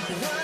What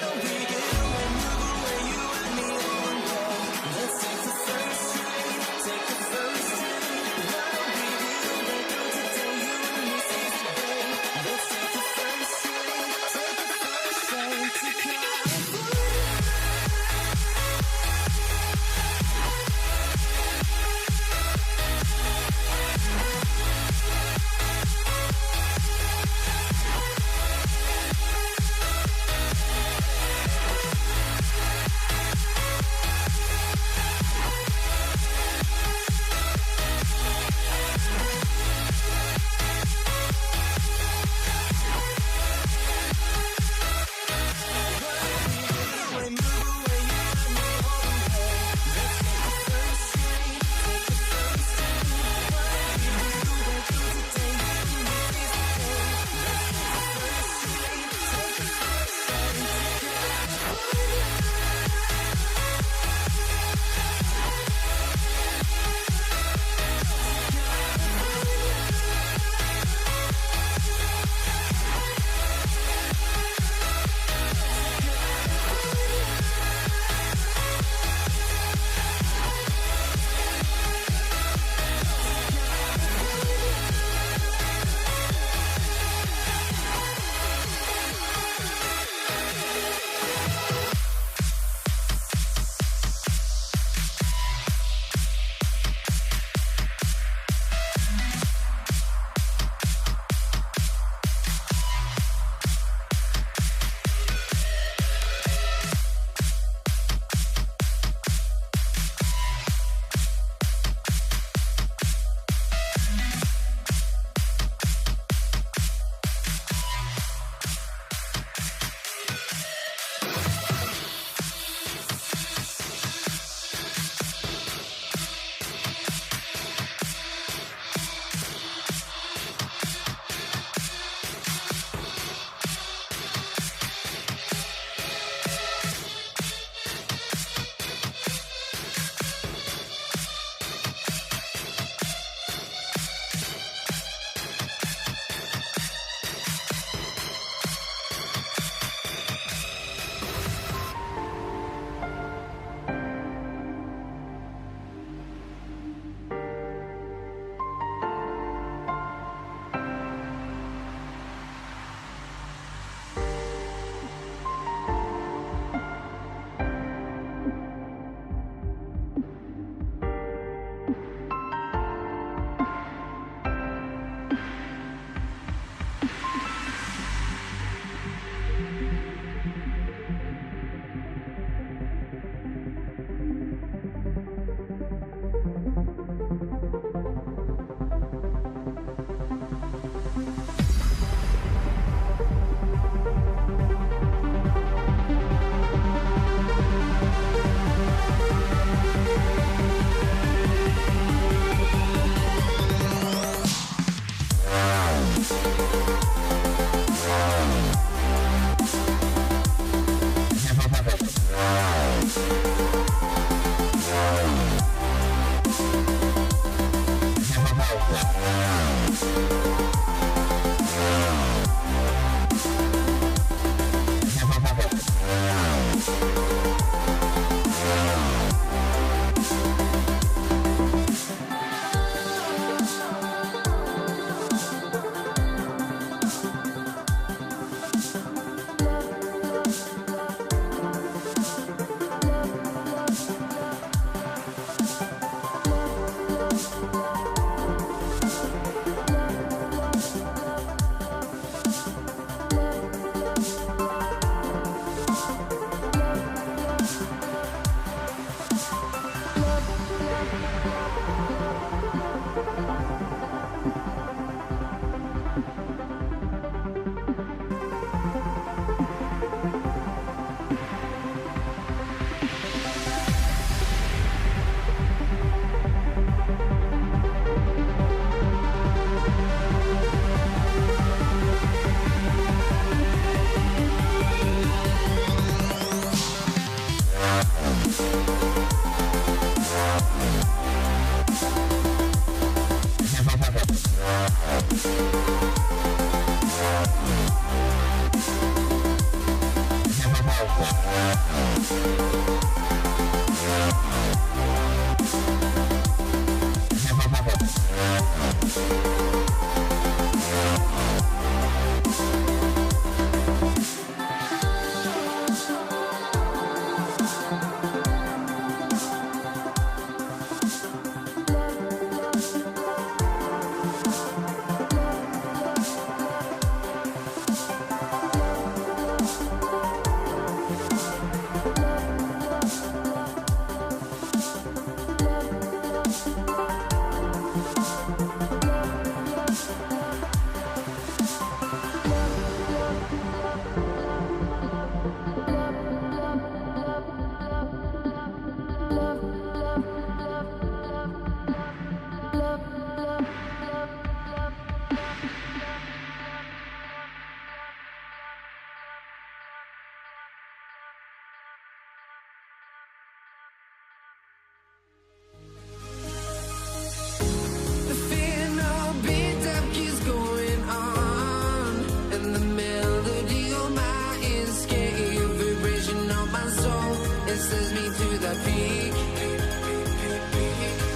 me to the peak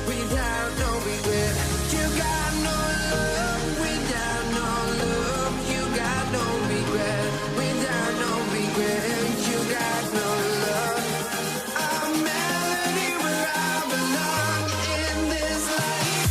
without no regret. You got no love without no love. You got no regret without no regret. You got no love. A melody where I belong in this life.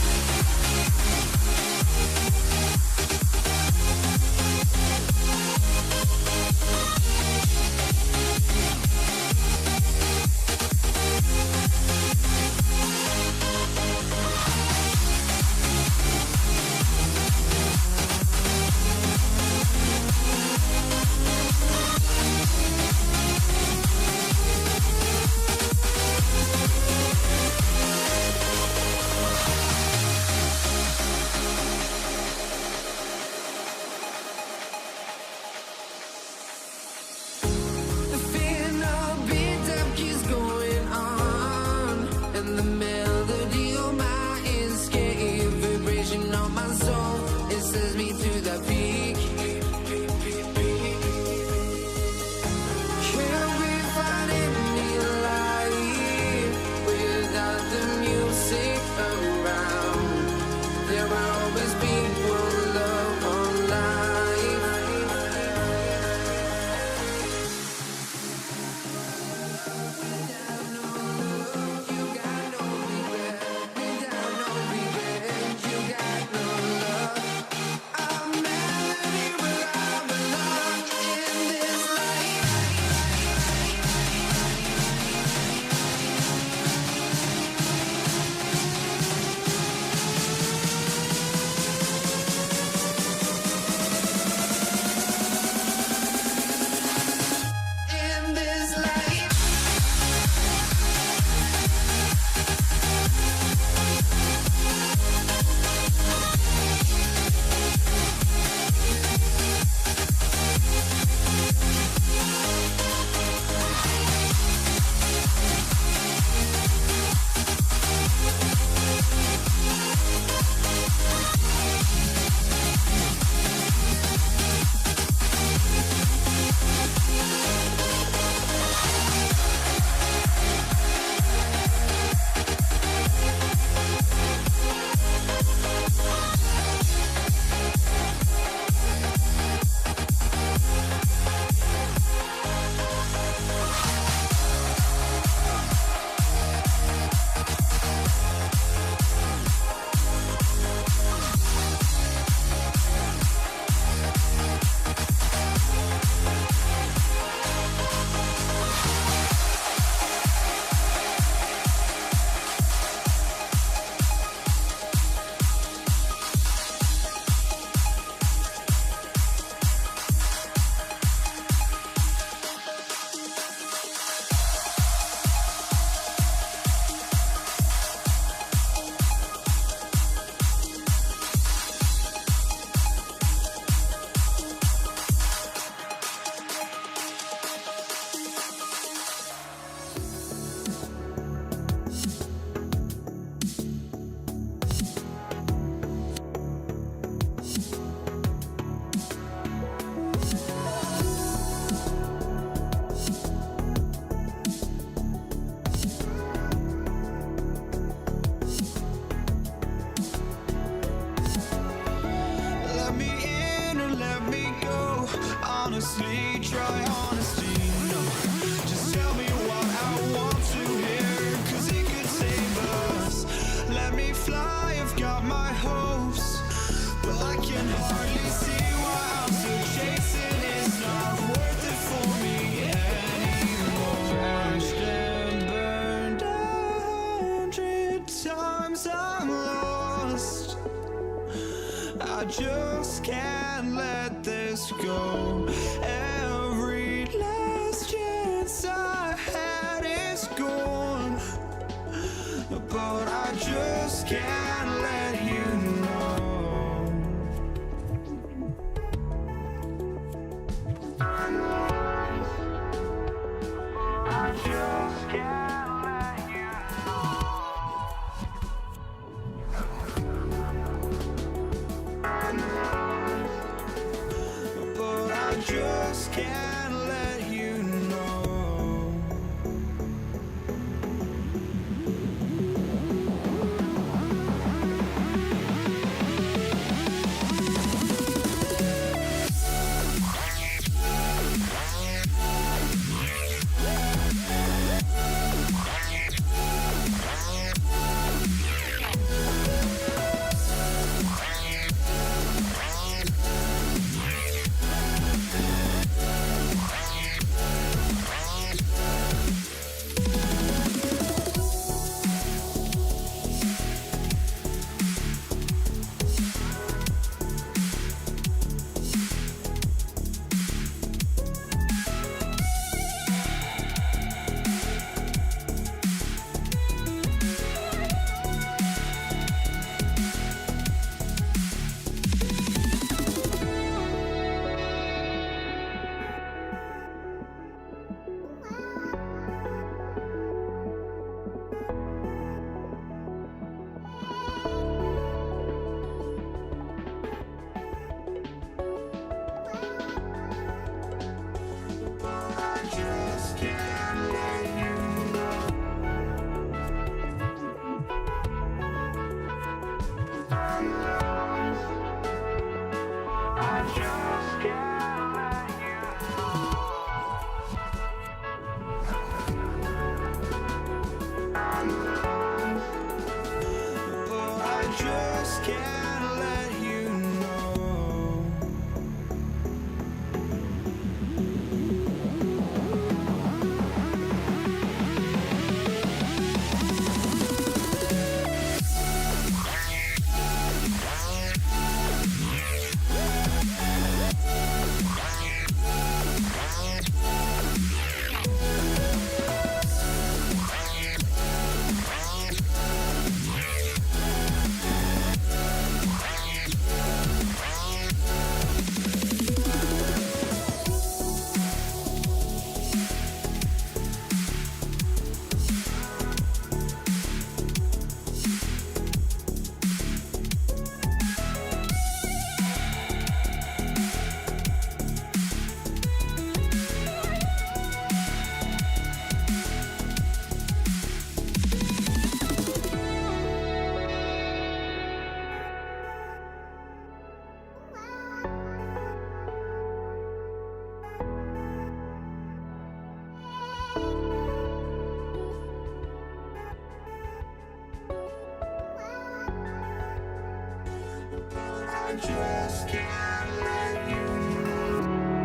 The final beat up keeps going on, and the melody on my escape, vibration on my soul, it sends me to the peak. Can we find any light without the music around? There will always be one love on life. Without no love, you got no regret. Without no regret, you got no love. A melody where I belong in this life. In this life. Let me in or let me go. Honestly, try honesty. No, just tell me what I want to hear, 'cause it could save us. Let me fly, I've got my hopes, but I can hardly see why I'm still chasing. It's not worth it for me anymore. Crashed and burned 100 times, I'm lost. I just can't let this go. Every last chance I had is gone, but I just can't let you know. I just can't let you know. But I just can't let you know. I just can't let you know. Oh, I just can't let you know. I just can't let you know.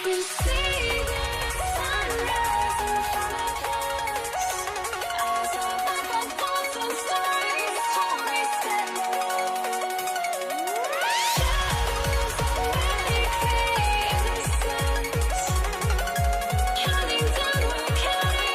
You see the sunrise in front of us. As our life unfolds and stories told we stand alone. Shadows already fade in the sun. Counting down, we're counting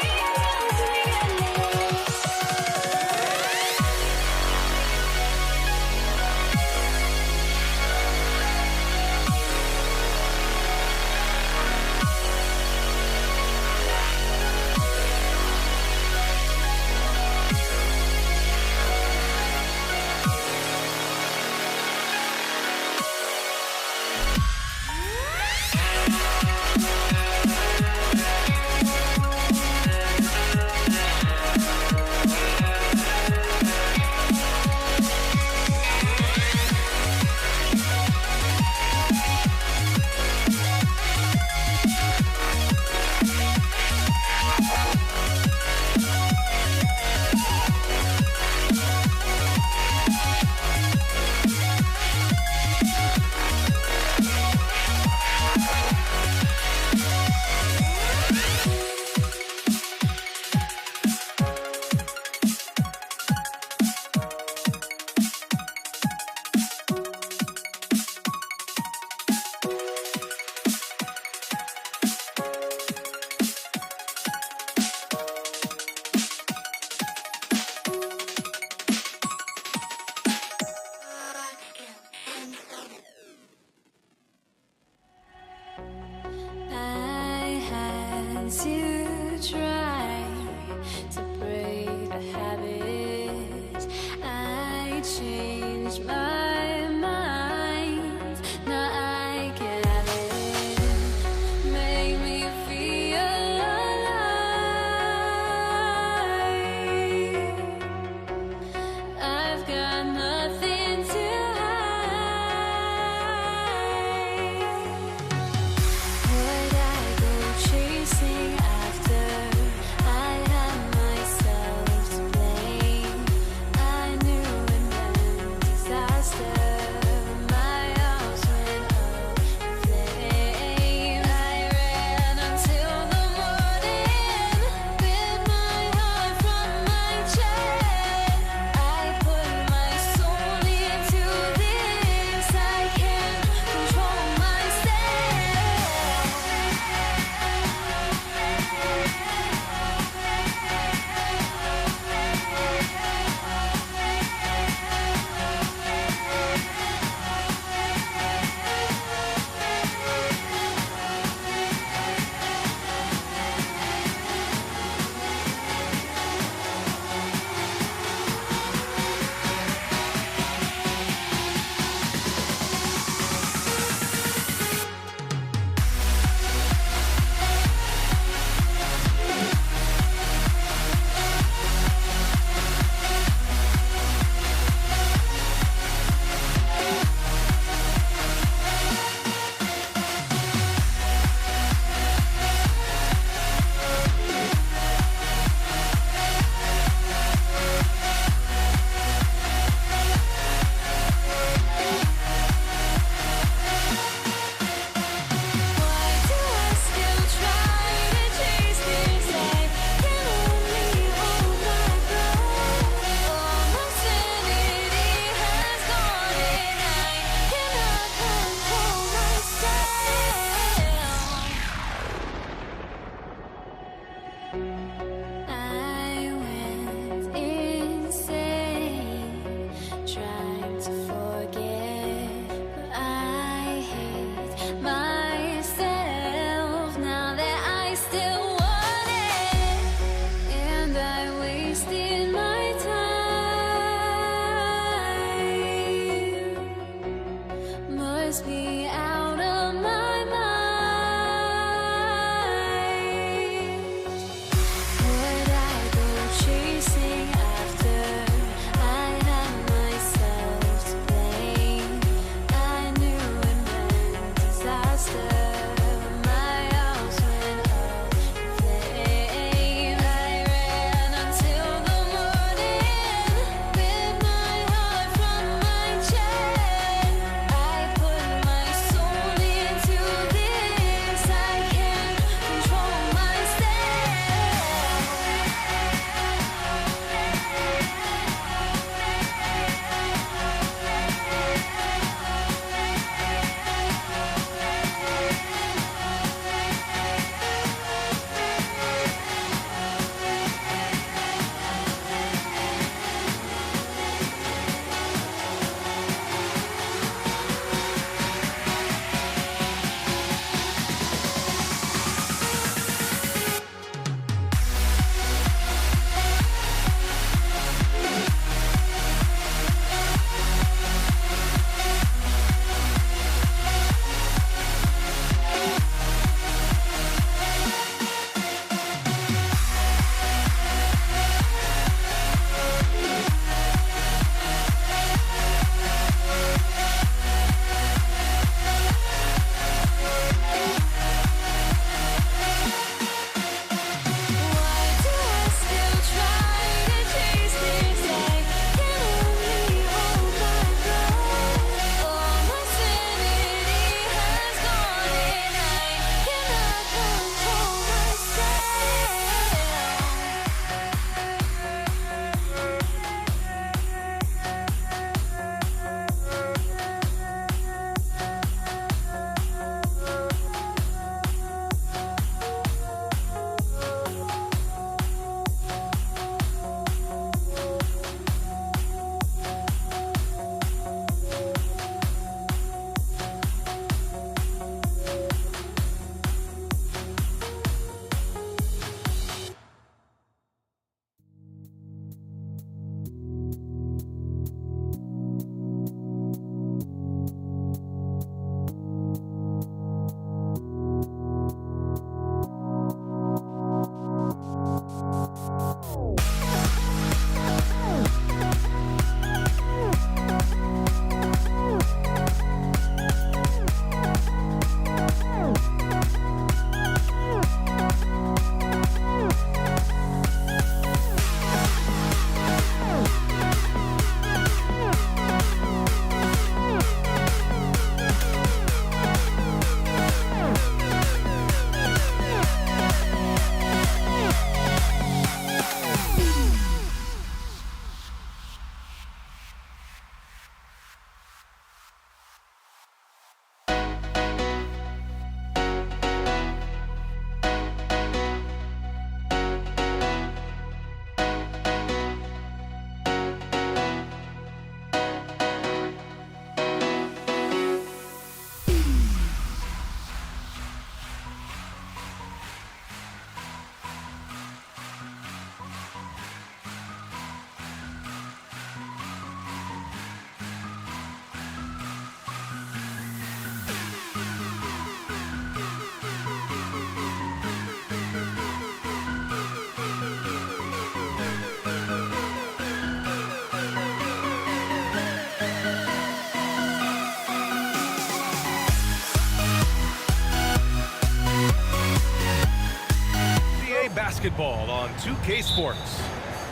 basketball on 2K Sports.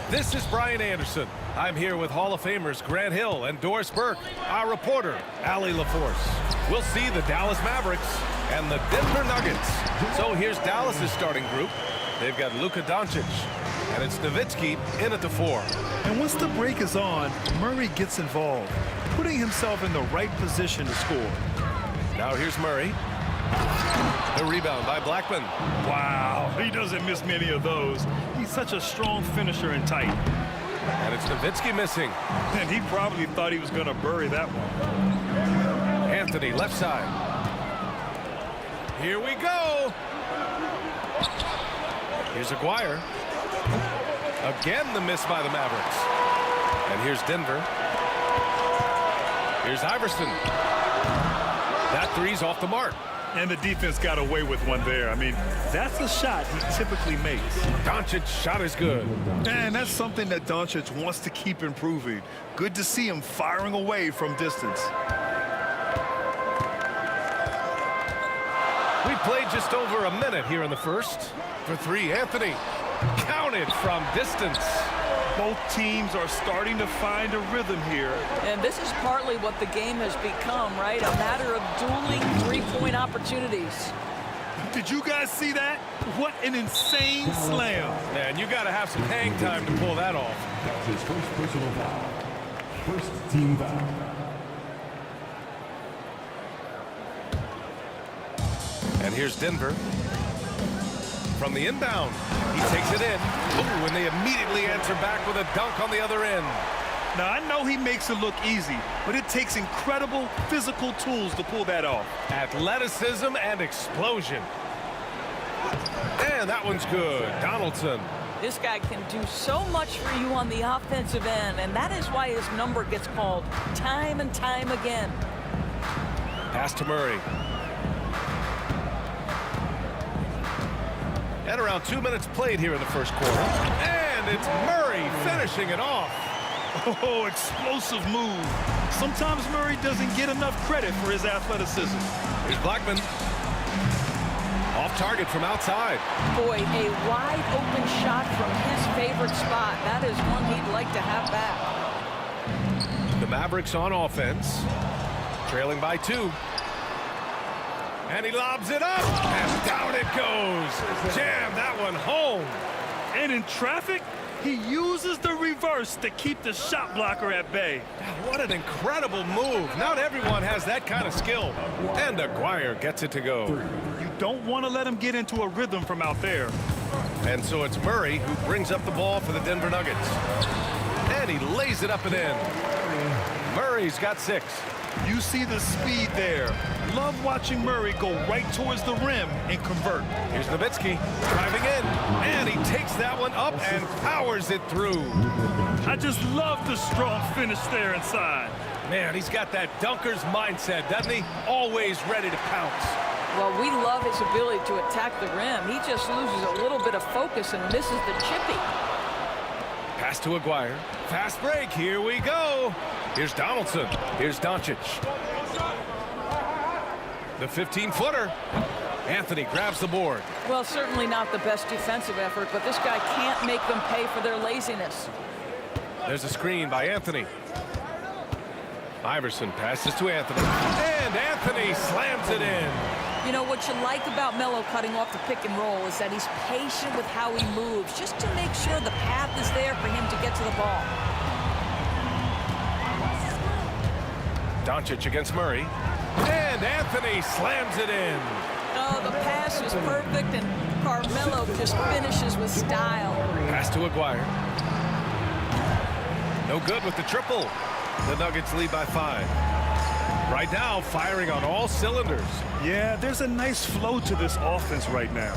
This is Brian Anderson. I'm here with Hall of Famers Grant Hill and Doris Burke, our reporter, Allie LaForce. We'll see the Dallas Mavericks and the Denver Nuggets. So here's Dallas's starting group. They've got Luka Doncic, and it's Nowitzki in at the 4. And once the break is on, Murray gets involved, putting himself in the right position to score. Now here's Murray. The rebound by Blackman. Wow, he doesn't miss many of those. He's such a strong finisher and tight. And it's Nowitzki missing. And he probably thought he was going to bury that one. Anthony, left side. Here we go. Here's Aguirre. Again, the miss by the Mavericks. And here's Denver. Here's Iverson. That three's off the mark. And the defense got away with one there. I mean, that's a shot he typically makes. Doncic's shot is good. And that's something that Doncic wants to keep improving. Good to see him firing away from distance. We played just over a minute here in the first. For 3, Anthony. Counted from distance. Both teams are starting to find a rhythm here. And this is partly what the game has become, right? A matter of dueling three-point opportunities. Did you guys see that? What an insane slam. Man, you got to have some hang time to pull that off. That's his first personal foul. First team foul. And here's Denver. From the inbound, he takes it in. Ooh, and they immediately answer back with a dunk on the other end. Now, I know he makes it look easy, but it takes incredible physical tools to pull that off. Athleticism and explosion. And that one's good. Donaldson. This guy can do so much for you on the offensive end, and that is why his number gets called time and time again. Pass to Murray. And around 2 minutes played here in the first quarter. And it's Murray finishing it off. Oh, explosive move. Sometimes Murray doesn't get enough credit for his athleticism. Here's Blackman. Off target from outside. Boy, a wide open shot from his favorite spot. That is one he'd like to have back. The Mavericks on offense. Trailing by 2. And he lobs it up, and down it goes. Jam that one home. And in traffic, he uses the reverse to keep the shot blocker at bay. What an incredible move. Not everyone has that kind of skill. And Aguirre gets it to go. You don't want to let him get into a rhythm from out there. And so it's Murray who brings up the ball for the Denver Nuggets. And he lays it up and in. Murray's got 6. You see the speed there. Love watching Murray go right towards the rim and convert. Here's Nowitzki driving in, and he takes that one up and powers it through. I just love the strong finish there inside. Man, he's got that dunker's mindset, doesn't he? Always ready to pounce. Well, we love his ability to attack the rim. He just loses a little bit of focus and misses the chippy. Pass to Aguirre. Fast break. Here we go. Here's Donaldson. Here's Doncic. The 15-footer. Anthony grabs the board. Well, certainly not the best defensive effort, but this guy can't make them pay for their laziness. There's a screen by Anthony. Iverson passes to Anthony. And Anthony slams it in. You know, what you like about Melo cutting off the pick and roll is that he's patient with how he moves, just to make sure the path is there for him to get to the ball. Doncic against Murray. And Anthony slams it in. Oh, the pass is perfect, and Carmelo just finishes with style. Pass to Aguirre. No good with the triple. The Nuggets lead by 5. Right now, firing on all cylinders. Yeah, there's a nice flow to this offense right now.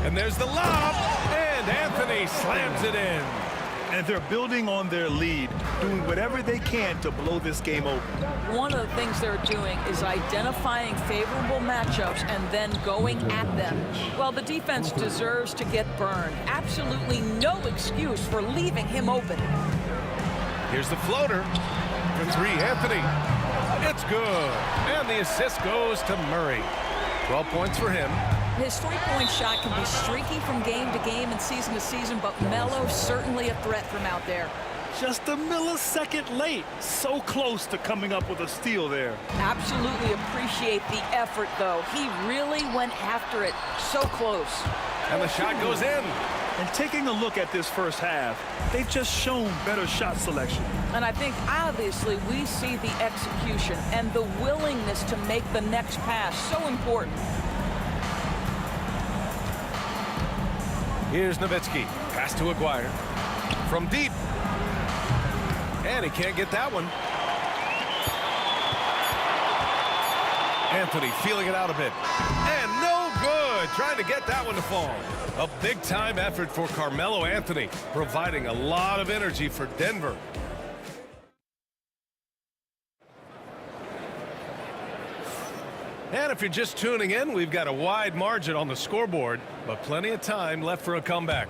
And there's the lob, and Anthony slams it in. And they're building on their lead, doing whatever they can to blow this game open. One of the things they're doing is identifying favorable matchups and then going at them. Well, the defense deserves to get burned. Absolutely no excuse for leaving him open. Here's the floater. For 3, Anthony. It's good. And the assist goes to Murray. 12 points for him. His three-point shot can be streaky from game to game and season to season, but Melo's certainly a threat from out there. Just a millisecond late. So close to coming up with a steal there. Absolutely appreciate the effort, though. He really went after it. So close. And the shot goes in. And taking a look at this first half, they've just shown better shot selection. And I think, obviously, we see the execution and the willingness to make the next pass so important. Here's Nowitzki. Pass to Aguirre. From deep. And he can't get that one. Anthony feeling it out a bit. And no good. Trying to get that one to fall. A big-time effort for Carmelo Anthony, providing a lot of energy for Denver. And if you're just tuning in, we've got a wide margin on the scoreboard, but plenty of time left for a comeback.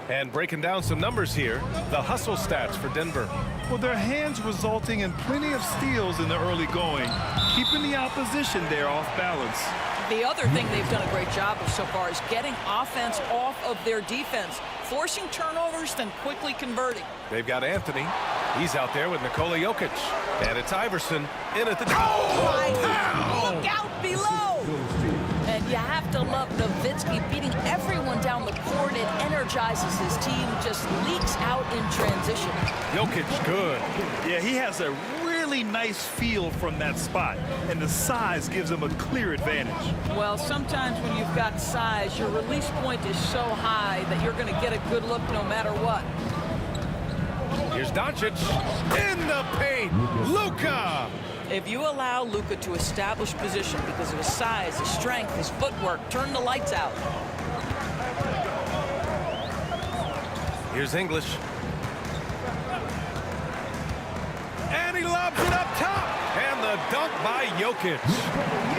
And breaking down some numbers here, the hustle stats for Denver. Well, their hands resulting in plenty of steals in the early going, keeping the opposition there off balance. The other thing they've done a great job of so far is getting offense off of their defense, forcing turnovers, then quickly converting. They've got Anthony. He's out there with Nikola Jokic. And it's Iverson in at the... Look out below! And you have to love Nowitzki beating everyone down the court. It energizes his team, just leaks out in transition. Jokic, good. Yeah, he has a really nice feel from that spot, and the size gives him a clear advantage. Well, sometimes when you've got size, your release point is so high that you're going to get a good look no matter what. Here's Doncic in the paint. Luka. If you allow Luka to establish position because of his size, his strength, his footwork, turn the lights out. Here's English. And he lobs it up top. And the dunk by Jokic.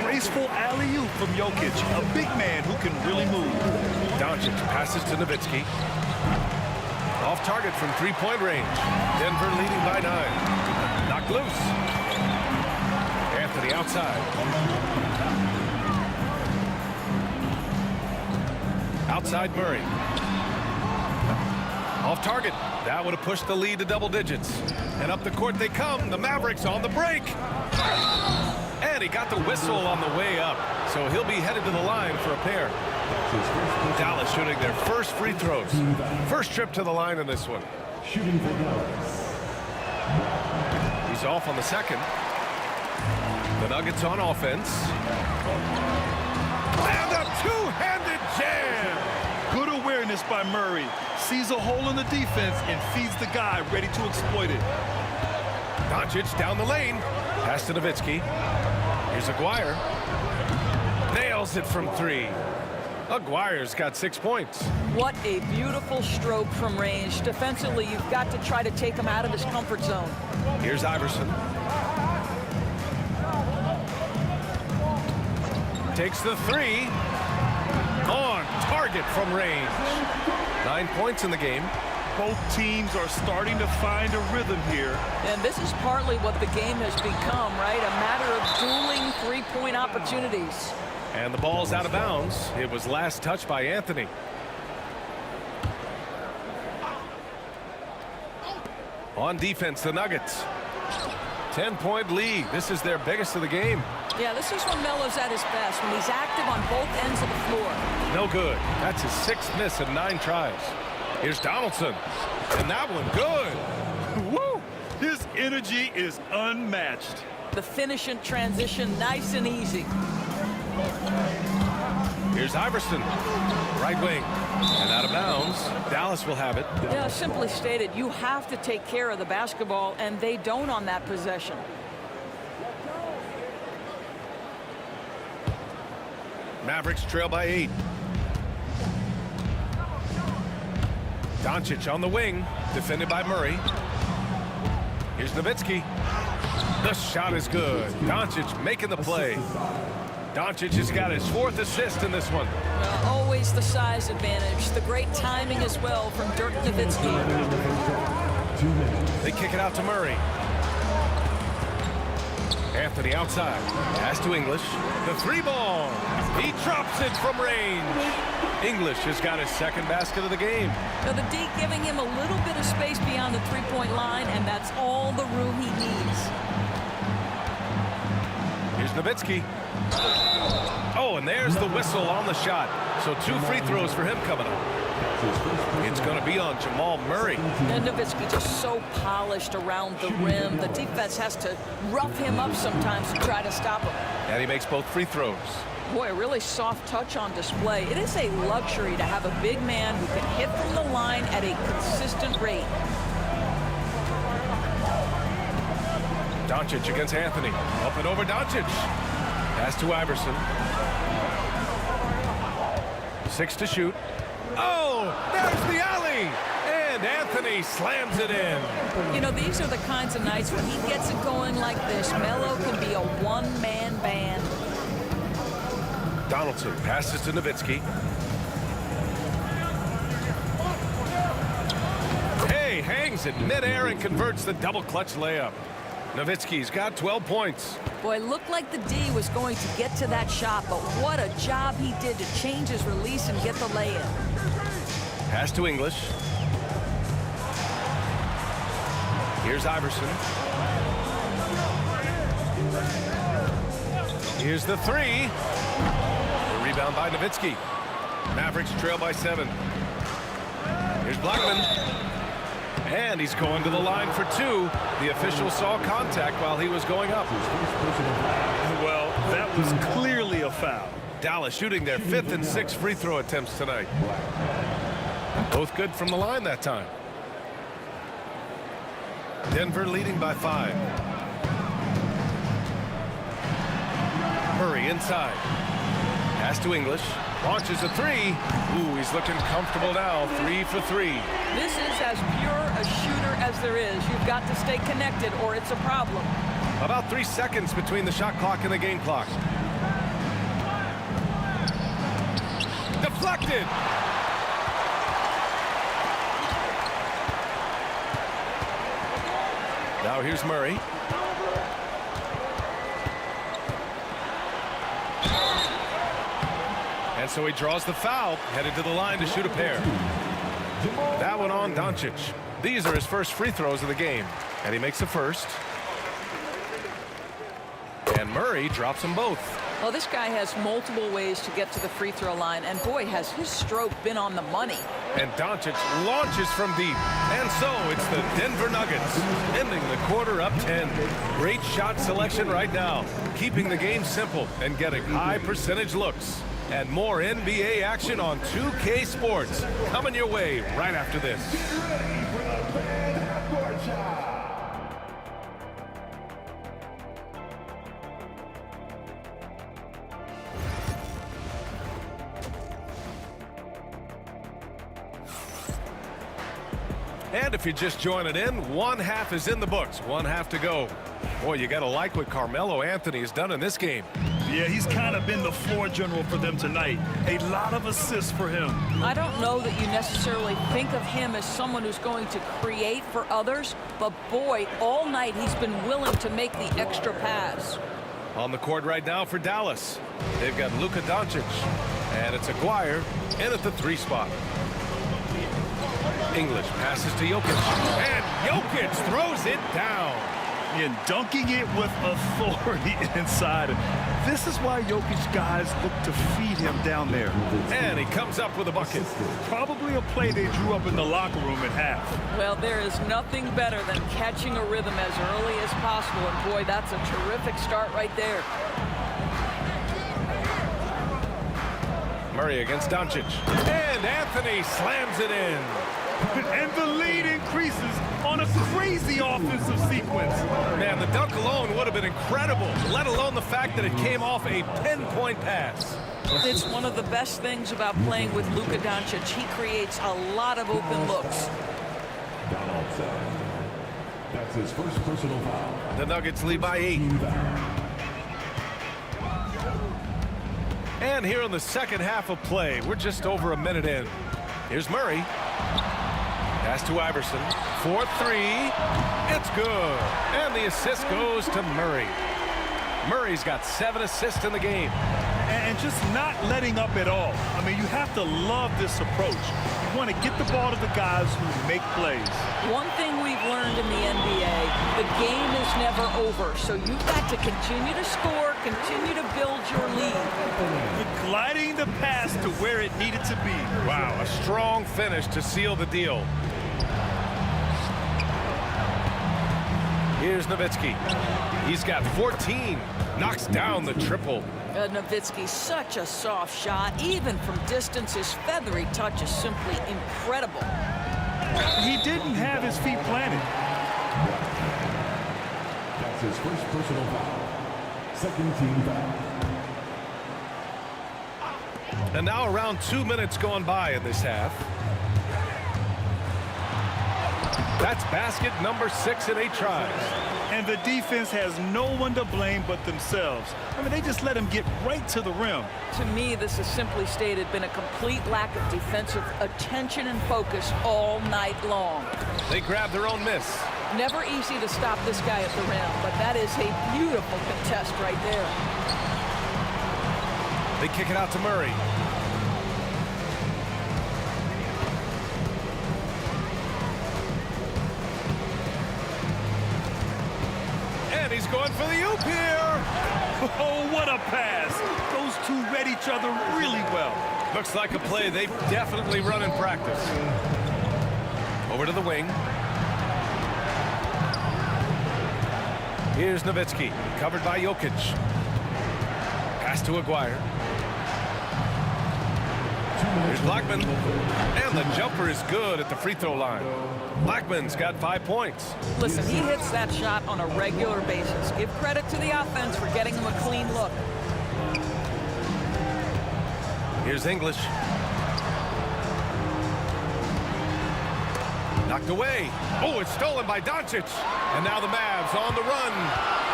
Graceful alley-oop from Jokic, a big man who can really move. Doncic passes to Nowitzki. Off target from three-point range. Denver leading by 9. Knocked loose. Anthony outside. Outside Murray. Off target. That would have pushed the lead to double digits. And up the court they come. The Mavericks on the break. And he got the whistle on the way up. So he'll be headed to the line for a pair. Dallas shooting their first free throws. First trip to the line in this one. Shooting for Dallas. He's off on the second. The Nuggets on offense. And a two-handed jam. Good awareness by Murray. Sees a hole in the defense and feeds the guy ready to exploit it. Doncic down the lane. Pass to Nowitzki. Here's Aguirre. Nails it from 3. Aguirre's got 6 points. What a beautiful stroke from range. Defensively, you've got to try to take him out of his comfort zone. Here's Iverson. Takes the 3. On target from range. 9 points in the game. Both teams are starting to find a rhythm here. And this is partly what the game has become, right? A matter of dueling three-point opportunities. And the ball's out of bounds. It was last touched by Anthony. On defense, the Nuggets. 10-point lead. This is their biggest of the game. Yeah, this is when Melo's at his best, when he's active on both ends of the floor. No good. That's his 6th miss in 9 tries. Here's Donaldson. And that one good. Woo! His energy is unmatched. The finish and transition, nice and easy. Here's Iverson. Right wing. And out of bounds. Dallas will have it. Yeah, simply stated, you have to take care of the basketball, and they don't on that possession. Mavericks trail by 8. Doncic on the wing, defended by Murray. Here's Nowitzki. The shot is good. Doncic making the play. Doncic has got his 4th assist in this one. Always the size advantage. The great timing as well from Dirk Nowitzki. 2 minutes. They kick it out to Murray. Anthony outside. Pass to English. The three ball. He drops it from range. English has got his second basket of the game. So the D giving him a little bit of space beyond the three-point line, and that's all the room he needs. Here's Nowitzki. Oh, and there's the whistle on the shot. So 2 free throws for him coming up. It's going to be on Jamal Murray. And Nowitzki just so polished around the rim. The defense has to rough him up sometimes to try to stop him. And he makes both free throws. Boy, a really soft touch on display. It is a luxury to have a big man who can hit from the line at a consistent rate. Doncic against Anthony. Up and over Doncic. Pass to Iverson. 6 to shoot. Oh, there's the alley. And Anthony slams it in. You know, these are the kinds of nights when he gets it going like this. Melo can be a one-man band. Donaldson passes to Nowitzki. Hey, hangs in midair and converts the double clutch layup. Nowitzki's got 12 points. Boy, looked like the D was going to get to that shot, but what a job he did to change his release and get the lay-in. Pass to English. Here's Iverson. Here's the three. The rebound by Nowitzki. Mavericks trail by 7. Here's Blackman. And he's going to the line for 2. The official saw contact while he was going up. Well, that was clearly a foul. Dallas shooting their 5th and 6th free throw attempts tonight. Both good from the line that time. Denver leading by 5. Murray inside. Pass to English. Launches a 3. Ooh, he's looking comfortable now. 3 for 3. This is as pure a shooter as there is. You've got to stay connected or it's a problem. About 3 seconds between the shot clock and the game clock. Deflected. Now here's Murray. And so he draws the foul, headed to the line to shoot a pair. That one on Doncic. These are his first free throws of the game. And he makes the first. And Murray drops them both. Well, this guy has multiple ways to get to the free throw line, and boy, has his stroke been on the money. And Doncic launches from deep. And so it's the Denver Nuggets ending the quarter up 10. Great shot selection right now, keeping the game simple and getting high percentage looks. And more NBA action on 2K Sports coming your way right after this. And if you're just joining in, 1 half is in the books, 1 half to go. Boy, you got to like what Carmelo Anthony has done in this game. Yeah, he's kind of been the floor general for them tonight. A lot of assists for him. I don't know that you necessarily think of him as someone who's going to create for others, but boy, all night he's been willing to make the extra pass. On the court right now for Dallas, they've got Luka Doncic, and it's Aguirre in at the 3 spot. English passes to Jokic, and Jokic throws it down. And dunking it with authority inside. This is why Jokic guys look to feed him down there. And he comes up with a bucket. Probably a play they drew up in the locker room at half. Well, there is nothing better than catching a rhythm as early as possible, and boy, that's a terrific start right there. Murray against Doncic, and Anthony slams it in. And the lead increases on a crazy offensive sequence. Man, the dunk alone would have been incredible, let alone the fact that it came off a pinpoint pass. It's one of the best things about playing with Luka Doncic. He creates a lot of open looks. That's his first personal foul. The Nuggets lead by 8. And here in the second half of play, we're just over a minute in. Here's Murray. Pass to Iverson. 4-3. It's good. And the assist goes to Murray. Murray's got 7 assists in the game. And just not letting up at all. I mean, you have to love this approach. You want to get the ball to the guys who make plays. One thing we've learned in the NBA, the game is never over. So you've got to continue to score, continue to build your lead. Gliding the pass to where it needed to be. Wow, a strong finish to seal the deal. Here's Nowitzki. He's got 14. Knocks down the triple. Nowitzki, such a soft shot. Even from distance, his feathery touch is simply incredible. He didn't have his feet planted. That's his first personal foul. Second team foul. And now around 2 minutes gone by in this half. That's basket number 6 in 8 tries. And the defense has no one to blame but themselves. I mean, they just let him get right to the rim. To me, this has simply stated been a complete lack of defensive attention and focus all night long. They grab their own miss. Never easy to stop this guy at the rim, but that is a beautiful contest right there. They kick it out to Murray. And he's going for the oop here. Oh, what a pass. Those two read each other really well. Looks like a play they've definitely run in practice. Over to the wing. Here's Nowitzki, covered by Jokic. Pass to Aguirre. Here's Blackman. And the jumper is good at the free throw line. Blackman's got 5 points. Listen, he hits that shot on a regular basis. Give credit to the offense for getting him a clean look. Here's English. Knocked away. Oh, it's stolen by Doncic. And now the Mavs on the run.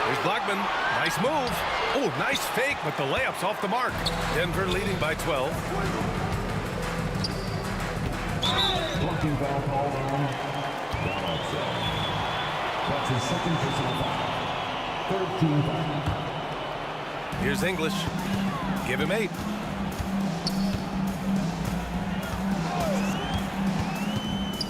Here's Blackman. Nice move. Oh, nice fake, but the layup's off the mark. Denver leading by 12. Blocking foul called on Donaldson. That's his second personal foul. Third team foul. Here's English. Give him 8.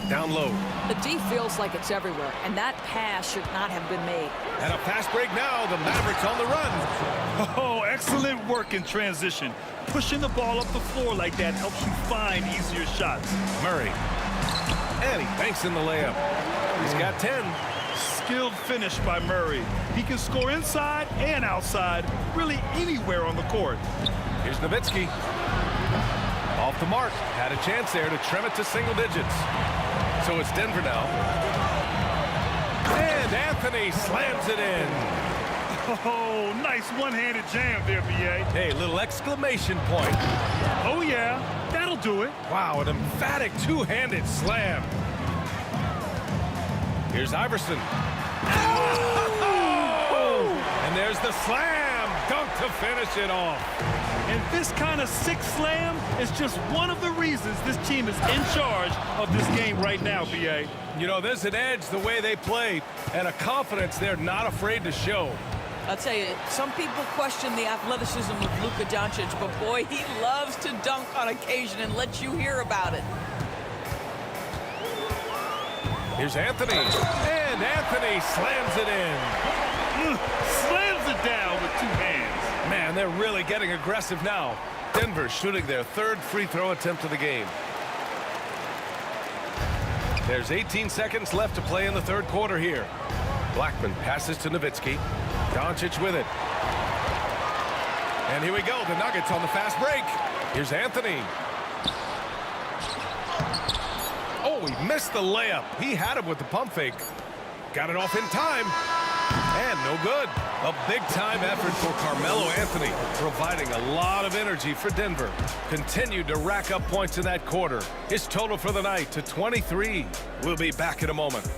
Down low. The D feels like it's everywhere, and that pass should not have been made. And a fast break now. The Mavericks on the run. Oh, excellent work in transition. Pushing the ball up the floor like that helps you find easier shots. Murray. And he banks in the layup. He's got 10. Skilled finish by Murray. He can score inside and outside, really anywhere on the court. Here's Nowitzki. Off the mark. Had a chance there to trim it to single digits. So it's Denver now. And Anthony slams it in. Oh, nice one-handed jam there, B.A. Hey, little exclamation point. Oh, yeah. That'll do it. Wow, an emphatic two-handed slam. Here's Iverson. Oh! And there's the slam dunk to finish it off. And this kind of sick slam is just one of the reasons this team is in charge of this game right now, B.A. You know, there's an edge the way they play and a confidence they're not afraid to show. I'll tell you, some people question the athleticism of Luka Doncic, but boy, he loves to dunk on occasion and let you hear about it. Here's Anthony. And Anthony slams it in. Slams it down with 2 hands. Man, they're really getting aggressive now. Denver shooting their 3rd free throw attempt of the game. There's 18 seconds left to play in the 3rd quarter here. Blackman passes to Nowitzki. Doncic with it. And here we go. The Nuggets on the fast break. Here's Anthony. Oh, he missed the layup. He had him with the pump fake. Got it off in time. And no good. A big-time effort for Carmelo Anthony, providing a lot of energy for Denver. Continued to rack up points in that quarter. His total for the night to 23. We'll be back in a moment.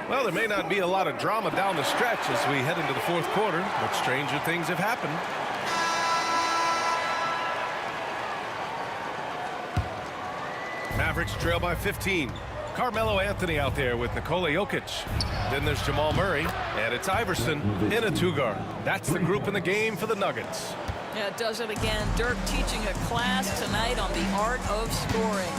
Well, there may not be a lot of drama down the stretch as we head into the 4th quarter, but stranger things have happened. Mavericks trail by 15. Carmelo Anthony out there with Nikola Jokic. Then there's Jamal Murray, and it's Iverson in a two-guard. That's the group in the game for the Nuggets. Yeah, it does it again. Dirk teaching a class tonight on the art of scoring.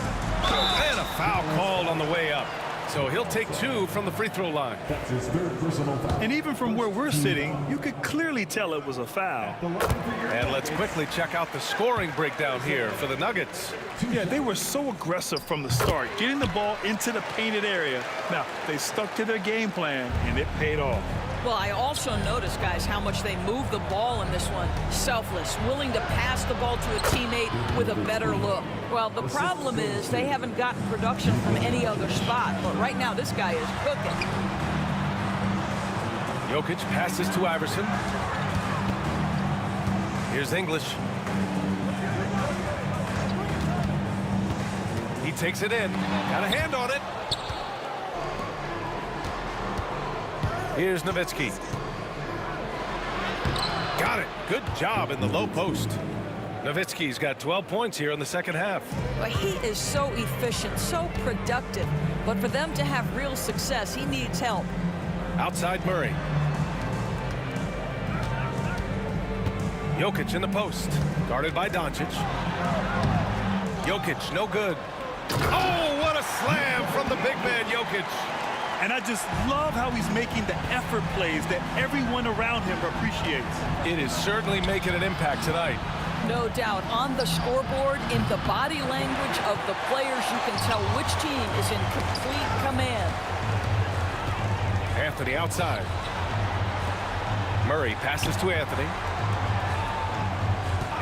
And a foul called on the way up. So he'll take 2 from the free throw line. That's his third personal foul. And even from where we're sitting, you could clearly tell it was a foul. And let's quickly check out the scoring breakdown here for the Nuggets. Yeah, they were so aggressive from the start, getting the ball into the painted area. Now, they stuck to their game plan, and it paid off. Well, I also noticed, guys, how much they moved the ball in this one. Selfless, willing to pass the ball to a teammate with a better look. Well, the problem is they haven't gotten production from any other spot, but right now this guy is cooking. Jokic passes to Iverson. Here's English. He takes it in. Got a hand on it. Here's Nowitzki. Got it. Good job in the low post. Nowitzki's got 12 points here in the second half. But he is so efficient, so productive. But for them to have real success, he needs help. Outside Murray. Jokic in the post. Guarded by Doncic. Jokic, no good. Oh, what a slam from the big man, Jokic. And I just love how he's making the effort plays that everyone around him appreciates. It is certainly making an impact tonight. No doubt. On the scoreboard, in the body language of the players, you can tell which team is in complete command. Anthony outside. Murray passes to Anthony.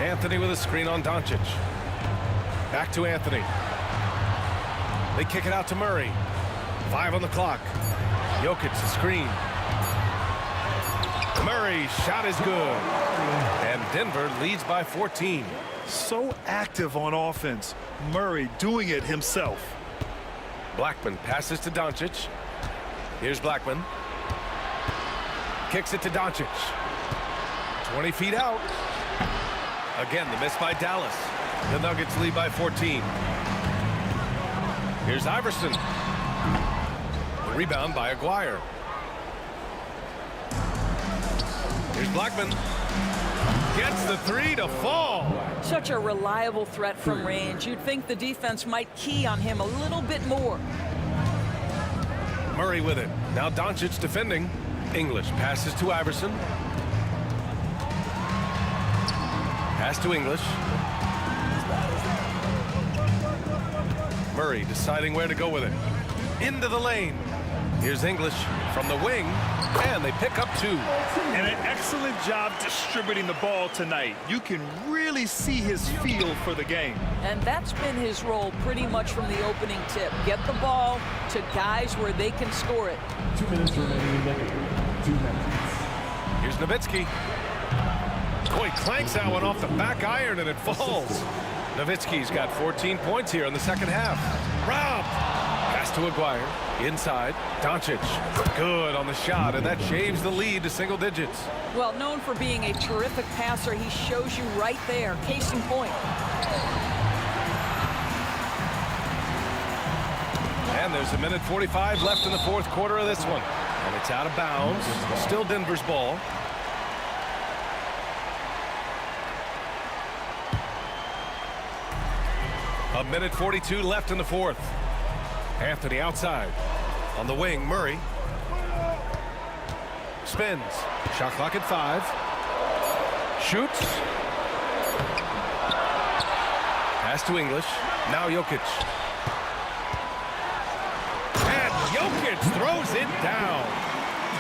Anthony with a screen on Doncic. Back to Anthony. They kick it out to Murray. 5 on the clock. Jokic the screen. Murray's shot is good. And Denver leads by 14. So active on offense. Murray doing it himself. Blackman passes to Doncic. Here's Blackman. Kicks it to Doncic. 20 feet out. Again, the miss by Dallas. The Nuggets lead by 14. Here's Iverson. The rebound by Aguirre. Here's Blackman. Gets the 3 to fall. Such a reliable threat from range. You'd think the defense might key on him a little bit more. Murray with it. Now Doncic defending. English passes to Iverson. Pass to English. Murray deciding where to go with it. Into the lane. Here's English from the wing, and they pick up 2. And an excellent job distributing the ball tonight. You can really see his feel for the game. And that's been his role pretty much from the opening tip. Get the ball to guys where they can score it. 2 minutes remaining in the game. 2 minutes. Here's Nowitzki. Oh, he clanks that one off the back iron, and it falls. Nowitzki's got 14 points here in the second half. Robbed. Pass to Aguirre. Inside. Doncic. Good on the shot, and that shaves the lead to single digits. Well, known for being a terrific passer, he shows you right there. Case in point. And there's 1:45 left in the fourth quarter of this one. And it's out of bounds. Still Denver's ball. A 1:42 left in the fourth. Anthony outside. On the wing, Murray. Spins. Shot clock at 5. Shoots. Pass to English. Now Jokic. And Jokic throws it down.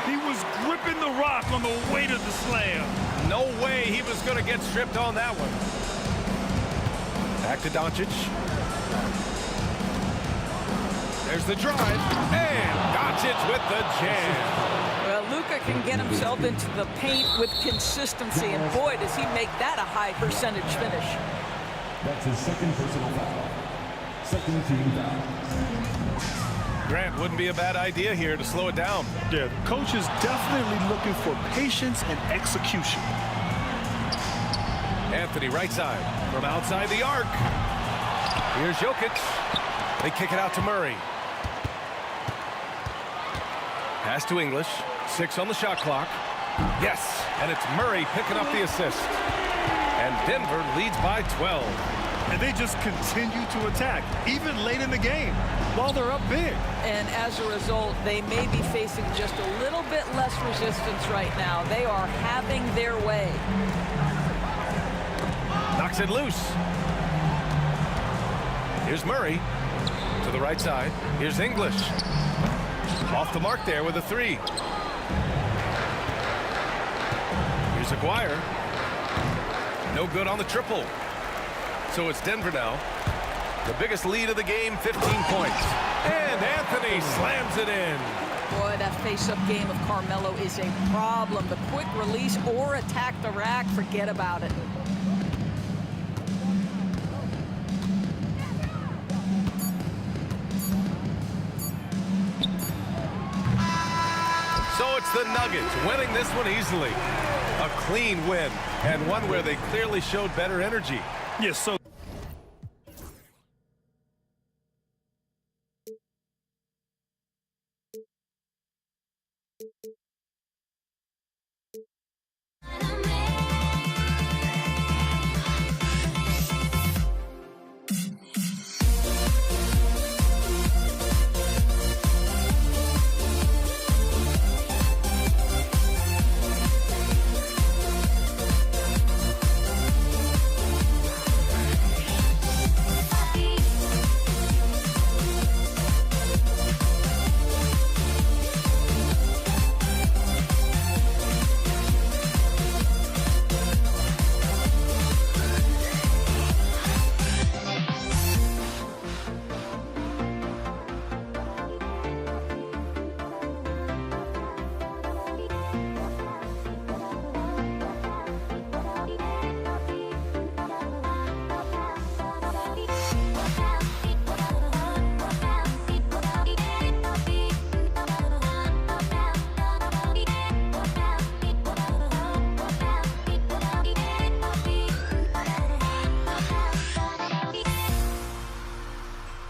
He was gripping the rock on the way to the slam. No way he was going to get stripped on that one. Back to Doncic. There's the drive. And Doncic with the jam. Well, Luka can get himself into the paint with consistency, and boy, does he make that a high percentage finish. That's his second personal foul. Second team foul. Grant, wouldn't be a bad idea here to slow it down. Yeah, the coach is definitely looking for patience and execution. Anthony right side from outside the arc. Here's Jokic. They kick it out to Murray. Pass to English. 6 on the shot clock. Yes, and it's Murray picking up the assist. And Denver leads by 12. And they just continue to attack, even late in the game, while they're up big. And as a result, they may be facing just a little bit less resistance right now. They are having their way. Knocks it loose. Here's Murray to the right side. Here's English. Off the mark there with a 3. Here's Aguirre. No good on the triple. So it's Denver now. The biggest lead of the game, 15 points. And Anthony slams it in. Boy, that face-up game of Carmelo is a problem. The quick release or attack the rack, forget about it. So it's the Nuggets winning this one easily. A clean win, and one where they clearly showed better energy. Yes, so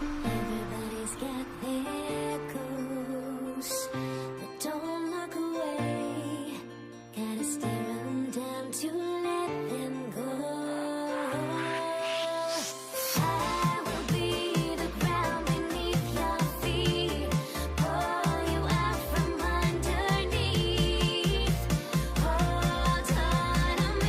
Everybody's got their goals, but don't look away. Gotta stare 'em down to let them go. I will be the ground beneath your feet, pull you out from underneath. Hold on to me.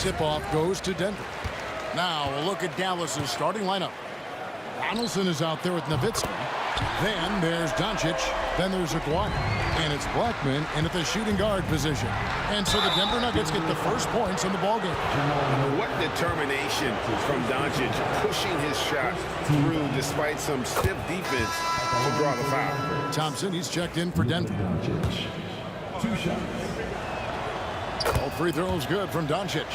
tip-off goes to Denver. Now a look at Dallas's starting lineup. Donaldson is out there with Nowitzki. Then there's Doncic. Then there's Aguirre. And it's Blackman in at the shooting guard position. And so the Denver Nuggets get the first points in the ballgame. What determination from Doncic pushing his shot through despite some stiff defense to draw the foul. Thompson, he's checked in for Denver. 2 shots. All free throws good from Doncic.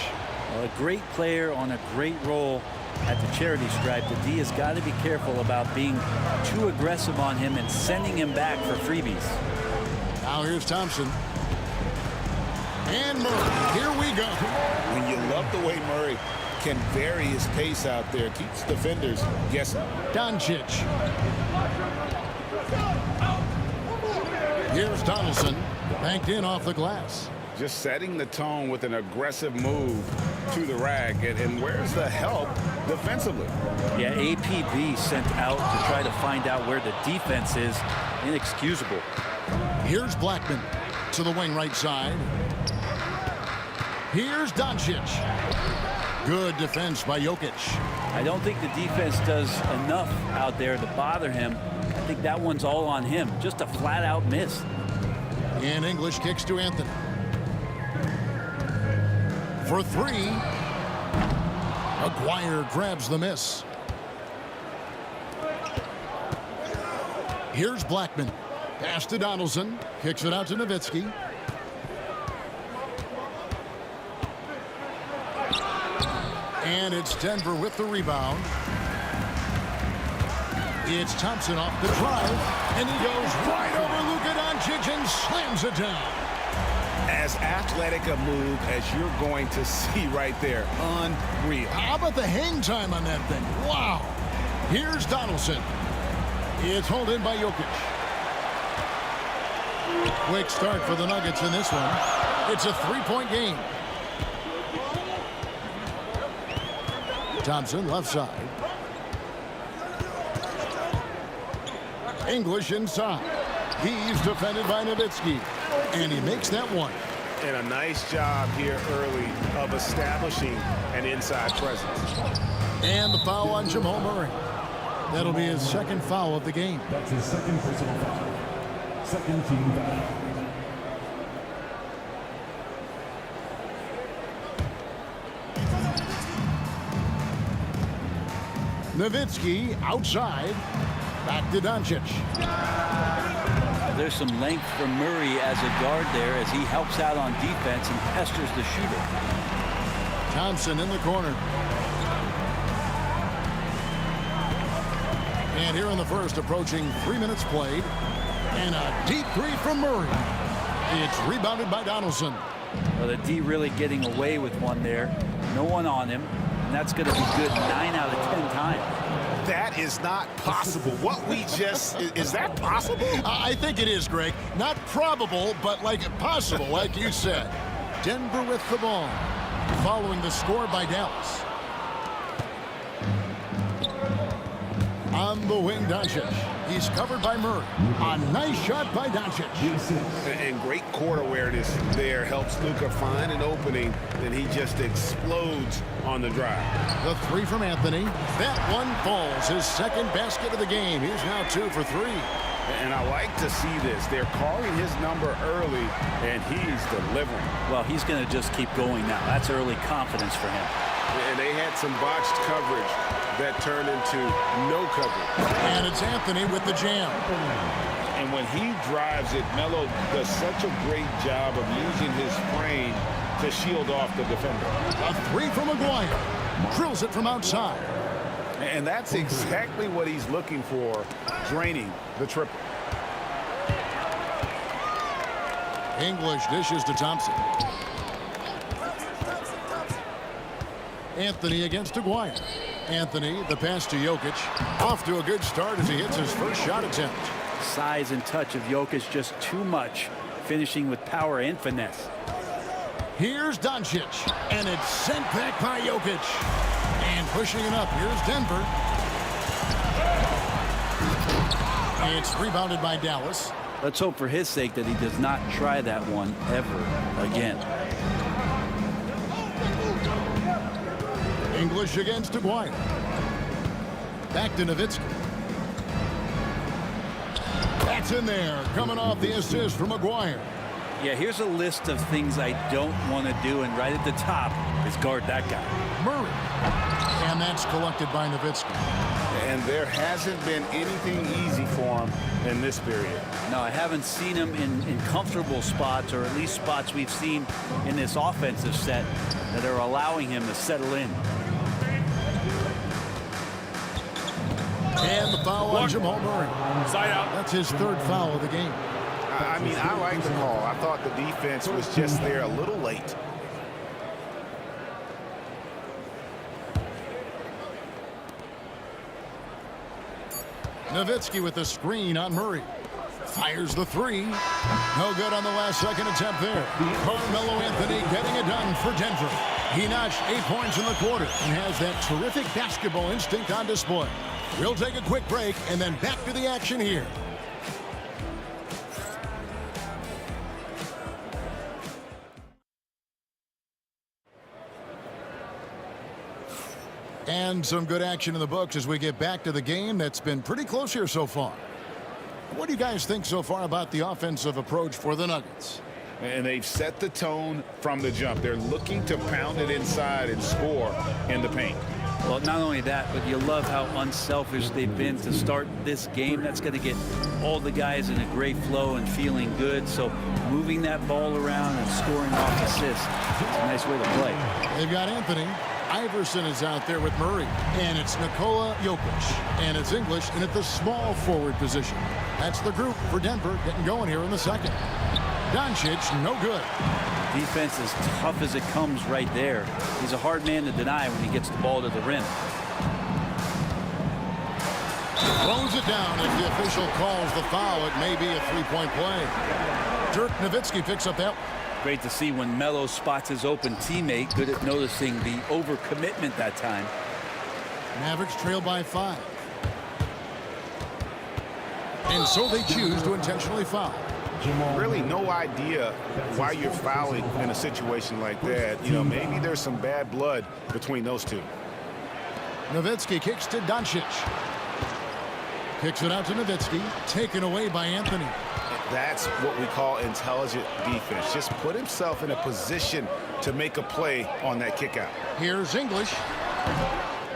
Well, a great player on a great role at the charity stripe. The D has got to be careful about being too aggressive on him and sending him back for freebies. Now here's Thompson. And Murray. Here we go. When you love the way Murray can vary his pace out there, keeps defenders guessing. Doncic. Here's Donaldson. Banked in off the glass. Just setting the tone with an aggressive move to the rack. And where's the help defensively? Yeah, APB sent out to try to find out where the defense is. Inexcusable. Here's Blackman to the wing right side. Here's Doncic. Good defense by Jokic. I don't think the defense does enough out there to bother him. I think that one's all on him. Just a flat-out miss. And English kicks to Anthony. For 3. Aguirre grabs the miss. Here's Blackman. Pass to Donaldson. Kicks it out to Nowitzki. And it's Denver with the rebound. It's Thompson off the drive. And he goes right over Luka Doncic and slams it down. As athletic a move as you're going to see right there. Unreal. How about the hang time on that thing? Wow. Here's Donaldson. It's hauled in by Jokic. Quick start for the Nuggets in this one. It's a 3-point game. Thompson left side. English inside. He's defended by Nowitzki. And he makes that one. And a nice job here early of establishing an inside presence. And the foul on Jamal Murray. That'll be his second foul of the game. That's his second personal foul. Second team foul. Nowitzki outside. Back to Doncic. There's some length for Murray as a guard there as he helps out on defense and pesters the shooter. Thompson in the corner. And here in the first, approaching 3 minutes played. And a deep 3 from Murray. It's rebounded by Donaldson. Well, the D really getting away with one there. No one on him. And that's going to be good 9 out of 10 times. That is not possible. What we just, is that possible? I think it is, Greg. Not probable, but like possible, like you said. Denver with the ball. Following the score by Dallas. On the wing, Doncic. He's covered by Murray. A nice shot by Doncic. And great court awareness there helps Luka find an opening, and he just explodes on the drive. The 3 from Anthony. That one falls. His second basket of the game. He's now 2 for 3. And I like to see this. They're calling his number early, and he's delivering. Well, he's going to just keep going now. That's early confidence for him. And they had some botched coverage that turned into no coverage. And it's Anthony with the jam. And when he drives it, Melo does such a great job of using his frame to shield off the defender. A 3 from Aguirre. Drills it from outside. And that's exactly what he's looking for, draining the triple. English dishes to Thompson. Anthony against Aguirre. Anthony, the pass to Jokic. Off to a good start as he hits his first shot attempt. Size and touch of Jokic just too much, finishing with power and finesse. Here's Doncic, and it's sent back by Jokic. And pushing it up, here's Denver. It's rebounded by Dallas. Let's hope for his sake that he does not try that one ever again. English against Aguirre. Back to Nowitzki. That's in there, coming off the assist from Aguirre. Yeah, here's a list of things I don't want to do, and right at the top is guard that guy. Murray. And that's collected by Nowitzki. And there hasn't been anything easy for him in this period. No, I haven't seen him in comfortable spots, or at least spots we've seen in this offensive set that are allowing him to settle in. And the foul on Jamal Murray. Side out. That's his third foul of the game. I mean, I like the call. I thought the defense was just there a little late. Nowitzki with the screen on Murray. Fires the three. No good on the last second attempt there. Carmelo Anthony getting it done for Denver. He notched 8 points in the quarter and has that terrific basketball instinct on display. We'll take a quick break and then back to the action here. And some good action in the books as we get back to the game that's been pretty close here so far. What do you guys think so far about the offensive approach for the Nuggets? And they've set the tone from the jump. They're looking to pound it inside and score in the paint. Well, not only that, but you love how unselfish they've been to start this game. That's going to get all the guys in a great flow and feeling good. So moving that ball around and scoring off assists, it's a nice way to play. They've got Anthony. Iverson is out there with Murray. And it's Nikola Jokic. And it's English in at the small forward position. That's the group for Denver getting going here in the second. Doncic, no good. Defense is tough as it comes right there. He's a hard man to deny when he gets the ball to the rim. Throws it down. If the official calls the foul, it may be a three-point play. Dirk Nowitzki picks up that. Great to see when Melo spots his open teammate. Good at noticing the overcommitment that time. Mavericks trail by 5. And so they choose to intentionally foul. Really no idea why you're fouling in a situation like that. You know, maybe there's some bad blood between those two. Nowitzki kicks to Doncic. Kicks it out to Nowitzki. Taken away by Anthony. That's what we call intelligent defense. Just put himself in a position to make a play on that kick out. Here's English.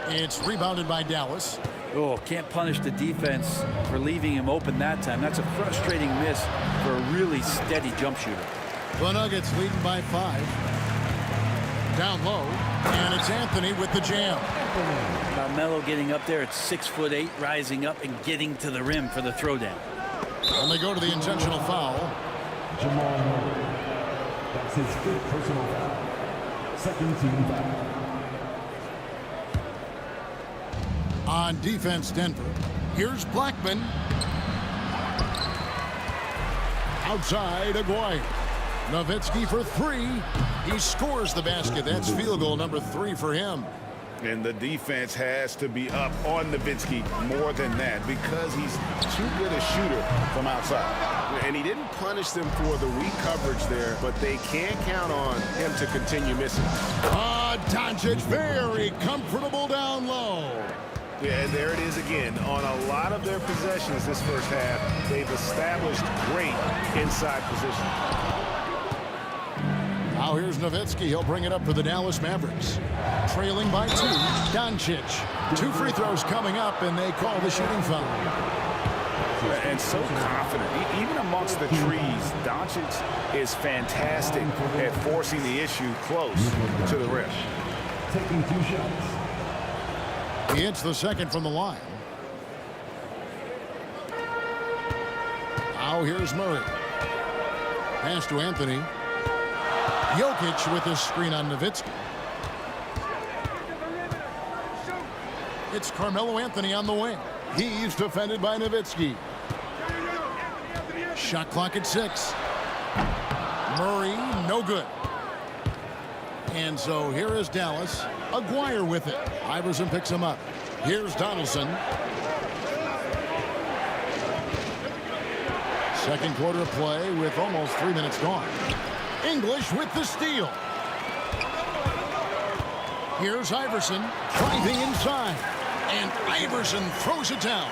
It's rebounded by Dallas. Oh, can't punish the defense for leaving him open that time. That's a frustrating miss for a really steady jump shooter. The Nuggets leading by 5. Down low, and it's Anthony with the jam. Melo getting up there at 6'8", rising up and getting to the rim for the throwdown. And they go to the intentional foul. Jamal Murray. That's his 5th personal foul. Second team foul. On defense, Denver. Here's Blackman. Outside, Aguirre. Nowitzki for 3. He scores the basket. That's field goal number 3 for him. And the defense has to be up on Nowitzki more than that because he's too good a shooter from outside. And he didn't punish them for the weak coverage there, but they can't count on him to continue missing. Doncic very comfortable down low. Yeah, and there it is again. On a lot of their possessions this first half, they've established great inside position. Now here's Nowitzki. He'll bring it up for the Dallas Mavericks. Trailing by 2, Doncic. 2 free throws coming up, and they call the shooting foul. And so confident. Even amongst the trees, Doncic is fantastic at forcing the issue close to the rim. Taking 2 shots. He hits the second from the line. Now here's Murray. Pass to Anthony. Jokic with his screen on Nowitzki. It's Carmelo Anthony on the wing. He's defended by Nowitzki. Shot clock at 6. Murray, no good. And so here is Dallas. Aguirre with it. Iverson picks him up. Here's Donaldson. Second quarter of play with almost 3 minutes gone. English with the steal. Here's Iverson driving inside. And Iverson throws it down.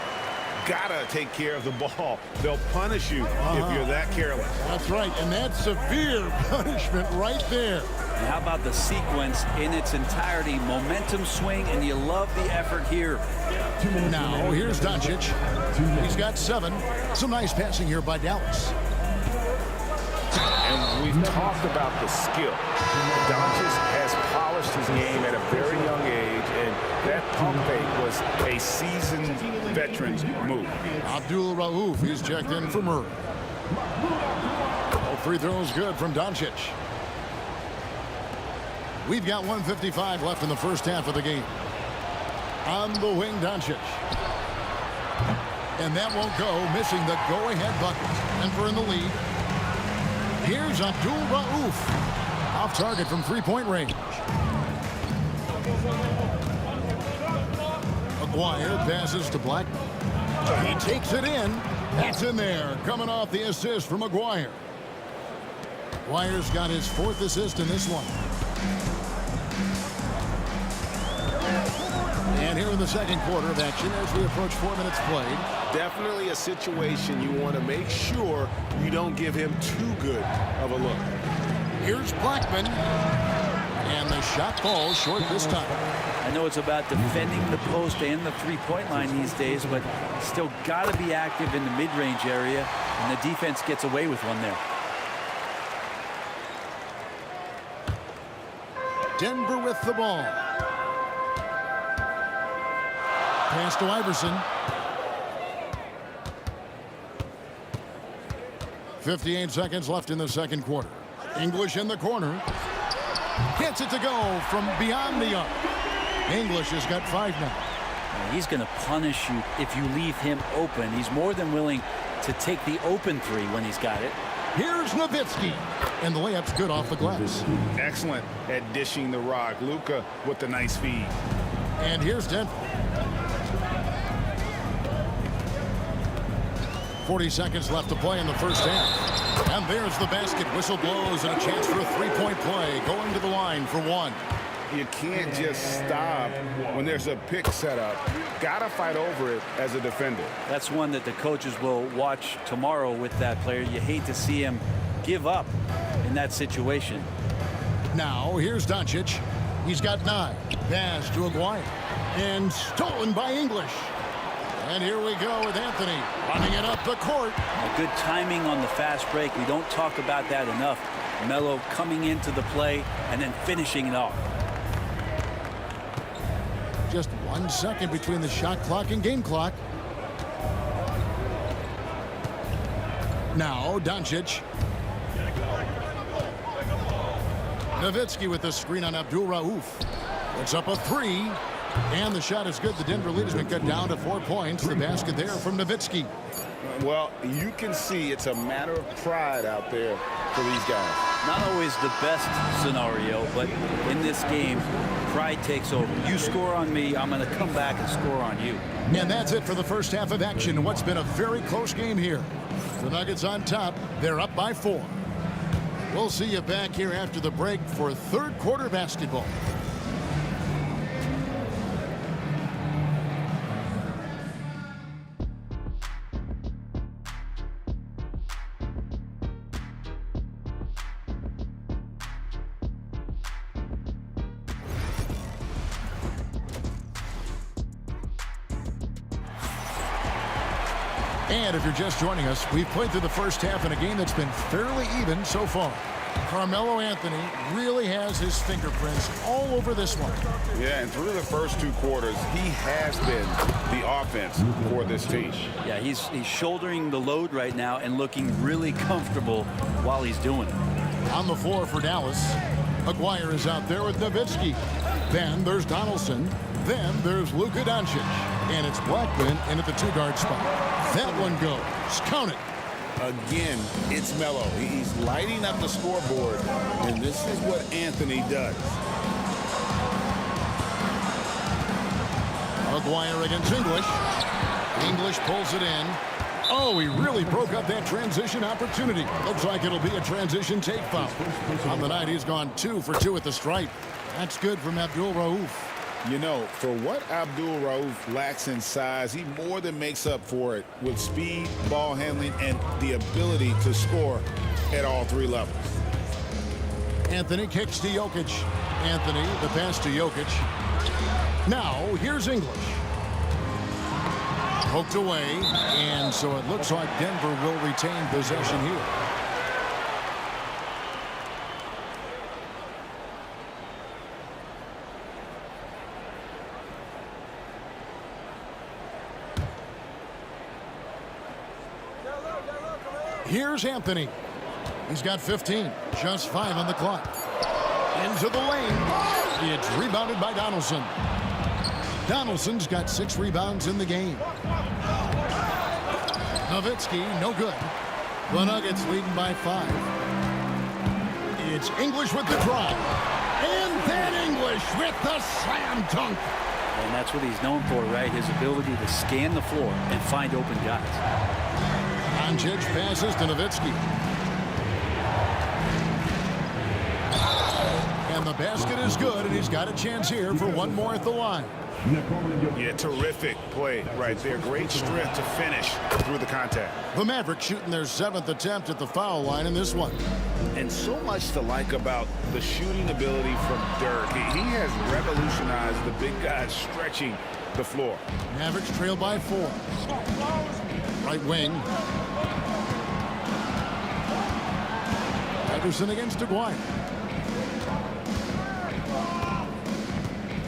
Gotta take care of the ball. They'll punish you if you're that careless. That's right, and that's severe punishment right there. And how about the sequence in its entirety? Momentum swing, and you love the effort here. Now, here's Doncic. He's got 7. Some nice passing here by Dallas. And we've talked about the skill. Doncic has polished his game at a very young age, and that pump fake was a seasoned veteran's move. Abdul Rauf, he's checked in for Murray. All free throws good from Doncic. We've got 1:55 left in the first half of the game. On the wing, Doncic. And that won't go, missing the go-ahead bucket. Denver in the lead. Here's Abdul Rauf. Off target from three-point range. Maguire passes to Blackman. He takes it in. That's in there. Coming off the assist from Maguire. Maguire's got his 4th assist in this one. And here in the second quarter of action as we approach 4 minutes played. Definitely a situation you want to make sure you don't give him too good of a look. Here's Blackman. And the shot falls short this time. I know it's about defending the post and the three-point line these days, but still got to be active in the mid-range area, and the defense gets away with one there. Denver with the ball. Pass to Iverson. 58 seconds left in the second quarter. English in the corner. Gets it to go from beyond the arc. English has got 5 now. He's going to punish you if you leave him open. He's more than willing to take the open three when he's got it. Here's Nowitzki. And the layup's good off the glass. Excellent at dishing the rock. Luka with the nice feed. And here's Denver. 40 seconds left to play in the first half. And there's the basket. Whistle blows and a chance for a three-point play. Going to the line for 1. You can't just stop when there's a pick set up. Gotta fight over it as a defender. That's one that the coaches will watch tomorrow with that player. You hate to see him give up in that situation. Now, here's Doncic. He's got 9. Pass to Aguirre. And stolen by English. And here we go with Anthony running it up the court. A good timing on the fast break. We don't talk about that enough. Melo coming into the play and then finishing it off. Just 1 second between the shot clock and game clock. Now, Doncic. Nowitzki with the screen on Abdul Rauf. It's up a 3. And the shot is good. The Denver lead has been cut down to 4 points. The basket there from Nowitzki. Well, you can see it's a matter of pride out there for these guys. Not always the best scenario, but in this game, pride takes over. You score on me, I'm going to come back and score on you. And that's it for the first half of action. What's been a very close game here. The Nuggets on top. They're up by 4. We'll see you back here after the break for third quarter basketball. And if you're just joining us, we've played through the first half in a game that's been fairly even so far. Carmelo Anthony really has his fingerprints all over this one. Yeah, and through the first 2 quarters, he has been the offense for this team. Yeah, he's shouldering the load right now and looking really comfortable while he's doing it. On the floor for Dallas, Aguirre is out there with Nowitzki. Then there's Donaldson. Then there's Luka Doncic. And it's Blackman in at the 2-guard spot. That one goes. Count it. Again, it's Melo. He's lighting up the scoreboard, and this is what Anthony does. Aguirre against English. English pulls it in. Oh, he really broke up that transition opportunity. Looks like it'll be a transition take foul. On the night, he's gone 2 for 2 at the stripe. That's good from Abdul Rauf. You know, for what Abdul Rauf lacks in size, he more than makes up for it with speed, ball handling, and the ability to score at all 3 levels. Anthony kicks to Jokic. Anthony, the pass to Jokic. Now, here's English. Poked away, and so it looks like Denver will retain possession here. Here's Anthony. He's got 15, just 5 on the clock. Into the lane. It's rebounded by Donaldson. Donaldson's got 6 rebounds in the game. Nowitzki, no good. The Nuggets leading by 5. It's English with the drive. And then English with the slam dunk. And that's what he's known for, right? His ability to scan the floor and find open guys. Doncic passes to Nowitzki. And the basket is good, and he's got a chance here for one more at the line. Yeah, terrific play right there. Great strength to finish through the contact. The Mavericks shooting their 7th attempt at the foul line in this one. And so much to like about the shooting ability from Dirk. He has revolutionized the big guys stretching the floor. Mavericks trail by 4. Right wing. Iverson against Aguirre.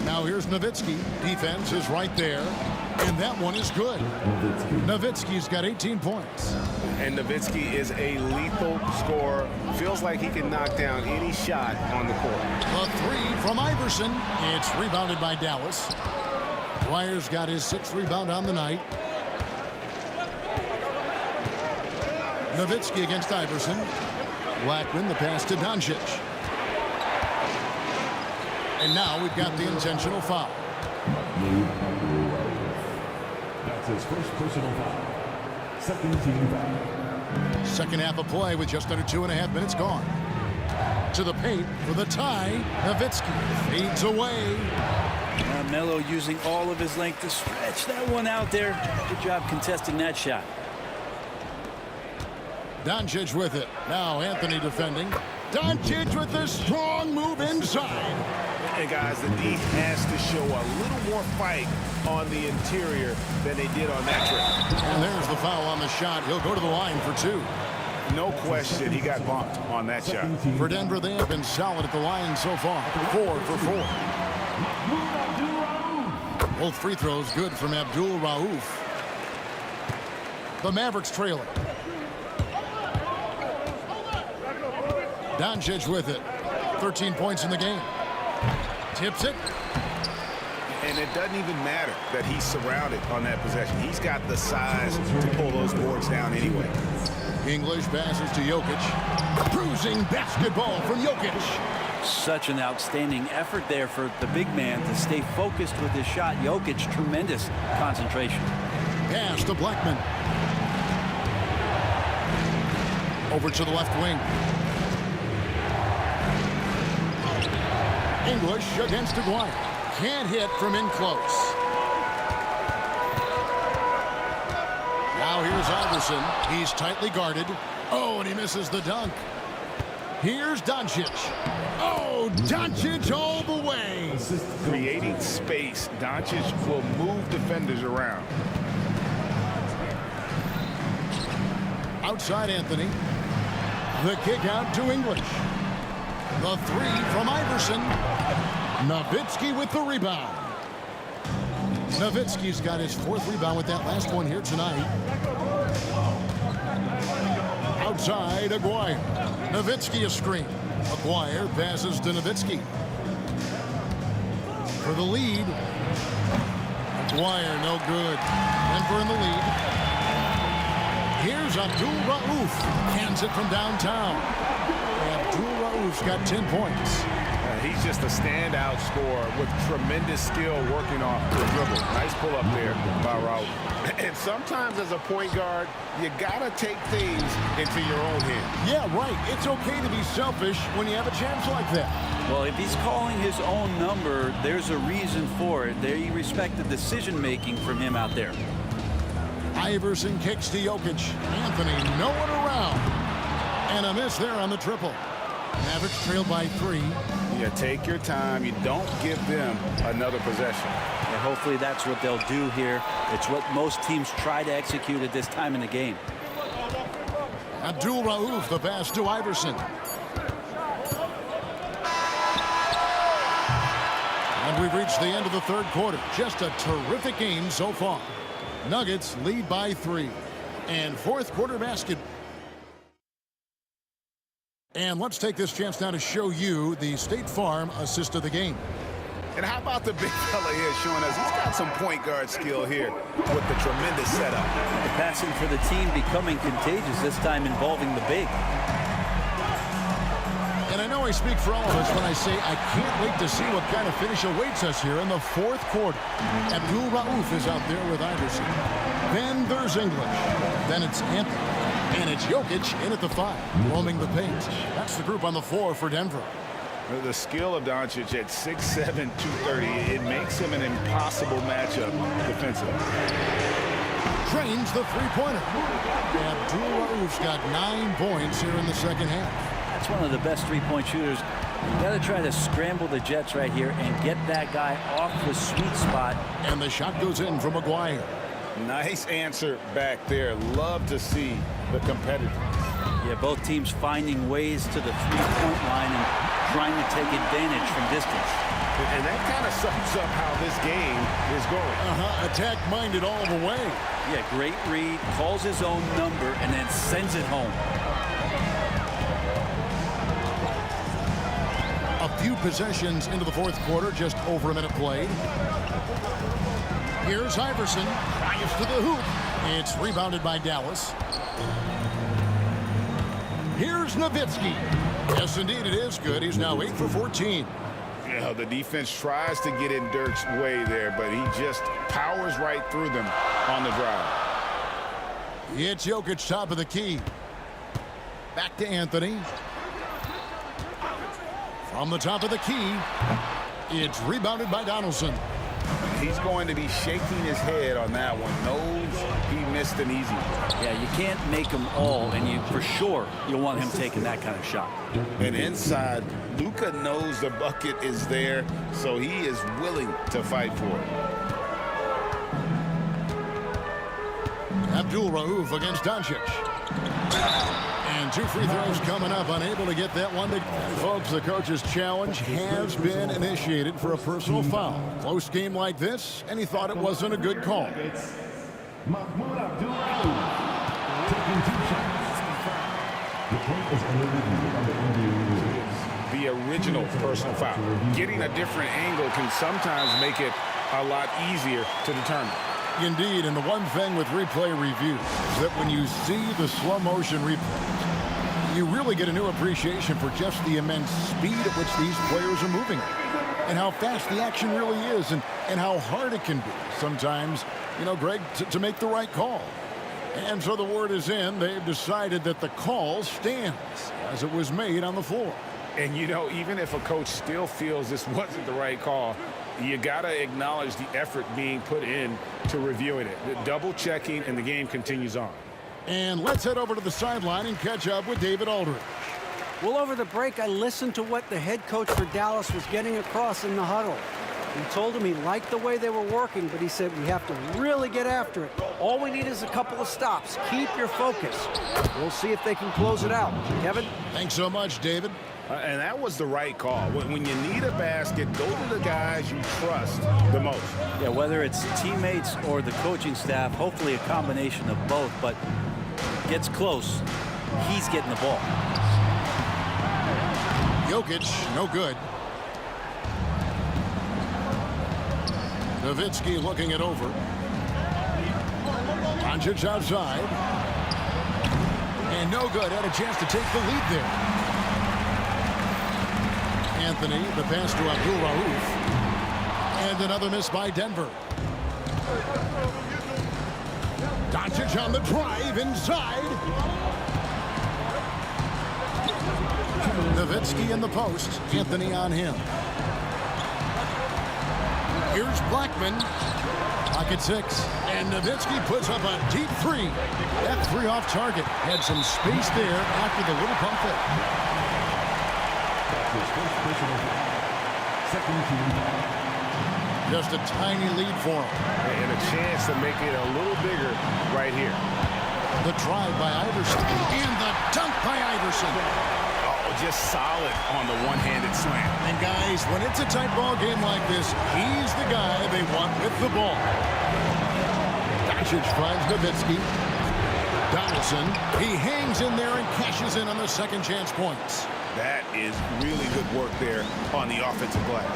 Now here's Nowitzki. Defense is right there. And that one is good. Nowitzki's got 18 points. And Nowitzki is a lethal scorer. Feels like he can knock down any shot on the court. A 3 from Iverson. It's rebounded by Dallas. Dwyer's got his 6th rebound on the night. Nowitzki against Iverson. Blackman, the pass to Doncic. And now we've got the intentional foul. That's his first personal foul. Second team foul. Second half of play with just under 2.5 minutes gone. To the paint for the tie. Nowitzki fades away. Melo using all of his length to stretch that one out there. Good job contesting that shot. Doncic with it. Now Anthony defending. Doncic with a strong move inside. And guys, the D has to show a little more fight on the interior than they did on that trip. And there's the foul on the shot. He'll go to the line for 2. No question he got bumped on that shot. For Denver, they have been solid at the line so far. 4 for 4. Both free throws good from Abdul Rauf. The Mavericks trailing. Doncic with it. 13 points in the game. Tips it. And it doesn't even matter that he's surrounded on that possession. He's got the size to pull those boards down anyway. English passes to Jokic. Cruising basketball from Jokic. Such an outstanding effort there for the big man to stay focused with his shot. Jokic, tremendous concentration. Pass to Blackman. Over to the left wing. English against Aguirre. Can't hit from in close. Now here's Iverson. He's tightly guarded. Oh, and he misses the dunk. Here's Doncic. Oh, Doncic all the way. Creating space. Doncic will move defenders around. Outside Anthony. The kick out to English. The 3 from Iverson. Nowitzki with the rebound. Nowitzki's got his 4th rebound with that last one here tonight. Outside Aguirre. Nowitzki a screen. Aguirre passes to Nowitzki. For the lead. Aguirre no good. Denver in the lead. Here's Abdul Rauf. Cans it from downtown. Abdul Rauf's got 10 points. He's just a standout scorer with tremendous skill working off the dribble. Nice pull up there by Raul. And sometimes as a point guard, you got to take things into your own hands. Yeah, right. It's okay to be selfish when you have a chance like that. Well, if he's calling his own number, there's a reason for it. They respect the decision-making from him out there. Iverson kicks to Jokic. Anthony, no one around. And a miss there on the triple. Mavericks trailed by 3. You take your time. You don't give them another possession. And hopefully that's what they'll do here. It's what most teams try to execute at this time in the game. Abdul Rauf, the pass to Iverson. And we've reached the end of the third quarter. Just a terrific game so far. Nuggets lead by 3. And fourth quarter basketball. And let's take this chance now to show you the State Farm assist of the game. And how about the big fella here showing us he's got some point guard skill here with the tremendous setup. The passing for the team becoming contagious, this time involving the big. And I know I speak for all of us when I say I can't wait to see what kind of finish awaits us here in the fourth quarter. Abdul Rauf is out there with Iverson. Then there's English. Then it's Anthony. And it's Jokic in at the 5, roaming the paint. That's the group on the floor for Denver. The skill of Doncic at 6'7", 230, it makes him an impossible matchup defensively. Drains the three-pointer. Abdul Rauf's got 9 points here in the second half. That's one of the best three-point shooters. You got to try to scramble the Jets right here and get that guy off the sweet spot. And the shot goes in from McGuire. Nice answer back there. Love to see the competitors. Yeah, both teams finding ways to the three-point line and trying to take advantage from distance. And that kind of sums up how this game is going. Attack-minded all the way. Yeah, great read, calls his own number, and then sends it home. A few possessions into the fourth quarter, just over a minute played. Here's Iverson, drives to the hoop. It's rebounded by Dallas. Here's Nowitzki. Yes, indeed, it is good. He's now 8 for 14. Yeah, the defense tries to get in Dirk's way there, but he just powers right through them on the drive. It's Jokic, top of the key. Back to Anthony. From the top of the key, it's rebounded by Donaldson. He's going to be shaking his head on that one. Knows he missed an easy one. Yeah, you can't make them all, and you for sure you'll want him taking that kind of shot. And inside, Luka knows the bucket is there, so he is willing to fight for it. Abdul Rauf against Doncic. And 2 free throws coming up, unable to get that one to... Folks, the coach's challenge has been initiated for a personal foul. Close game like this, and he thought it wasn't a good call. Mahmoud Abdul Rauf taking 2 shots. The point is under review under NBA rules. The original personal foul. Getting a different angle can sometimes make it a lot easier to determine. Indeed, and the one thing with replay review is that when you see the slow motion replays, you really get a new appreciation for just the immense speed at which these players are moving and how fast the action really is and how hard it can be sometimes, you know, Greg, to make the right call. And so the word is in. They've decided that the call stands as it was made on the floor. And, you know, even if a coach still feels this wasn't the right call, you got to acknowledge the effort being put in to reviewing it. The double checking, and the game continues on. And let's head over to the sideline and catch up with David Aldridge. Well, over the break, I listened to what the head coach for Dallas was getting across in the huddle. He told him he liked the way they were working, but he said we have to really get after it. All we need is a couple of stops. Keep your focus. We'll see if they can close it out. Kevin? Thanks so much, David. And that was the right call. When you need a basket, go to the guys you trust the most. Yeah, whether it's teammates or the coaching staff, hopefully a combination of both, but gets close, he's getting the ball. Jokic, no good. Nowitzki looking it over. Doncic outside. And no good. Had a chance to take the lead there. And Anthony. The pass to Abdul-Rauf. And another miss by Denver. Doncic on the drive inside. Nowitzki in the post. Anthony on him. Here's Blackman. Pocket 6. And Nowitzki puts up a deep three. That three off target. Had some space there after the little pump fake. Second team. Just a tiny lead for him. And a chance to make it a little bigger right here. The drive by Iverson. And the dunk by Iverson. Oh, just solid on the one-handed slam. And guys, when it's a tight ball game like this, he's the guy they want with the ball. Doncic finds Nowitzki. Donaldson, he hangs in there and cashes in on the second chance points. That is really good work there on the offensive glass.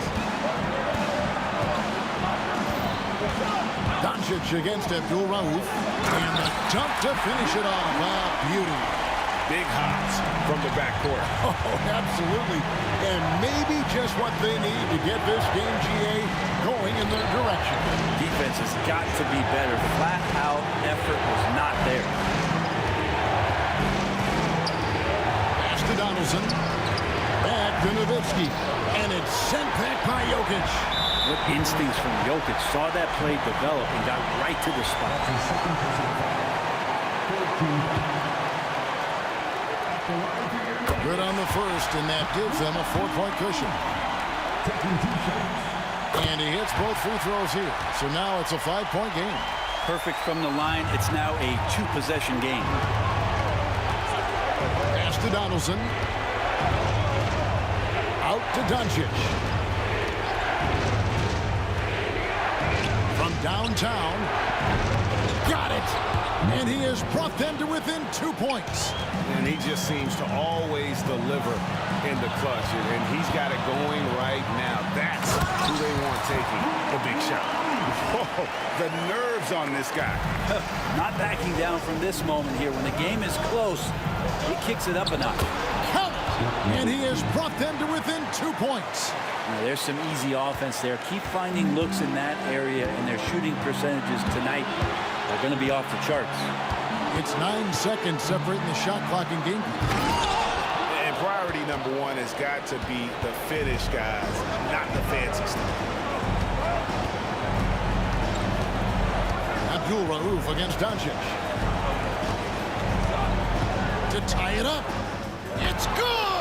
Doncic against Abdul-Rauf. And the dunk to finish it off. Ah, beauty. Big hops from the backcourt. Oh, absolutely. And maybe just what they need to get this game, GA, going in their direction. Defense has got to be better. Flat out effort was not there. Pass to Donaldson. Back to Nowitzki. And it's sent back by Jokic. What instincts from Jokic. Saw that play develop and got right to the spot. Good on the first, and that gives them a 4-point cushion. And he hits both free throws here. So now it's a 5-point game. Perfect from the line. It's now a 2-possession game. Pass to Donaldson. Out to Doncic. From downtown. Got it. And he has brought them to within 2 points. And he just seems to always deliver in the clutch. And he's got it going right now. That's who they want taking the big shot. Whoa, the nerves on this guy. Not backing down from this moment here. When the game is close, he kicks it up a notch. Count it. And he has brought them to within 2 points. Now, there's some easy offense there. Keep finding looks in that area, and their shooting percentages tonight are going to be off the charts. It's 9 seconds separating the shot clock and game. And priority number one has got to be the finish, guys, not the fancy stuff. Abdul-Rauf against Doncic. To tie it up. It's good!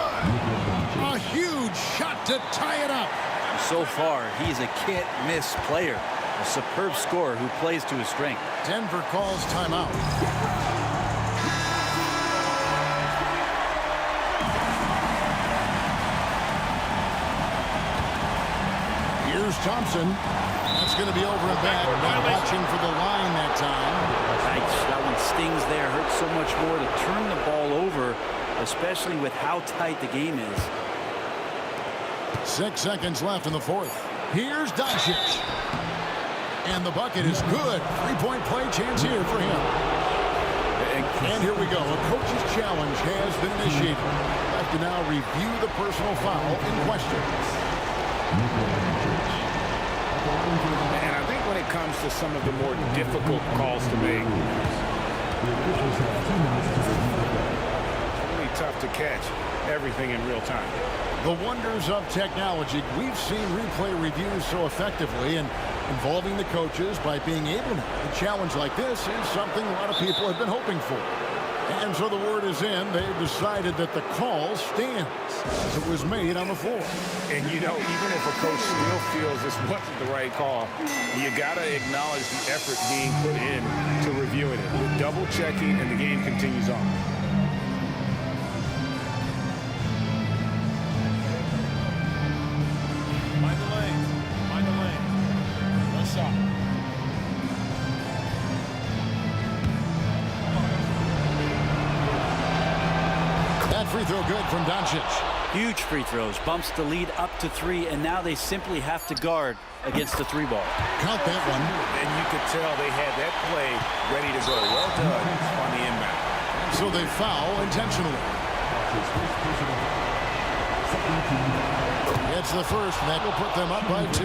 A huge shot to tie it up. So far, he's a can't-miss player. A superb scorer who plays to his strength. Denver calls timeout. Here's Thompson. That's going to be over and back. Not watching for the line that time. Nice. That one stings there. Hurts so much more to turn the ball over, especially with how tight the game is. 6 seconds left in the fourth. Here's Doncic. And the bucket is good. 3-point play chance here for him. And here we go. A coach's challenge has been initiated. Have to now review the personal foul in question. And I think when it comes to some of the more difficult calls to make, it's really tough to catch everything in real time. The wonders of technology. We've seen replay reviews so effectively, and involving the coaches by being able to. A challenge like this is something a lot of people have been hoping for. And so the word is in. They've decided that the call stands as it was made on the floor. And, you know, even if a coach still feels this wasn't the right call, you got to acknowledge the effort being put in to reviewing it. With double checking, and the game continues on. Mind the lane. Mind the lane. What's up? That free throw good from Doncic. Huge free throws. Bumps the lead up to 3, and now they simply have to guard against the 3-ball. Count that one. And you could tell they had that play ready to go. Well done on the inbound. So they foul intentionally. It's the first, and that will put them up by 2.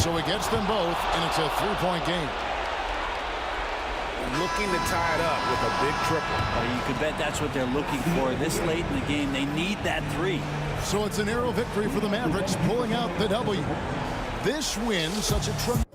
So he gets them both, and it's a 3-point game. Looking to tie it up with a big triple. You can bet that's what they're looking for this late in the game. They need that 3. So it's a narrow victory for the Mavericks, pulling out the W. This win, such a tremendous.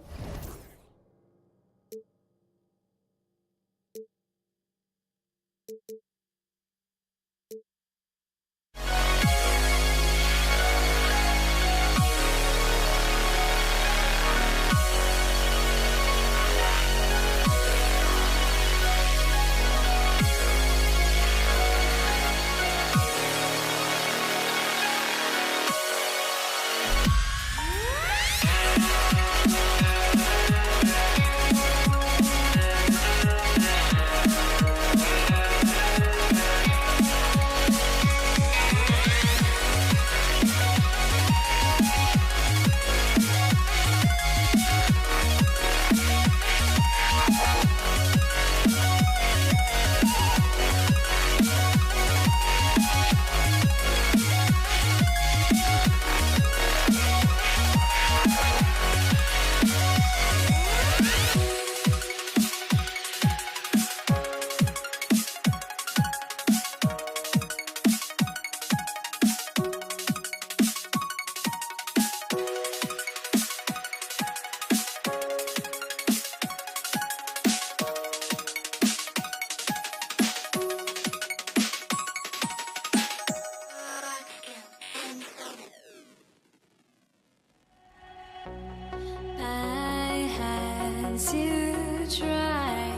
I had to try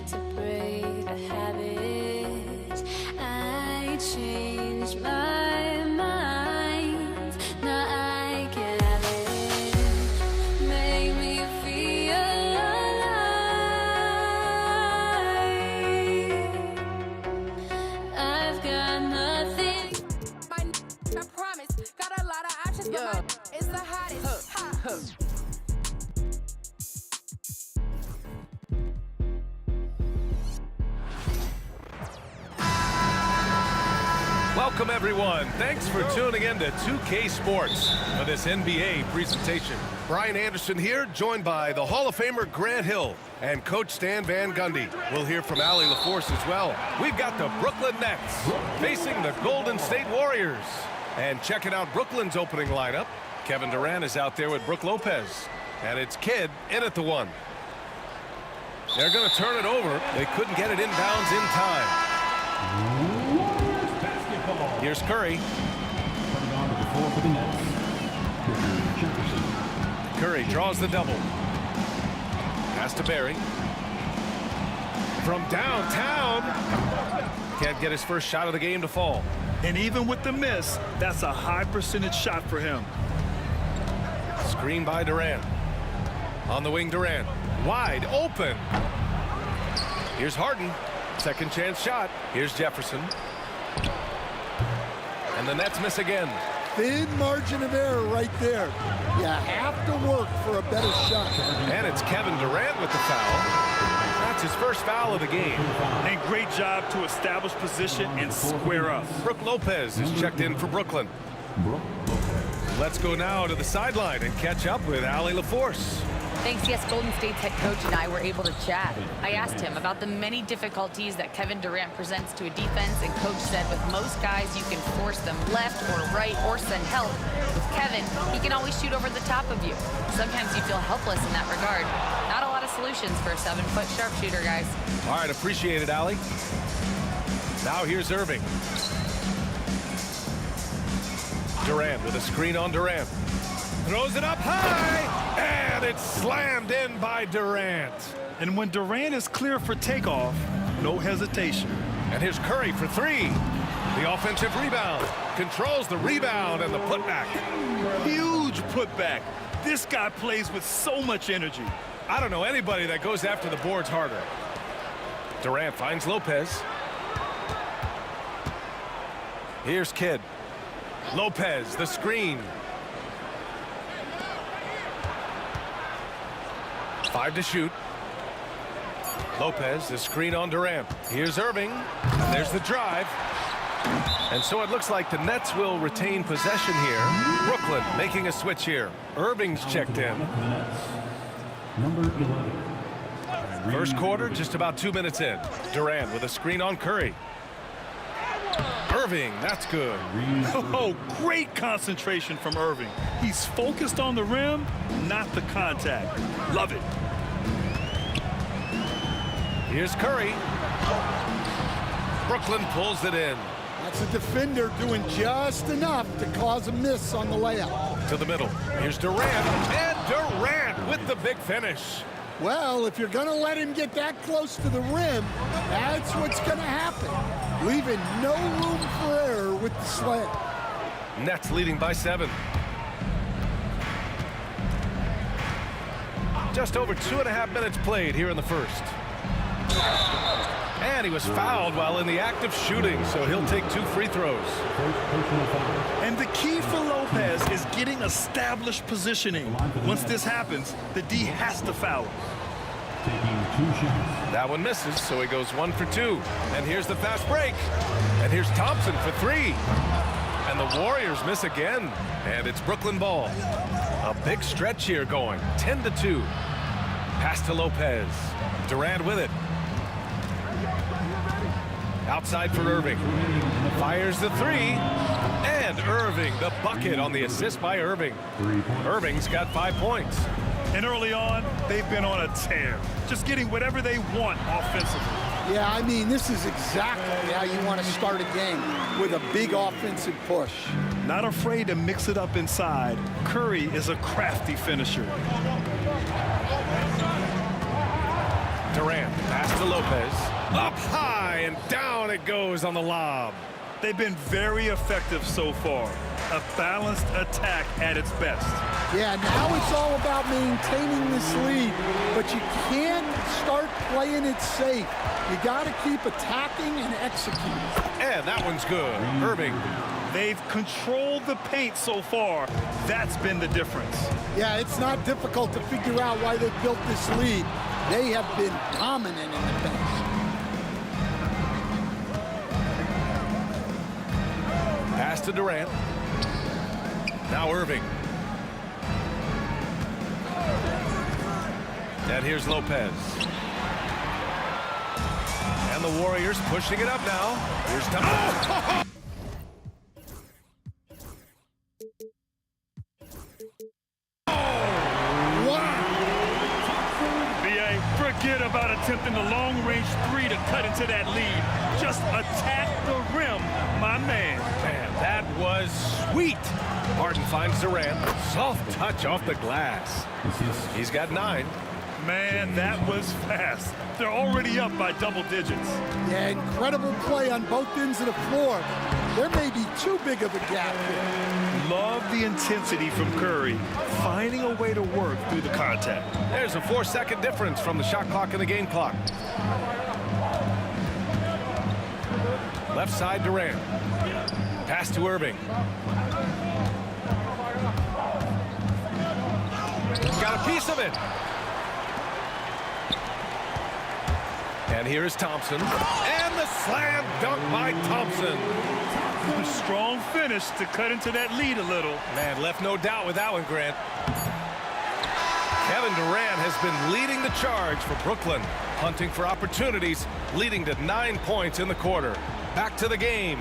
to break a habit. I changed my mind. Now I can have it. Make me feel alive. I've got nothing. I promise. Got a lot of options, but mine is the hottest. Welcome, everyone. Thanks for tuning in to 2K Sports for this NBA presentation. Brian Anderson here, joined by the Hall of Famer Grant Hill and Coach Stan Van Gundy. We'll hear from Allie LaForce as well. We've got the Brooklyn Nets facing the Golden State Warriors. And checking out Brooklyn's opening lineup, Kevin Durant is out there with Brook Lopez. And it's Kidd in at the 1. They're going to turn it over. They couldn't get it inbounds in time. Here's Curry. Curry draws the double. Pass to Barry. From downtown. Can't get his first shot of the game to fall. And even with the miss, that's a high percentage shot for him. Screen by Durant. On the wing, Durant. Wide open. Here's Harden. Second chance shot. Here's Jefferson. And the Nets miss again. Thin margin of error right there. You have to work for a better shot. And it's Kevin Durant with the foul. That's his first foul of the game. And great job to establish position and square up. Brook Lopez is checked in for Brooklyn. Let's go now to the sideline and catch up with Allie LaForce. Thanks. Yes, Golden State's head coach and I were able to chat. I asked him about the many difficulties that Kevin Durant presents to a defense, and coach said with most guys you can force them left or right or send help. With Kevin, he can always shoot over the top of you. Sometimes you feel helpless in that regard. Not a lot of solutions for a 7-foot sharpshooter, guys. All right, appreciate it, Allie. Now here's Irving. Durant with a screen on Durant. Throws it up high, and it's slammed in by Durant. And when Durant is clear for takeoff, no hesitation. And here's Curry for 3. The offensive rebound. Controls the rebound and the putback. Huge putback. This guy plays with so much energy. I don't know anybody that goes after the boards harder. Durant finds Lopez. Here's Kidd. Lopez, the screen. 5 to shoot. Lopez, the screen on Durant. Here's Irving. And there's the drive. And so it looks like the Nets will retain possession here. Brooklyn making a switch here. Irving's checked in. Number 11. First quarter, just about 2 minutes in. Durant with a screen on Curry. Irving, that's good. Oh, great concentration from Irving. He's focused on the rim, not the contact. Love it. Here's Curry. Brooklyn pulls it in. That's a defender doing just enough to cause a miss on the layup. To the middle. Here's Durant. And Durant with the big finish. Well, if you're going to let him get that close to the rim, that's what's going to happen. Leaving no room for error with the slam. Nets leading by 7. Just over 2.5 minutes played here in the first. And he was fouled while in the act of shooting, so he'll take 2 free throws. And the key for Lopez is getting established positioning. Once this happens, the D has to foul him. Taking 2 shots. That one misses, so he goes 1 for 2. And here's the fast break. And here's Thompson for 3. And the Warriors miss again. And it's Brooklyn ball. A big stretch here going. 10-2. Pass to Lopez. Durant with it. Outside for Irving. Fires the 3. And Irving, the bucket on the assist by Irving. Irving's got 5 points. And early on, they've been on a tear. Just getting whatever they want offensively. Yeah, I mean, this is exactly how you want to start a game, with a big offensive push. Not afraid to mix it up inside. Curry is a crafty finisher. Durant, pass to Lopez. Up high and down it goes on the lob. They've been very effective so far. A balanced attack at its best. Yeah, now it's all about maintaining this lead, but you can't start playing it safe. You got to keep attacking and executing. And that one's good. Irving. They've controlled the paint so far. That's been the difference. Yeah, it's not difficult to figure out why they've built this lead. They have been dominant in the paint. Pass to Durant. Now Irving. And here's Lopez. And the Warriors pushing it up now. Here's Thompson. Forget about attempting the long-range 3 to cut into that lead. Just attack the rim, my man. Man, that was sweet. Harden finds Durant. Soft touch off the glass. He's got 9. Man, that was fast. They're already up by double digits. Yeah, incredible play on both ends of the floor. There may be too big of a gap here. Love the intensity from Curry, finding a way to work through the contact. There's a 4-second difference from the shot clock and the game clock. Left side Durant. Pass to Irving. Got a piece of it. And here's Thompson. And the slam dunk by Thompson. Strong finish to cut into that lead a little. Man, left no doubt with that one, Grant. Kevin Durant has been leading the charge for Brooklyn, hunting for opportunities, leading to 9 points in the quarter. Back to the game.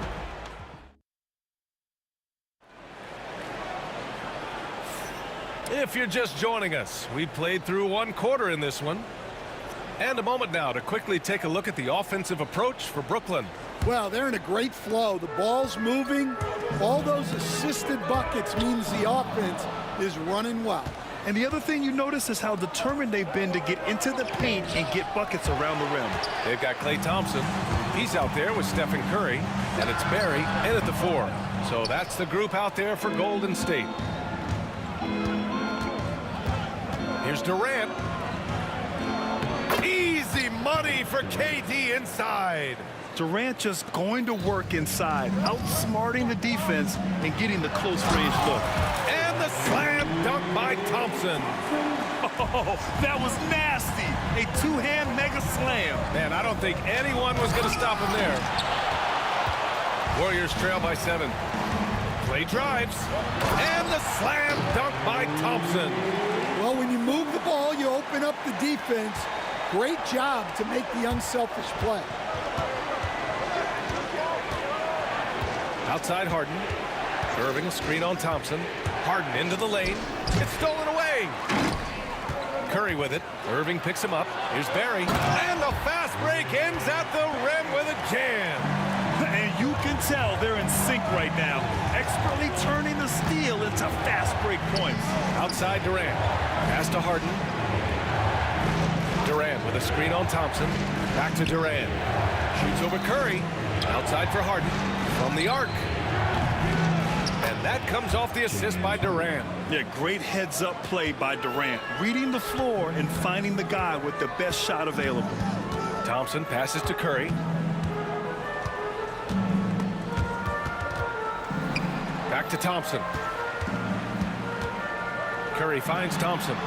If you're just joining us, we played through 1 quarter in this one. And a moment now to quickly take a look at the offensive approach for Brooklyn. Well, they're in a great flow. The ball's moving. All those assisted buckets means the offense is running well. And the other thing you notice is how determined they've been to get into the paint and get buckets around the rim. They've got Klay Thompson. He's out there with Stephen Curry. And it's Barry in at the 4. So that's the group out there for Golden State. Here's Durant. Easy money for KD inside. Durant just going to work inside, outsmarting the defense and getting the close range look. And the slam dunk by Thompson. Oh, that was nasty. A 2-hand mega slam. Man, I don't think anyone was going to stop him there. Warriors trail by 7. Play drives. And the slam dunk by Thompson. Well, when you move the ball, you open up the defense. Great job to make the unselfish play. Outside Harden. Irving, screen on Thompson. Harden into the lane. It's stolen away. Curry with it. Irving picks him up. Here's Barry. And the fast break ends at the rim with a jam. And you can tell they're in sync right now. Expertly turning the steal into fast break points. Outside Durant. Pass to Harden. Durant with a screen on Thompson. Back to Durant. Shoots over Curry. Outside for Harden. From the arc. And that comes off the assist by Durant. Yeah, great heads-up play by Durant. Reading the floor and finding the guy with the best shot available. Thompson passes to Curry. Back to Thompson. Curry finds Thompson.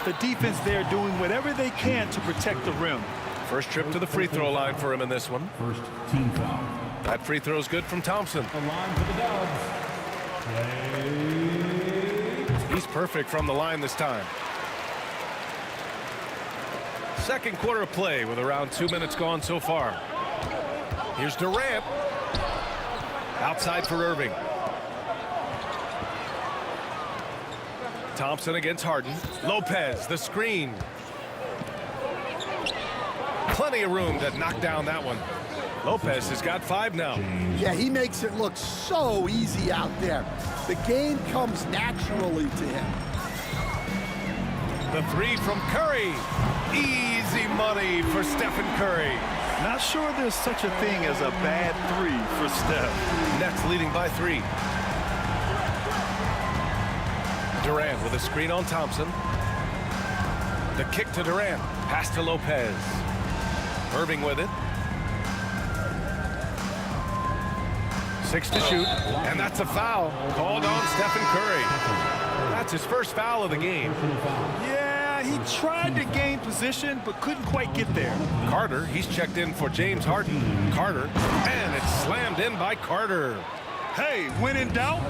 The defense there doing whatever they can to protect the rim. First trip to the free throw line for him in this one. First team foul. That free throw is good from Thompson. The line for the Dubs. He's perfect from the line this time. Second quarter of play with around 2 minutes gone so far. Here's Durant. Outside for Irving. Thompson against Harden. Lopez, the screen. Plenty of room to knock down that one. Lopez has got 5 now. Yeah, he makes it look so easy out there. The game comes naturally to him. The 3 from Curry. Easy money for Stephen Curry. Not sure there's such a thing as a bad 3 for Steph. Nets leading by 3. Durant with a screen on Thompson. The kick to Durant. Pass to Lopez. Irving with it. 6 to shoot. And that's a foul called on Stephen Curry. That's his first foul of the game. Yeah, he tried to gain position, but couldn't quite get there. Carter, he's checked in for James Harden. Carter, and it's slammed in by Carter. Hey, when in doubt,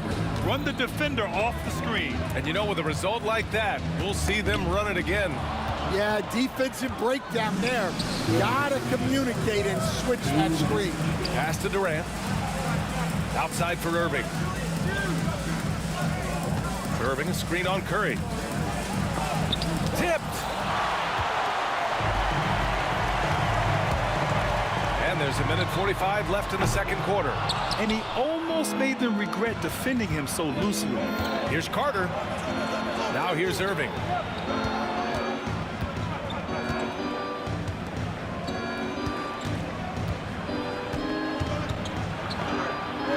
run the defender off the screen. And you know, with a result like that, we'll see them run it again. Yeah, defensive breakdown there. Gotta communicate and switch that screen. Pass to Durant. Outside for Irving. Irving, a screen on Curry. Tipped. And there's 1:45 left in the second quarter. And he almost made them regret defending him so loosely. Here's Carter. Now here's Irving.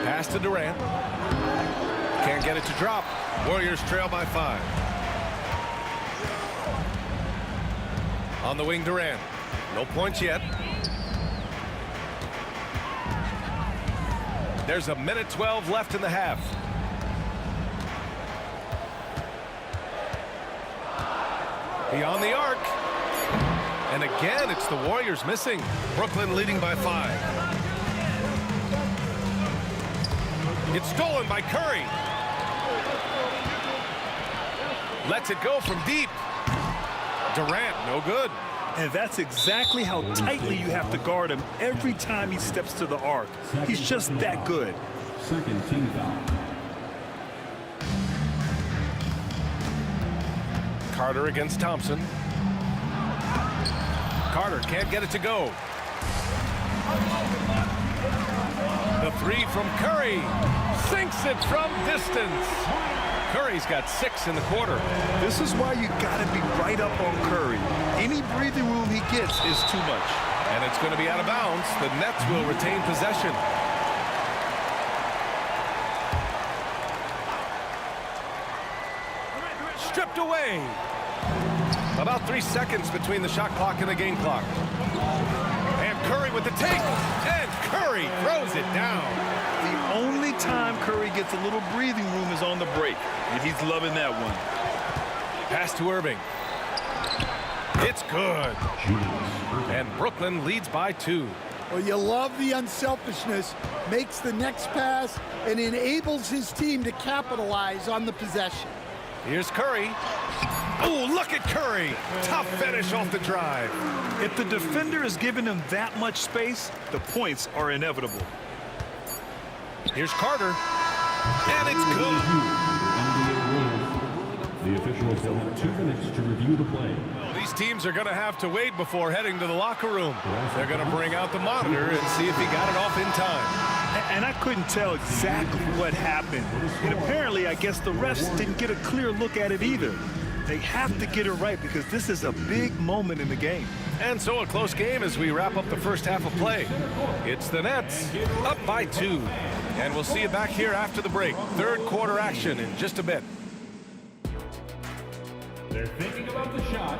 Pass to Durant. Can't get it to drop. Warriors trail by 5. On the wing, Durant. No points yet. There's 1:12 left in the half. Beyond the arc. And again, it's the Warriors missing. Brooklyn leading by 5. It's stolen by Curry. Lets it go from deep. Durant, no good. And that's exactly how tightly you have to guard him every time he steps to the arc. He's just that good. Second team foul. Carter against Thompson. Carter can't get it to go. The 3 from Curry. Sinks it from distance. Curry's got 6 in the quarter. This is why you gotta be right up on Curry. Any breathing room he gets is too much. And it's going to be out of bounds. The Nets will retain possession. Stripped away. About 3 seconds between the shot clock and the game clock. And Curry with the take. And Curry throws it down. The only time Curry gets a little breathing room is on the break. And he's loving that one. Pass to Irving. It's good. And Brooklyn leads by 2. Well, you love the unselfishness, makes the next pass, and enables his team to capitalize on the possession. Here's Curry. Oh, look at Curry. Tough finish off the drive. If the defender is giving him that much space, the points are inevitable. Here's Carter. And it's good. The officials will have 2 minutes to review the play. Well, these teams are going to have to wait before heading to the locker room. They're going to bring out the monitor and see if he got it off in time. And I couldn't tell exactly what happened. And apparently, I guess the refs didn't get a clear look at it either. They have to get it right because this is a big moment in the game. And so a close game as we wrap up the first half of play. It's the Nets up by 2. And we'll see you back here after the break. Third quarter action in just a bit. They're thinking about the shot.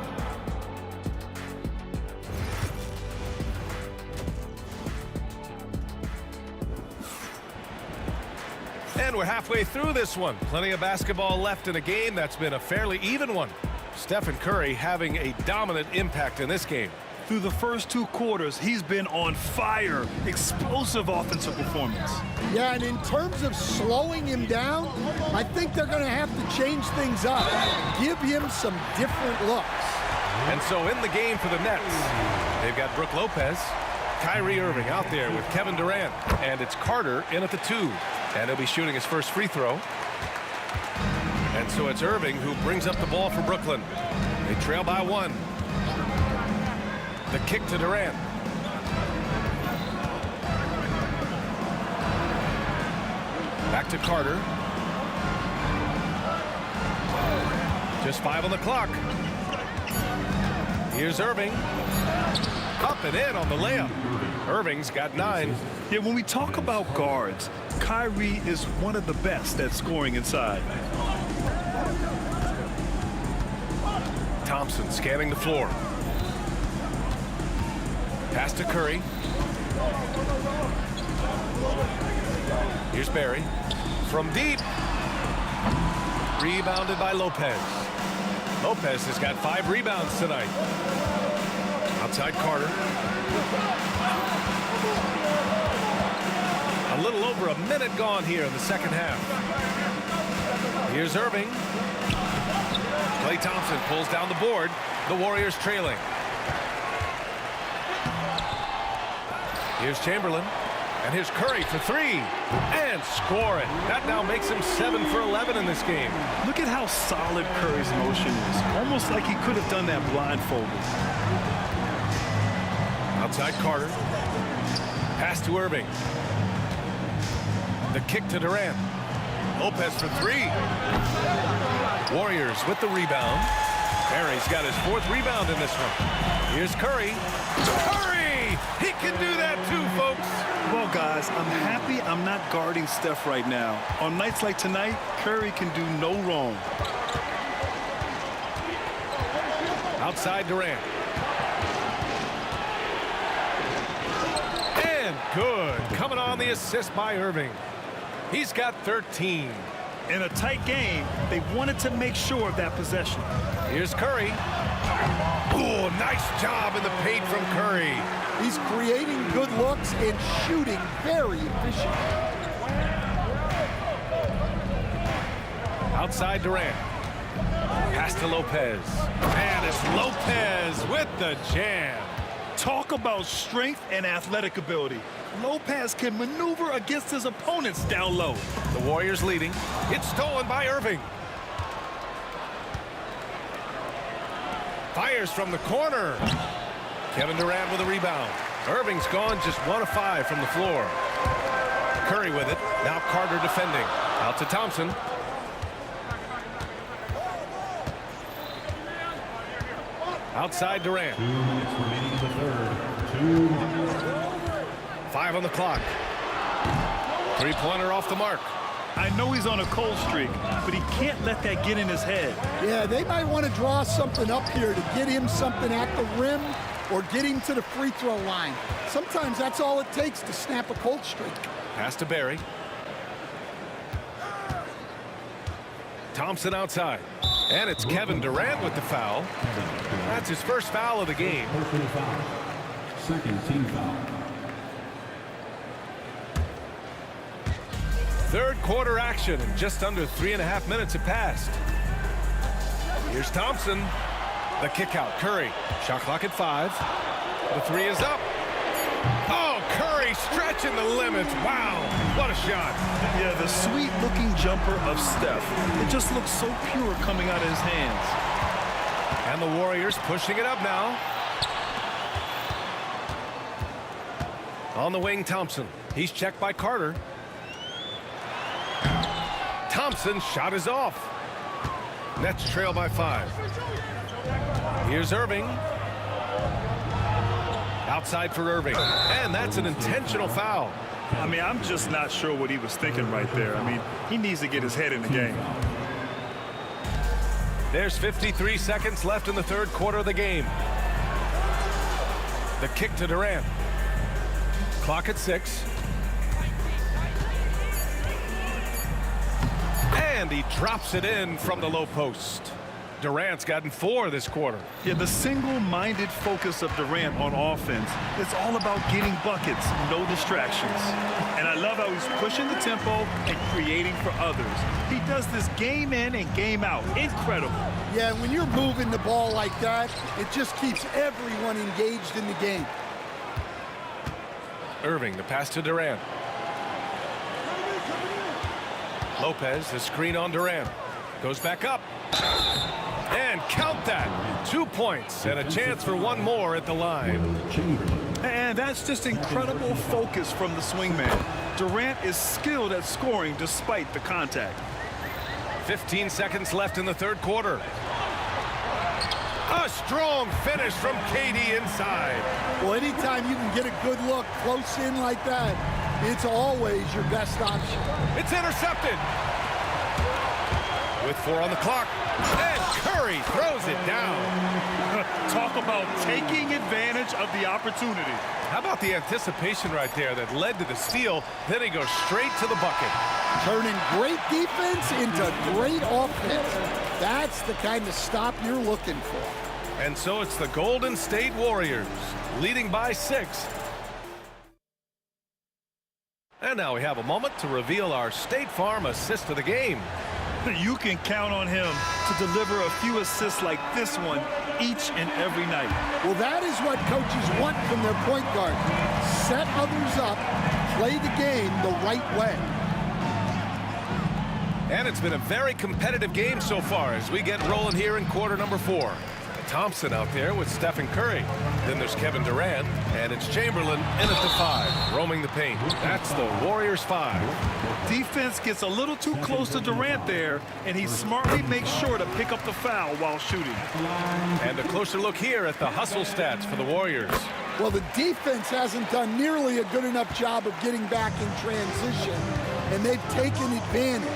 And we're halfway through this one. Plenty of basketball left in a game that's been a fairly even one. Stephen Curry having a dominant impact in this game. Through the first 2 quarters, he's been on fire. Explosive offensive performance. Yeah, and in terms of slowing him down, I think they're going to have to change things up. Give him some different looks. And so in the game for the Nets, they've got Brook Lopez, Kyrie Irving out there with Kevin Durant, and it's Carter in at the 2. And he'll be shooting his first free throw. And so it's Irving who brings up the ball for Brooklyn. They trail by 1. The kick to Durant. Back to Carter. Just 5 on the clock. Here's Irving. Up and in on the layup. Irving's got 9. Yeah, when we talk about guards, Kyrie is one of the best at scoring inside. Thompson scanning the floor. Pass to Curry. Here's Barry. From deep. Rebounded by Lopez. Lopez has got 5 rebounds tonight. Outside Carter. A little over a minute gone here in the second half. Here's Irving. Klay Thompson pulls down the board. The Warriors trailing. Here's Chamberlain. And here's Curry for 3. And score it. That now makes him 7 for 11 in this game. Look at how solid Curry's motion is. Almost like he could have done that blindfolded. Outside Carter. Pass to Irving. The kick to Durant. Lopez for 3. Warriors with the rebound. Barry's got his 4th rebound in this one. Here's Curry. Curry! He can do that too, folks. Well, guys, I'm happy I'm not guarding Steph right now. On nights like tonight, Curry can do no wrong. Outside Durant. And good. Coming on the assist by Irving. He's got 13. In a tight game, they wanted to make sure of that possession. Here's Curry. Oh, nice job in the paint from Curry. He's creating good looks and shooting very efficient. Outside Durant. Pass to Lopez. And it's Lopez with the jam. Talk about strength and athletic ability. Lopez can maneuver against his opponents down low. The Warriors leading. It's stolen by Irving. Fires from the corner. Kevin Durant with a rebound. Irving's gone just 1 of 5 from the floor. Curry with it. Now Carter defending. Out to Thompson. Outside Durant. 2 minutes remaining in the third. 2 minutes. 5 on the clock. 3-pointer off the mark. I know he's on a cold streak, but he can't let that get in his head. Yeah, they might want to draw something up here to get him something at the rim or get him to the free throw line. Sometimes that's all it takes to snap a cold streak. Pass to Barry. Thompson outside. And it's Kevin Durant with the foul. That's his first foul of the game. Second team foul. Third quarter action, and just under 3.5 minutes have passed. Here's Thompson. The kick out. Curry. Shot clock at 5. The three is up. Oh, Curry stretching the limits. Wow, what a shot. Yeah, the sweet-looking jumper of Steph. It just looks so pure coming out of his hands. And the Warriors pushing it up now. On the wing, Thompson. He's checked by Carter. Thompson's shot is off. Nets trail by 5. Here's Irving. Outside for Irving. And that's an intentional foul. I mean, I'm just not sure what he was thinking right there. I mean, he needs to get his head in the game. There's 53 seconds left in the third quarter of the game. The kick to Durant. Clock at 6. And he drops it in from the low post. Durant's gotten 4 this quarter. Yeah, the single-minded focus of Durant on offense, it's all about getting buckets, no distractions. And I love how he's pushing the tempo and creating for others. He does this game in and game out. Incredible. Yeah, when you're moving the ball like that, it just keeps everyone engaged in the game. Irving, the pass to Durant. Lopez, the screen on Durant. Goes back up. And count that. 2 points and a chance for one more at the line. And that's just incredible focus from the swingman. Durant is skilled at scoring despite the contact. 15 seconds left in the third quarter. A strong finish from KD inside. Well, anytime you can get a good look close in like that, it's always your best option. It's intercepted. With 4 on the clock. And Curry throws it down. Talk about taking advantage of the opportunity. How about the anticipation right there that led to the steal? Then he goes straight to the bucket. Turning great defense into great offense. That's the kind of stop you're looking for. And so it's the Golden State Warriors leading by 6. And now we have a moment to reveal our State Farm assist of the game. You can count on him to deliver a few assists like this one each and every night. Well, that is what coaches want from their point guard. Set others up, play the game the right way. And it's been a very competitive game so far as we get rolling here in quarter number 4. Thompson out there with Stephen Curry. Then there's Kevin Durant, and it's Chamberlain in at the 5, roaming the paint. That's the Warriors 5. Defense gets a little too close to Durant there, and he smartly makes sure to pick up the foul while shooting. And a closer look here at the hustle stats for the Warriors. Well, the defense hasn't done nearly a good enough job of getting back in transition, and they've taken advantage,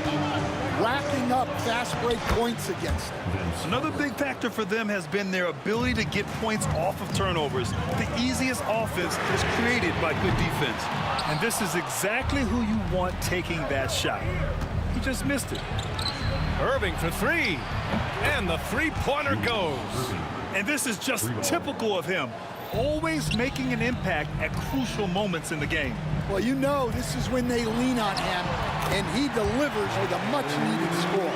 racking up fast break points against them. Another big factor for them has been their ability to get points off of turnovers. The easiest offense is created by good defense. And this is exactly who you want taking that shot. He just missed it. Irving for 3. And the three-pointer goes. And this is just typical of him. Always making an impact at crucial moments in the game. Well, you know this is when they lean on him, and he delivers with a much-needed score.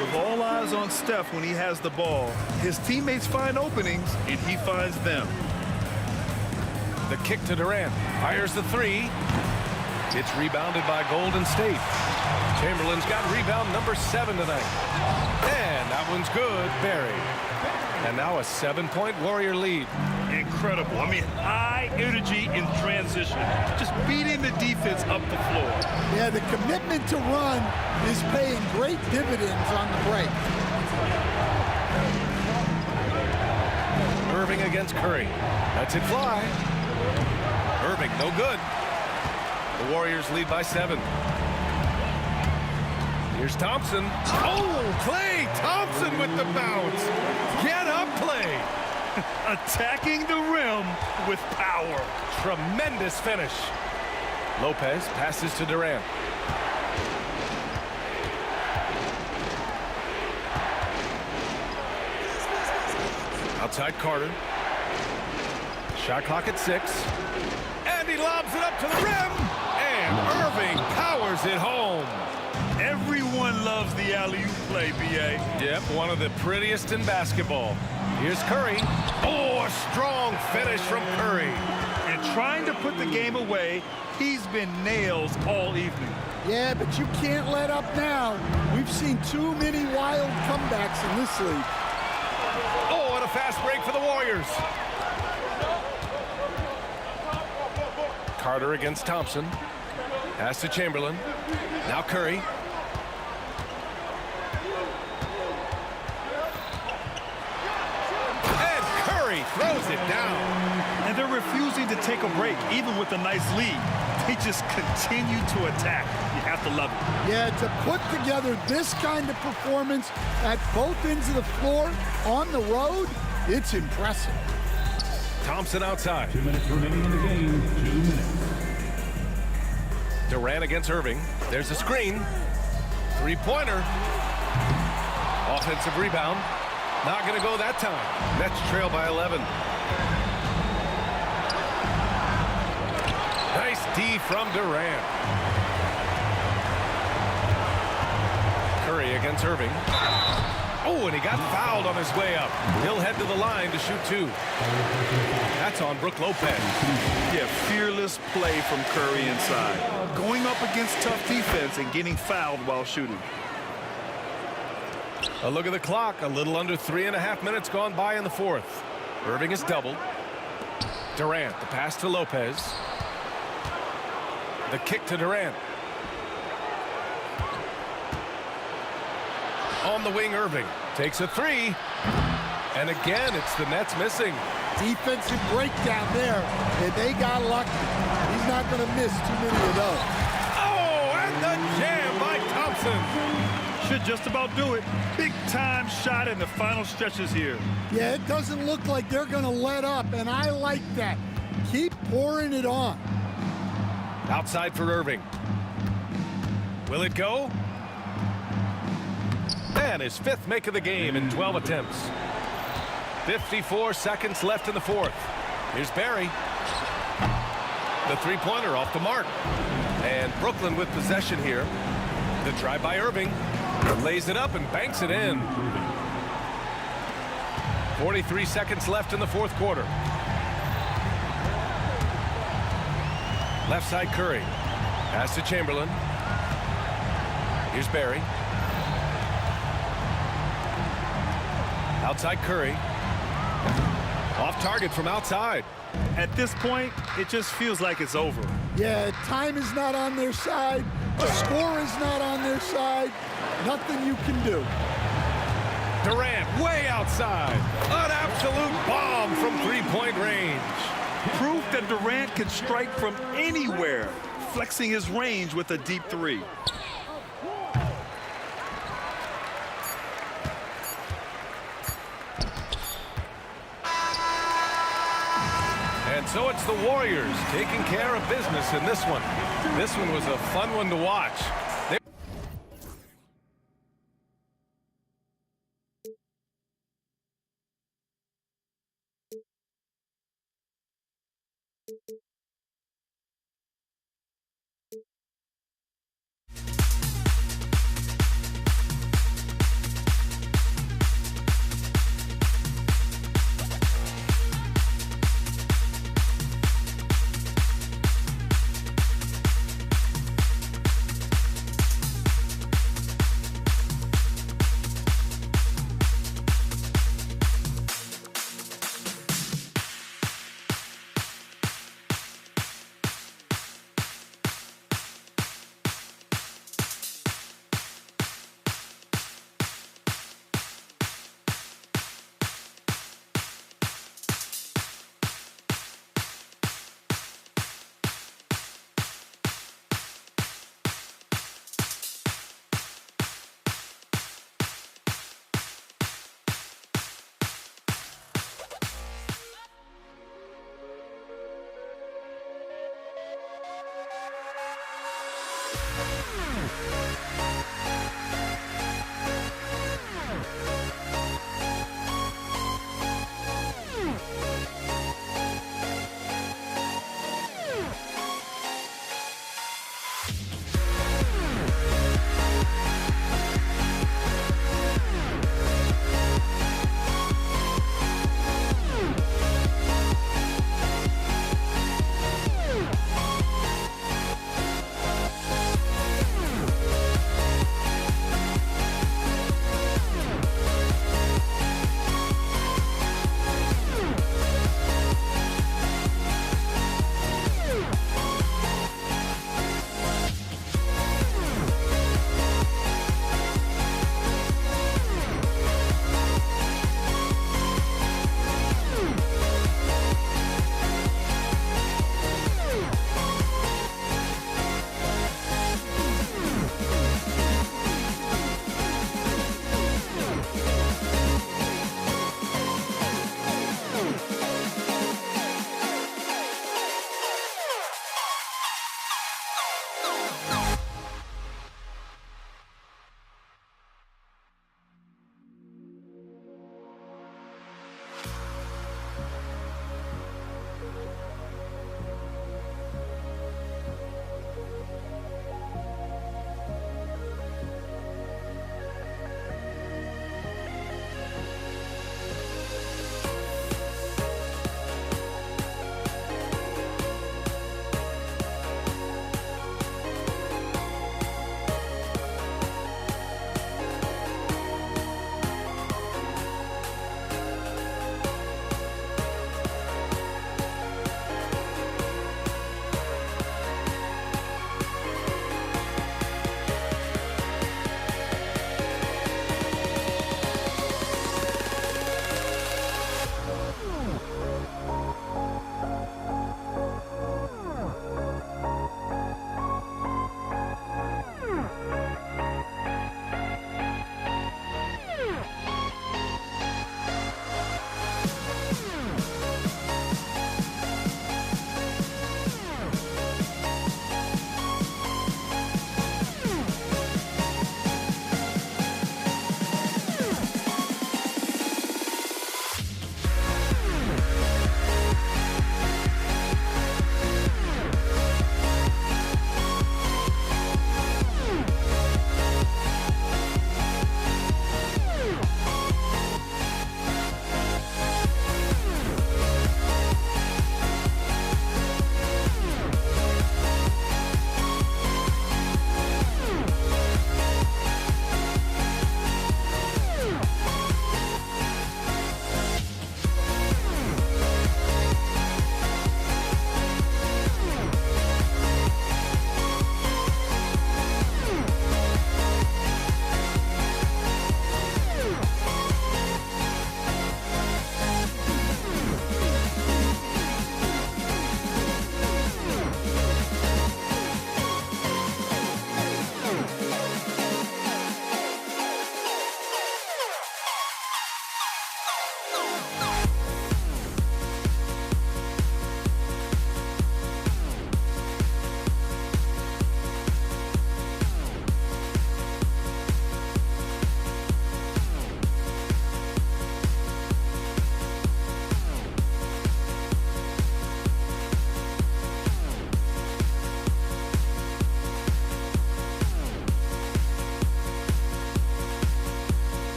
With all eyes on Steph when he has the ball, his teammates find openings, and he finds them. The kick to Durant. Fires the 3. It's rebounded by Golden State. Chamberlain's got rebound number 7 tonight. And that one's good. Barry. And now a 7-point Warrior lead. Incredible. I mean, high energy in transition. Just beating the defense up the floor. Yeah, the commitment to run is paying great dividends on the break. Irving against Curry. Lets it fly. Irving, no good. The Warriors lead by 7. Here's Thompson. Oh, Klay Thompson with the bounce. Get up, Klay. Attacking the rim with power. Tremendous finish. Lopez passes to Durant. Outside Carter. Shot clock at 6. And he lobs it up to the rim. And Irving powers hammers it home. Everyone loves the alley-oop play, B.A. Yep, one of the prettiest in basketball. Here's Curry. Oh, a strong finish from Curry. And trying to put the game away, he's been nails all evening. Yeah, but you can't let up now. We've seen too many wild comebacks in this league. Oh, and a fast break for the Warriors. Carter against Thompson. Pass to Chamberlain. Now Curry. And Curry throws it down. And they're refusing to take a break, even with a nice lead. They just continue to attack. You have to love it. Yeah, to put together this kind of performance at both ends of the floor on the road, it's impressive. Thompson outside. 2 minutes remaining in the game. 2 minutes. Durant against Irving. There's a screen. Three-pointer. Offensive rebound. Not going to go that time. Nets trail by 11. Nice D from Durant. Curry against Irving. Oh, and he got fouled on his way up. He'll head to the line to shoot two. That's on Brook Lopez. Yeah, fearless play from Curry inside. Going up against tough defense and getting fouled while shooting. A look at the clock. A little under 3.5 minutes gone by in the fourth. Irving is doubled. Durant, the pass to Lopez. The kick to Durant. On the wing, Irving takes a three. And again, it's the Nets missing. Defensive breakdown there, and they got lucky. He's not going to miss too many of those. Oh, and the jam by Thompson. Should just about do it. Big time shot in the final stretches here. Yeah, it doesn't look like they're going to let up, and I like that. Keep pouring it on. Outside for Irving. Will it go? And his fifth make of the game in 12 attempts. 54 seconds left in the fourth. Here's Barry. The three-pointer off the mark. And Brooklyn with possession here. The drive by Irving. Lays it up and banks it in. 43 seconds left in the fourth quarter. Left side Curry. Pass to Chamberlain. Here's Barry. Outside Curry. Off target from outside. At this point, it just feels like it's over. Yeah, time is not on their side. The score is not on their side. Nothing you can do. Durant way outside. An absolute bomb from three-point range. Proof that Durant can strike from anywhere, flexing his range with a deep three. And so it's the Warriors taking care of business in this one. This one was a fun one to watch.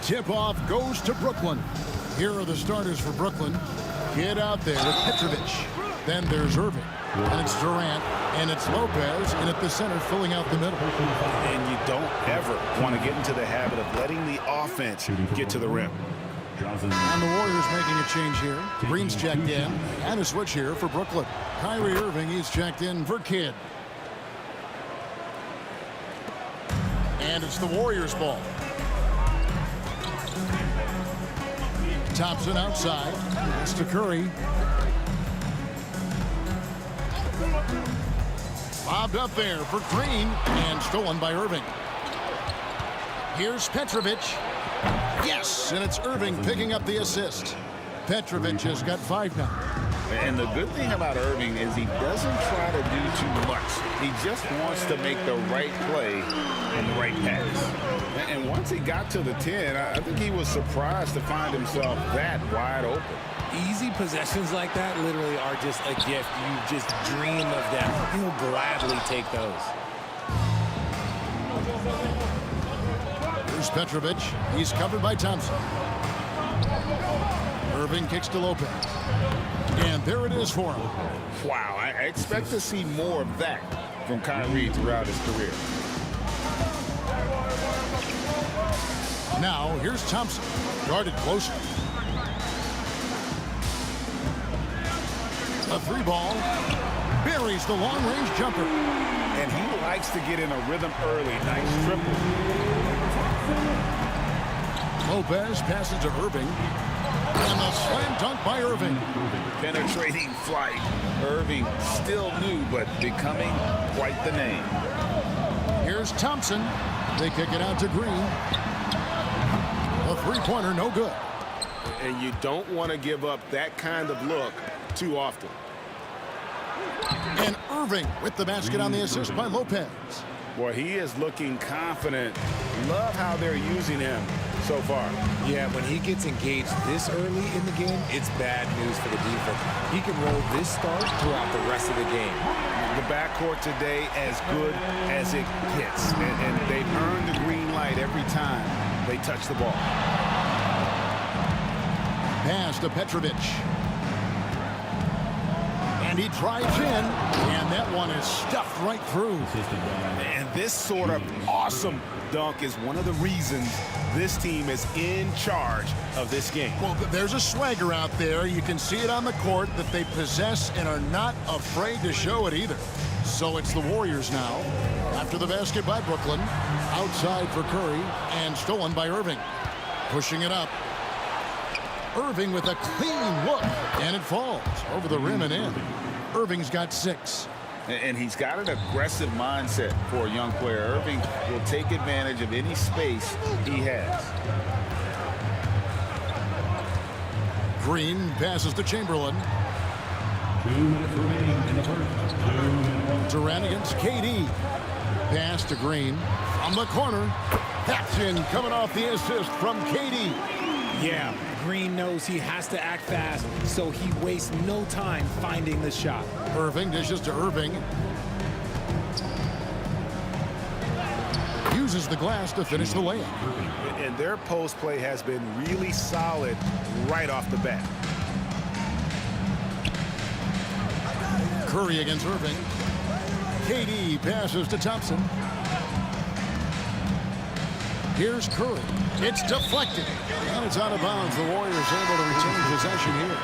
Tip-off goes to Brooklyn. Here are the starters for Brooklyn. Get out there with Petrovic. Then there's Irving. And it's Durant. And it's Lopez. And at the center, filling out the middle. And you don't ever want to get into the habit of letting the offense get to the rim. And the Warriors making a change here. Green's checked in. And a switch here for Brooklyn. Kyrie Irving, he's checked in for Kidd. And it's the Warriors' ball. Thompson outside. It's to Curry. Lobbed up there for Green. And stolen by Irving. Here's Petrovic. Yes, and it's Irving picking up the assist. Petrovic has got 5 now. And the good thing about Irving is he doesn't try to do too much. He just wants to make the right play and the right pass. And once he got to the 10, I think he was surprised to find himself that wide open. Easy possessions like that literally are just a gift. You just dream of them. He'll gladly take those. Here's Petrovic. He's covered by Thompson. Irving kicks to Lopez. And there it is for him. Wow, I expect to see more of that from Kyrie throughout his career. Now, here's Thompson. Guarded closer. A 3-ball. Buries the long-range jumper. And he likes to get in a rhythm early. Nice triple. Lopez passes to Irving. And a slam dunk by Irving. Penetrating flight. Irving still new, but becoming quite the name. Here's Thompson. They kick it out to Green. A 3-pointer, no good. And you don't want to give up that kind of look too often. And Irving with the basket on the assist by Lopez. Boy, he is looking confident. Love how they're using him so far. Yeah, when he gets engaged this early in the game, it's bad news for the defense. He can roll this start throughout the rest of the game. The backcourt today as good as it gets. And they've earned the green light every time they touch the ball. Pass to Petrovic. And he drives in, and that one is stuffed right through. And this sort of awesome dunk is one of the reasons this team is in charge of this game. Well, there's a swagger out there. You can see it on the court that they possess and are not afraid to show it either. So it's the Warriors now. After the basket by Brooklyn. Outside for Curry, and stolen by Irving. Pushing it up. Irving with a clean look, and it falls over the rim and in. Irving's got 6. And he's got an aggressive mindset for a young player. Irving will take advantage of any space he has. Green passes to Chamberlain. 2 minutes remaining in the first. 2 minutes. Durant against KD. Pass to Green from the corner. That's in, coming off the assist from KD. Yeah, Green knows he has to act fast, so he wastes no time finding the shot. Irving dishes to Irving. Uses the glass to finish the layup. And their post play has been really solid right off the bat. Curry against Irving. KD passes to Thompson. Here's Curry. It's deflected. And it's out of bounds. The Warriors able to retain possession here.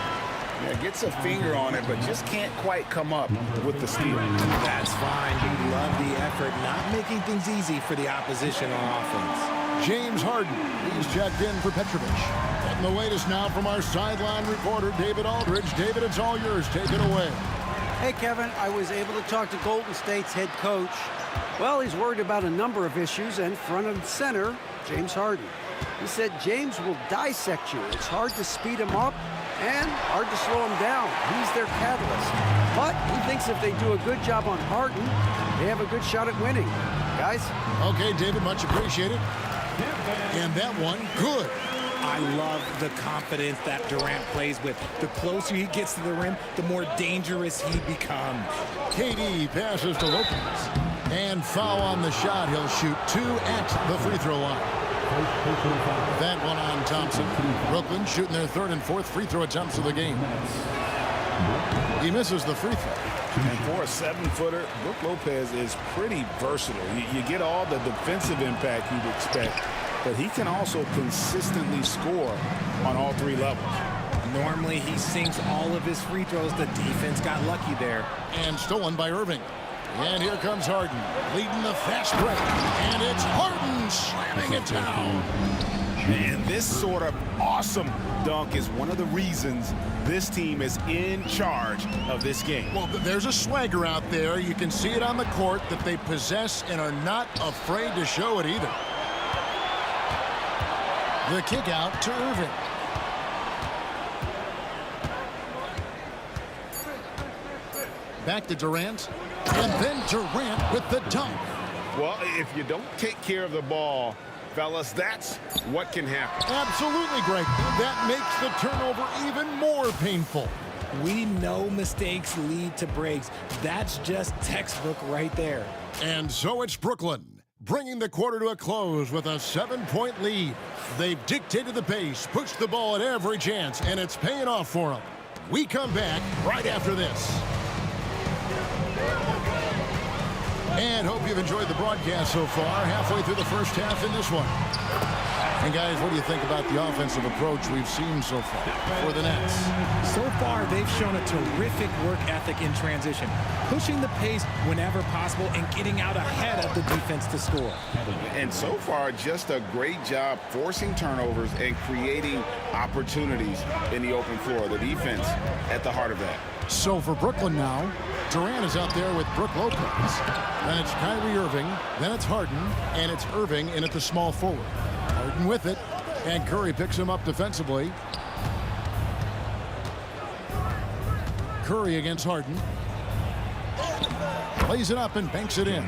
Yeah, gets a finger on it, but just can't quite come up with the steal. That's fine. We love the effort, not making things easy for the opposition on offense. James Harden. He's checked in for Petrovic. And the latest now from our sideline reporter, David Aldridge. David, it's all yours. Take it away. Hey, Kevin, I was able to talk to Golden State's head coach. Well, he's worried about a number of issues, and front and center, James Harden. He said James will dissect you. It's hard to speed him up and hard to slow him down. He's their catalyst. But he thinks if they do a good job on Harden, they have a good shot at winning. Guys? Okay, David, much appreciated. And that one, good. I love the confidence that Durant plays with. The closer he gets to the rim, the more dangerous he becomes. KD passes to Lopez. And foul on the shot. He'll shoot 2 at the free throw line. That one on Thompson. Brooklyn shooting their third and fourth free throw attempts of the game. He misses the free throw. And for a 7-footer, Brook Lopez is pretty versatile. You get all the defensive impact you'd expect, but he can also consistently score on all three levels. Normally, he sinks all of his free throws. The defense got lucky there. And stolen by Irving. And here comes Harden, leading the fast break. And it's Harden slamming it down. And this sort of awesome dunk is one of the reasons this team is in charge of this game. Well, there's a swagger out there. You can see it on the court that they possess and are not afraid to show it either. The kick out to Irving. Back to Durant. And then Durant with the dunk. Well, if you don't take care of the ball, fellas, that's what can happen. Absolutely, Greg. That makes the turnover even more painful. We know mistakes lead to breaks. That's just textbook right there. And so it's Brooklyn, bringing the quarter to a close with a 7-point lead. They've dictated the pace, pushed the ball at every chance, and it's paying off for them. We come back right after this. And hope you've enjoyed the broadcast so far. Halfway through the first half in this one. And guys, what do you think about the offensive approach we've seen so far for the Nets? So far, they've shown a terrific work ethic in transition, pushing the pace whenever possible and getting out ahead of the defense to score. And so far, just a great job forcing turnovers and creating opportunities in the open floor. The defense at the heart of that. So for Brooklyn now, Durant is out there with Brook Lopez. Then it's Kyrie Irving, then it's Harden, and it's Irving in at the small forward. Harden with it, and Curry picks him up defensively. Curry against Harden. Plays it up and banks it in.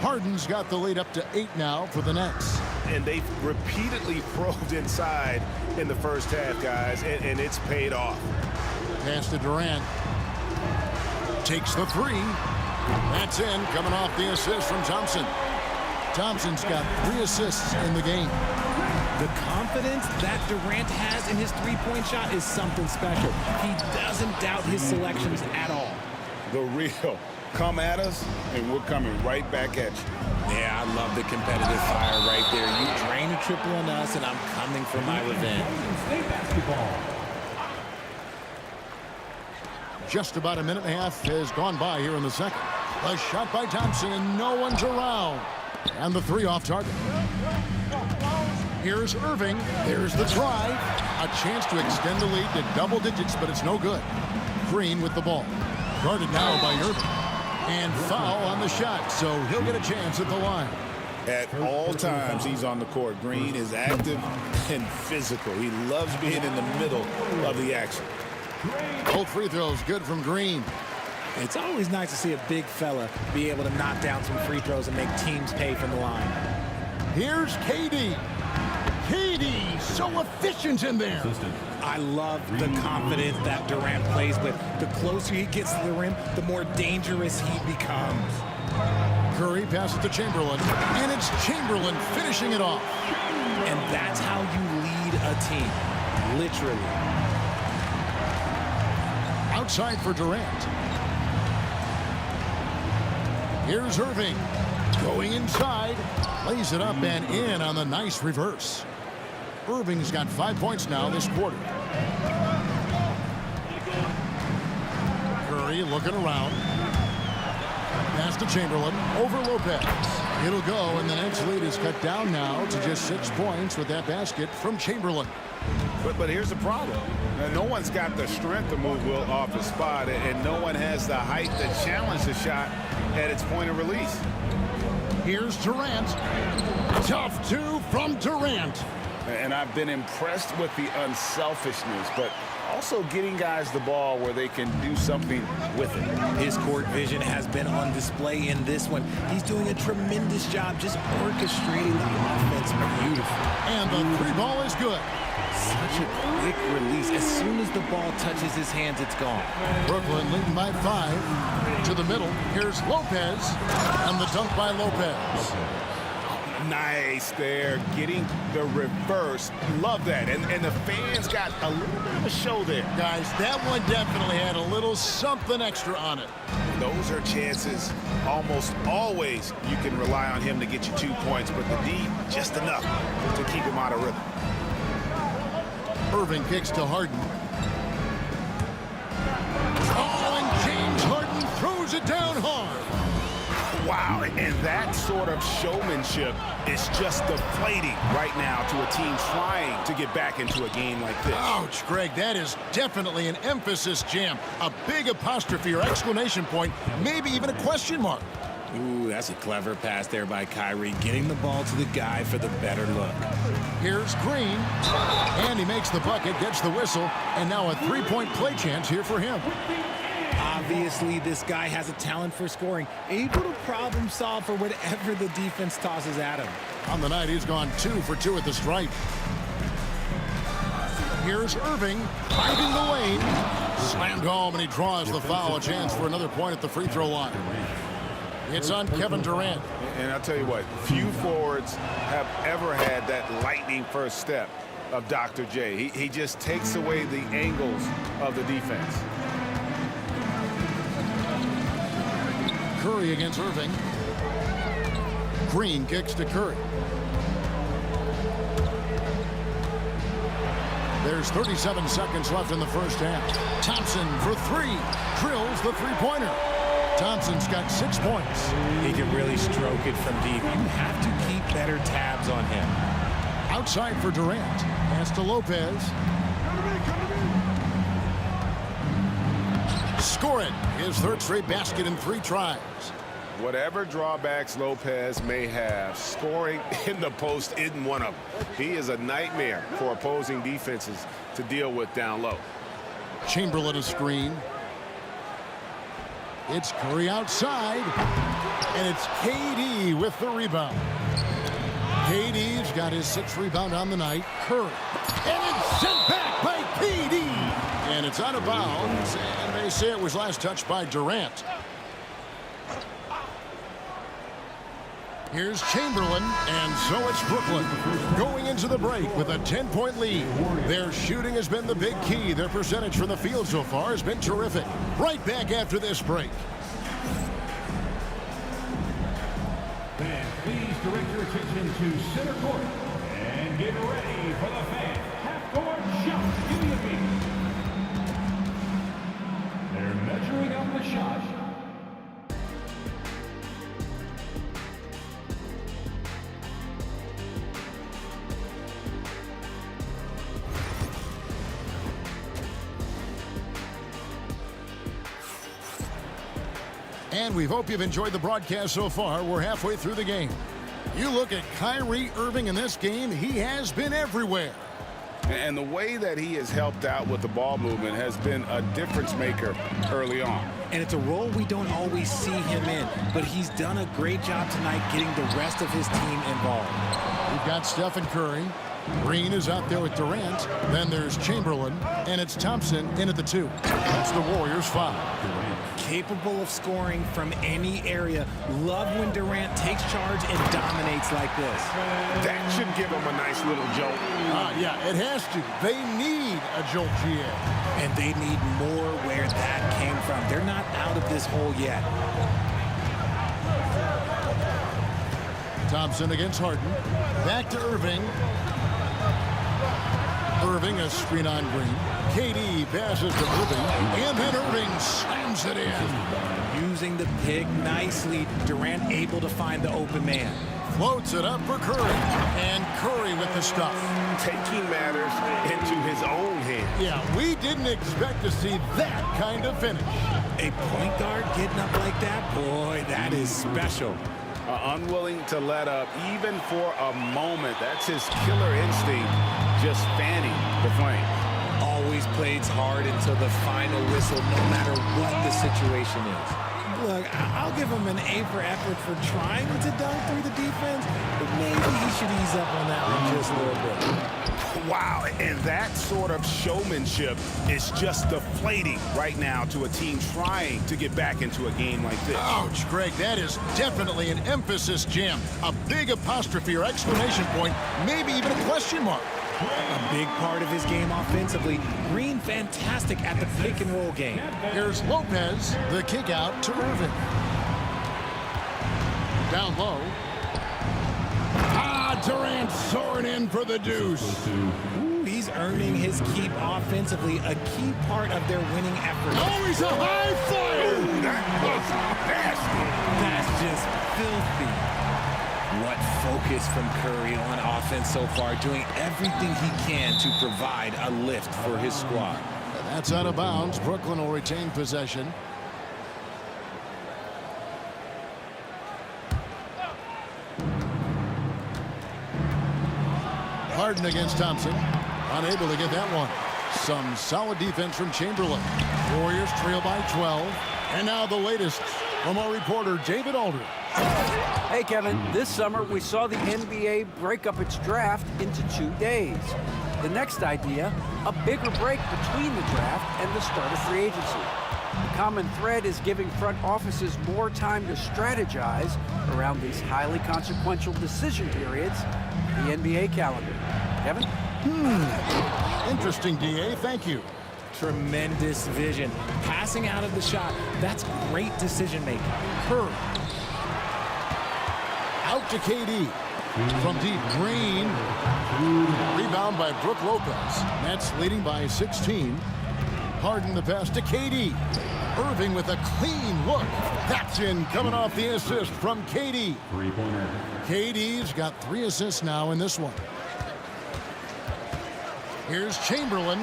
Harden's got the lead up to 8 now for the Nets. And they've repeatedly probed inside in the first half, guys, and it's paid off. Pass to Durant. Takes the three. That's in, coming off the assist from Thompson. Thompson's got 3 assists in the game. The confidence that Durant has in his three-point shot is something special. He doesn't doubt his selections at all. The real come at us, and we're coming right back at you. Yeah, I love the competitive fire right there. You drain a triple on us, and I'm coming for my revenge. Just about a minute and a half has gone by here in the second. A shot by Thompson, and no one's around. And the three off target. Here's Irving. There's the drive. A chance to extend the lead to double digits, but it's no good. Green with the ball. Guarded now by Irving. And foul on the shot, so he'll get a chance at the line. At all times, he's on the court. Green is active and physical. He loves being in the middle of the action. Both free throws good from Green. It's always nice to see a big fella be able to knock down some free throws and make teams pay from the line. Here's KD. KD, so efficient in there. I love the confidence that Durant plays with. The closer he gets to the rim, the more dangerous he becomes. Curry passes to Chamberlain, and it's Chamberlain finishing it off. And that's how you lead a team, literally. Outside for Durant. Here's Irving. Going inside. Lays it up and in on the nice reverse. Irving's got 5 points now this quarter. Curry looking around. Pass to Chamberlain. Over Lopez. It'll go, and the Nets lead is cut down now to just 6 points with that basket from Chamberlain. But here's the problem. Now, no one's got the strength to move Will off his spot, and no one has the height to challenge the shot at its point of release. Here's Durant. Tough two from Durant. And I've been impressed with the unselfishness, but also getting guys the ball where they can do something with it. His court vision has been on display in this one. He's doing a tremendous job just orchestrating the offense beautifully. And the three ball is good. Such a quick release. As soon as the ball touches his hands, it's gone. Brooklyn leading by 5. To the middle. Here's Lopez. And the dunk by Lopez. Nice there, getting the reverse. Love that. And the fans got a little bit of a show there. Guys, that one definitely had a little something extra on it. Those are chances. Almost always you can rely on him to get you 2 points, but the D, just enough to keep him out of rhythm. Irving kicks to Harden. Oh, and James Harden throws it down hard. Wow, and that sort of showmanship is just deflating right now to a team trying to get back into a game like this. Ouch, Greg, that is definitely an emphasis jam. A big apostrophe or exclamation point, maybe even a question mark. Ooh, that's a clever pass there by Kyrie, getting the ball to the guy for the better look. Here's Green, and he makes the bucket, gets the whistle, and now a three-point play chance here for him. Obviously, this guy has a talent for scoring, able to problem solve for whatever the defense tosses at him. On the night, he's gone 2 for 2 at the stripe. Here's Irving, finding the lane. Slammed home, and he draws the foul. A chance for another point at the free throw line. It's on Kevin Durant. And I'll tell you what, few forwards have ever had that lightning first step of Dr. J. He just takes away the angles of the defense. Curry against Irving. Green kicks to Curry. There's 37 seconds left in the first half. Thompson for 3. Drills the three-pointer. Thompson's got 6 points. He can really stroke it from deep. You have to keep better tabs on him. Outside for Durant. Pass to Lopez. Score it. His third straight basket in 3 tries. Whatever drawbacks Lopez may have, scoring in the post isn't one of them. He is a nightmare for opposing defenses to deal with down low. Chamberlain a screen. It's Curry outside. And it's KD with the rebound. KD's got his 6th rebound on the night. Curry. And it's sent back by KD. And it's out of bounds. And they say it was last touched by Durant. Here's Chamberlain, and so it's Brooklyn going into the break with a 10-point lead. Their shooting has been the big key. Their percentage from the field so far has been terrific. Right back after this break. Fans, please direct your attention to center court and get ready for the fan half-court shot. Give me a beat. They're measuring up the shot. And we hope you've enjoyed the broadcast so far. We're halfway through the game. You look at Kyrie Irving in this game, he has been everywhere. And the way that he has helped out with the ball movement has been a difference maker early on. And it's a role we don't always see him in, but he's done a great job tonight getting the rest of his team involved. We've got Stephen Curry. Green is out there with Durant. Then there's Chamberlain, and it's Thompson in at the 2. That's the Warriors' foul. Capable of scoring from any area. Love when Durant takes charge and dominates like this. That should give him a nice little jolt. Yeah, it has to. They need a jolt, GA. And they need more where that came from. They're not out of this hole yet. Thompson against Harden. Back to Irving. Irving, a screen on Green. KD passes to Irving, and then Irving slams it in. Using the pick nicely. Durant able to find the open man. Floats it up for Curry, and Curry with the stuff. Taking matters into his own hands. Yeah, we didn't expect to see that kind of finish. A point guard getting up like that? Boy, that is special. Unwilling to let up even for a moment. That's his killer instinct, just fanning the flame. Always plays hard until the final whistle, no matter what the situation is. Look, I'll give him an A for effort for trying to dunk through the defense, but maybe he should ease up on that one just a little bit. Wow, and that sort of showmanship is just deflating right now to a team trying to get back into a game like this. Ouch, Greg, that is definitely an emphasis jam. A big apostrophe or exclamation point, maybe even a question mark. A big part of his game offensively. Green fantastic at the pick and roll game. Here's Lopez, the kick out to Irving. Down low. Durant soaring in for the deuce. Ooh, he's earning his keep offensively, a key part of their winning effort. Oh, he's a high flyer. Ooh, that was nasty. That's just filthy. What focus from Curry on offense so far, doing everything he can to provide a lift for his squad. That's out of bounds. Brooklyn will retain possession. Harden against Thompson. Unable to get that one. Some solid defense from Chamberlain. Warriors trail by 12. And now the latest from our reporter, David Aldridge. Hey, Kevin, this summer we saw the NBA break up its draft into 2 days. The next idea, a bigger break between the draft and the start of free agency. The common thread is giving front offices more time to strategize around these highly consequential decision periods, the NBA calendar. Kevin? Interesting, DA. Thank you. Tremendous vision. Passing out of the shot. That's great decision making. Curry. Out to KD. From deep, Green. Rebound by Brook Lopez. Nets leading by 16. Harden the pass to KD. Irving with a clean look. That's in, coming off the assist from KD. Three-pointer. KD's got 3 assists now in this one. Here's Chamberlain.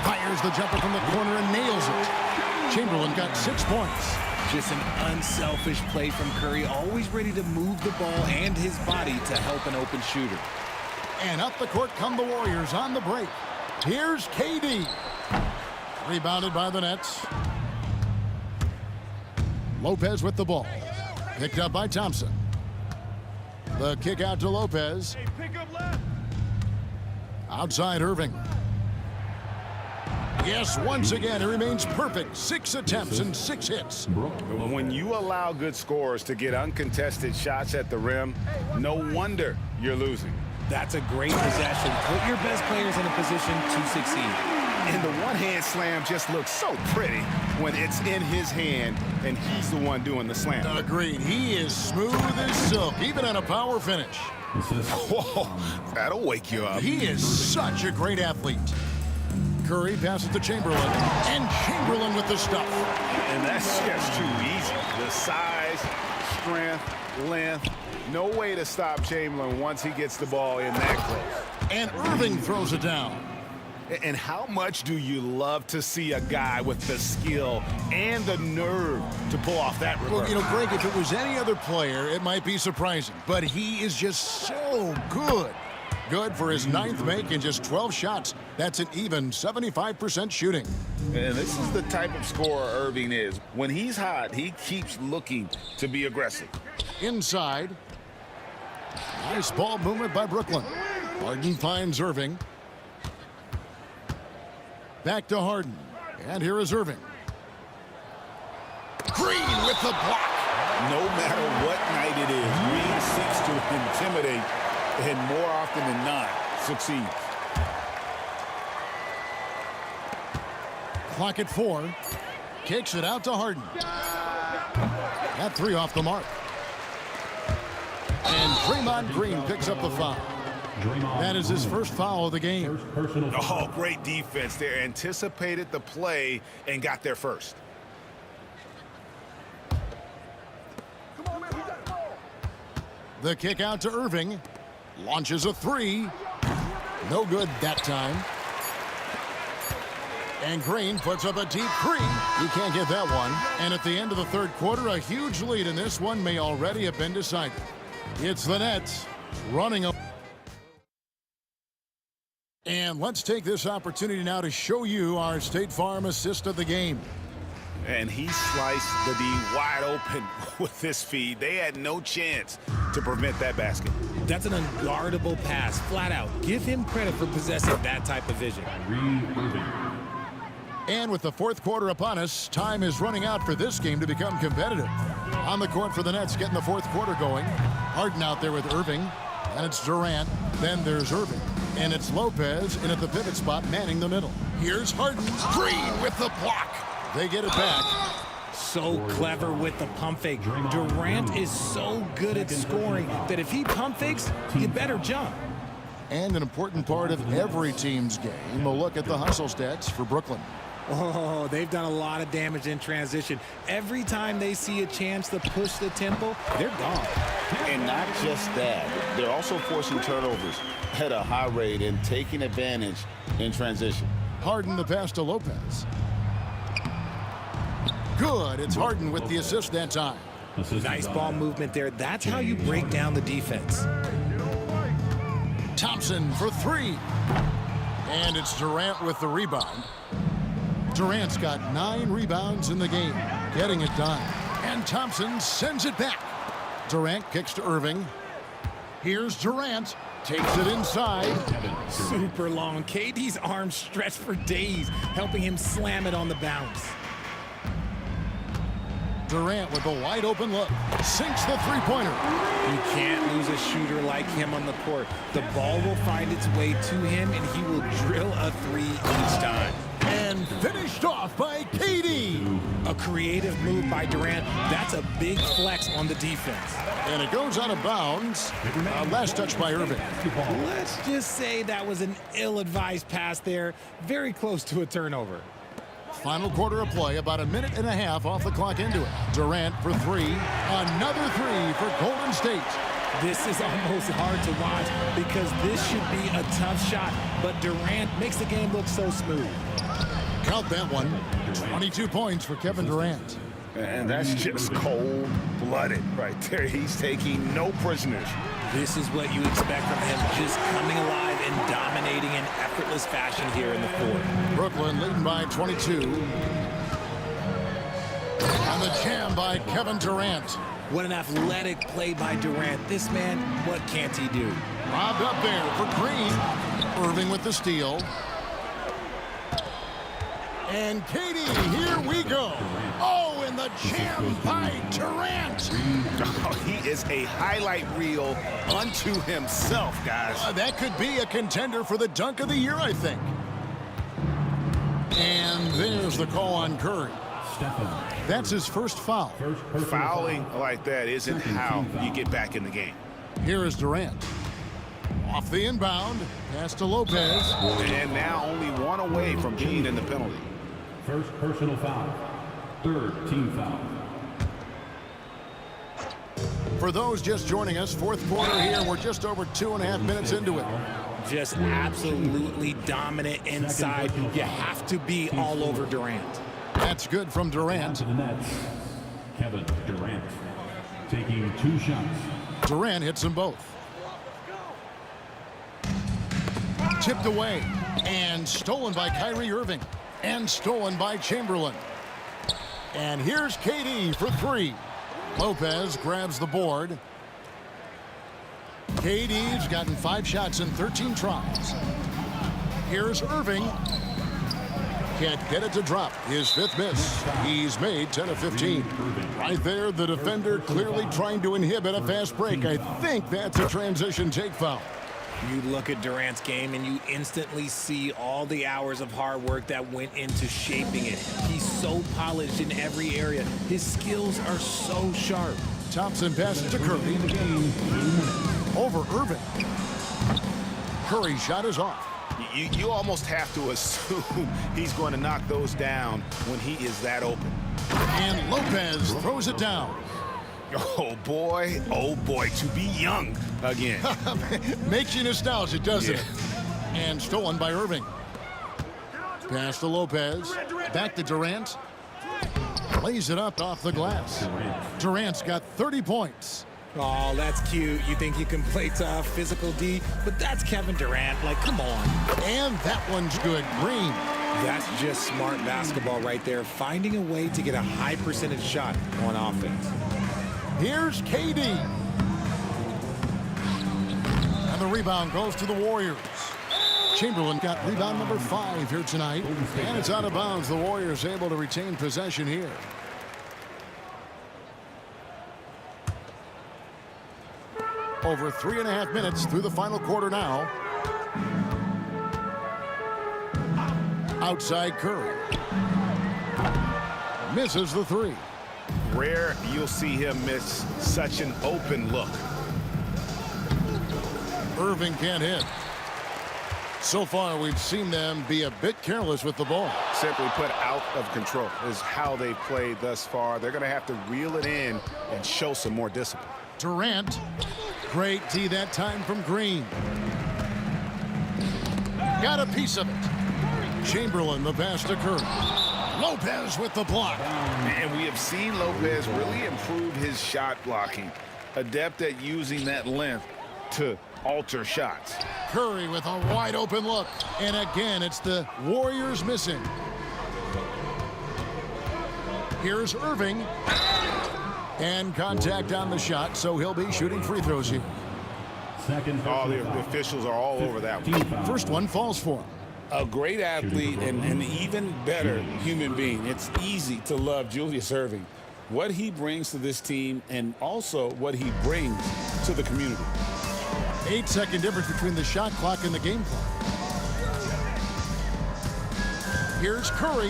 Fires the jumper from the corner and nails it. Chamberlain got 6 points. Just an unselfish play from Curry, always ready to move the ball and his body to help an open shooter. And up the court come the Warriors on the break. Here's KD. Rebounded by the Nets. Lopez with the ball. Picked up by Thompson. The kick out to Lopez. Outside Irving. Yes, once again, it remains perfect. 6 attempts and 6 hits. When you allow good scorers to get uncontested shots at the rim, no wonder you're losing. That's a great possession. Put your best players in a position to succeed. And the one-hand slam just looks so pretty when it's in his hand and he's the one doing the slam. Agreed. He is smooth as silk, even on a power finish. Whoa, that'll wake you up. He is such a great athlete. Curry passes to Chamberlain, and Chamberlain with the stuff. And that's just too easy. The size, strength, length, no way to stop Chamberlain once he gets the ball in that close. And Irving throws it down. And how much do you love to see a guy with the skill and the nerve to pull off that reverse? Well, you know, Greg, if it was any other player, it might be surprising. But he is just so good. Good for his 9th make in just 12 shots. That's an even 75% shooting. And this is the type of scorer Irving is. When he's hot, he keeps looking to be aggressive. Inside. Nice ball movement by Brooklyn. Harden finds Irving. Back to Harden. And here is Irving. Green with the block. No matter what night it is, Green seeks to intimidate and more often than not succeeds. Clock at 4. Kicks it out to Harden. That 3 off the mark. And Draymond Green picks up the foul. That is his first foul of the game. Oh, great defense there. Anticipated the play and got there first. The kick out to Irving. Launches a 3. No good that time. And Green puts up a deep 3. You can't get that one. And at the end of the 3rd quarter, a huge lead in this one may already have been decided. It's the Nets running up. And let's take this opportunity now to show you our State Farm assist of the game. And he sliced the D wide open with his feed. They had no chance to prevent that basket. That's an unguardable pass, flat out. Give him credit for possessing that type of vision. And with the fourth quarter upon us, time is running out for this game to become competitive. On the court for the Nets, getting the fourth quarter going. Harden out there with Irving, and it's Durant. Then there's Irving, and it's Lopez in at the pivot spot, manning the middle. Here's Harden, Green with the block. They get it back. So clever with the pump fake. Durant is so good at scoring that if he pump fakes, you better jump. And an important part of every team's game, a look at the hustle stats for Brooklyn. Oh, they've done a lot of damage in transition. Every time they see a chance to push the tempo, they're gone. And not just that, they're also forcing turnovers at a high rate and taking advantage in transition. Harden the pass to Lopez. Good. It's Harden with the assist that time. Nice ball movement there. That's how you break down the defense. Thompson for three. And it's Durant with the rebound. Durant's got 9 rebounds in the game, getting it done. And Thompson sends it back. Durant kicks to Irving. Here's Durant. Takes it inside. Super long. KD's arms stretched for days, helping him slam it on the bounce. Durant with a wide open look. Sinks the three-pointer. You can't lose a shooter like him on the court. The ball will find its way to him, and he will drill a three each time. And finished off by KD. A creative move by Durant. That's a big flex on the defense. And it goes out of bounds. Last touch by Irving. Let's just say that was an ill-advised pass there. Very close to a turnover. Final quarter of play, about a minute and a half off the clock into it. Durant for three. Another three for Golden State. This is almost hard to watch because this should be a tough shot, but Durant makes the game look so smooth. Count that one. 22 points for Kevin Durant. And that's just cold-blooded right there. He's taking no prisoners. This is what you expect from him, just coming alive and dominating in effortless fashion here in the fourth. Brooklyn leading by 22. And the jam by Kevin Durant. What an athletic play by Durant. This man, what can't he do? Lobbed up there for Green. Irving with the steal. And KD, here we go. Oh, and the jam by Durant. Oh, he is a highlight reel unto himself, guys. That could be a contender for the dunk of the year, I think. And there's the call on Curry. That's his first foul. Fouling like that isn't how you get back in the game. Here is Durant. Off the inbound. Pass to Lopez. And now only one away from being in the penalty. First personal foul. Third team foul. For those just joining us, fourth quarter here. We're just over 2.5 minutes into it. Just absolutely dominant inside. You have to be all over Durant. That's good from Durant. To the Nets, Kevin Durant taking 2 shots. Durant hits them both. Tipped away and stolen by Kyrie Irving and stolen by Chamberlain. And here's KD for three. Lopez grabs the board. KD's gotten 5 shots in 13 tries. Here's Irving. Can't get it to drop. His 5th miss. He's made 10 of 15. Right there, the defender clearly trying to inhibit a fast break. I think that's a transition take foul. You look at Durant's game and you instantly see all the hours of hard work that went into shaping it. He's so polished in every area. His skills are so sharp. Thompson passes to Curry. Over Irving. Curry's shot is off. You almost have to assume he's going to knock those down when he is that open. And Lopez throws it down. Oh boy, to be young again. Makes you nostalgic, doesn't it? And stolen by Irving. Pass to Lopez. Back to Durant. Lays it up off the glass. Durant's got 30 points. Oh, that's cute. You think you can play tough, physical D, but that's Kevin Durant. Like, come on. And that one's good. Green. That's just smart basketball right there, finding a way to get a high percentage shot on offense. Here's KD. And the rebound goes to the Warriors. Chamberlain got rebound number 5 here tonight. And it's out of bounds. The Warriors able to retain possession here. Over 3.5 minutes through the final quarter now. Outside Curry. Misses the 3. Rare you'll see him miss such an open look. Irving can't hit. So far, we've seen them be a bit careless with the ball. Simply put, out of control is how they've played thus far. They're going to have to reel it in and show some more discipline. Durant. Great D that time from Green. Got a piece of it. Chamberlain, the pass to Curry. Lopez with the block. And we have seen Lopez really improve his shot blocking. Adept at using that length to alter shots. Curry with a wide open look. And again, it's the Warriors missing. Here's Irving. And contact on the shot, so he'll be shooting free throws here. Oh, the officials are all over that one. First one falls for him. A great athlete and an even better human being. It's easy to love Julius Irving. What he brings to this team and also what he brings to the community. 8-second difference between the shot clock and the game clock. Here's Curry.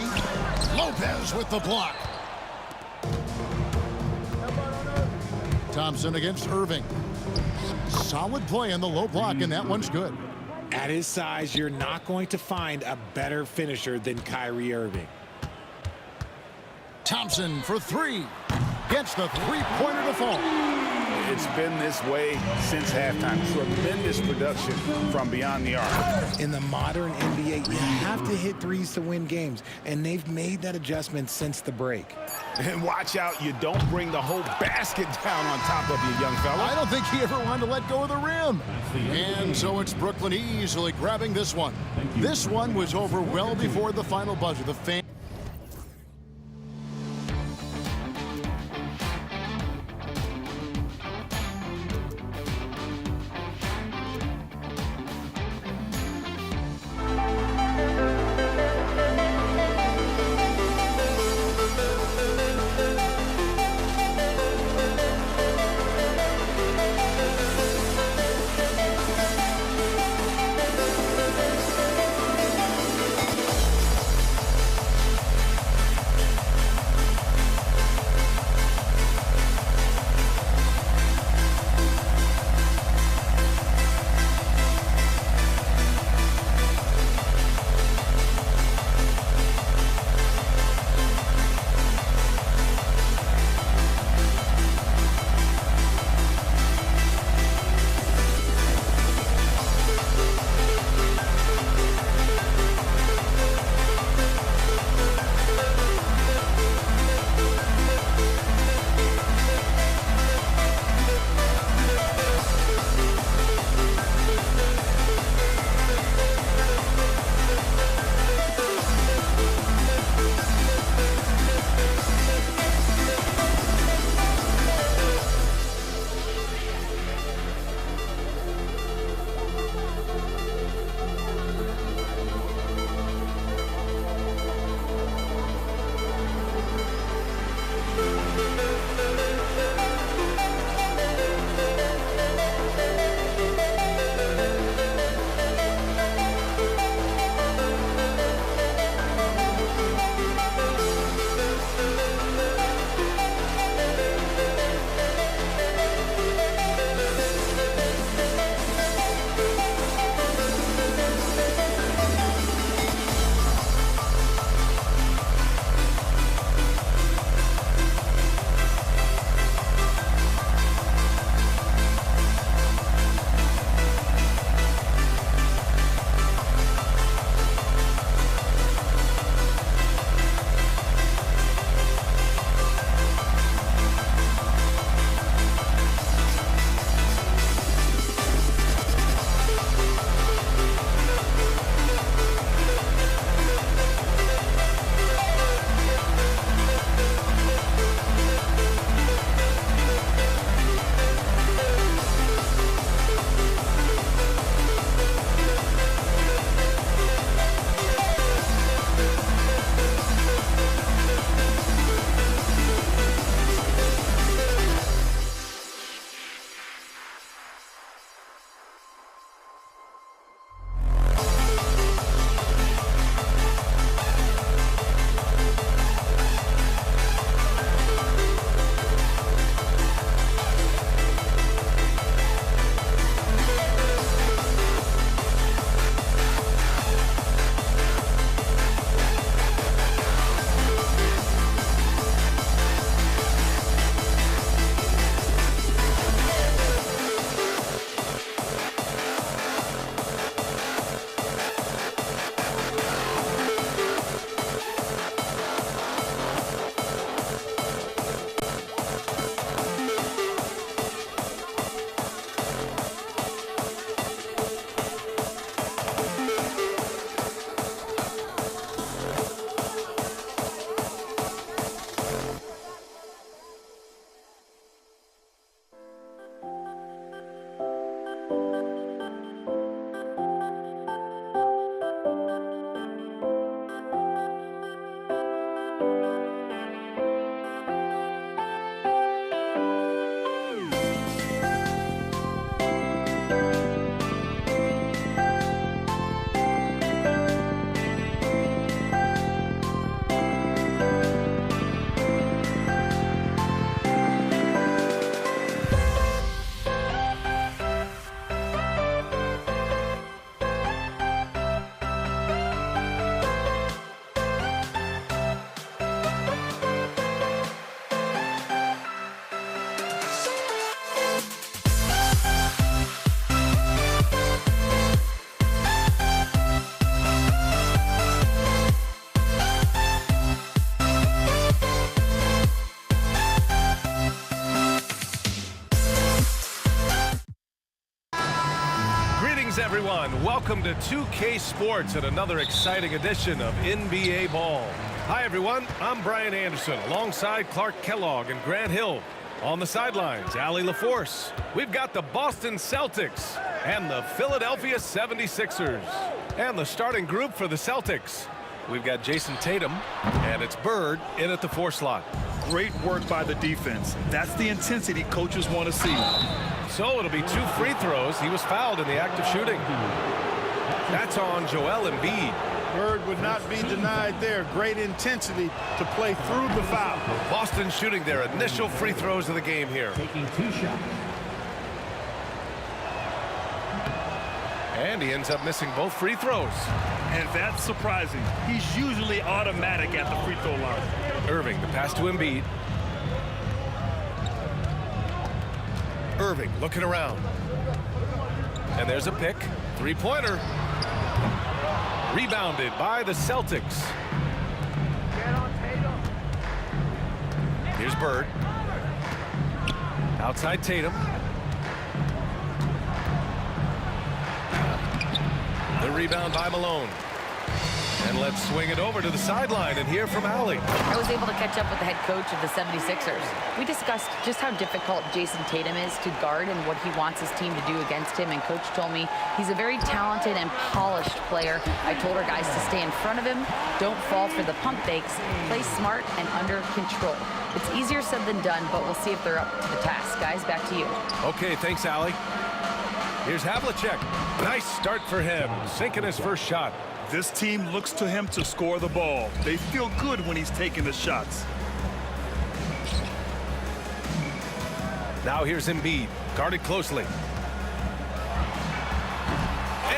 Lopez with the block. Thompson against Irving. Solid play in the low block, and that one's good. At his size, you're not going to find a better finisher than Kyrie Irving. Thompson for 3. Gets the three-pointer to fall. It's been this way since halftime. Tremendous production from beyond the arc. In the modern NBA, you have to hit threes to win games, and they've made that adjustment since the break. And watch out, you don't bring the whole basket down on top of you, young fella. I don't think he ever wanted to let go of the rim. And so it's Brooklyn easily grabbing this one. This one was over well before the final buzzer. The fan. Greetings, everyone. Welcome to 2K Sports and another exciting edition of NBA Ball. Hi, everyone. I'm Brian Anderson alongside Clark Kellogg and Grant Hill. On the sidelines, Allie LaForce. We've got the Boston Celtics and the Philadelphia 76ers. And the starting group for the Celtics. We've got Jason Tatum, and it's Bird in at the 4 slot. Great work by the defense. That's the intensity coaches want to see. So it'll be 2 free throws. He was fouled in the act of shooting. That's on Joel Embiid. Bird would not be denied there. Great intensity to play through the foul. Boston shooting their initial free throws of the game here. Taking 2 shots. And he ends up missing both free throws. And that's surprising. He's usually automatic at the free throw line. Irving, the pass to Embiid. Irving looking around. And there's a pick. 3-pointer. Rebounded by the Celtics. Here's Bird. Outside Tatum. The rebound by Malone. And let's swing it over to the sideline and hear from Allie. I was able to catch up with the head coach of the 76ers. We discussed just how difficult Jason Tatum is to guard and what he wants his team to do against him. And coach told me he's a very talented and polished player. I told our guys to stay in front of him, don't fall for the pump fakes, play smart and under control. It's easier said than done, but we'll see if they're up to the task. Guys, back to you. Okay, thanks, Allie. Here's Havlicek. Nice start for him, sinking his first shot. This team looks to him to score the ball. They feel good when he's taking the shots. Now here's Embiid, guarded closely.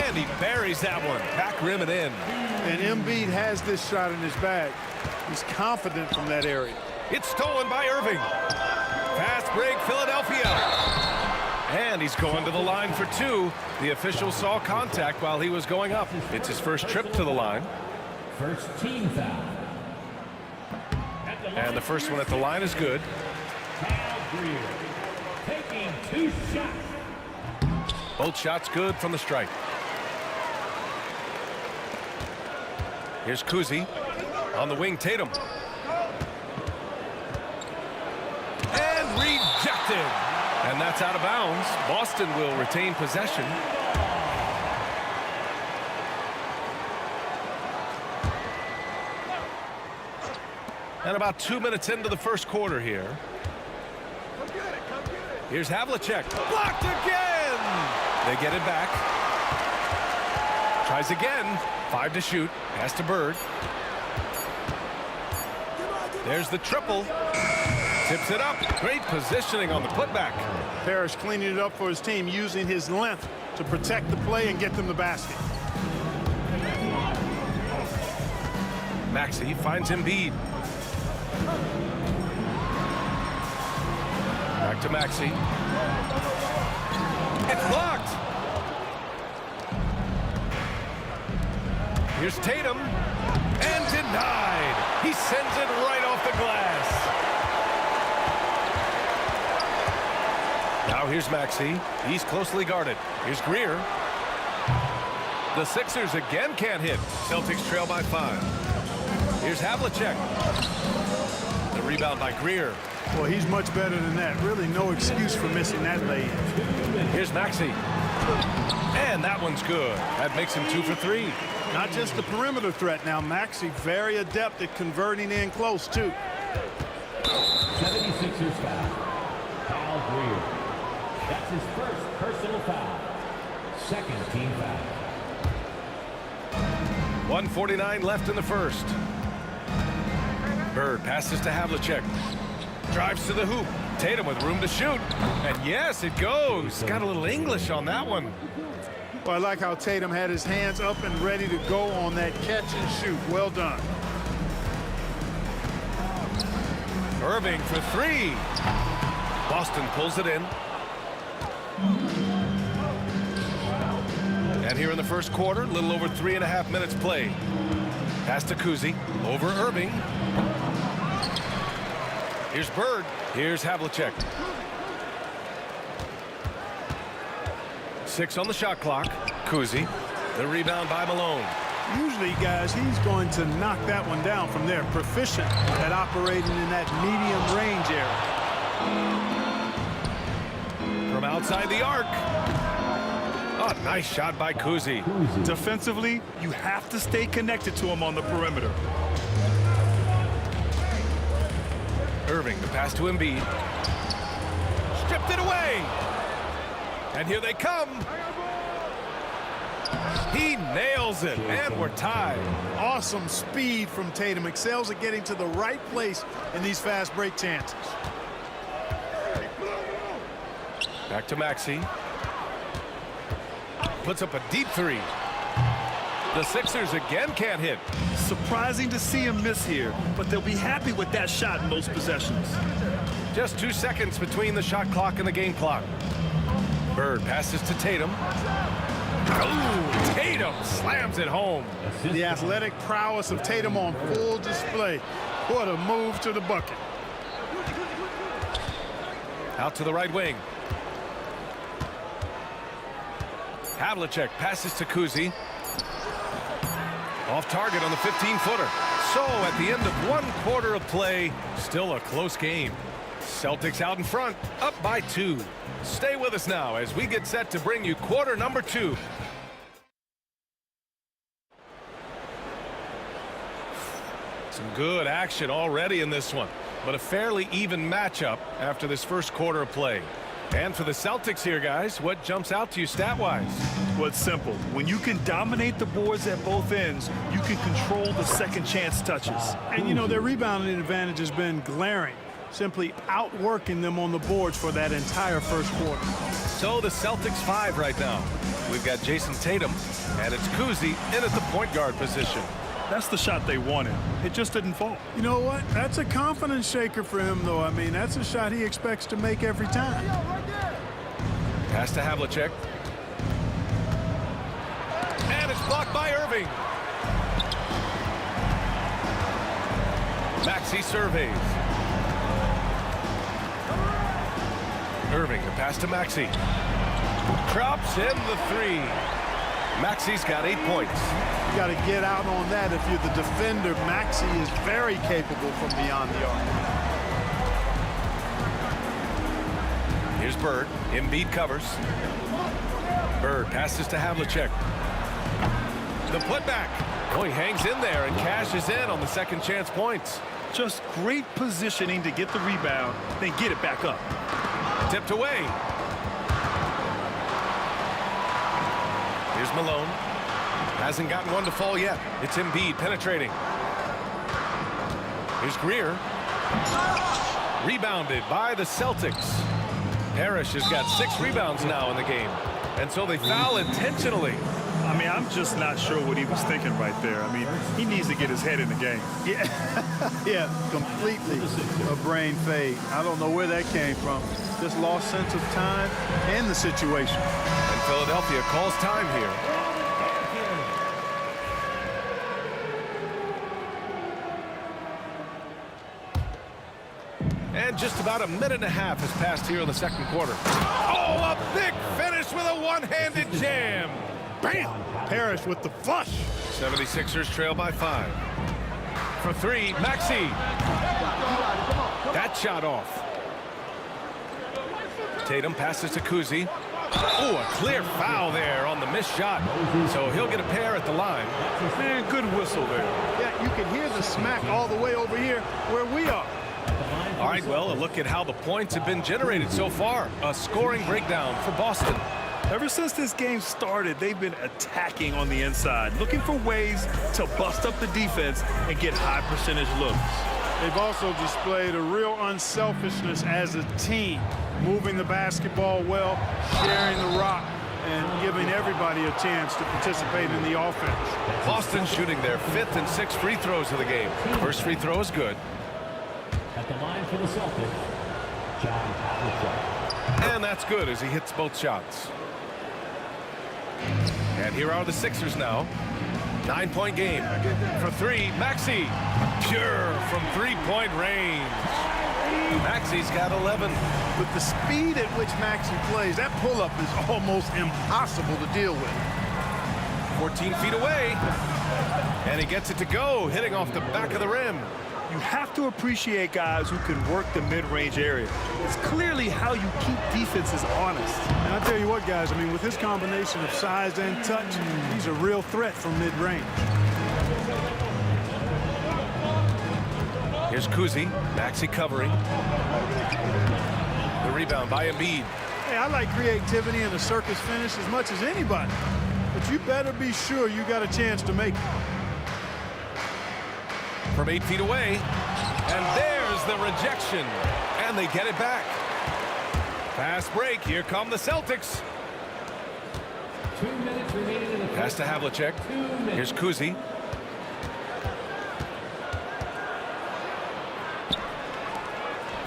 And he buries that one, back rim and in. And Embiid has this shot in his bag. He's confident from that area. It's stolen by Irving. Fast break, Philadelphia. And he's going to the line for 2. The official saw contact while he was going up. It's his first trip to the line. First team foul. And the first one at the line is good. Taking 2 shots. Both shots good from the stripe. Here's Kuzi. On the wing, Tatum. And rejected. And that's out of bounds. Boston will retain possession. And about 2 minutes into the first quarter here. Here's Havlicek. Blocked again! They get it back. Tries again. 5 to shoot. Pass to Bird. There's the triple. Tips it up. Great positioning on the putback. Parrish cleaning it up for his team, using his length to protect the play and get them the basket. Maxey finds Embiid. Back to Maxey. It's blocked. Here's Tatum. And denied. He sends it right off the glass. Now here's Maxey. He's closely guarded. Here's Greer. The Sixers again can't hit. Celtics trail by 5. Here's Havlicek. The rebound by Greer. Well, he's much better than that. Really no excuse for missing that lay-in. Here's Maxey. And that one's good. That makes him 2 for 3. Not just the perimeter threat now. Maxey very adept at converting in close, too. 76ers foul. Al Greer. That's his first personal foul. Second team foul. 1:49 left in the first. Bird passes to Havlicek. Drives to the hoop. Tatum with room to shoot. And yes, it goes. Got a little English on that one. Well, I like how Tatum had his hands up and ready to go on that catch and shoot. Well done. Irving for 3. Boston pulls it in. And here in the first quarter, a little over 3.5 minutes played. Pass to Kuzi. Over Irving. Here's Bird. Here's Havlicek. 6 on the shot clock. Kuzi, the rebound by Malone. Usually, guys, he's going to knock that one down from there. Proficient at operating in that medium range area. From outside the arc. Oh, nice shot by Kuzi. Defensively, you have to stay connected to him on the perimeter. Irving, the pass to Embiid. Stripped it away. And here they come. He nails it, and we're tied. Awesome speed from Tatum. Excels at getting to the right place in these fast break chances. Back to Maxey. Puts up a deep three. The Sixers again can't hit. Surprising to see him miss here, but they'll be happy with that shot in most possessions. Just 2 seconds between the shot clock and the game clock. Bird passes to Tatum. Oh, Tatum slams it home. The athletic prowess of Tatum on full display. What a move to the bucket. Out to the right wing. Havlicek passes to Kuzi. Off target on the 15-footer. So at the end of 1 quarter of play, still a close game. Celtics out in front, up by 2. Stay with us now as we get set to bring you quarter number 2. Some good action already in this one, but a fairly even matchup after this first quarter of play. And for the Celtics here, guys, what jumps out to you stat-wise? Well, it's simple. When you can dominate the boards at both ends, you can control the second chance touches. And, you know, their rebounding advantage has been glaring. Simply outworking them on the boards for that entire first quarter. So the Celtics 5 right now. We've got Jason Tatum, and it's Kuzi in at the point guard position. That's the shot they wanted. It just didn't fall. You know what? That's a confidence shaker for him, though. I mean, that's a shot he expects to make every time. Pass to Havlicek. And it's blocked by Irving. Maxey surveys. Irving, the pass to Maxey. Drops in the 3. Maxey's got 8 points. You got to get out on that if you're the defender. Maxey is very capable from beyond the arc. Here's Bird. Embiid covers. Bird passes to Havlicek. The putback. Oh, he hangs in there and cashes in on the second chance points. Just great positioning to get the rebound, then get it back up. Tipped away. Here's Malone. Hasn't gotten one to fall yet. It's Embiid penetrating. Here's Greer. Rebounded by the Celtics. Parrish has got 6 rebounds now in the game. And so they foul intentionally. I mean, I'm just not sure what he was thinking right there. I mean, he needs to get his head in the game. Yeah, completely a brain fade. I don't know where that came from. Just lost sense of time and the situation. And Philadelphia calls time here. And just about a minute and a half has passed here in the second quarter. Oh, a big finish with a one-handed jam. Bam! Parrish with the flush. 76ers trail by 5. For 3, Maxey. That shot off. Tatum passes to Kuzi. Oh, a clear foul there on the missed shot. So he'll get a pair at the line. Man, good whistle there. Yeah, you can hear the smack all the way over here where we are. All right, well, a look at how the points have been generated so far. A scoring breakdown for Boston. Ever since this game started, they've been attacking on the inside, looking for ways to bust up the defense and get high percentage looks. They've also displayed a real unselfishness as a team, moving the basketball well, sharing the rock, and giving everybody a chance to participate in the offense. Boston shooting their 5th and 6th free throws of the game. First free throw is good. At the line for the Celtics, John Havlicek. And that's good as he hits both shots. And here are the Sixers now. 9-point game. For 3, Maxey. Pure from 3-point range. Maxi's got 11. With the speed at which Maxi plays, that pull-up is almost impossible to deal with. 14 feet away. And he gets it to go, hitting off the back of the rim. You have to appreciate guys who can work the mid-range area. It's clearly how you keep defenses honest. And I tell you what, guys, I mean, with his combination of size and touch, he's a real threat from mid-range. Here's Kuzi, Maxi covering. The rebound by Embiid. Hey, I like creativity and a circus finish as much as anybody. But you better be sure you got a chance to make it. From 8 feet away, and there's the rejection, and they get it back. Fast break, here come the Celtics. 2 minutes remaining in the Pass to Havlicek. Here's Kuzi.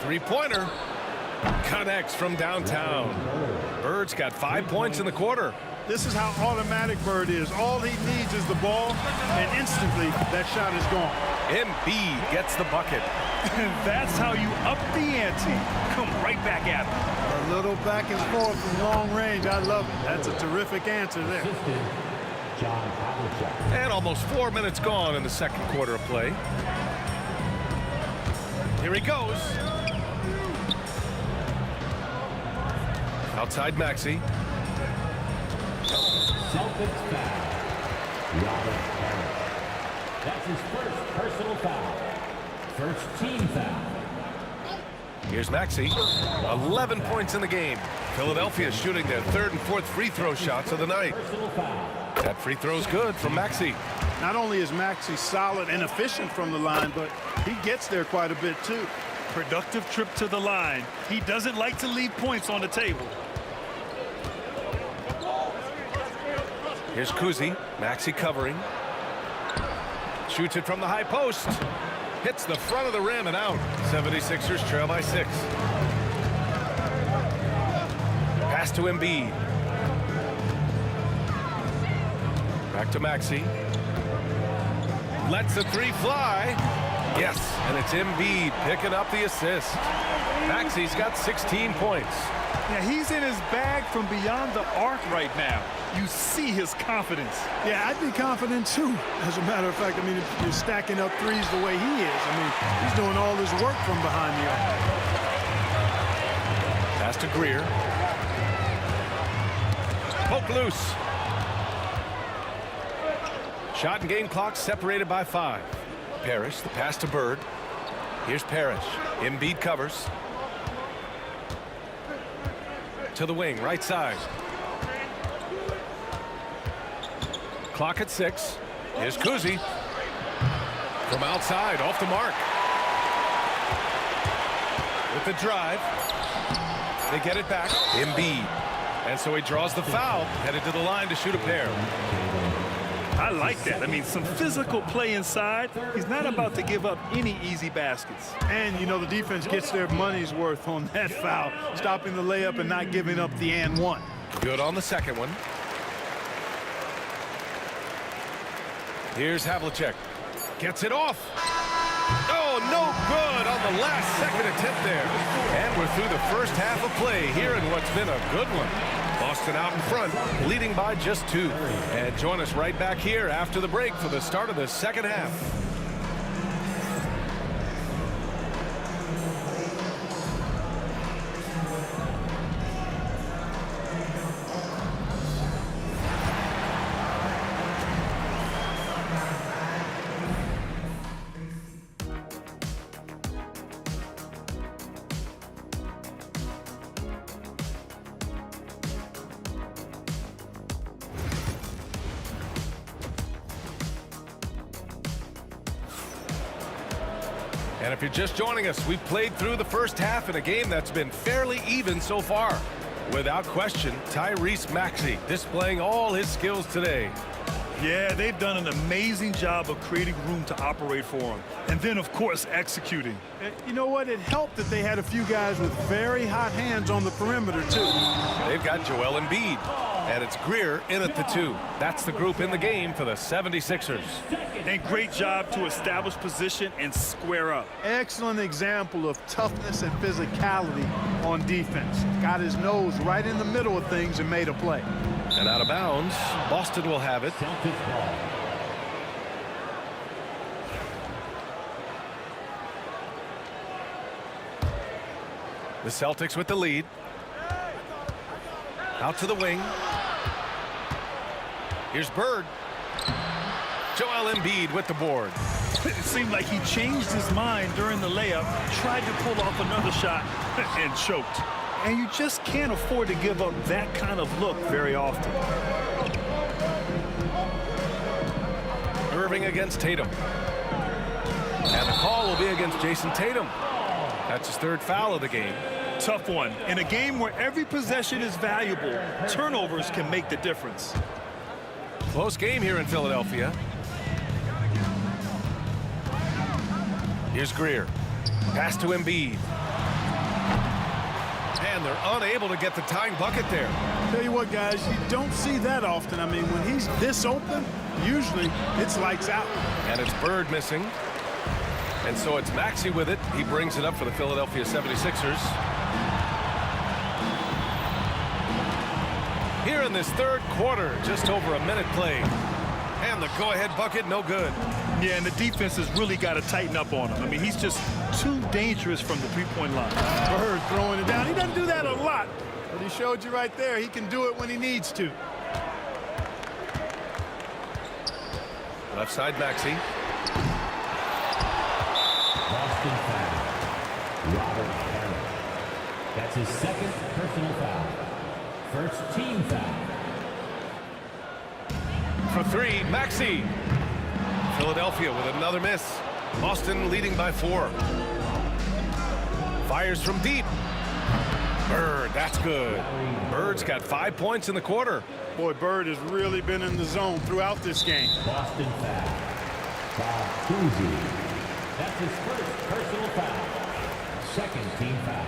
Three-pointer connects from downtown. Bird's got 5 points in the quarter. This is how automatic Bird is. All he needs is the ball, and instantly that shot is gone. Embiid gets the bucket. And that's how you up the ante. Come right back at him. A little back and forth from long range. I love it. That's a terrific answer there. And almost 4 minutes gone in the second quarter of play. Here he goes. Outside Maxi. Celtics foul. Robert Harris. That's his first personal foul. First team foul. Here's Maxi. 11 points in the game. Philadelphia shooting their third and fourth free throw shots of the night. That free throw's good from Maxi. Not only is Maxi solid and efficient from the line, but he gets there quite a bit too. Productive trip to the line. He doesn't like to leave points on the table. Here's Kuzi. Maxi covering. Shoots it from the high post. Hits the front of the rim and out. 76ers trail by 6. Pass to Embiid. Back to Maxi. Lets the three fly. Yes, and it's Embiid picking up the assist. Maxi's got 16 points. Yeah, he's in his bag from beyond the arc right now. You see his confidence. Yeah, I'd be confident too. As a matter of fact, I mean, if you're stacking up threes the way he is, I mean, he's doing all his work from behind the arc. Pass to Greer. Poke loose. Shot and game clock separated by 5. Parrish, the pass to Bird. Here's Parrish. Embiid covers. To the wing, right side. Clock at 6. Here's Kuzi. From outside, off the mark. With the drive. They get it back. Embiid. And so he draws the foul, headed to the line to shoot a pair. I like that. I mean, some physical play inside. He's not about to give up any easy baskets. And, you know, the defense gets their money's worth on that foul, stopping the layup and not giving up the and one. Good on the second one. Here's Havlicek. Gets it off. Oh, no good on the last second attempt there. And we're through the first half of play here in what's been a good one. Boston out in front, leading by just 2. And join us right back here after the break for the start of the second half. And if you're just joining us, we've played through the first half in a game that's been fairly even so far. Without question, Tyrese Maxey displaying all his skills today. Yeah, they've done an amazing job of creating room to operate for him. And then, of course, executing. And you know what? It helped that they had a few guys with very hot hands on the perimeter, too. They've got Joel Embiid. And it's Greer in at the 2. That's the group in the game for the 76ers. And great job to establish position and square up. Excellent example of toughness and physicality on defense. Got his nose right in the middle of things and made a play. And out of bounds, Boston will have it. The Celtics with the lead. Out to the wing. Here's Bird. Joel Embiid with the board. It seemed like he changed his mind during the layup, tried to pull off another shot, and choked. And you just can't afford to give up that kind of look very often. Irving against Tatum. And the call will be against Jason Tatum. That's his 3rd foul of the game. Tough one. In a game where every possession is valuable, turnovers can make the difference. Close game here in Philadelphia. Here's Greer. Pass to Embiid. And they're unable to get the tying bucket there. Tell you what, guys, you don't see that often. I mean, when he's this open, usually it's lights out. And it's Bird missing. And so it's Maxey with it. He brings it up for the Philadelphia 76ers. Here in this 3rd quarter, just over a minute played. And the go-ahead bucket, no good. Yeah, and the defense has really got to tighten up on him. I mean, he's just too dangerous from the three-point line. Bird throwing it down. He doesn't do that a lot, but he showed you right there. He can do it when he needs to. Left side, Maxey. Boston foul. Robert Harris. That's his 2nd personal foul. 1st team foul. For 3, Maxey. Philadelphia with another miss. Boston leading by 4. Fires from deep. Bird, that's good. Bird's got 5 points in the quarter. Boy, Bird has really been in the zone throughout this game. Boston foul. Bob Cousy. That's his 1st personal foul. 2nd team foul.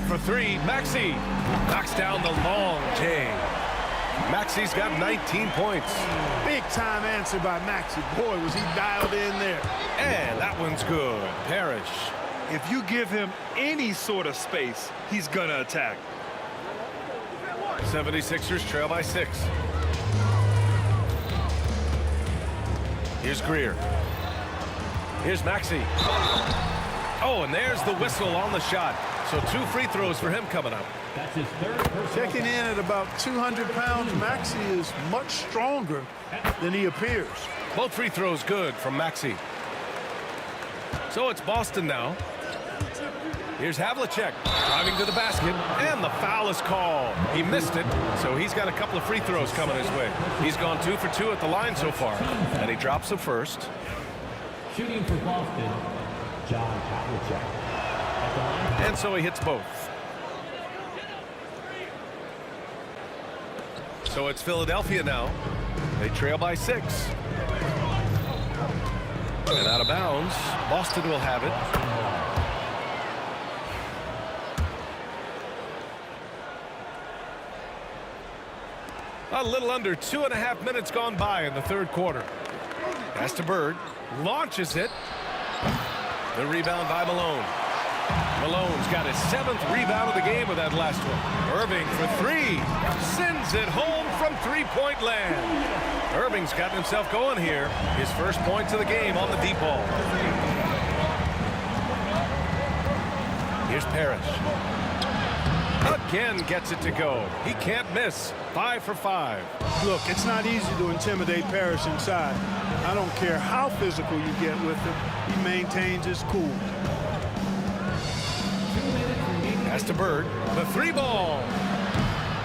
For 3, Maxey knocks down the long J. Maxey's got 19 points. Big time answer by Maxey. Boy, was he dialed in there. And that one's good. Parrish. If you give him any sort of space, he's going to attack. 76ers trail by 6. Here's Greer. Here's Maxey. Oh, and there's the whistle on the shot. So 2 free throws for him coming up. That's his 3rd. Checking in at about 200 pounds, Maxey is much stronger than he appears. Both free throws good from Maxey. So it's Boston now. Here's Havlicek driving to the basket, and the foul is called. He missed it, so he's got a couple of free throws coming his way. He's gone 2 for 2 at the line so far, and he drops the first. Shooting for Boston, John Havlicek. And so he hits both. So it's Philadelphia now. They trail by 6. And out of bounds, Boston will have it. A little under 2.5 minutes gone by in the 3rd quarter. Pass to Bird. Launches it. The rebound by Malone. Malone's got his 7th rebound of the game with that last one. Irving for 3. Sends it home from 3-point land. Irving's gotten himself going here. His 1st points of the game on the deep ball. Here's Parrish. Again gets it to go. He can't miss. 5 for 5. Look, it's not easy to intimidate Parrish inside. I don't care how physical you get with him. He maintains his cool. Pass to Bird. The 3 ball.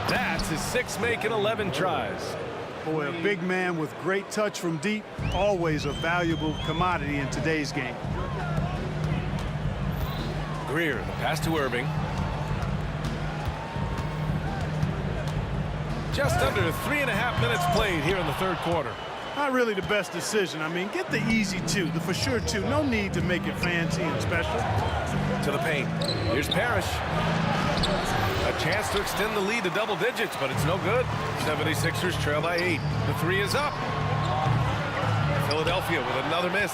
That's his 6th make in 11 tries. Boy, a big man with great touch from deep, always a valuable commodity in today's game. Greer, the pass to Irving. Just under 3.5 minutes played here in the 3rd quarter. Not really the best decision. I mean, get the easy two, the for sure two. No need to make it fancy and special. To the paint. Here's Parrish. A chance to extend the lead to double digits, but it's no good. 76ers trail by 8. The three is up. Philadelphia with another miss.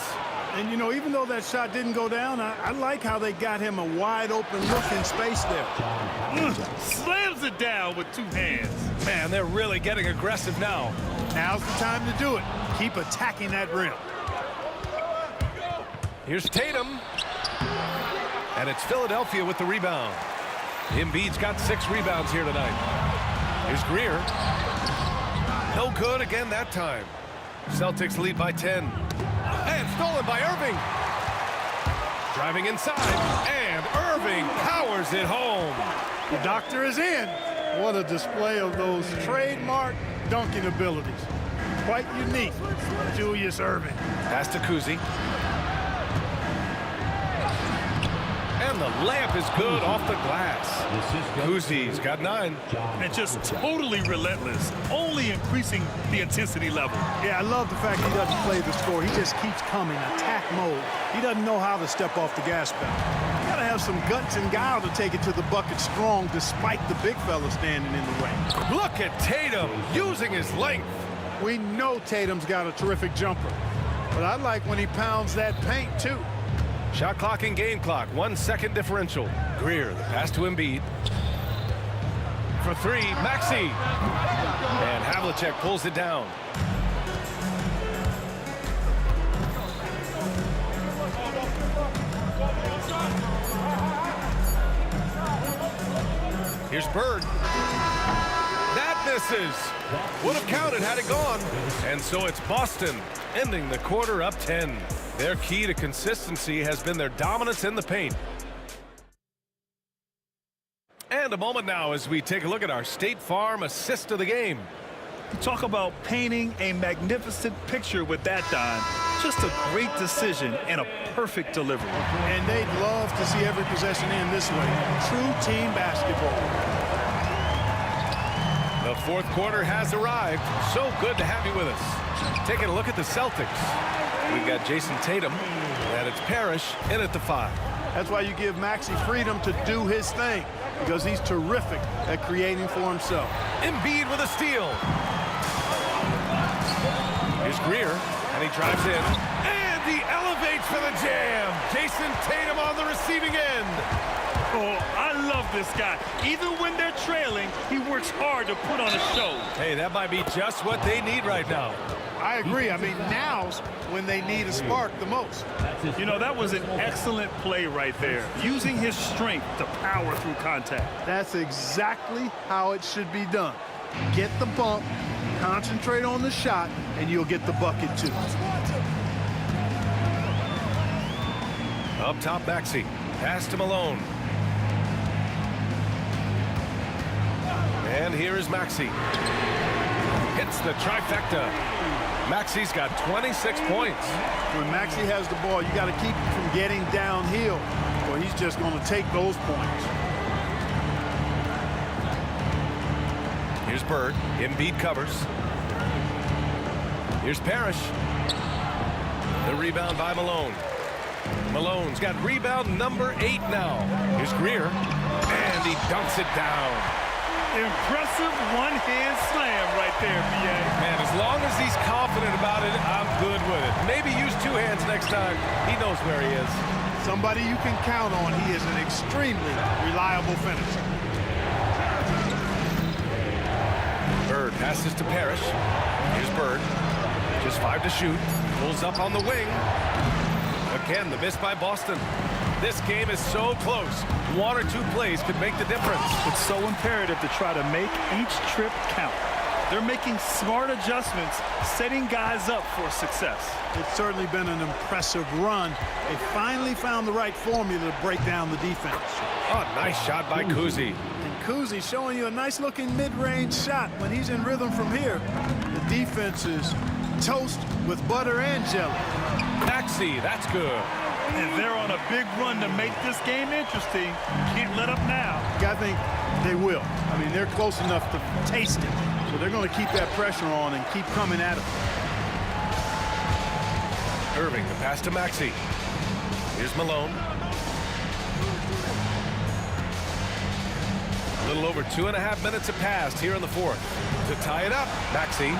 And, you know, even though that shot didn't go down, I like how they got him a wide-open look in space there. Slams it down with two hands. Man, they're really getting aggressive now. Now's the time to do it. Keep attacking that rim. Here's Tatum. And it's Philadelphia with the rebound. Embiid's got 6 rebounds here tonight. Here's Greer. No good again that time. Celtics lead by 10. And stolen by Irving. Driving inside. And Irving powers it home. The doctor is in. What a display of those trademark dunking abilities. Quite unique, Julius Irving. Pass to Kuzi. And the layup is good off the glass. Kuzi's got 9. And just totally relentless, only increasing the intensity level. Yeah, I love the fact he doesn't play the score. He just keeps coming, attack mode. He doesn't know how to step off the gas pedal. You gotta have some guts and guile to take it to the bucket strong despite the big fella standing in the way. Look at Tatum using his length. We know Tatum's got a terrific jumper, but I like when he pounds that paint too. Shot clock and game clock, 1 second differential. Greer, the pass to Embiid. For 3, Maxey. And Havlicek pulls it down. Here's Bird. That misses. Would have counted had it gone. And so it's Boston ending the quarter up 10. Their key to consistency has been their dominance in the paint. And a moment now as we take a look at our State Farm assist of the game. You talk about painting a magnificent picture with that, Don. Just a great decision and a perfect delivery. And they'd love to see every possession end this way. True team basketball. The fourth quarter has arrived. So good to have you with us. Taking a look at the Celtics. We've got Jason Tatum, and it's Parrish in at the 5. That's why you give Maxey freedom to do his thing, because he's terrific at creating for himself. Embiid with a steal. Here's Greer, and he drives in. And he elevates for the jam. Jason Tatum on the receiving end. Oh, I love this guy. Even when they're trailing, he works hard to put on a show. Hey, that might be just what they need right now. I agree. I mean, now's when they need a spark the most. You know, that was an excellent play right there, using his strength to power through contact. That's exactly how it should be done. Get the bump, concentrate on the shot, and you'll get the bucket too. Up top, Maxey. Pass to Malone. And here is Maxey. Hits the trifecta. Maxey's got 26 points. When Maxey has the ball, you got to keep him from getting downhill, or he's just going to take those points. Here's Bird. Embiid covers. Here's Parrish. The rebound by Malone. Malone's got rebound number 8 now. Here's Greer. And he dunks it down. Impressive one-hand slam right there, B.A. Man, as long as he's confident about it, I'm good with it. Maybe use 2 hands next time. He knows where he is. Somebody you can count on. He is an extremely reliable finisher. Bird passes to Parrish. Here's Bird. Just 5 to shoot. Pulls up on the wing. Again, the miss by Boston. This game is so close. 1 or 2 plays could make the difference. It's so imperative to try to make each trip count. They're making smart adjustments, setting guys up for success. It's certainly been an impressive run. They finally found the right formula to break down the defense. Oh, nice shot by Kuzi. And Kuzi showing you a nice-looking mid-range shot. When he's in rhythm from here, the defense is toast with butter and jelly. Maxey, that's good. And they're on a big run to make this game interesting. Can't let up now. I think they will. I mean, they're close enough to taste it. So they're going to keep that pressure on and keep coming at it. Irving, the pass to Maxey. Here's Malone. A little over 2.5 minutes have passed here in the fourth. To tie it up, Maxey.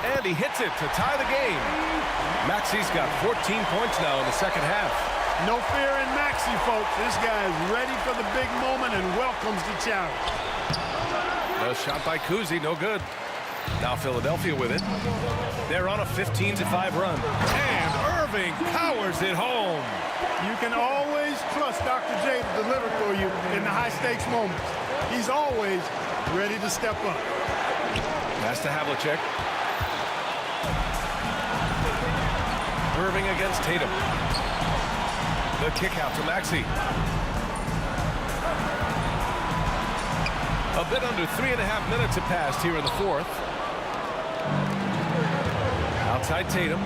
And he hits it to tie the game. Maxey's got 14 points now in the second half. No fear in Maxey, folks. This guy is ready for the big moment and welcomes the challenge. A shot by Kuzi, no good. Now Philadelphia with it. They're on a 15-5 run. And Irving powers it home. You can always trust Dr. J to deliver for you in the high-stakes moments. He's always ready to step up. Pass to Havlicek. Irving against Tatum. The kick out to Maxey. A bit under 3.5 minutes have passed here in the fourth. Outside Tatum.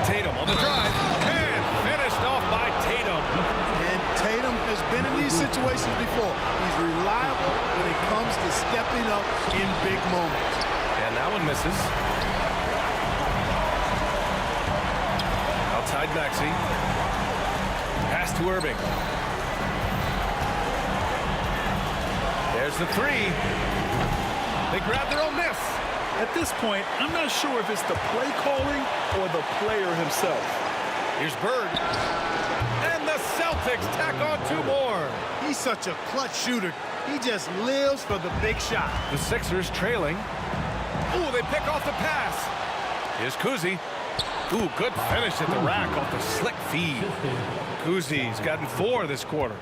Tatum on the drive. And finished off by Tatum. And Tatum has been in these situations before. He's reliable when it comes to stepping up in big moments. And that one misses. Outside Maxey. Pass to Irving. There's the three. They grab their own miss. At this point, I'm not sure if it's the play calling or the player himself. Here's Bird. And the Celtics tack on 2 more. He's such a clutch shooter. He just lives for the big shot. The Sixers trailing. Ooh, they pick off the pass. Here's Kuzi. Ooh, good finish at the rack off the slick feed. Kuzi's gotten 4 this quarter.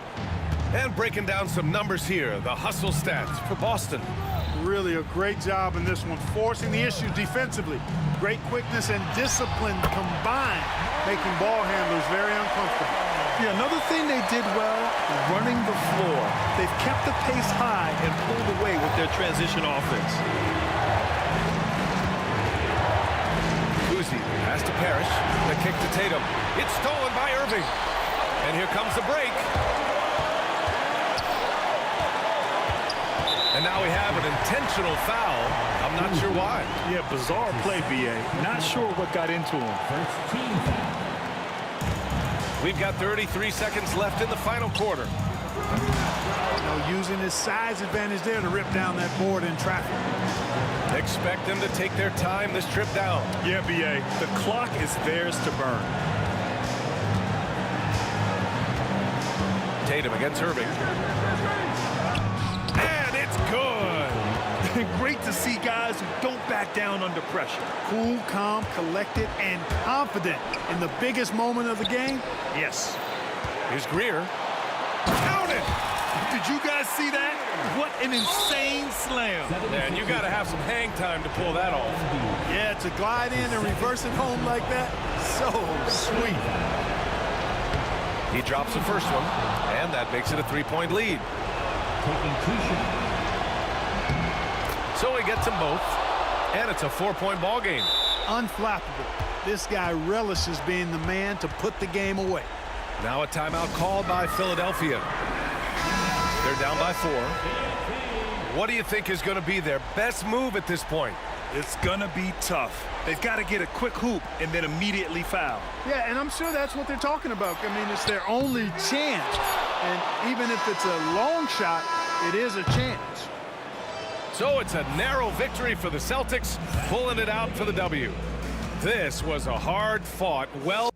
And breaking down some numbers here, the hustle stats for Boston. Really a great job in this one, forcing the issues defensively. Great quickness and discipline combined, making ball handlers very uncomfortable. Yeah, another thing they did well, running the floor. They've kept the pace high and pulled away with their transition offense. Kuzi, pass to Parrish, the kick to Tatum. It's stolen by Irving. And here comes the break. And now we have an intentional foul. I'm not sure why. Yeah, bizarre play, B.A. Not sure what got into him. First team foul. We've got 33 seconds left in the final quarter. Using his size advantage there to rip down that board in traffic. Expect them to take their time this trip down. Yeah, B.A. The clock is theirs to burn. Tatum against Irving. And it's good. Great to see guys who don't back down under pressure. Cool, calm, collected, and confident in the biggest moment of the game. Yes. Here's Greer. Count it! Did you guys see that? What an insane slam. And you got to have some hang time to pull that off. Yeah, to glide in and reverse it home like that, so sweet. He drops the first one, and that makes it a 3-point lead. Taking 2 shots. So he gets them both, and it's a 4-point ball game. Unflappable. This guy relishes being the man to put the game away. Now a timeout called by Philadelphia. They're down by 4. What do you think is going to be their best move at this point? It's going to be tough. They've got to get a quick hoop and then immediately foul. Yeah, and I'm sure that's what they're talking about. I mean, it's their only chance. And even if it's a long shot, it is a chance. So it's a narrow victory for the Celtics, pulling it out for the W. This was a hard-fought, well...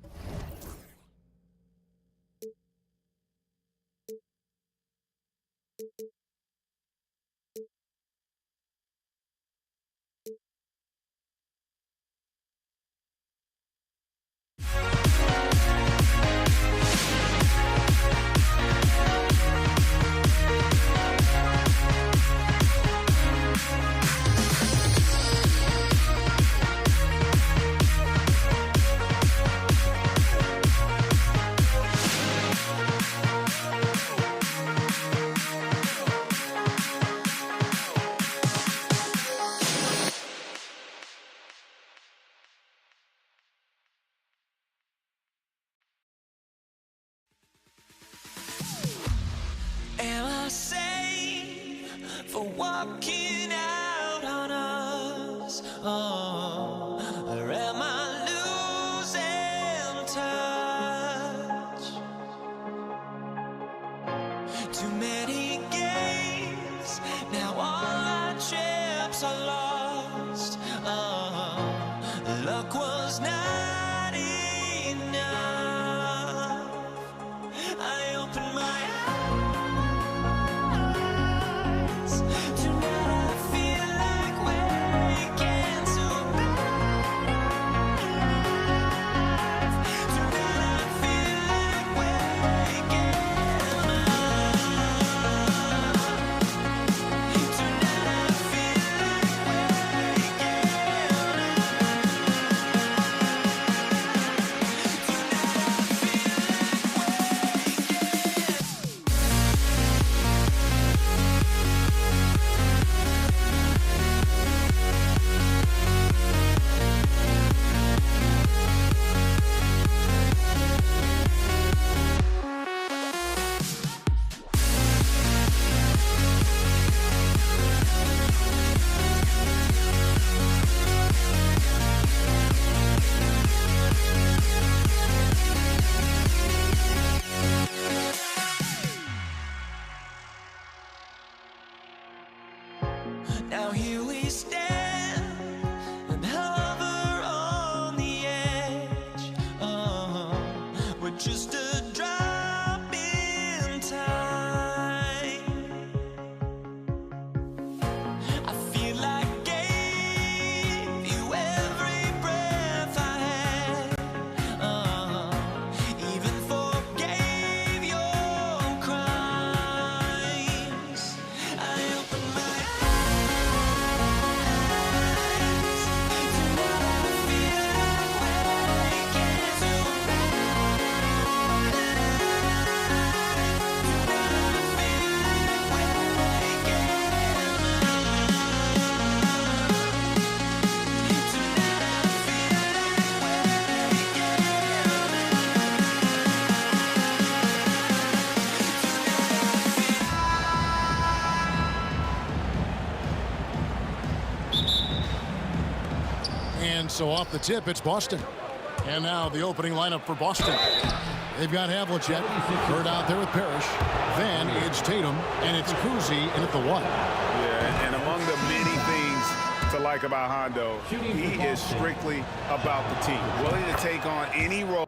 Am I safe for walking out on us? Oh, or am I losing Too many games, now all our chips are lost. Luck was not enough. I opened my eyes. Tonight I feel like waking to a better life. Tonight I feel like waking Now here we stand and hover on the edge. We're just a drop in time. I feel like I gave you every breath I had. Even forgave your crimes. I opened my And so off the tip, it's Boston. And now the opening lineup for Boston. They've got Havlicek, Bird out there with Parrish. Then it's Tatum, and it's Kuzi in at the 1. Yeah, and among the many things to like about Hondo, he is strictly about the team. Willing to take on any role.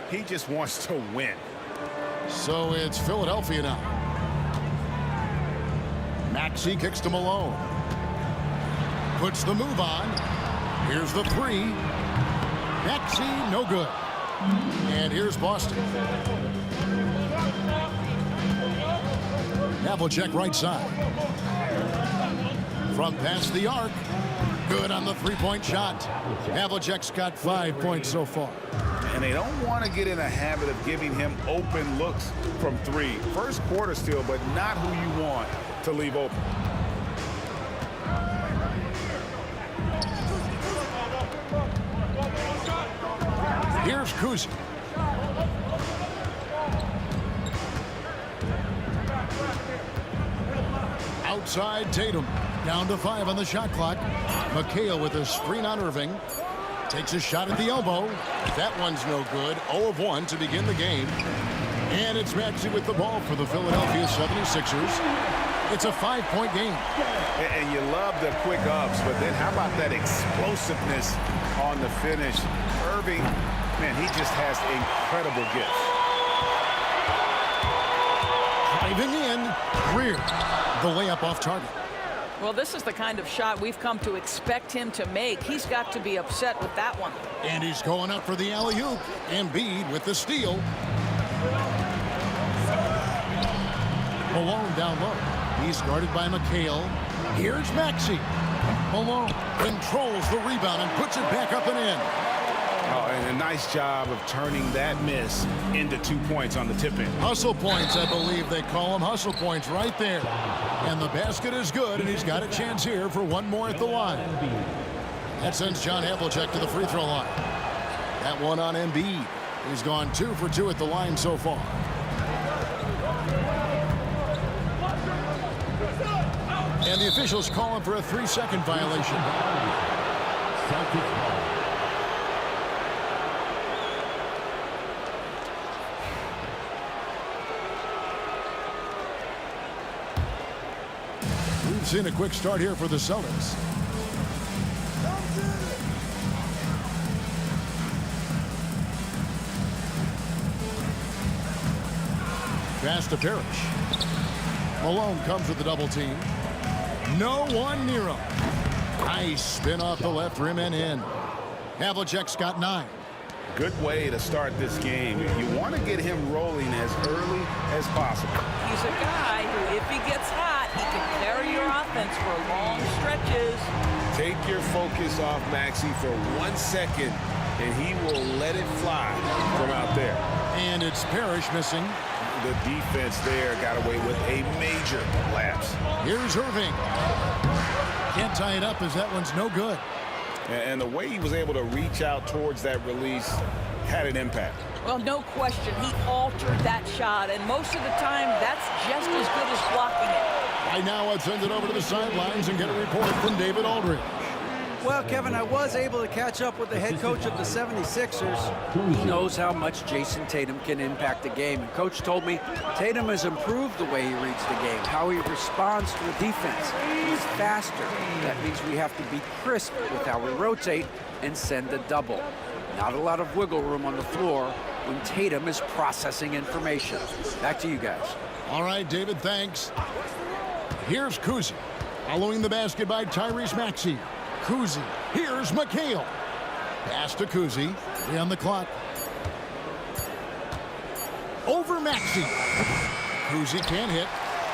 He just wants to win. So it's Philadelphia now. Maxey kicks to Malone. Puts the move on. Here's the 3. Maxey, no good. And here's Boston. Havlicek right side. From past the arc. Good on the three-point shot. Havlicek's got 5 points so far. And they don't want to get in a habit of giving him open looks from 3. First quarter still, but not who you want to leave open. Here's Kuzi. Outside Tatum. Down to 5 on the shot clock. McHale with a screen on Irving. Takes a shot at the elbow. That one's no good. 0 of 1 to begin the game. And it's Maxey with the ball for the Philadelphia 76ers. It's a 5-point game. And you love the quick ups, but then how about that explosiveness on the finish? Irving, man, he just has incredible gifts. Driving in, Greer, the layup off target. Well, this is the kind of shot we've come to expect him to make. He's got to be upset with that one. And he's going up for the alley-oop. Embiid with the steal. Malone down low. He's guarded by McHale. Here's Maxey. Malone controls the rebound and puts it back up and in. Oh, and a nice job of turning that miss into 2 points on the tip-in. Hustle points, I believe they call them. Hustle points right there. And the basket is good, and he's got a chance here for one more at the line. That sends John Havlicek to the free throw line. That one on Embiid. He's gone 2 for 2 at the line so far. And the officials call him for a 3-second violation. Seeing a quick start here for the Celtics. Pass to Parrish. Malone comes with the double team. No one near him. Nice spin off the left rim and in. Havlicek's got 9. Good way to start this game. You want to get him rolling as early as possible. He's a guy who, if he gets hot, he can carry your offense for long stretches. Take your focus off Maxey for 1 second, and he will let it fly from out there. And it's Parrish missing. The defense there got away with a major lapse. Here's Irving. Can't tie it up as that one's no good. And the way he was able to reach out towards that release had an impact. Well, no question. He altered that shot, and most of the time, that's just as good as blocking it. Right now, let's send it over to the sidelines and get a report from David Aldridge. Well, Kevin, I was able to catch up with the head coach of the 76ers. He knows how much Jason Tatum can impact the game. And Coach told me Tatum has improved the way he reads the game, how he responds to the defense. He's faster. That means we have to be crisp with how we rotate and send a double. Not a lot of wiggle room on the floor when Tatum is processing information. Back to you guys. All right, David, thanks. Here's Kuzi. Following the basket by Tyrese Maxey. Kuzi. Here's McHale. Pass to Kuzi. 3 on the clock. Over Maxey. Kuzi can't hit.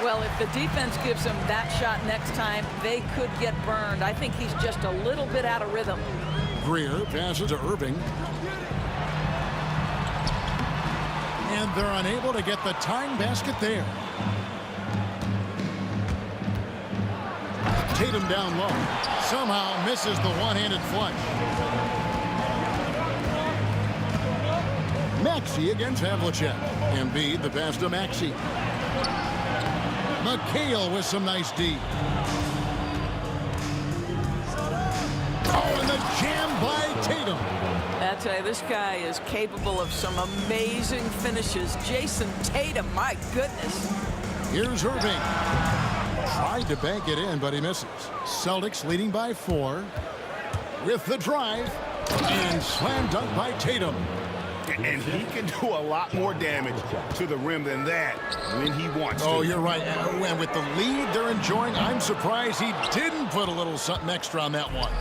Well, if the defense gives him that shot next time, they could get burned. I think he's just a little bit out of rhythm. Greer passes to Irving. And they're unable to get the tying basket there. Tatum down low. Somehow misses the one-handed flush. Maxey against Havlicek. Embiid the pass to Maxey. McHale with some nice D. Oh, and the jam by Tatum. I tell you, this guy is capable of some amazing finishes. Jason Tatum, my goodness. Here's Irving. Tried to bank it in, but he misses. Celtics leading by 4. With the drive. And slam dunk by Tatum. And he can do a lot more damage to the rim than that when he wants to. Oh, you're right. And with the lead they're enjoying, I'm surprised he didn't put a little something extra on that one.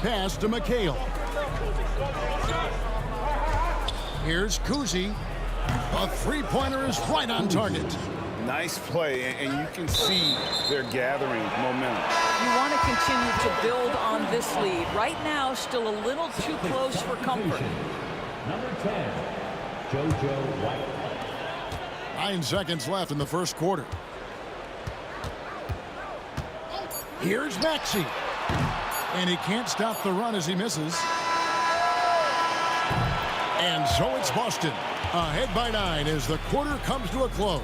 Pass to McHale. Here's Kuzi. A three-pointer is right on target. Nice play, and you can see they're gathering momentum. You want to continue to build on this lead. Right now, still a little too close for comfort. Number 10, JoJo White. 9 seconds left in the first quarter. Here's Maxey. And he can't stop the run as he misses. And so it's Boston. Ahead by 9 as the quarter comes to a close.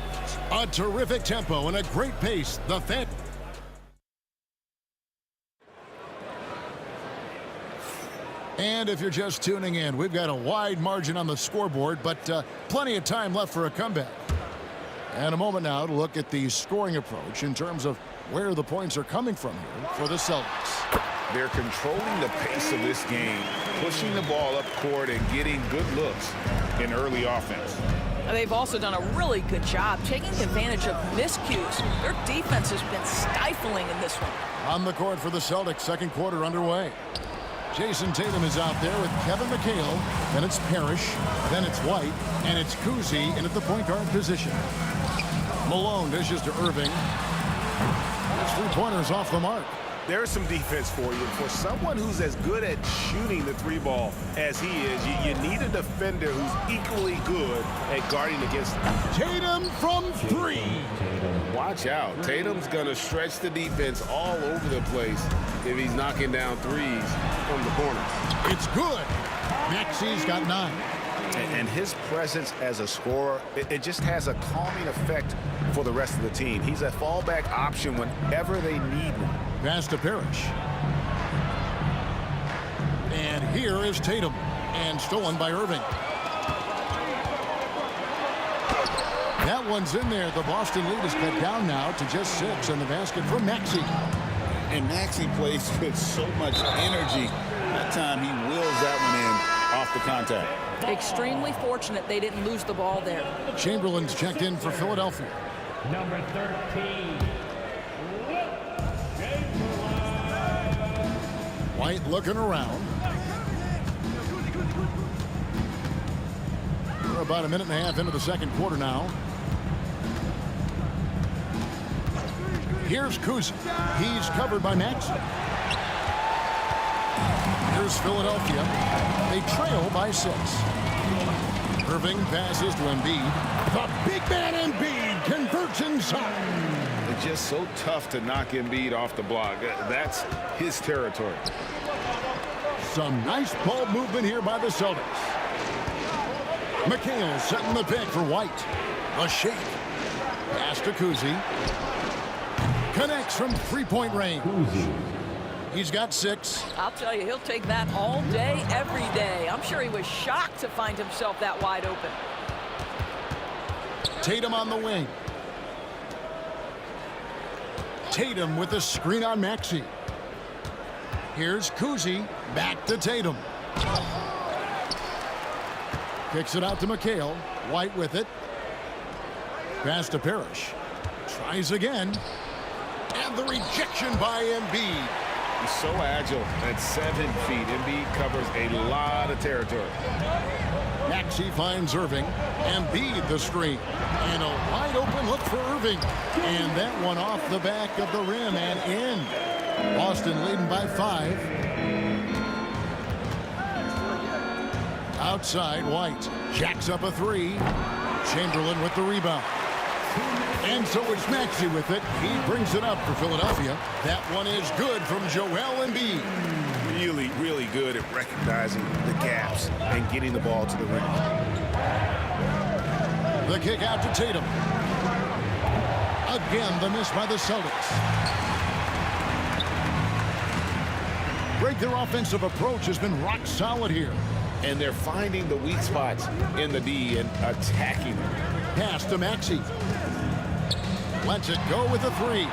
A terrific tempo and a great pace. The fan. And if you're just tuning in, we've got a wide margin on the scoreboard, but plenty of time left for a comeback. And a moment now to look at the scoring approach in terms of where the points are coming from here for the Celtics. They're controlling the pace of this game, pushing the ball up court and getting good looks in early offense. They've also done a really good job taking advantage of miscues. Their defense has been stifling in this one. On the court for the Celtics, second quarter underway. Jason Tatum is out there with Kevin McHale. Then it's Parrish. Then it's White. And it's Kuzi in at the point guard position. Malone dishes to Irving. His three-pointer's off the mark. There's some defense for you. For someone who's as good at shooting the three ball as he is, you need a defender who's equally good at guarding against him. Tatum from 3. Watch out. Tatum's going to stretch the defense all over the place if he's knocking down threes from the corner. It's good. Maxey's got 9. And his presence as a scorer, it just has a calming effect for the rest of the team. He's a fallback option whenever they need one. Pass to Parrish. And here is Tatum. And stolen by Irving. That one's in there. The Boston lead is cut down now to just 6, and the basket from Maxey. And Maxey plays with so much energy. That time he wills that one in off the contact. Extremely fortunate they didn't lose the ball there. Chamberlain's checked in for Philadelphia. Number 13. White looking around. We're about a minute and a half into the second quarter now. Here's Kuzic. He's covered by Maxey. Here's Philadelphia. They trail by 6. Irving passes to Embiid. The big man Embiid converts inside. It's just so tough to knock Embiid off the block. That's his territory. Some nice ball movement here by the Celtics. McHale setting the pick for White. A shake. Pass to Kuzic. Connects from three-point range. He's got 6. I'll tell you, he'll take that all day, every day. I'm sure he was shocked to find himself that wide open. Tatum on the wing. Tatum with the screen on Maxey. Here's Kuzic. Back to Tatum. Kicks it out to McHale. White with it. Pass to Parrish. Tries again. And the rejection by Embiid. He's so agile at 7 feet. Embiid covers a lot of territory. Maxey finds Irving. Embiid the screen. And a wide open look for Irving. And that one off the back of the rim and in. Boston leading by 5. Outside, White jacks up a 3. Chamberlain with the rebound. And so it's Maxey with it. He brings it up for Philadelphia. That one is good from Joel Embiid. Really, really good at recognizing the gaps and getting the ball to the rim. The kick out to Tatum. Again, the miss by the Celtics. Greg, their offensive approach has been rock solid here. And they're finding the weak spots in the D and attacking them. Pass to Maxey. Lets it go with a 3.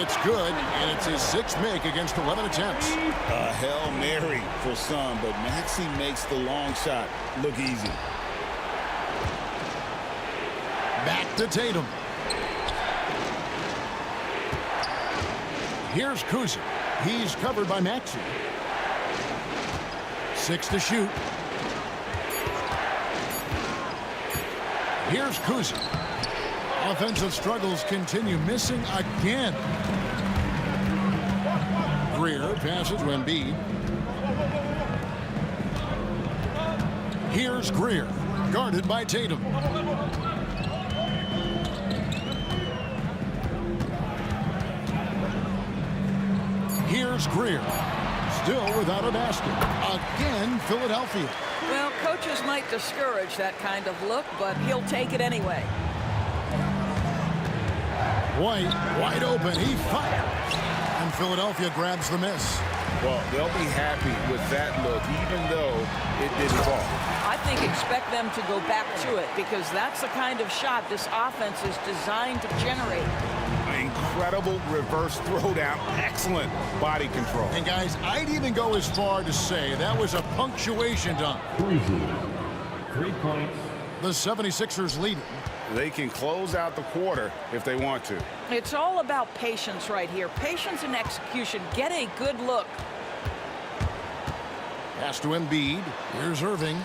It's good, and it's his 6th make against 11 attempts. A Hail Mary for some, but Maxey makes the long shot look easy. Back to Tatum. Here's Kuzic. He's covered by Maxey. 6 to shoot. Here's Kuzic. Offensive struggles continue, missing again. Greer passes to Embiid. Here's Greer, guarded by Tatum. Here's Greer, still without a basket. Again, Philadelphia. Well, coaches might discourage that kind of look, but he'll take it anyway. White, wide open, he fires. And Philadelphia grabs the miss. Well, they'll be happy with that look, even though it didn't fall. I think expect them to go back to it because that's the kind of shot this offense is designed to generate. Incredible reverse throwdown. Excellent body control. And guys, I'd even go as far to say that was a punctuation dunk. 3 points. The 76ers leading. They can close out the quarter if they want to. It's all about patience right here. Patience and execution. Get a good look. Pass to Embiid. Here's Irving.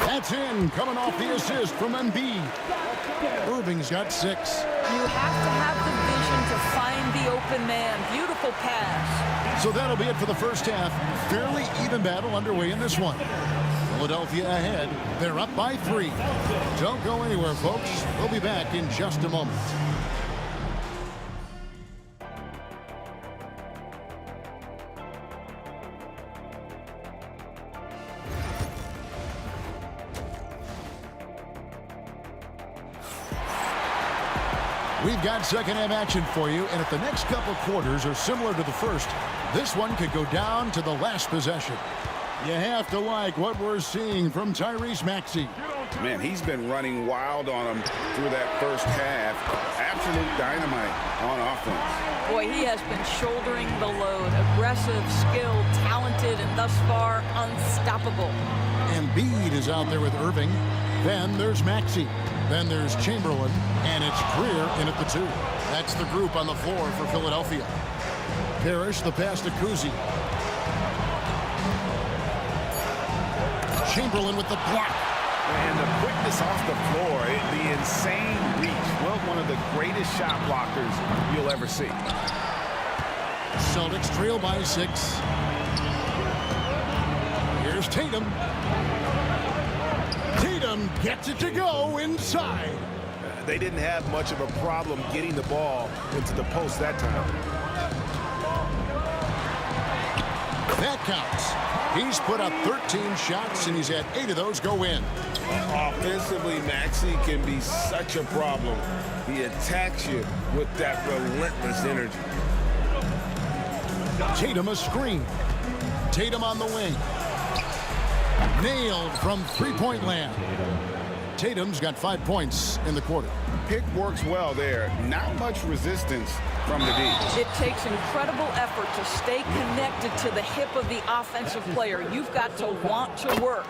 That's in, coming off the assist from Embiid. Irving's got 6. You have to have the vision to find the open man. Beautiful pass. So that'll be it for the first half. Fairly even battle underway in this one. Philadelphia ahead. They're up by 3. Don't go anywhere, folks. We'll be back in just a moment. We've got second half action for you, and if the next couple quarters are similar to the first, this one could go down to the last possession. You have to like what we're seeing from Tyrese Maxey. Man, he's been running wild on him through that first half. Absolute dynamite on offense. Boy, he has been shouldering the load. Aggressive, skilled, talented, and thus far unstoppable. Embiid is out there with Irving. Then there's Maxey. Then there's Chamberlain. And it's Greer in at the 2. That's the group on the floor for Philadelphia. Parrish, the pass to Kuzi. Chamberlain with the block. And the quickness off the floor, the insane reach. Well, one of the greatest shot blockers you'll ever see. Celtics trail by 6. Here's Tatum. Tatum gets it to go inside. They didn't have much of a problem getting the ball into the post that time. That counts. He's put up 13 shots, and he's had 8 of those go in. Offensively, Maxey can be such a problem. He attacks you with that relentless energy. Tatum a screen. Tatum on the wing. Nailed from three-point land. Tatum's got 5 points in the quarter. Pick works well there. Not much resistance from the D. It takes incredible effort to stay connected to the hip of the offensive player. You've got to want to work.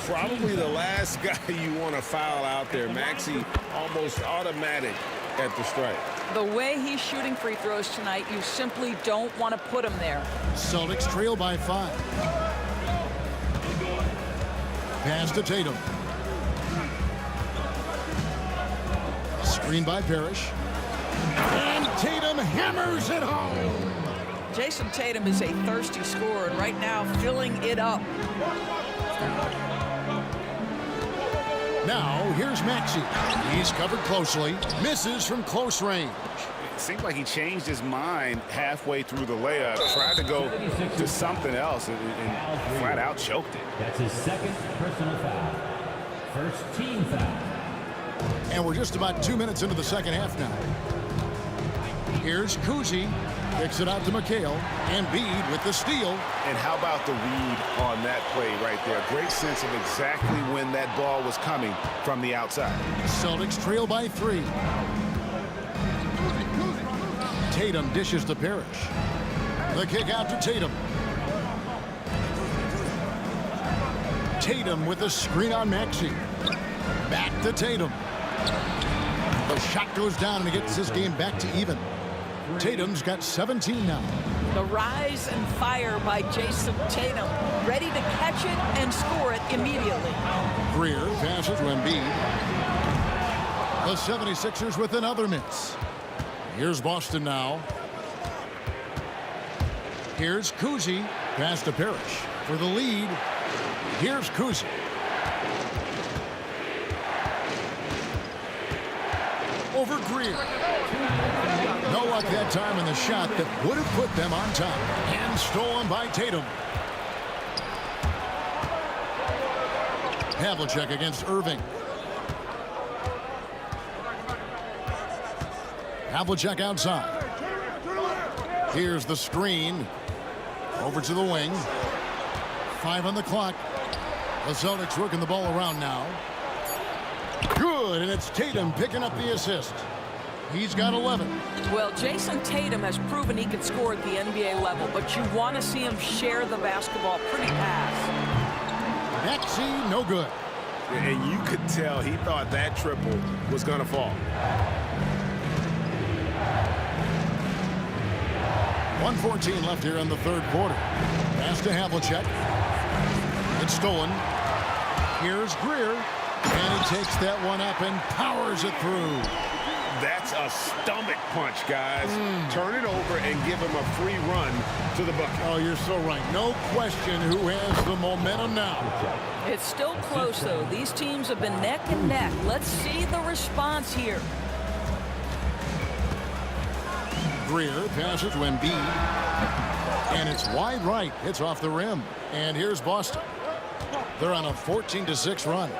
Probably the last guy you want to foul out there. Maxey almost automatic at the strike. The way he's shooting free throws tonight, you simply don't want to put him there. Celtics trail by 5. Pass to Tatum. Screen by Parrish. And Tatum hammers it home. Jason Tatum is a thirsty scorer, and right now filling it up. Now, here's Maxey. He's covered closely. Misses from close range. It seemed like he changed his mind halfway through the layup. Tried to go to something else and flat out choked it. That's his second personal foul. First team foul. And we're just about 2 minutes into the second half now. Here's Kuzi. Kicks it out to McHale. Embiid with the steal. And how about the read on that play right there? Great sense of exactly when that ball was coming from the outside. Celtics trail by 3. Tatum dishes to Parrish. The kick out to Tatum. Tatum with the screen on Maxey. Back to Tatum. The shot goes down and he gets his game back to even. Tatum's got 17 now. The rise and fire by Jason Tatum. Ready to catch it and score it immediately. Greer passes to Embiid. The 76ers with another miss. Here's Boston now. Here's Kuzi. Pass to Parrish for the lead. Here's Kuzi. Over Greer. No luck that time in the shot that would have put them on top. And stolen by Tatum. Havlicek against Irving. Havlicek outside. Here's the screen. Over to the wing. 5 on the clock. The Celtics working the ball around now. Good, and it's Tatum picking up the assist. He's got 11. Well, Jason Tatum has proven he can score at the NBA level, but you want to see him share the basketball pretty fast. Maxey, no good. And you could tell he thought that triple was going to fall. 1:14 left here in the third quarter. Pass to Havlicek. It's stolen. Here's Greer. And he takes that one up and powers it through. That's a stomach punch, guys. Turn it over and give him a free run to the bucket. Oh, you're so right. No question who has the momentum now. It's still close, though. These teams have been neck and neck. Let's see the response here. Greer passes to Embiid. And it's wide right. Hits off the rim. And here's Boston. They're on a 14-6 run.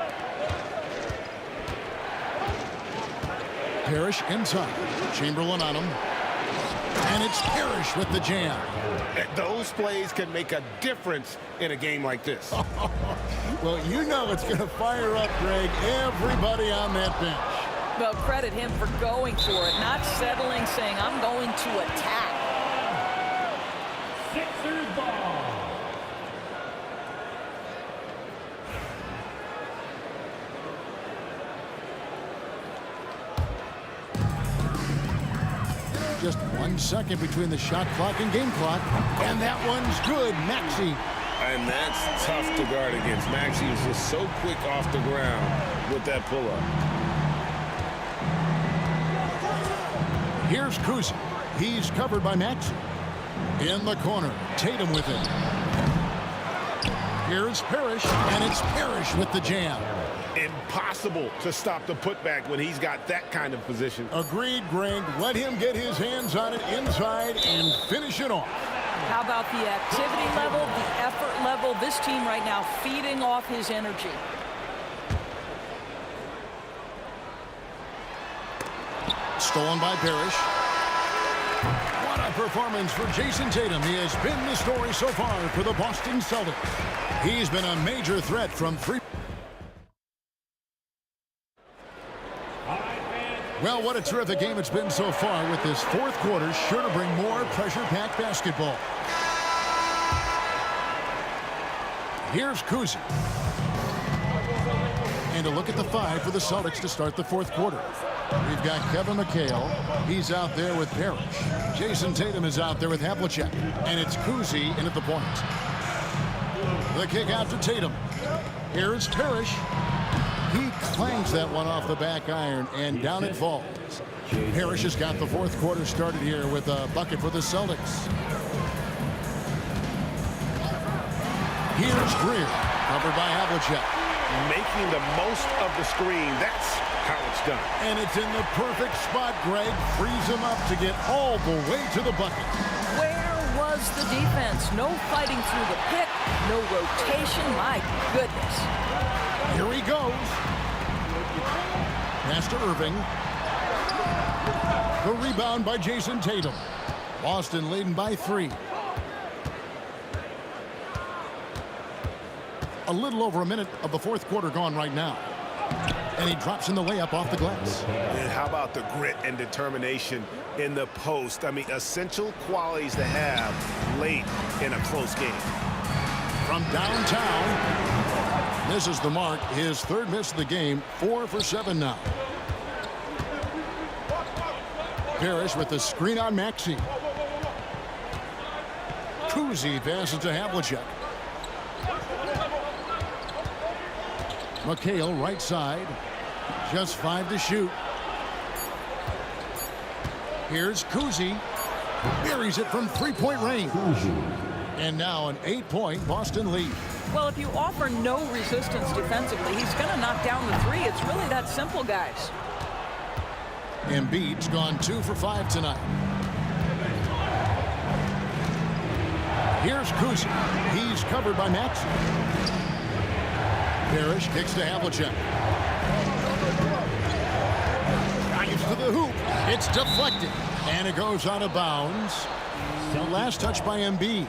Parrish inside. Chamberlain on him. And it's Parrish with the jam. Those plays can make a difference in a game like this. Well, you know it's going to fire up, Greg, everybody on that bench. Well, credit him for going for it, not settling, saying, I'm going to attack. Sixers ball. Just 1 second between the shot clock and game clock. And that one's good, Maxey. And that's tough to guard against. Maxey is just so quick off the ground with that pull-up. Here's Kuzi. He's covered by Maxey. In the corner, Tatum with it. Here's Parrish, and it's Parrish with the jam. Impossible to stop the putback when he's got that kind of position. Agreed, Greg. Let him get his hands on it inside and finish it off. How about the activity level, the effort level? This team right now feeding off his energy. Stolen by Parrish. What a performance for Jason Tatum. He has been the story so far for the Boston Celtics. He's been a major threat from three. Well, what a terrific game it's been so far, with this fourth quarter sure to bring more pressure-packed basketball. Here's Kuzi. And a look at the five for the Celtics to start the fourth quarter. We've got Kevin McHale. He's out there with Parrish. Jason Tatum is out there with Havlicek. And it's Kuzi in at the point. The kick out to Tatum. Here's Parrish. He clangs that one off the back iron, and down it falls. Parrish has got the fourth quarter started here with a bucket for the Celtics. Here's Greer, covered by Havlicek. Making the most of the screen. That's how it's done. And it's in the perfect spot, Greg. Frees him up to get all the way to the bucket. Where was the defense? No fighting through the pick, no rotation. My goodness. Here he goes. Pass to Irving. The rebound by Jason Tatum. Boston leading by 3. A little over a minute of the fourth quarter gone right now. And he drops in the layup off the glass. And how about the grit and determination in the post? I mean, essential qualities to have late in a close game. From downtown, misses the mark. His third miss of the game. 4 for 7 now. Parrish with the screen on Maxey. Kuzi passes to Havlicek. McHale right side. Just 5 to shoot. Here's Kuzi. Buries it from three-point range. And now an 8-point Boston lead. Well, if you offer no resistance defensively, he's going to knock down the three. It's really that simple, guys. Embiid's gone 2 for 5 tonight. Here's Kuzi. He's covered by Maxey. Parrish kicks to Havlicek. Drives to the hoop. It's deflected. And it goes out of bounds. The last touch by Embiid.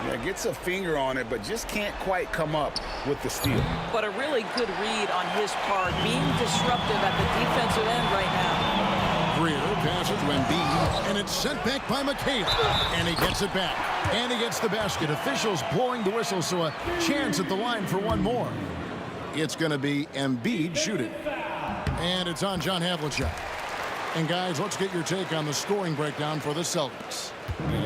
Yeah, gets a finger on it, but just can't quite come up with the steal. But a really good read on his part, being disruptive at the defensive end right now. Greer passes to Embiid, and it's sent back by McHale. And he gets it back. And he gets the basket. Officials blowing the whistle, so a chance at the line for one more. It's going to be Embiid shooting. And it's on John Havlicek. And guys, let's get your take on the scoring breakdown for the Celtics.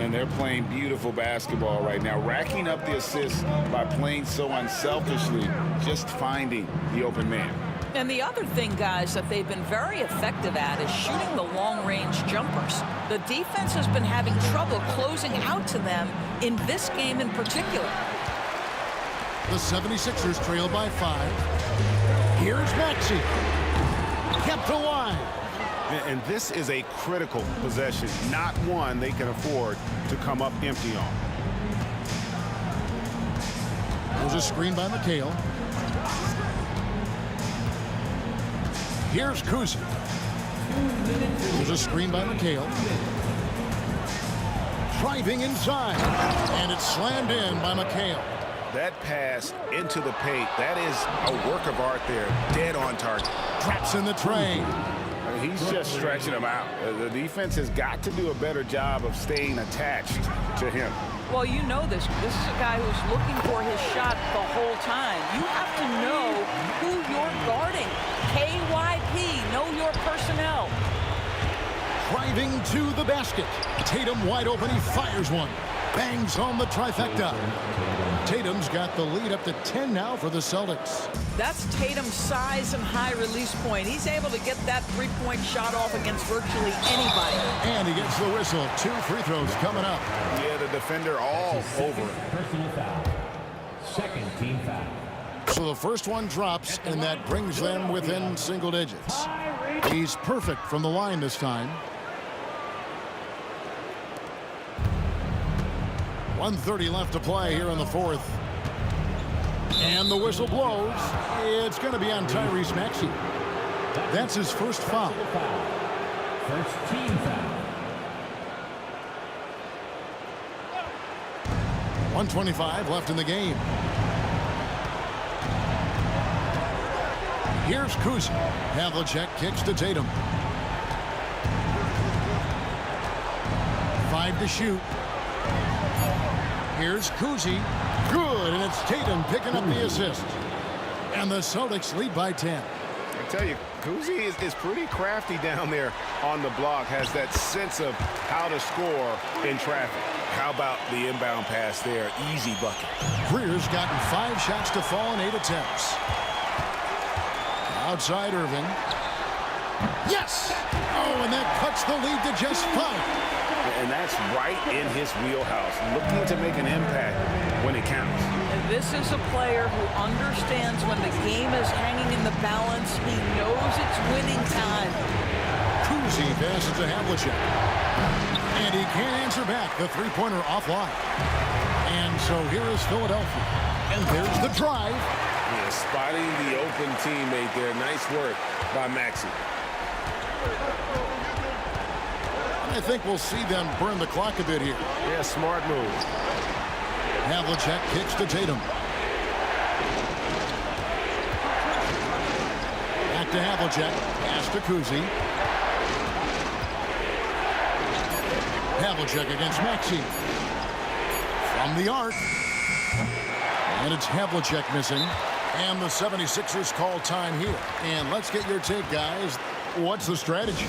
And they're playing beautiful basketball right now, racking up the assists by playing so unselfishly, just finding the open man. And the other thing, guys, that they've been very effective at is shooting the long-range jumpers. The defense has been having trouble closing out to them in this game in particular. The 76ers trail by 5. Here's Maxey. Kept alive. And this is a critical possession, not one they can afford to come up empty on. There's a screen by McHale. Here's Kuzi. There's a screen by McHale. driving inside. And it's slammed in by McHale. That pass into the paint, that is a work of art there. Dead on target. Traps in the tray. He's just stretching him out. The defense has got to do a better job of staying attached to him. Well, you know this. This is a guy who's looking for his shot the whole time. You have to know who you're guarding. KYP, know your personnel. Driving to the basket. Tatum wide open. He fires one. Bangs on the trifecta. Tatum's got the lead up to 10 now for the Celtics. That's Tatum's size and high release point. He's able to get that three-point shot off against virtually anybody. And he gets the whistle. 2 free throws coming up. Yeah, the defender all over it. Personal foul. Second team foul. So the first one drops, and that brings them within single digits. He's perfect from the line this time. 1:30 left to play here in the fourth. And the whistle blows. It's going to be on Tyrese Maxey. That's his first foul. First team foul. 1:25 left in the game. Here's Kuzi. Havlicek kicks to Tatum. 5 to shoot. Here's Kuzi. Good, and it's Tatum picking up the assist. And the Celtics lead by 10. I tell you, Kuzi is pretty crafty down there on the block, has that sense of how to score in traffic. How about the inbound pass there? Easy bucket. Greer's gotten 5 shots to fall in 8 attempts. Outside Irving. Yes! Oh, and that cuts the lead to just 5. And that's right in his wheelhouse, looking to make an impact when it counts. And this is a player who understands when the game is hanging in the balance. He knows it's winning time. Kuzi passes to Havlicek. And he can't answer back. The three-pointer offline. And so here is Philadelphia. And there's the drive. Yeah, spotting the open teammate there. Nice work by Maxey. I think we'll see them burn the clock a bit here. Yeah, smart move. Havlicek kicks to Tatum. Back to Havlicek. Pass to Kuzi. Havlicek against Maxey. From the arc. And it's Havlicek missing. And the 76ers call time here. And let's get your take, guys. What's the strategy?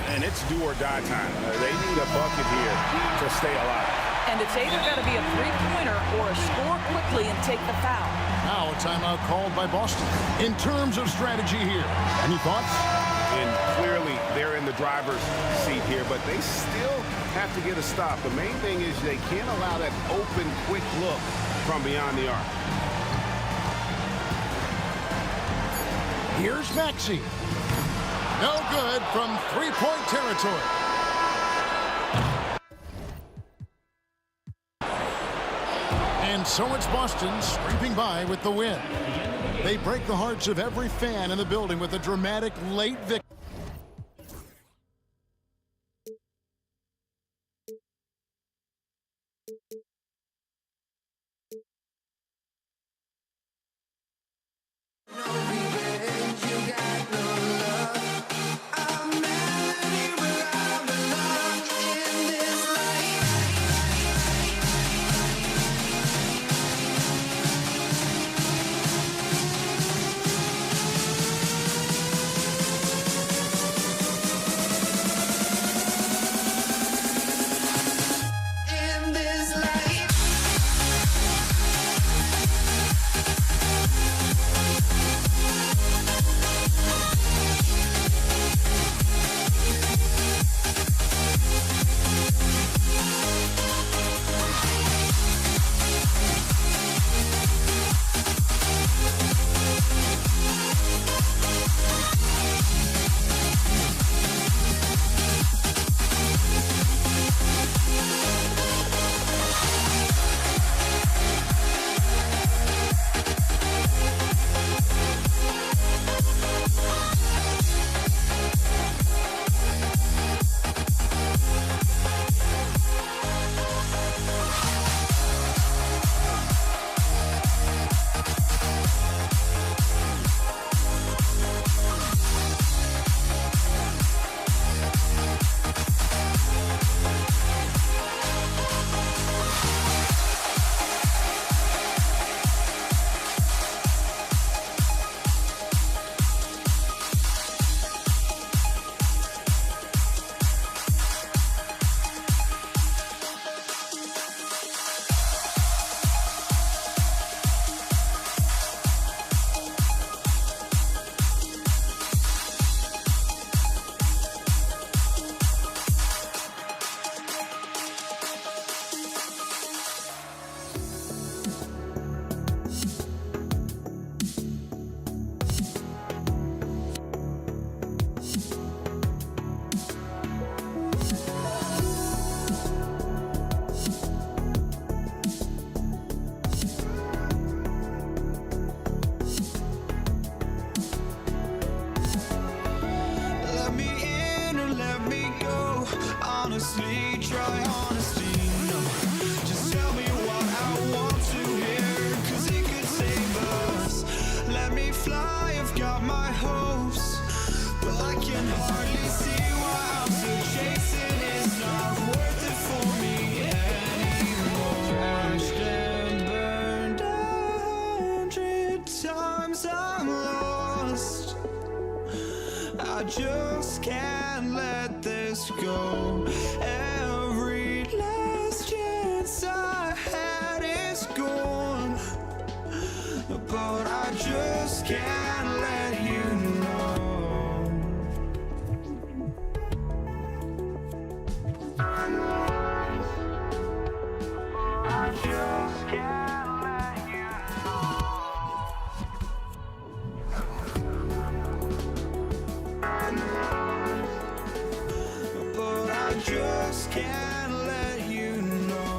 And it's do or die time. They need a bucket here to stay alive. And it's either got to be a three-pointer or score quickly and take the foul. Now a timeout called by Boston. In terms of strategy here, any thoughts? And clearly they're in the driver's seat here, but they still have to get a stop. The main thing is they can't allow that open, quick look from beyond the arc. Here's Maxey. No good from three-point territory. And so it's Boston scraping by with the win. They break the hearts of every fan in the building with a dramatic late victory. just can't let this go. Every last chance I had is gone, but I just can't let you know. I just can't let you know. But I just can't let you know.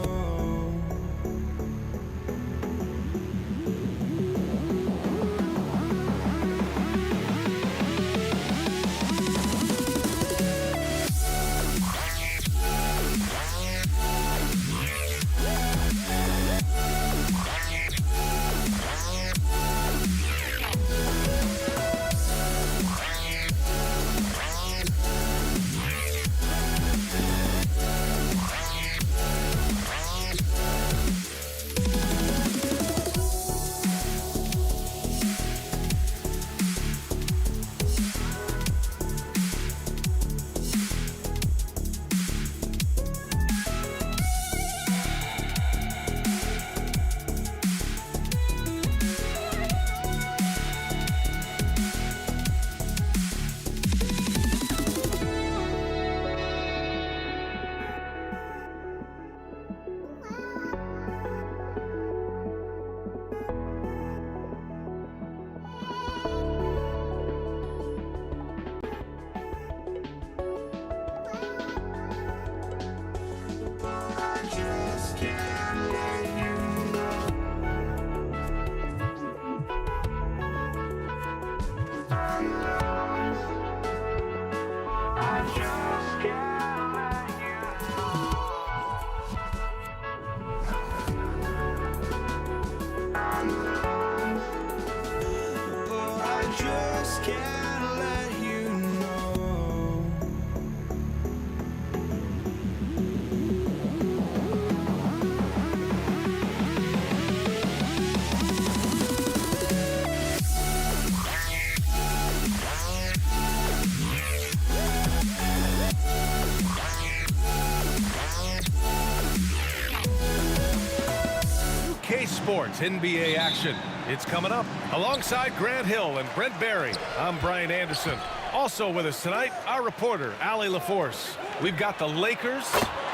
Sports NBA action. It's coming up. Alongside Grant Hill and Brent Barry, I'm Brian Anderson. Also with us tonight, our reporter, Allie LaForce. We've got the Lakers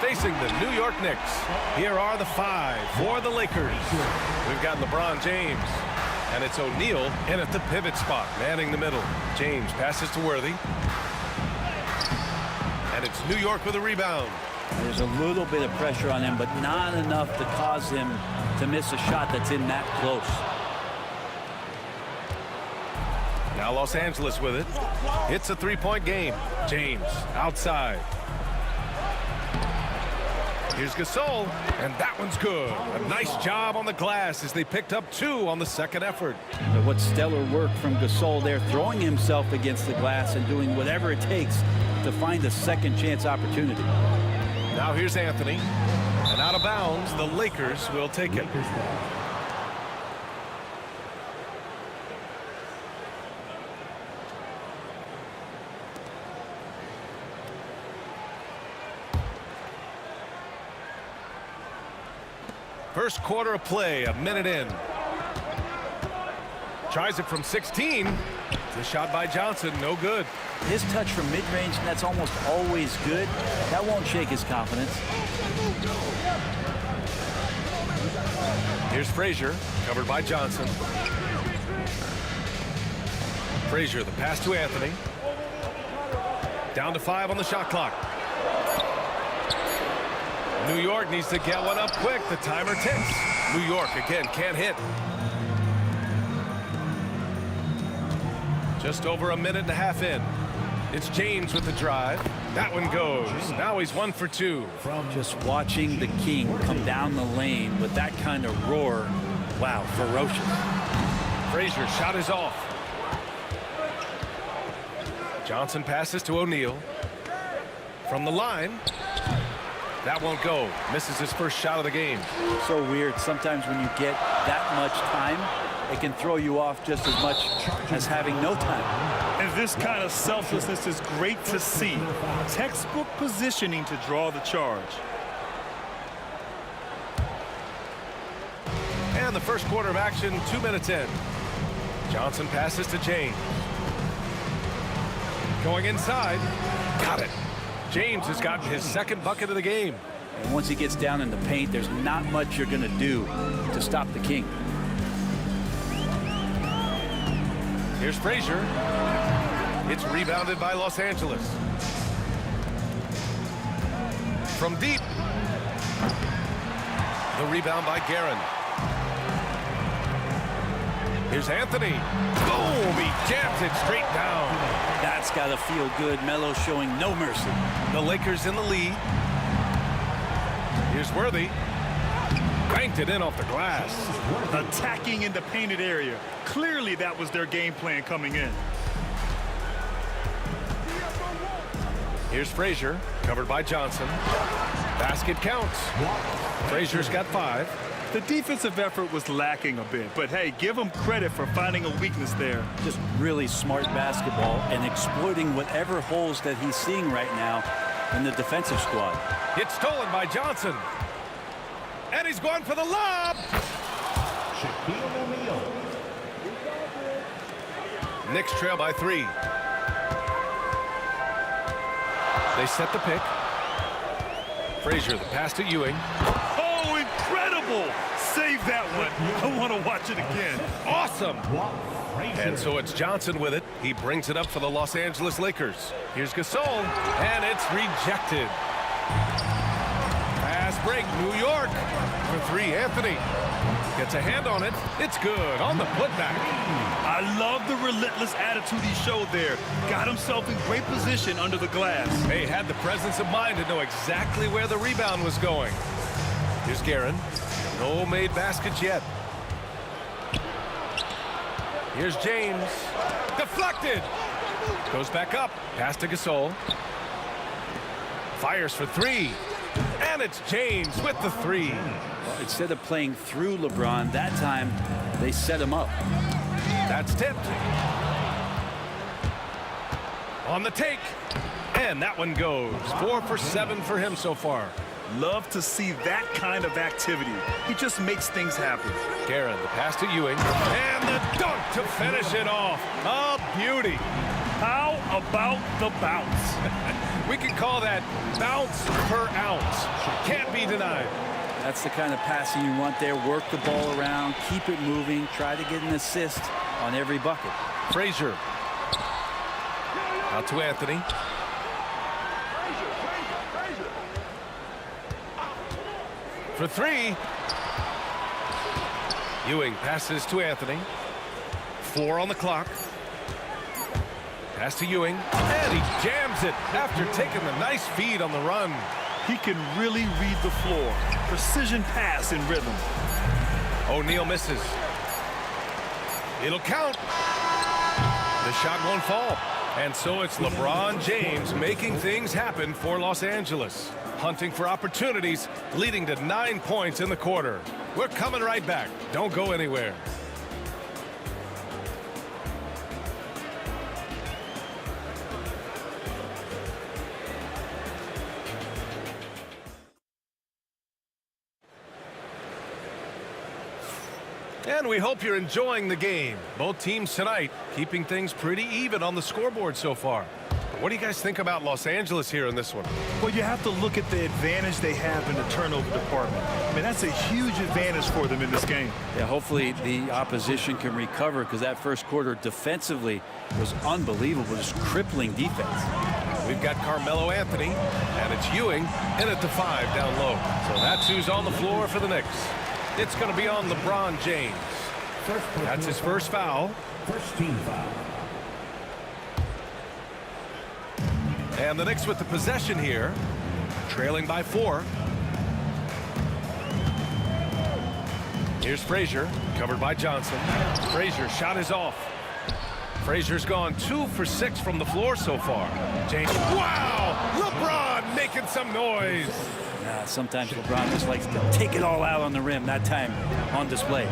facing the New York Knicks. Here are the five for the Lakers. We've got LeBron James, and it's O'Neal in at the pivot spot, manning the middle. James passes to Worthy. And it's New York with a rebound. There's a little bit of pressure on him, but not enough to cause him to miss a shot that's in that close. Now Los Angeles with it. It's a three-point game. James outside. Here's Gasol, and that one's good. A nice job on the glass as they picked up two on the second effort. But what stellar work from Gasol there, throwing himself against the glass and doing whatever it takes to find a second chance opportunity. Now here's Anthony, and out of bounds, the Lakers will take it. First quarter of play, a minute in. Tries it from 16. The shot by Johnson, no good. His touch from mid-range, that's almost always good. That won't shake his confidence. Here's Frazier, covered by Johnson. Frazier, the pass to Anthony. Down to 5 on the shot clock. New York needs to get one up quick. The timer ticks. New York, again, can't hit. Just over a minute and a half in. It's James with the drive. That one goes. Now he's 1 for 2. Just watching the King come down the lane with that kind of roar. Wow, ferocious. Frazier shot is off. Johnson passes to O'Neal. From the line. That won't go. Misses his first shot of the game. So weird. Sometimes when you get that much time, it can throw you off just as much as having no time. And this kind of selflessness is great to see. Textbook positioning to draw the charge. And the first quarter of action, 2 minutes in. Johnson passes to James. Going inside. Got it. James has gotten his second bucket of the game. And once he gets down in the paint, there's not much you're going to do to stop the King. Here's Frazier. It's rebounded by Los Angeles. From deep. The rebound by Guerin. Here's Anthony. Boom! He jams it straight down. That's got to feel good. Melo showing no mercy. The Lakers in the lead. Here's Worthy. Banked it in off the glass. Attacking in the painted area. Clearly that was their game plan coming in. Here's Frazier, covered by Johnson. Basket counts. Frazier's got 5. The defensive effort was lacking a bit, but hey, give him credit for finding a weakness there. Just really smart basketball and exploiting whatever holes that he's seeing right now in the defensive squad. It's stolen by Johnson. And he's going for the lob. Knicks trail by 3. They set the pick. Frazier, the pass to Ewing. Oh, incredible! Save that one. I want to watch it again. Awesome. And so it's Johnson with it. He brings it up for the Los Angeles Lakers. Here's Gasol, and it's rejected. Pass break, New York. For 3, Anthony. Gets a hand on it. It's good on the putback. I love the relentless attitude he showed there. Got himself in great position under the glass. He had the presence of mind to know exactly where the rebound was going. Here's Guerin. No made baskets yet. Here's James. Deflected. Goes back up. Pass to Gasol. Fires for 3. And it's James with the 3. Well, instead of playing through LeBron, that time they set him up. That's tipped. On the take. And that one goes. 4 for 7 for him so far. Love to see that kind of activity. He just makes things happen. Guerin, the pass to Ewing. And the dunk to finish it off. A beauty. How about the bounce? We can call that bounce per ounce. Can't be denied. That's the kind of passing you want there. Work the ball around, keep it moving, try to get an assist on every bucket. Frazier. Out to Anthony. For 3. Ewing passes to Anthony. 4 on the clock. Pass to Ewing. And he jams it after taking the nice feed on the run. He can really read the floor. Precision pass in rhythm. O'Neal misses. It'll count. The shot won't fall. And so it's LeBron James making things happen for Los Angeles. Hunting for opportunities, leading to 9 points in the quarter. We're coming right back. Don't go anywhere. And we hope you're enjoying the game. Both teams tonight keeping things pretty even on the scoreboard so far. But what do you guys think about Los Angeles here in this one? Well, you have to look at the advantage they have in the turnover department. I mean, that's a huge advantage for them in this game. Yeah, hopefully the opposition can recover, because that first quarter defensively was unbelievable, just crippling defense. We've got Carmelo Anthony, and it's Ewing in at the 5 down low. So that's who's on the floor for the Knicks. It's going to be on LeBron James. That's his first foul. First team foul. And the Knicks with the possession here, trailing by 4. Here's Frazier, covered by Johnson. Frazier shot is off. Frazier's gone 2 for 6 from the floor so far. James, wow! LeBron making some noise. Sometimes LeBron just likes to take it all out on the rim. That time on display.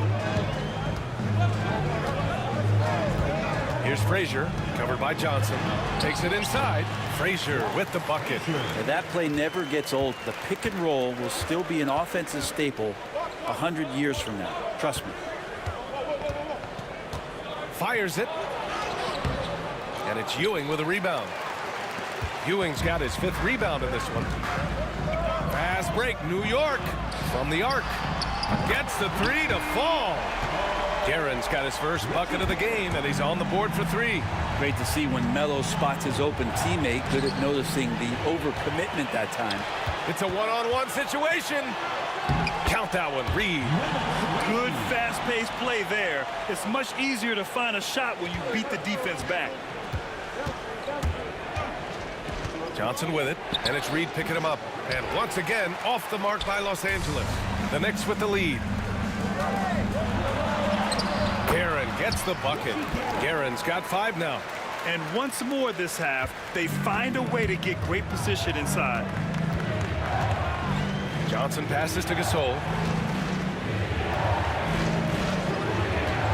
Here's Frazier, covered by Johnson. Takes it inside. Frazier with the bucket. Now, that play never gets old. The pick and roll will still be an offensive staple 100 years from now. Trust me. Fires it. And it's Ewing with a rebound. Ewing's got his 5th rebound in this one. Fast break, New York from the arc. Gets the 3 to fall. Guerin's got his first bucket of the game, and he's on the board for 3. Great to see when Melo spots his open teammate. Good at noticing the overcommitment that time. It's a one-on-one situation. Count that one, Reed. Good fast-paced play there. It's much easier to find a shot when you beat the defense back. Johnson with it, and it's Reed picking him up. And once again, off the mark by Los Angeles. The Knicks with the lead. Guerin gets the bucket. Guerin's got 5 now. And once more this half, they find a way to get great position inside. Johnson passes to Gasol.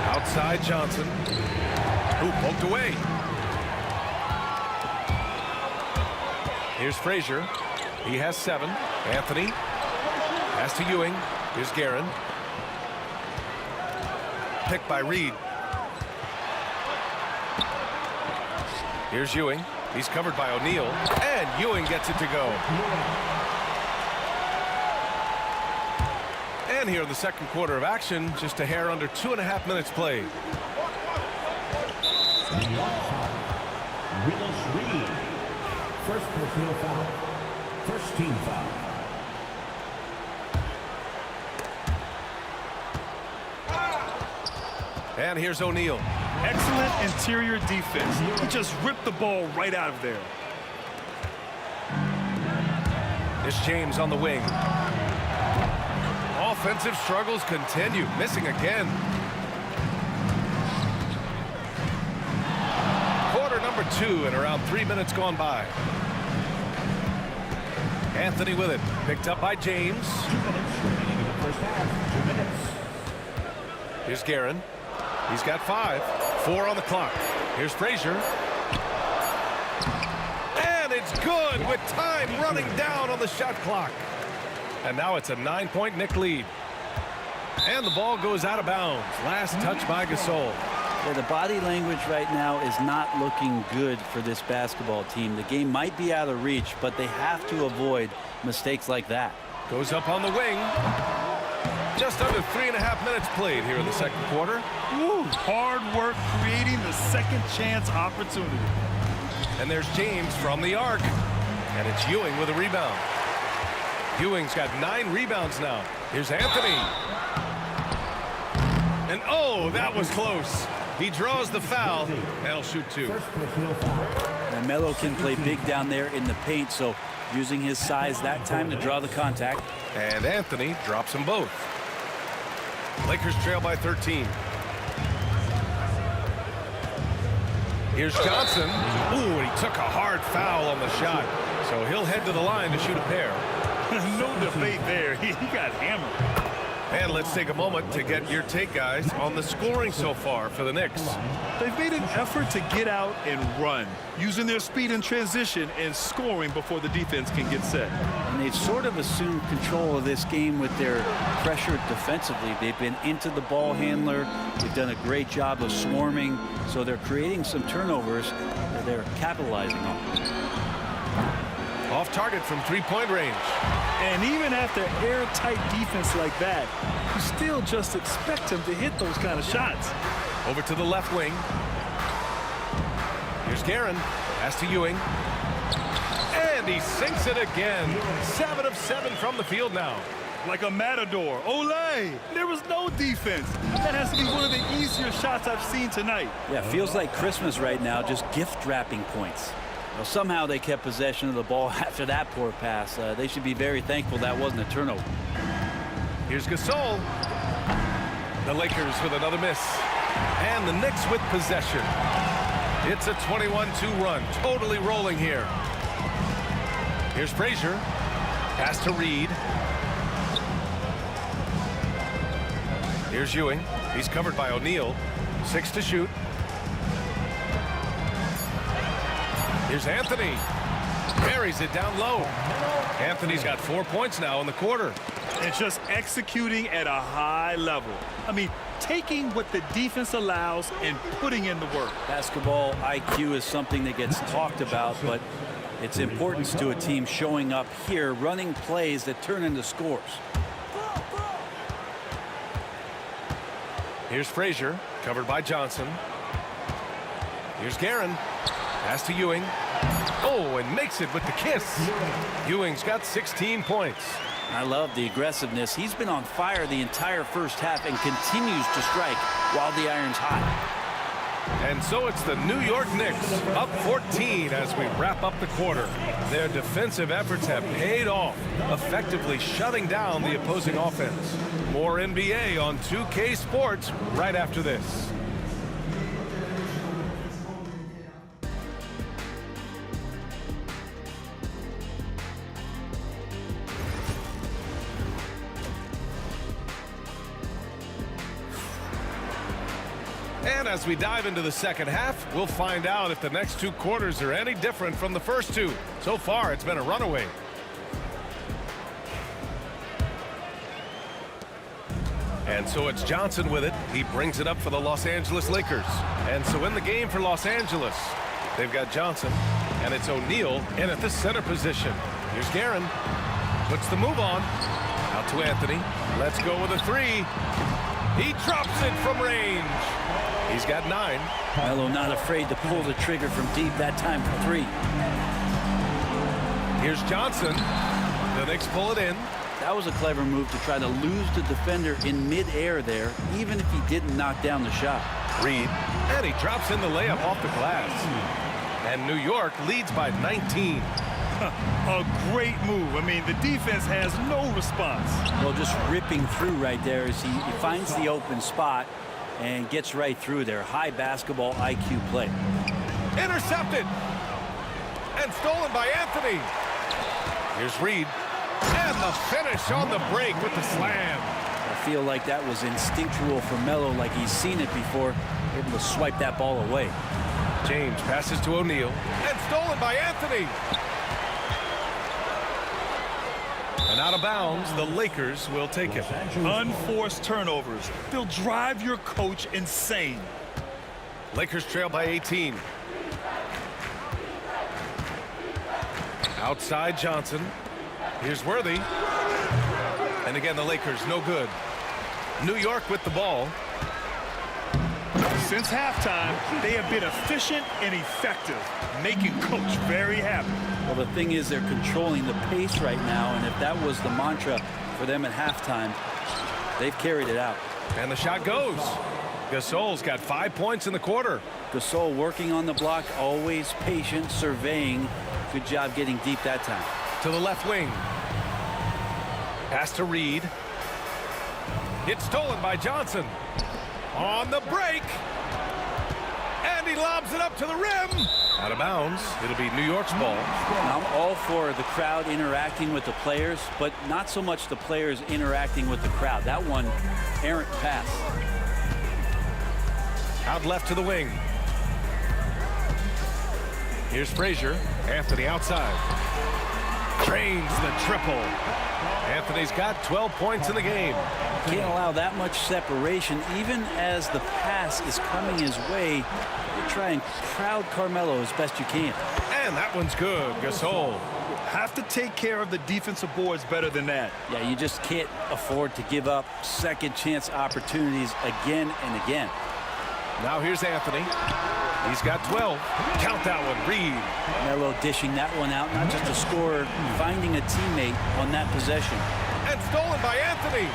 Outside Johnson. Who poked away. Here's Frazier. He has 7. Anthony. Pass to Ewing. Here's Guerin. Picked by Reed. Here's Ewing. He's covered by O'Neal. And Ewing gets it to go. And here in the second quarter of action, just a hair under 2.5 minutes played. Willis Reed. First personal foul. First team foul. And here's O'Neal. Excellent interior defense. He just ripped the ball right out of there. It's James on the wing. Offensive struggles continue. Missing again. Quarter number 2 and around 3 minutes gone by. Anthony with it. Picked up by James. 2 minutes remaining in the first half. 2 minutes. Here's Guerin. He's got 5. 4 on the clock. Here's Frazier. And it's good with time running down on the shot clock. And now it's a 9-point Knick lead. And the ball goes out of bounds. Last touch by Gasol. Yeah, the body language right now is not looking good for this basketball team. The game might be out of reach, but they have to avoid mistakes like that. Goes up on the wing. Just under 3.5 minutes played here in the second quarter. Woo, hard work creating the second chance opportunity. And there's James from the arc. And it's Ewing with a rebound. Ewing's got 9 rebounds now. Here's Anthony. And oh, that was close. He draws the foul, and he'll shoot 2. And Melo can play big down there in the paint, so using his size that time to draw the contact. And Anthony drops them both. Lakers trail by 13. Here's Johnson. Ooh, he took a hard foul on the shot. So he'll head to the line to shoot a pair. No debate there. He got hammered. And let's take a moment to get your take, guys, on the scoring so far for the Knicks. They've made an effort to get out and run, using their speed in transition and scoring before the defense can get set. And they've sort of assumed control of this game with their pressure defensively. They've been into the ball handler. They've done a great job of swarming. So they're creating some turnovers that they're capitalizing on. Off target from 3-point range. And even after airtight defense like that, you still just expect him to hit those kind of shots. Over to the left wing. Here's Guerin. Pass to Ewing. And he sinks it again. 7 of 7 from the field now. Like a matador. Olay! There was no defense. That has to be one of the easier shots I've seen tonight. Yeah, feels like Christmas right now, just gift wrapping points. Well, somehow they kept possession of the ball after that poor pass. They should be very thankful that wasn't a turnover. Here's Gasol. The Lakers with another miss. And the Knicks with possession. It's a 21-2 run. Totally rolling here. Here's Frazier. Pass to Reed. Here's Ewing. He's covered by O'Neal. 6 to shoot. Here's Anthony. Buries it down low. Anthony's got 4 points now in the quarter. And just executing at a high level. I mean, taking what the defense allows and putting in the work. Basketball IQ is something that gets talked about, but its importance to a team showing up here, running plays that turn into scores. Here's Frazier, covered by Johnson. Here's Guerin. Pass to Ewing. Oh, and makes it with the kiss. Ewing's got 16 points. I love the aggressiveness. He's been on fire the entire first half and continues to strike while the iron's hot. And so it's the New York Knicks up 14 as we wrap up the quarter. Their defensive efforts have paid off, effectively shutting down the opposing offense. More NBA on 2K Sports right after this. And as we dive into the second half, we'll find out if the next 2 quarters are any different from the first 2. So far, it's been a runaway. And so it's Johnson with it. He brings it up for the Los Angeles Lakers. And so in the game for Los Angeles, they've got Johnson, and it's O'Neal in at the center position. Here's Guerin. Puts the move on. Out to Anthony. Let's go with a 3. He drops it from range. He's got 9. Melo not afraid to pull the trigger from deep, that time for 3. Here's Johnson. The Knicks pull it in. That was a clever move to try to lose the defender in midair there, even if he didn't knock down the shot. Reed, and he drops in the layup off the glass. And New York leads by 19. A great move. I mean, the defense has no response. Well, just ripping through right there as he finds the open spot and gets right through there. High basketball IQ play. Intercepted. And stolen by Anthony. Here's Reed. And the finish on the break with the slam. I feel like that was instinctual for Melo, like he's seen it before, able to swipe that ball away. James passes to O'Neal. And stolen by Anthony. And out of bounds, the Lakers will take it. Unforced turnovers. They'll drive your coach insane. Lakers trail by 18. Outside Johnson. Here's Worthy. And again, the Lakers no good. New York with the ball. Since halftime, they have been efficient and effective, making coach very happy. Well, the thing is, they're controlling the pace right now, and if that was the mantra for them at halftime, they've carried it out. And the shot goes. Gasol's got 5 points in the quarter. Gasol working on the block, always patient, surveying. Good job getting deep that time. To the left wing. Pass to Reed. It's stolen by Johnson. On the break. And he lobs it up to the rim. Out of bounds. It'll be New York's ball. Now, I'm all for the crowd interacting with the players, but not so much the players interacting with the crowd. That one, errant pass. Out left to the wing. Here's Frazier. Anthony outside. Drains the triple. Anthony's got 12 points in the game. Can't allow that much separation. Even as the pass is coming his way, you try and crowd Carmelo as best you can. And that one's good. Gasol. Have to take care of the defensive boards better than that. Yeah, you just can't afford to give up second chance opportunities again and again. Now here's Anthony. He's got 12. Count that one, Reed. Melo dishing that one out, not just a scorer, finding a teammate on that possession. And stolen by Anthony.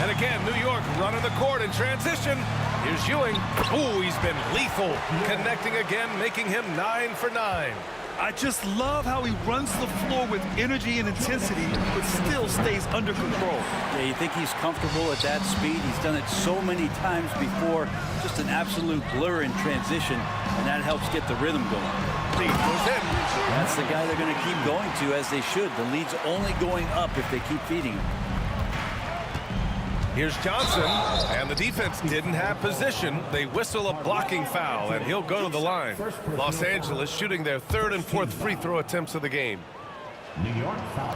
And again, New York running the court in transition. Here's Ewing. Ooh, he's been lethal. Connecting again, making him 9 for 9. I just love how he runs the floor with energy and intensity, but still stays under control. Yeah, you think he's comfortable at that speed? He's done it so many times before. Just an absolute blur in transition, and that helps get the rhythm going. Lead goes in. That's the guy they're going to keep going to, as they should. The lead's only going up if they keep feeding him. Here's Johnson, and the defense didn't have position. They whistle a blocking foul, and he'll go to the line. Los Angeles shooting their third and fourth free throw attempts of the game. New York foul.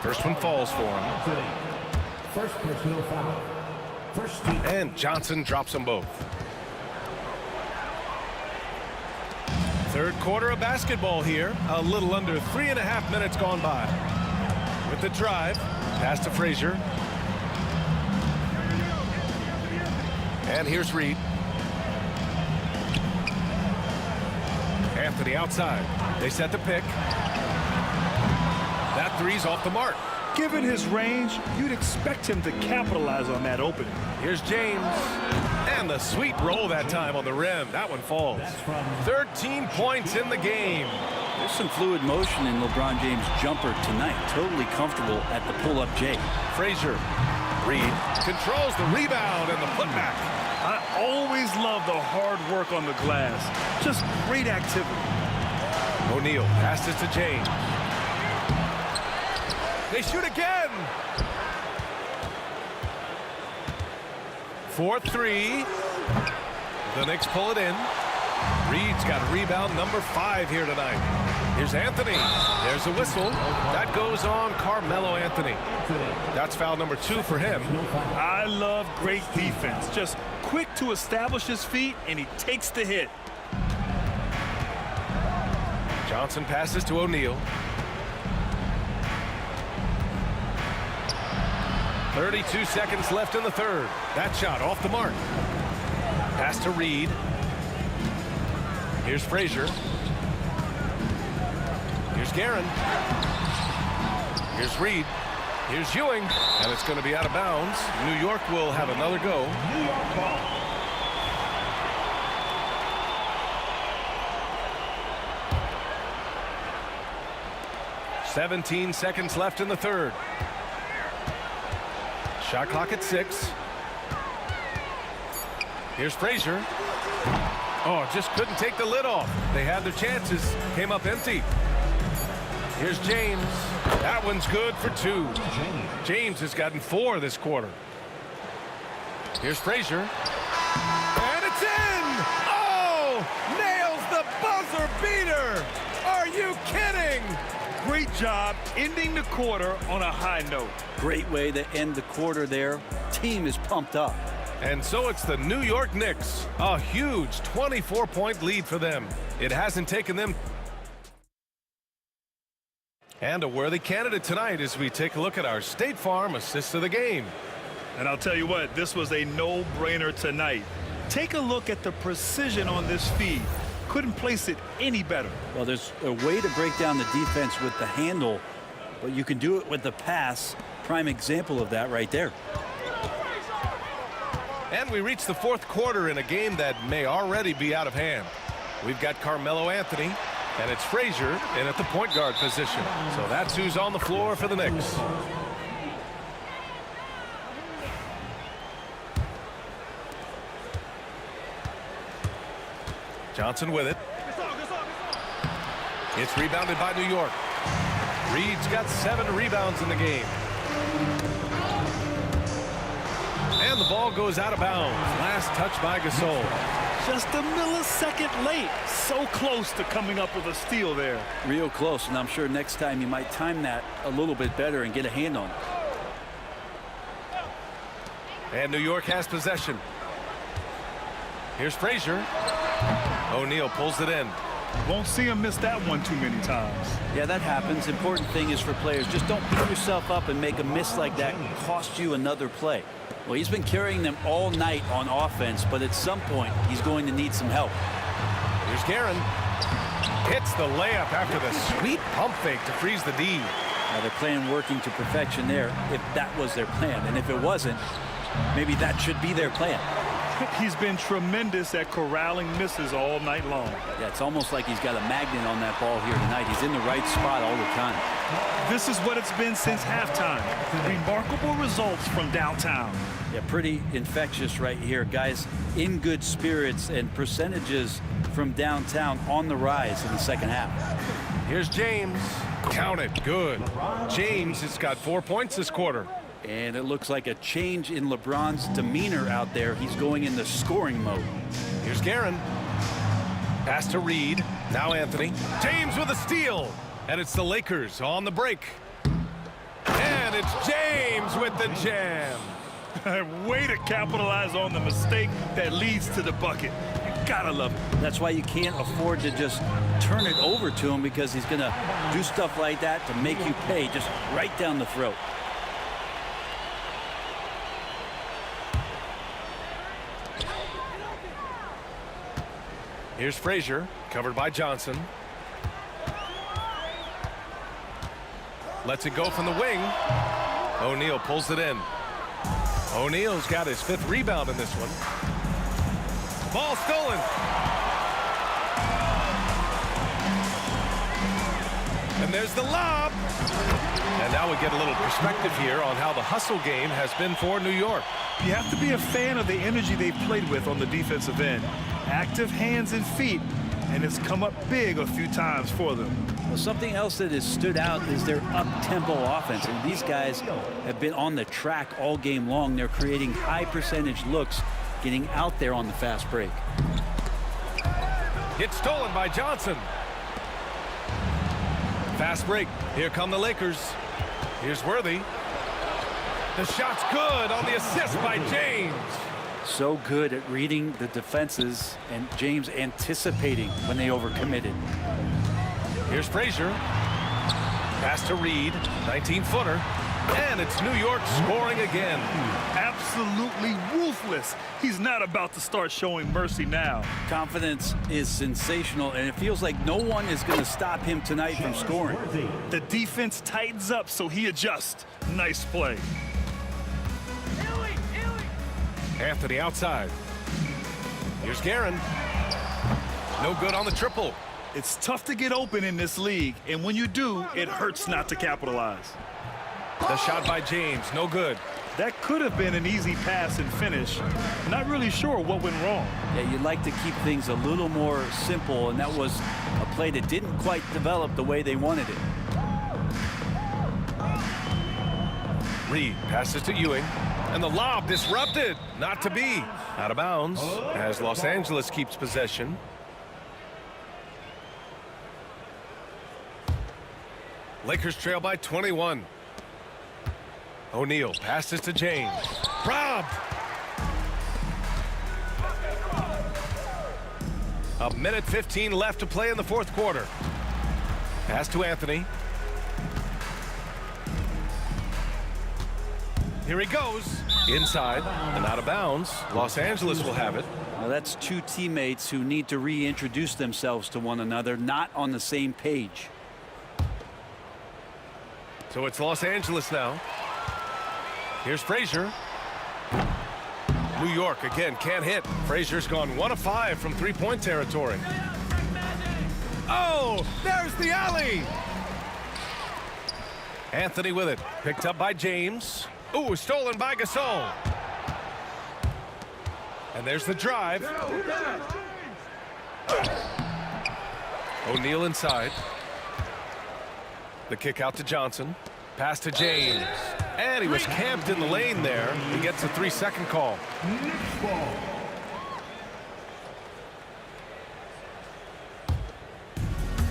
First one falls for him. First personal foul. First team. And Johnson drops them both. Third quarter of basketball here. A little under 3.5 minutes gone by. With the drive, pass to Frazier. And here's Reed. Anthony outside. They set the pick. That three's off the mark. Given his range, you'd expect him to capitalize on that opening. Here's James. And the sweet roll that time on the rim. That one falls. 13 points in the game. There's some fluid motion in LeBron James' jumper tonight. Totally comfortable at the pull-up J. Frazier. Reed controls the rebound and the putback. I always love the hard work on the glass. Just great activity. O'Neal passes to James. They shoot again. 4-3. The Knicks pull it in. Reed's got rebound number 5 here tonight. Here's Anthony. There's a whistle. That goes on Carmelo Anthony. That's foul number 2 for him. I love great defense. Just quick to establish his feet, and he takes the hit. Johnson passes to O'Neal. 32 seconds left in the third. That shot off the mark. Pass to Reed. Here's Frazier. Here's Guerin. Here's Reed. Here's Ewing. And it's going to be out of bounds. New York will have another go. New York ball. .17 seconds left in the third. Shot clock at 6. Here's Frazier. Oh, just couldn't take the lid off. They had their chances. Came up empty. Here's James. That one's good for 2. James has gotten 4 this quarter. Here's Frazier. And it's in! Oh! Nails the buzzer beater! Are you kidding? Great job ending the quarter on a high note. Great way to end the quarter there. Team is pumped up. And so it's the New York Knicks. A huge 24-point lead for them. It hasn't taken them. And a worthy candidate tonight as we take a look at our State Farm assist of the game. And I'll tell you what, this was a no-brainer tonight. Take a look at the precision on this feed. Couldn't place it any better. Well, there's a way to break down the defense with the handle, but you can do it with the pass. Prime example of that right there. And we reach the fourth quarter in a game that may already be out of hand. We've got Carmelo Anthony, and it's Frazier in at the point guard position. So that's who's on the floor for the Knicks. Johnson with it. It's rebounded by New York. Reed's got 7 rebounds in the game. And the ball goes out of bounds. Last touch by Gasol. Just a millisecond late. So close to coming up with a steal there. Real close, and I'm sure next time you might time that a little bit better and get a hand on it. And New York has possession. Here's Frazier. O'Neal pulls it in. Won't see him miss that one too many times. Yeah, that happens. Important thing is for players, just don't beat yourself up and make a miss like that and cost you another play. Well, he's been carrying them all night on offense, but at some point, he's going to need some help. Here's Guerin. Hits the layup after the sweet pump fake to freeze the D. Now, their plan working to perfection there, if that was their plan. And if it wasn't, maybe that should be their plan. He's been tremendous at corralling misses all night long. Yeah, it's almost like he's got a magnet on that ball here tonight. He's in the right spot all the time. This is what it's been since halftime. Remarkable results from downtown. Yeah, pretty infectious right here. Guys in good spirits and percentages from downtown on the rise in the second half. Here's James. Count it. Good. James has got 4 points this quarter. And it looks like a change in LeBron's demeanor out there. He's going into scoring mode. Here's Guerin. Pass to Reed. Now Anthony. James with a steal. And it's the Lakers on the break. And it's James with the jam. Way to capitalize on the mistake that leads to the bucket. You gotta love it. That's why you can't afford to just turn it over to him, because he's going to do stuff like that to make you pay just right down the throat. Here's Frazier, covered by Johnson. Lets it go from the wing. O'Neal pulls it in. O'Neal's got his 5th rebound in this one. Ball stolen. And there's the lob. And now we get a little perspective here on how the hustle game has been for New York. You have to be a fan of the energy they've played with on the defensive end. Active hands and feet, and it's come up big a few times for them. Well, something else that has stood out is their up-tempo offense. And these guys have been on the track all game long. They're creating high-percentage looks, getting out there on the fast break. It's stolen by Johnson. Fast break. Here come the Lakers. Here's Worthy. The shot's good on the assist by James. So good at reading the defenses, and James anticipating when they overcommitted. Here's Frazier. Pass to Reed. 19-footer. And it's New York scoring again. Absolutely ruthless. He's not about to start showing mercy now. Confidence is sensational, and it feels like no one is going to stop him tonight from scoring. The defense tightens up, so he adjusts. Nice play. Anthony outside. Here's Guerin. No good on the triple. It's tough to get open in this league, and when you do, it hurts not to capitalize. The shot by James, no good. That could have been an easy pass and finish. Not really sure what went wrong. Yeah, you'd like to keep things a little more simple, and that was a play that didn't quite develop the way they wanted it. Reed passes to Ewing, and the lob disrupted. Not to be. Out of bounds as Los Angeles keeps possession. Lakers trail by 21. O'Neal passes to James. Robbed. A minute 15 left to play in the 4th quarter. Pass to Anthony. Here he goes. Inside and out of bounds. Los Angeles will have it. Now that's two teammates who need to reintroduce themselves to one another, not on the same page. So it's Los Angeles now. Here's Frazier. New York again can't hit. Frazier's gone 1 of 5 from 3-point territory. Oh, there's the alley. Anthony with it. Picked up by James. Ooh, stolen by Gasol. And there's the drive. O'Neal inside. The kick out to Johnson. Pass to James. And he was camped in the lane there. He gets a 3-second call.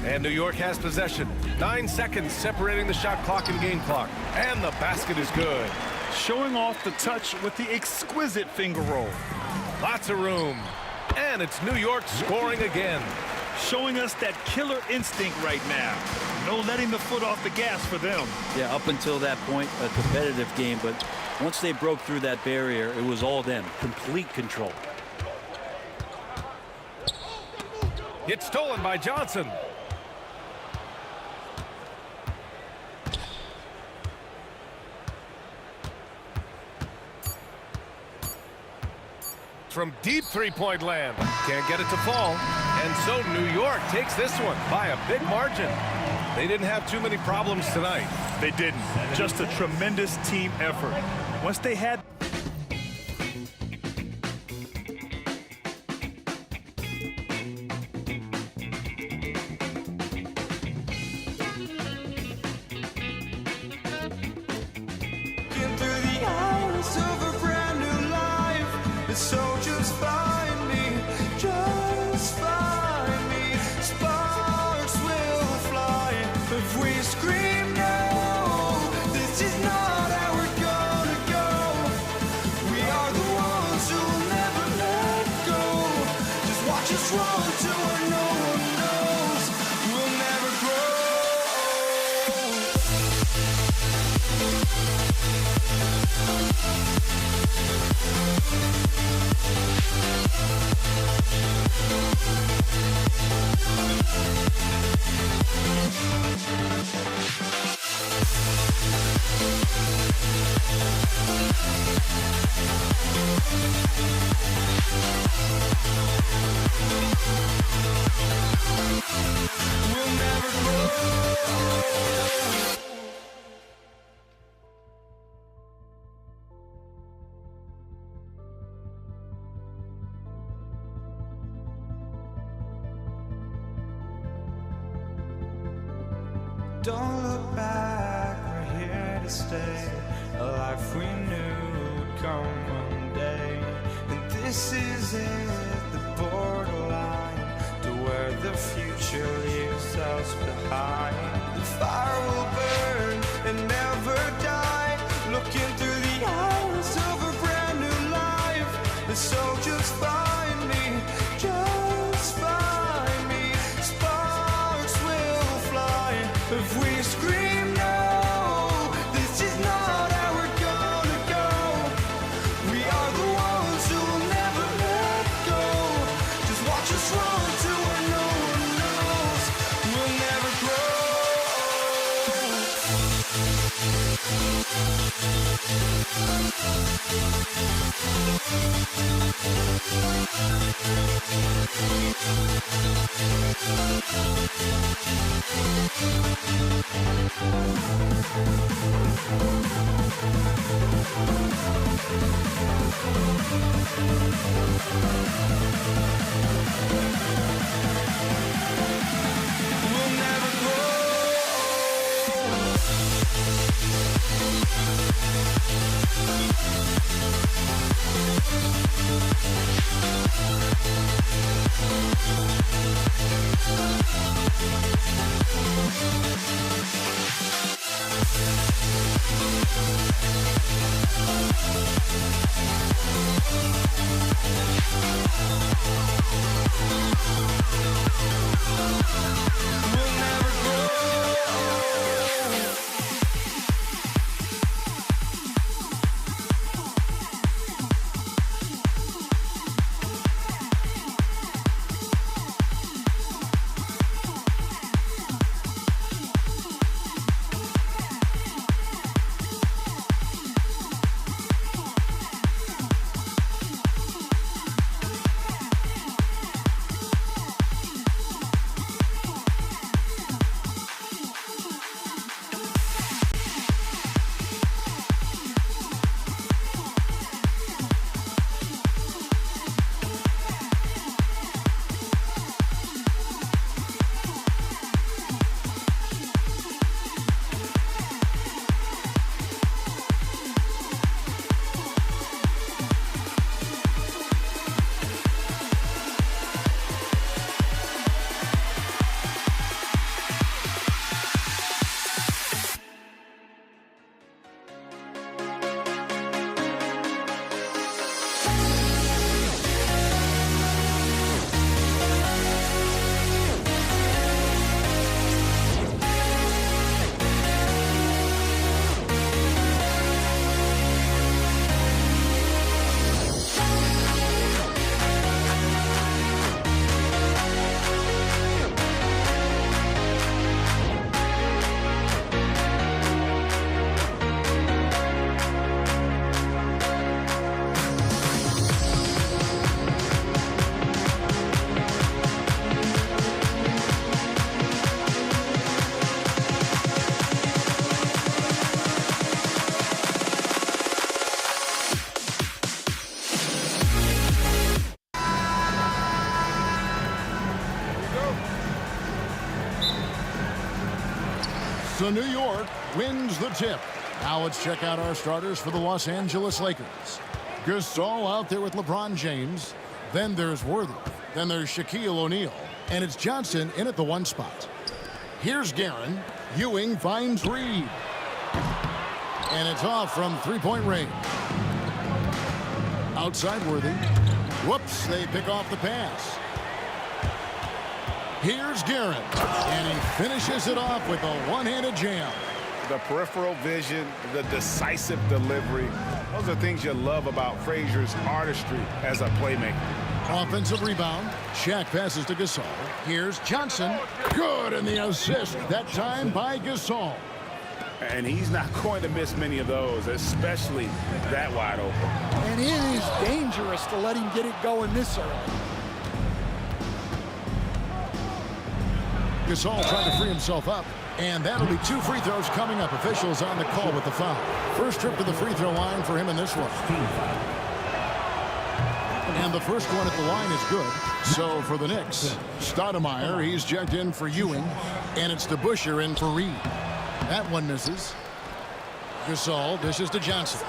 And New York has possession. 9 seconds separating the shot clock and game clock. And the basket is good. Showing off the touch with the exquisite finger roll. Lots of room. And it's New York scoring again. Showing us that killer instinct right now. No letting the foot off the gas for them. Yeah, up until that point, a competitive game, but once they broke through that barrier, it was all them. Complete control. It's stolen by Johnson. From deep 3-point land. Can't get it to fall. And so New York takes this one by a big margin. They didn't have too many problems tonight. They didn't. Just a tremendous team effort. Once they had... Through So just find me, just find me. Sparks will fly if we scream no. This is not how we're gonna go. We are the ones who'll never let go. Just watch us run to where no one knows. We'll never grow. We'll never grow. Don't look back, we're here to stay. A life we knew would come one day. And this is it, the borderline to where the future leaves us behind. The fire will burn and never die, looking through the eyes of a brand new life. And so just find me, just find me. Sparks will fly if we scream no. This is not how we're gonna go. We are the ones who will never let go. Just watch us run to where no one knows. We'll never grow. We'll never grow. We'll never grow. So New York wins the tip. Now let's check out our starters for the Los Angeles Lakers. Gasol out there with LeBron James. Then there's Worthy. Then there's Shaquille O'Neal. And it's Johnson in at the 1 spot. Here's Guerin. Ewing finds Reed. And it's off from 3-point range. Outside Worthy. Whoops, they pick off the pass. Here's Guerin. And he finishes it off with a one-handed jam. The peripheral vision, the decisive delivery. Those are things you love about Frazier's artistry as a playmaker. Offensive rebound. Shaq passes to Gasol. Here's Johnson. Good, and the assist. That time by Gasol. And he's not going to miss many of those, especially that wide open. And it is dangerous to let him get it going this early. Gasol trying to free himself up. And that'll be 2 free throws coming up. Officials on the call with the foul. First trip to the free throw line for him in this one. And the first one at the line is good. So for the Knicks, Stoudemire, he's checked in for Ewing. And it's DeBusschere in for Reed. That one misses. Gasol dishes to Johnson.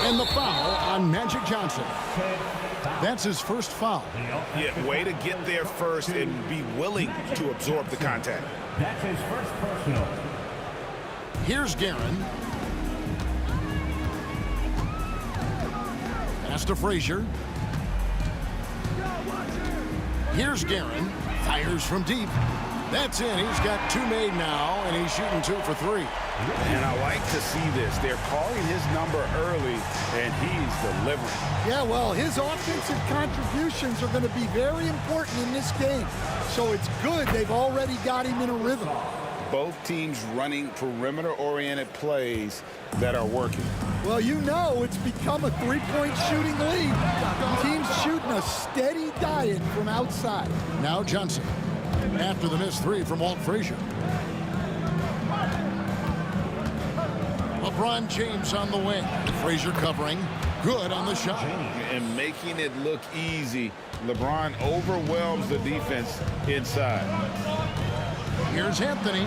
And the foul on Magic Johnson. That's his first foul. Yeah, way to get there first and be willing to absorb the contact. That's his first personal. Here's Guerin. Pass to Frazier. Here's Guerin. Fires from deep. That's in. He's got 2 made now, and he's shooting 2 for 3. And I like to see this. They're calling his number early, and he's delivering. Yeah, well, his offensive contributions are going to be very important in this game. So it's good they've already got him in a rhythm. Both teams running perimeter-oriented plays that are working. Well, you know it's become a 3-point shooting lead. The team's shooting a steady diet from outside. Now Johnson. After the missed 3 from Walt Frazier. LeBron James on the wing. Frazier covering. Good on the shot. And making it look easy. LeBron overwhelms the defense inside. Here's Anthony.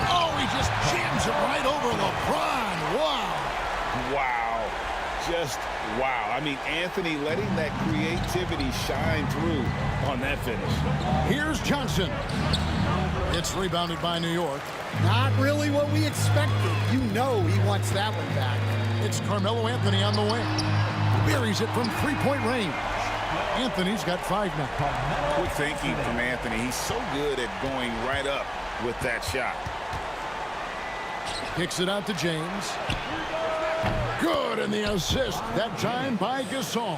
Oh, he just jams it right over LeBron. Wow. Wow. Just wow. I mean, Anthony letting that creativity shine through on that finish. Here's Johnson. It's rebounded by New York. Not really what we expected. You know he wants that one back. It's Carmelo Anthony on the wing. Buries it from 3-point range. Anthony's got 5 now. Quick thinking from Anthony. He's so good at going right up with that shot. Kicks it out to James. Good, and the assist, that time by Gasol.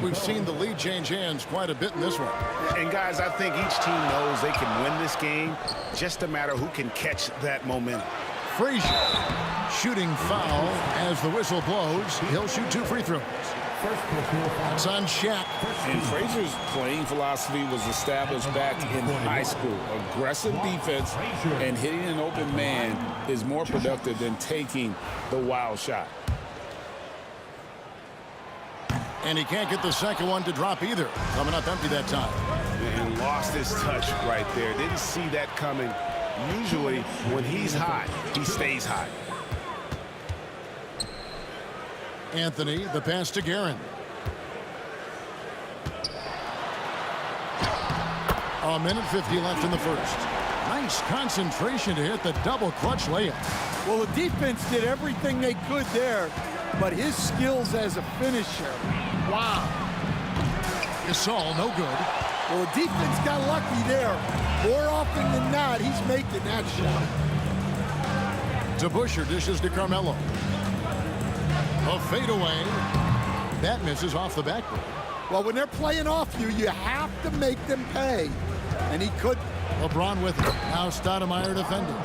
We've seen the lead change hands quite a bit in this one. And guys, I think each team knows they can win this game. Just a matter who can catch that momentum. Frazier shooting foul as the whistle blows. He'll shoot 2 free throws. It's on Shaq. And Frazier's playing philosophy was established back in high school. Aggressive defense and hitting an open man is more productive than taking the wild shot. And he can't get the second one to drop either. Coming up empty that time. And lost his touch right there. Didn't see that coming. Usually, when he's hot, he stays hot. Anthony, the pass to Guerin. A minute 50 left in the first. Nice concentration to hit the double clutch layup. Well, the defense did everything they could there, but his skills as a finisher, wow. Gasol, no good. Well, the defense got lucky there. More often than not, he's making that shot. DeBusschere dishes to Carmelo. A fadeaway. That misses off the backboard. Well, when they're playing off you, you have to make them pay. And he could. LeBron with it. Now Stoudemire defending.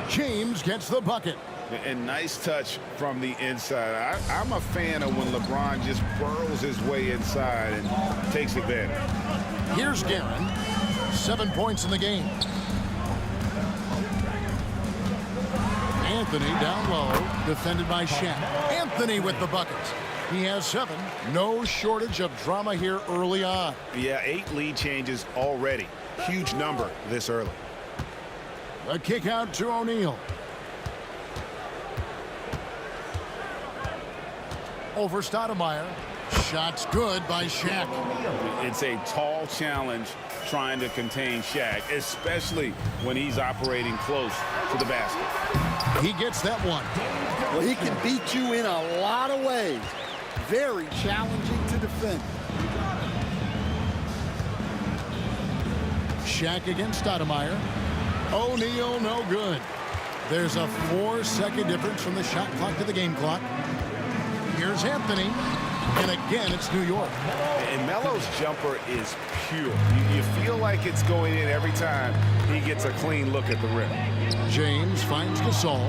James gets the bucket. And nice touch from the inside. I'm a fan of when LeBron just burrows his way inside and takes advantage. Here's Guerin. 7 points in the game. Anthony down low, defended by Shaq. Anthony with the buckets. He has 7. No shortage of drama here early on. Yeah, 8 lead changes already. Huge number this early. A kick out to O'Neal. Over Stoudemire. Shot's good by Shaq. It's a tall challenge trying to contain Shaq, especially when he's operating close to the basket. He gets that one. Well, he can beat you in a lot of ways. Very challenging to defend. Shaq against Stoudemire. O'Neal, no good. There's a 4-second difference from the shot clock to the game clock. Here's Anthony. And again, it's New York. And Melo's jumper is pure. You feel like it's going in every time he gets a clean look at the rim. James finds Gasol.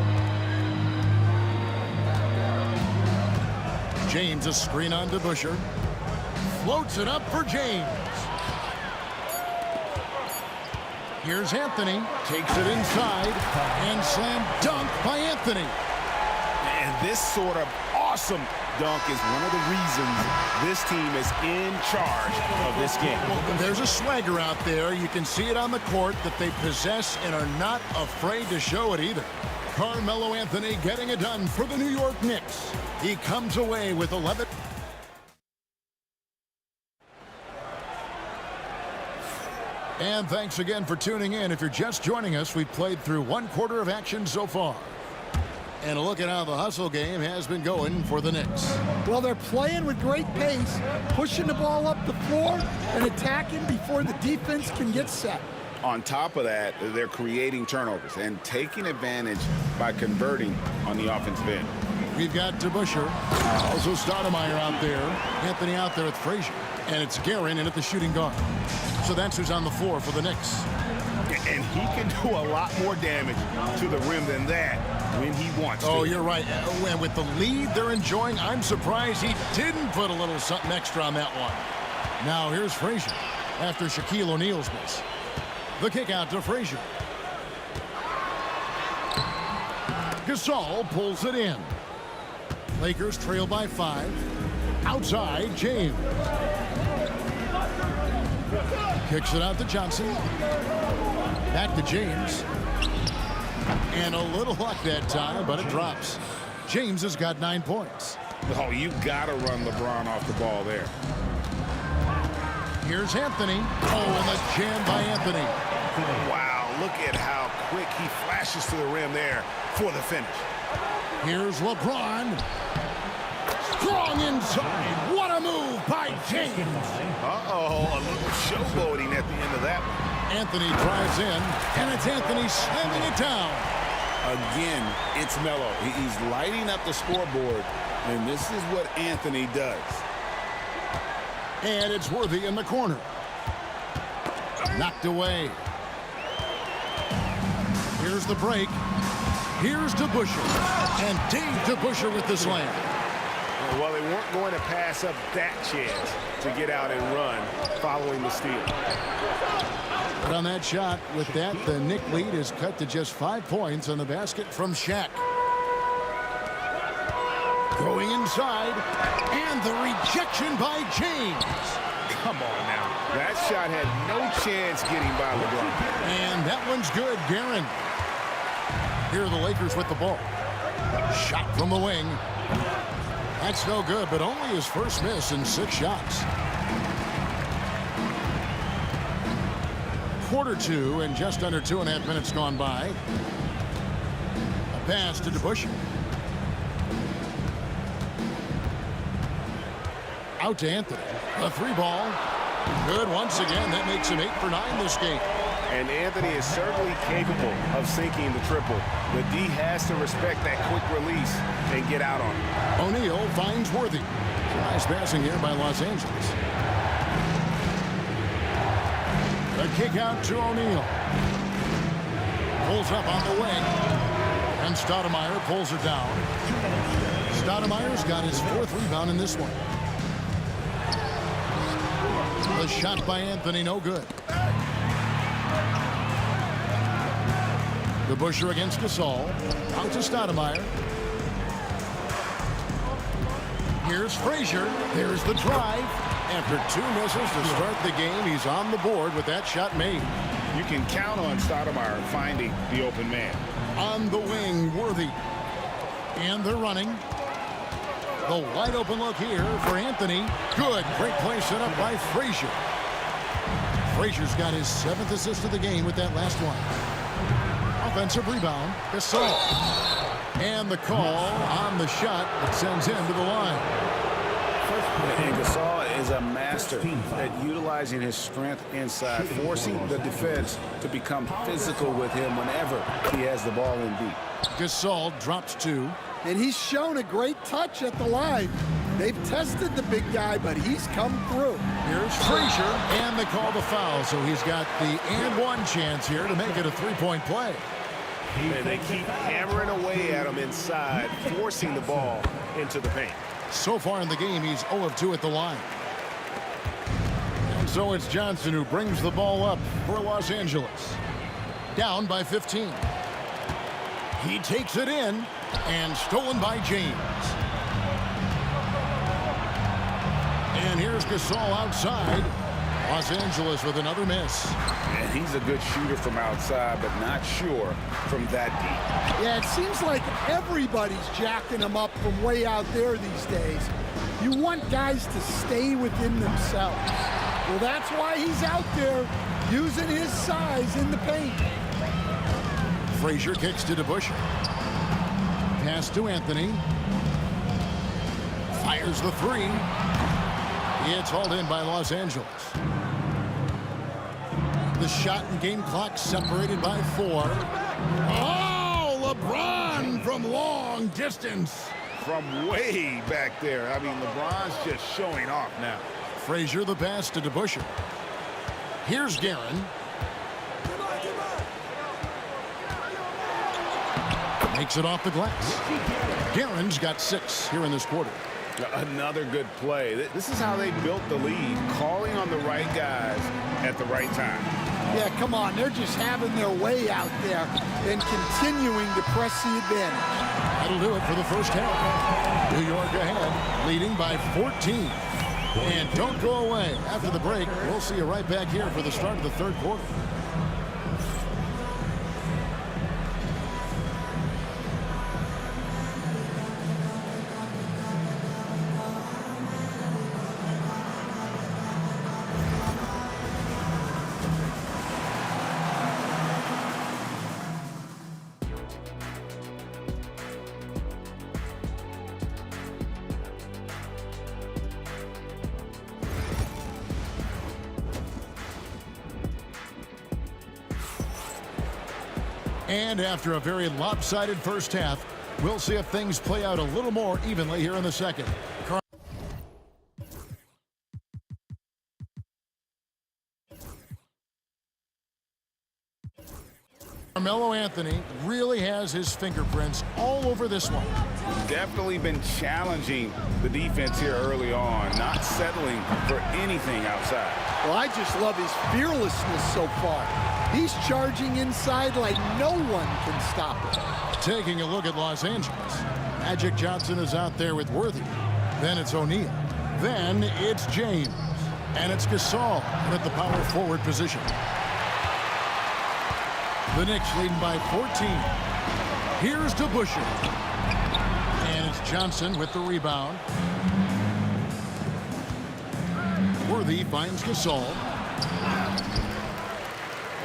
James a screen on to Busher. Floats it up for James. Here's Anthony. Takes it inside. And slam dunk by Anthony. And this sort of awesome dunk is one of the reasons this team is in charge of this game. Well, there's a swagger out there. You can see it on the court that they possess and are not afraid to show it either. Carmelo Anthony getting it done for the New York Knicks. He comes away with 11. And thanks again for tuning in. If you're just joining us, we've played through 1/4 of action so far. And a look at how the hustle game has been going for the Knicks. Well, they're playing with great pace, pushing the ball up the floor and attacking before the defense can get set. On top of that, they're creating turnovers and taking advantage by converting on the offensive end. We've got DeBuscher. Also Stoudemire out there. Anthony out there with Frazier. And it's Guerin in at the shooting guard. So that's who's on the floor for the Knicks. And he can do a lot more damage to the rim than that when he wants to. Oh, you're right. And with the lead they're enjoying, I'm surprised he didn't put a little something extra on that one. Now here's Frazier after Shaquille O'Neal's miss. The kick out to Frazier. Gasol pulls it in. Lakers trail by 5. Outside, James. Kicks it out to Johnson. Back to James. And a little luck that time, but it drops. James has got 9 points. Oh, you got to run LeBron off the ball there. Here's Anthony. Oh, and the jam by Anthony. Wow, look at how quick he flashes to the rim there for the finish. Here's LeBron. Strong inside. What a move by James. Uh-oh, a little showboating at the end of that one. Anthony drives in, and it's Anthony slamming it down. Again, it's Melo. He's lighting up the scoreboard, and this is what Anthony does. And it's Worthy in the corner. Knocked away. Here's the break. Here's DeBuscher. And Dave DeBuscher with the slam. Well, they weren't going to pass up that chance to get out and run following the steal. But on that shot, with that, the Knick lead is cut to just 5 points on the basket from Shaq. Going inside, and the rejection by James. Come on now. That shot had no chance getting by LeBron. And that one's good, Guerin. Here are the Lakers with the ball. Shot from the wing. That's no good, but only his first miss in 6 shots. Quarter 2 and just under 2.5 minutes gone by. A pass to DeBuscher. Out to Anthony. A 3-ball. Good once again. That makes him 8 for 9 this game. And Anthony is certainly capable of sinking the triple. The D has to respect that quick release and get out on it. O'Neal finds Worthy. Nice passing here by Los Angeles. The kick out to O'Neal. Pulls up on the wing. And Stoudemire pulls it down. Stoudemire's got his 4th rebound in this one. The shot by Anthony, no good. DeBuscher against Gasol. Out to Stoudemire. Here's Frazier. There's the drive. After 2 misses to start the game, he's on the board with that shot made. You can count on Stoudemire finding the open man. On the wing, Worthy. And they're running. The wide open look here for Anthony. Good. Great play set up by Frazier. Frazier's got his 7th assist of the game with that last one. Offensive rebound. Gasol. And the call on the shot that sends him to the line. And Gasol is a master at utilizing his strength inside, forcing the defense to become physical with him whenever he has the ball in deep. Gasol drops 2. And he's shown a great touch at the line. They've tested the big guy, but he's come through. Here's Frazier, and they call the foul, so he's got the and one chance here to make it a 3-point play. And they keep hammering away at him inside, forcing the ball into the paint. So far in the game, he's 0 of 2 at the line. And so it's Johnson who brings the ball up for Los Angeles. Down by 15. He takes it in, and stolen by James. And here's Gasol outside. Los Angeles with another miss. And he's a good shooter from outside, but not sure from that deep. Yeah, it seems like everybody's jacking him up from way out there these days. You want guys to stay within themselves. Well, that's why he's out there using his size in the paint. Frazier kicks to DeBusschere. Pass to Anthony. Fires the 3. It's hauled in by Los Angeles. The shot and game clock separated by 4. Oh, LeBron from long distance. From way back there. I mean, LeBron's just showing off now. Frazier the pass to DeBusschere. Here's Guerin. Makes it off the glass. Guerin's got 6 here in this quarter. Another good play. This is how they built the lead, calling on the right guys at the right time. Yeah, come on. They're just having their way out there and continuing to press the advantage. That'll do it for the first half. New York ahead, leading by 14. And don't go away. After the break, we'll see you right back here for the start of the third quarter. And after a very lopsided first half, we'll see if things play out a little more evenly here in the second. Carmelo Anthony really has his fingerprints all over this one. Definitely been challenging the defense here early on, not settling for anything outside. Well, I just love his fearlessness so far. He's charging inside like no one can stop him. Taking a look at Los Angeles. Magic Johnson is out there with Worthy. Then it's O'Neal. Then it's James. And it's Gasol at the power forward position. The Knicks leading by 14. Here's DeBusschere. And it's Johnson with the rebound. Worthy finds Gasol.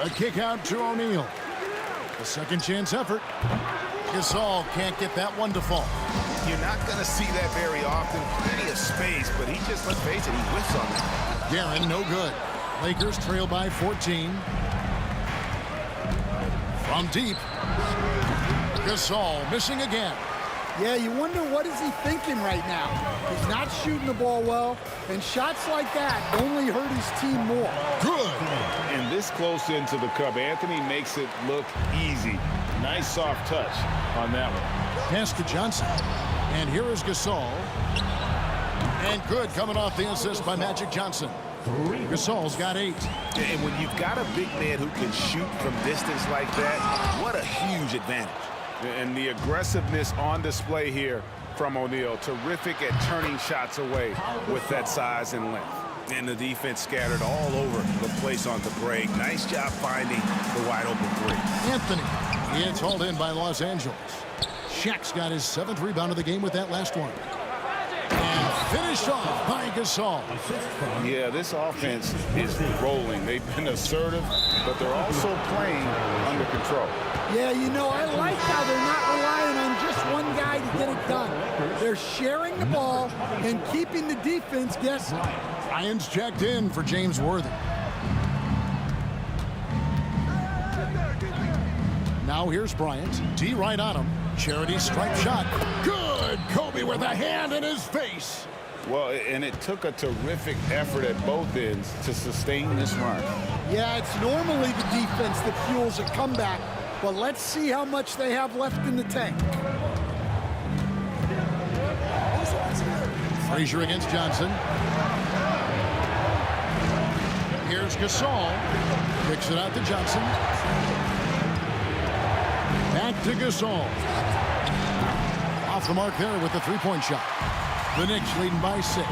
A kick out to O'Neal. A second chance effort. Gasol can't get that one to fall. You're not going to see that very often. Plenty of space, but he just, let's face it, he whiffs on that. Guerin, no good. Lakers trail by 14. From deep. Gasol missing again. Yeah, you wonder what is he thinking right now. He's not shooting the ball well, and shots like that only hurt his team more. Good. And this close into the cup, Anthony makes it look easy. Nice soft touch on that one. Pass to Johnson. And here is Gasol. And good coming off the assist by Magic Johnson. Gasol's got 8. And when you've got a big man who can shoot from distance like that, what a huge advantage. And the aggressiveness on display here from O'Neal. Terrific at turning shots away with that size and length. And the defense scattered all over the place on the break. Nice job finding the wide open 3. Anthony. It's hauled in by Los Angeles. Shaq's got his 7th rebound of the game with that last one. Finished off by Gasol. Yeah, this offense is rolling. They've been assertive, but they're also playing under control. Yeah, you know, I like how they're not relying on just one guy to get it done. They're sharing the ball and keeping the defense guessing. Ryan's checked in for James Worthy. Now here's Bryant. D right on him. Charity stripe shot. Good. Kobe with a hand in his face. Well, and it took a terrific effort at both ends to sustain this run. Yeah, it's normally the defense that fuels a comeback, but let's see how much they have left in the tank. Frazier against Johnson. Here's Gasol. Kicks it out to Johnson. Back to Gasol. Off the mark there with the three-point shot. The Knicks leading by 6.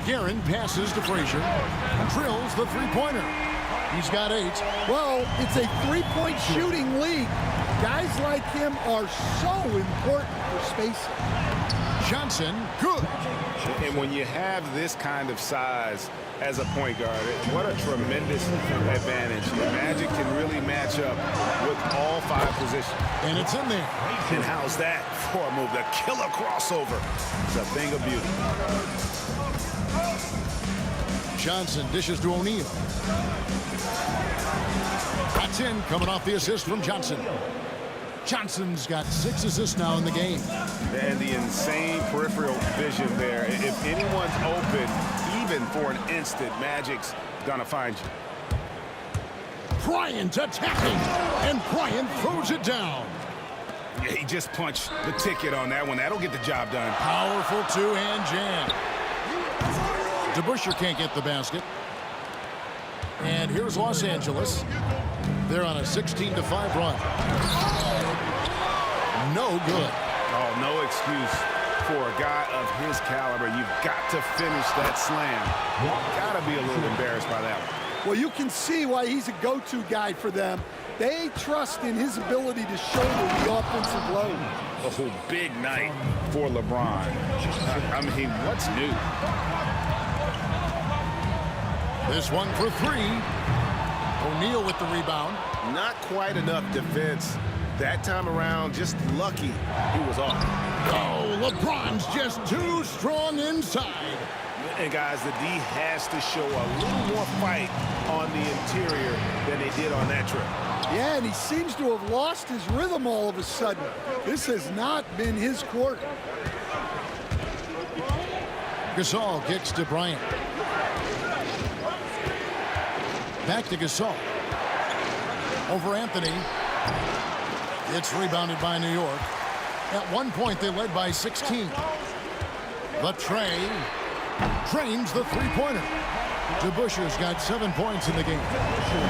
Guerin passes to Frazier. Drills the three-pointer. He's got 8. Well, it's a three-point shooting league. Guys like him are so important for spacing. Johnson, good. And when you have this kind of size as a point guard, what a tremendous advantage. The Magic can really match up with all 5 positions. And it's in there. And how's that for a move? The killer crossover. It's a thing of beauty. Johnson dishes to O'Neal. That's in, coming off the assist from Johnson. Johnson's got 6 assists now in the game. And the insane peripheral vision there. If anyone's open, even for an instant, Magic's gonna find you. Bryant attacking, and Bryant throws it down. Yeah, he just punched the ticket on that one. That'll get the job done. Powerful two-hand jam. DeBusschere can't get the basket. And here's Los Angeles. They're on a 16-5 run. No good. Oh, no excuse for a guy of his caliber. You've got to finish that slam. Got to be a little embarrassed by that one. Well, you can see why he's a go-to guy for them. They trust in his ability to shoulder the offensive load. Oh, big night for LeBron. I mean, what's new? This one for 3. O'Neal with the rebound. Not quite enough defense. That time around, just lucky he was off. Oh, LeBron's just too strong inside. And guys, the D has to show a little more fight on the interior than they did on that trip. Yeah, and he seems to have lost his rhythm all of a sudden. This has not been his quarter. Gasol kicks to Bryant. Back to Gasol. Over Anthony. It's rebounded by New York. At one point, they led by 16. The Trey drains the three-pointer. DeBusschere's got 7 points in the game.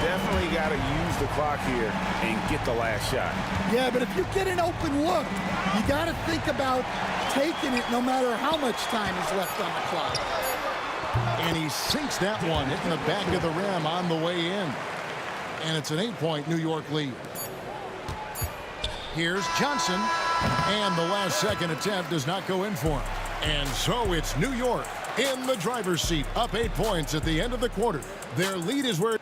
Definitely got to use the clock here and get the last shot. Yeah, but if you get an open look, you got to think about taking it no matter how much time is left on the clock. And he sinks that one, hitting the back of the rim on the way in. And it's an 8-point New York lead. Here's Johnson. And the last second attempt does not go in for him. And so it's New York in the driver's seat, up 8 points at the end of the quarter. Their lead is where...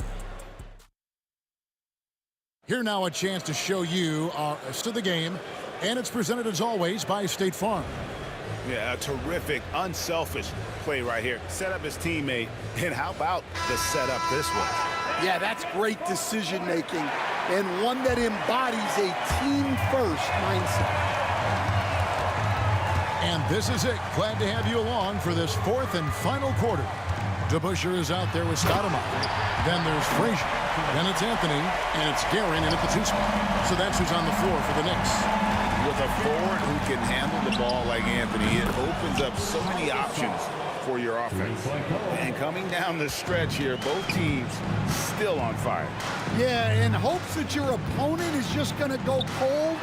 Here now a chance to show you our to the game. And it's presented as always by State Farm. Yeah, a terrific, unselfish play right here. Set up his teammate. And how about the setup this way? Yeah, that's great decision making and one that embodies a team-first mindset. And this is it. Glad to have you along for this 4th and final quarter. DeBusschere is out there with Stoudemire. Then there's Frazier. Then it's Anthony. And it's Guerin in at the 2 spot. So that's who's on the floor for the Knicks. With a forward who can handle the ball like Anthony, it opens up so many options for your offense. And coming down the stretch here, both teams still on fire. Yeah, in hopes that your opponent is just going to go cold.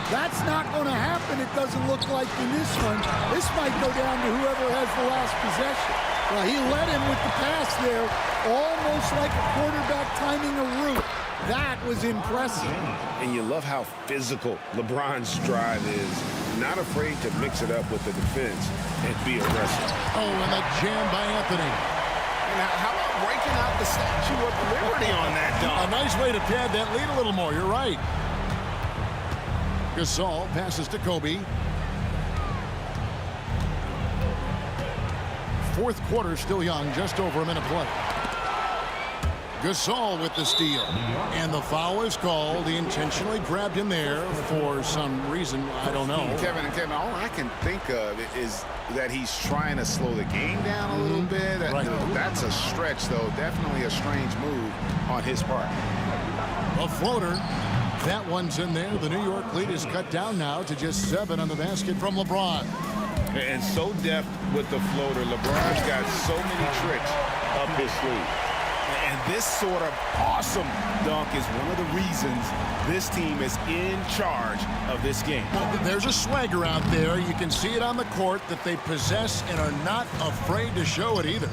That's not going to happen, it doesn't look like in this one. This might go down to whoever has the last possession. Well, he led him with the pass there, almost like a quarterback timing a route. That was impressive. And you love how physical LeBron's drive is. not afraid to mix it up with the defense and be aggressive. Oh, and the jam by Anthony. Now, how about breaking out the Statue of Liberty on that dunk? A nice way to pad that lead a little more. You're right. Gasol passes to Kobe. Fourth quarter still young, just over a minute play. Gasol with the steal. And the foul is called. He intentionally grabbed him there for some reason. I don't know. Kevin, all I can think of is that he's trying to slow the game down a little bit. That's a stretch, though. Definitely a strange move on his part. A floater. That one's in there. The New York lead is cut down now to just 7 on the basket from LeBron. And so deft with the floater. LeBron's got so many tricks up his sleeve. And this sort of awesome dunk is one of the reasons this team is in charge of this game. Well, there's a swagger out there. You can see it on the court that they possess and are not afraid to show it either.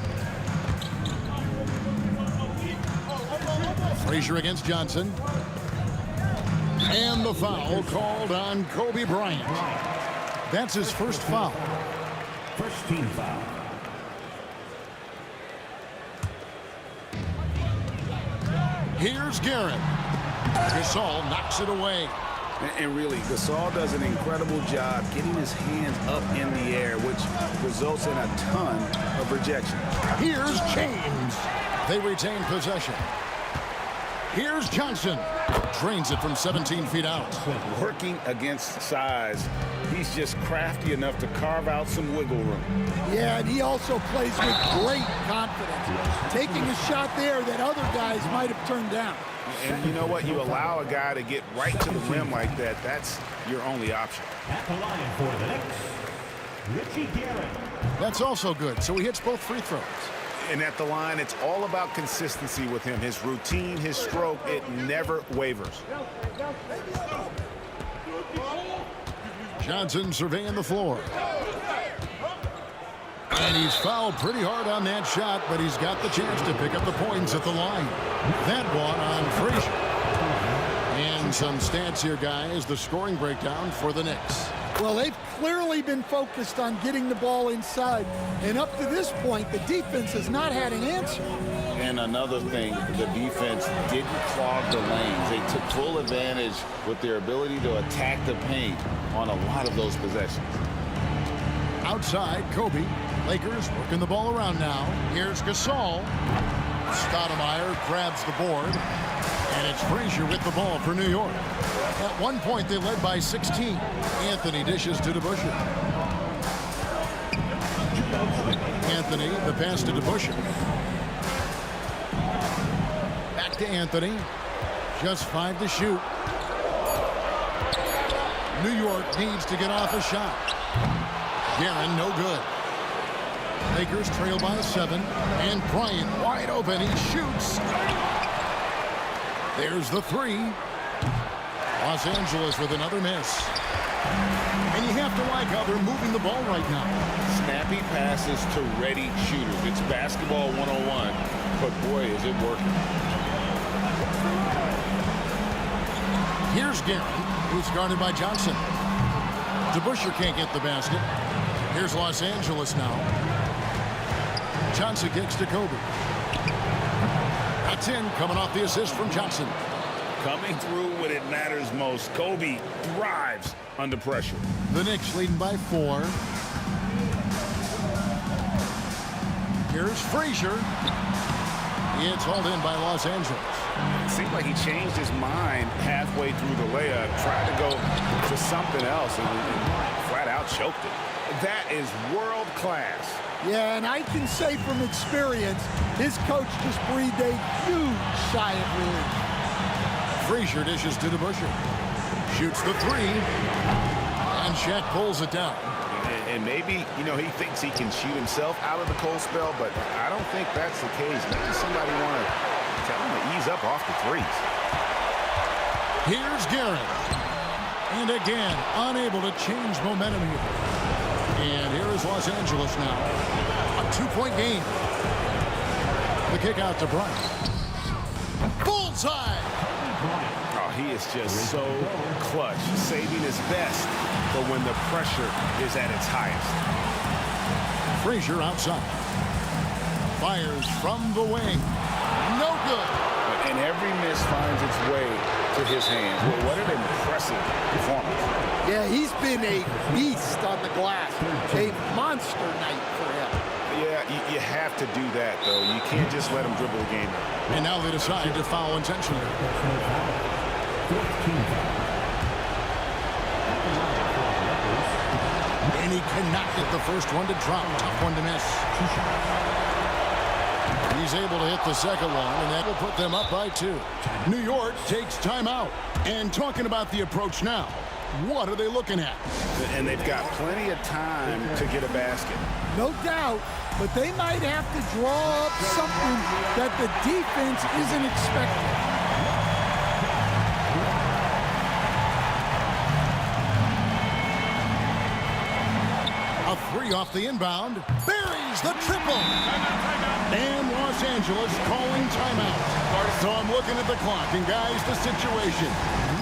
Frazier against Johnson. And the foul called on Kobe Bryant. That's his first foul. First team foul. Here's Garrett. Gasol knocks it away. And really, Gasol does an incredible job getting his hands up in the air, which results in a ton of rejection. Here's James. They retain possession. Here's Johnson. Drains it from 17 feet out. Working against size, he's just crafty enough to carve out some wiggle room. Yeah, and he also plays with great confidence, taking a shot there that other guys might have turned down. And you know what? You allow a guy to get right to the rim like that, that's your only option. At the line for the Knicks, Richie Garrett. That's also good, so he hits both free throws. And at the line, it's all about consistency with him. His routine, his stroke, it never wavers. Johnson surveying the floor. And he's fouled pretty hard on that shot, but he's got the chance to pick up the points at the line. That one on Frazier. And some stats here, guys. The scoring breakdown for the Knicks. Well, they've clearly been focused on getting the ball inside. And up to this point, the defense has not had an answer. And another thing, the defense didn't clog the lanes. They took full advantage with their ability to attack the paint on a lot of those possessions. Outside, Kobe. Lakers working the ball around now. Here's Gasol. Stoudemire grabs the board. And it's Frazier with the ball for New York. At one point, they led by 16. Anthony dishes to DeBusschere. Anthony, the pass to DeBusschere. Back to Anthony. Just 5 to shoot. New York needs to get off a shot. Guerin, no good. Lakers trail by 7. And Bryant wide open. He shoots. There's the 3. Los Angeles with another miss. And you have to like how they're moving the ball right now. Snappy passes to ready shooters. It's basketball 101, but boy, is it working. Here's Guerin, who's guarded by Johnson. DeBusschere can't get the basket. Here's Los Angeles now. Johnson kicks to Kobe. That's in, coming off the assist from Johnson. Coming through when it matters most. Kobe thrives under pressure. The Knicks leading by 4. Here's Frazier. It's hauled in by Los Angeles. It seemed like he changed his mind halfway through the layup, tried to go to something else, and flat out choked it. That is world class. Yeah, and I can say from experience, his coach just breathed a huge sigh of relief. Frazier dishes to DeBusschere. Shoots the 3. And Shaq pulls it down. And maybe, you know, he thinks he can shoot himself out of the cold spell, but I don't think that's the case. Maybe somebody want to tell him to ease up off the threes. Here's Garrett. And again, unable to change momentum here. And here is Los Angeles now. A 2-point game. The kick out to Bryant. Bullseye! Oh, he is just so clutch, saving his best but when the pressure is at its highest. Frazier outside. Fires from the wing. No good. And every miss finds its way to his hands. Well, what an impressive performance. Yeah, he's been a beast on the glass. A monster night for him. Yeah, you have to do that, though. You can't just let him dribble the game. And now they decide to foul intentionally. And he cannot get the first one to drop. Tough one to miss. He's able to hit the second one, and that will put them up by 2. New York takes timeout. And talking about the approach now, what are they looking at? And they've got plenty of time to get a basket. No doubt, but they might have to draw up something that the defense isn't expecting. A 3 off the inbound. Buries the triple. And Los Angeles calling timeout. So I'm looking at the clock, and guys, the situation.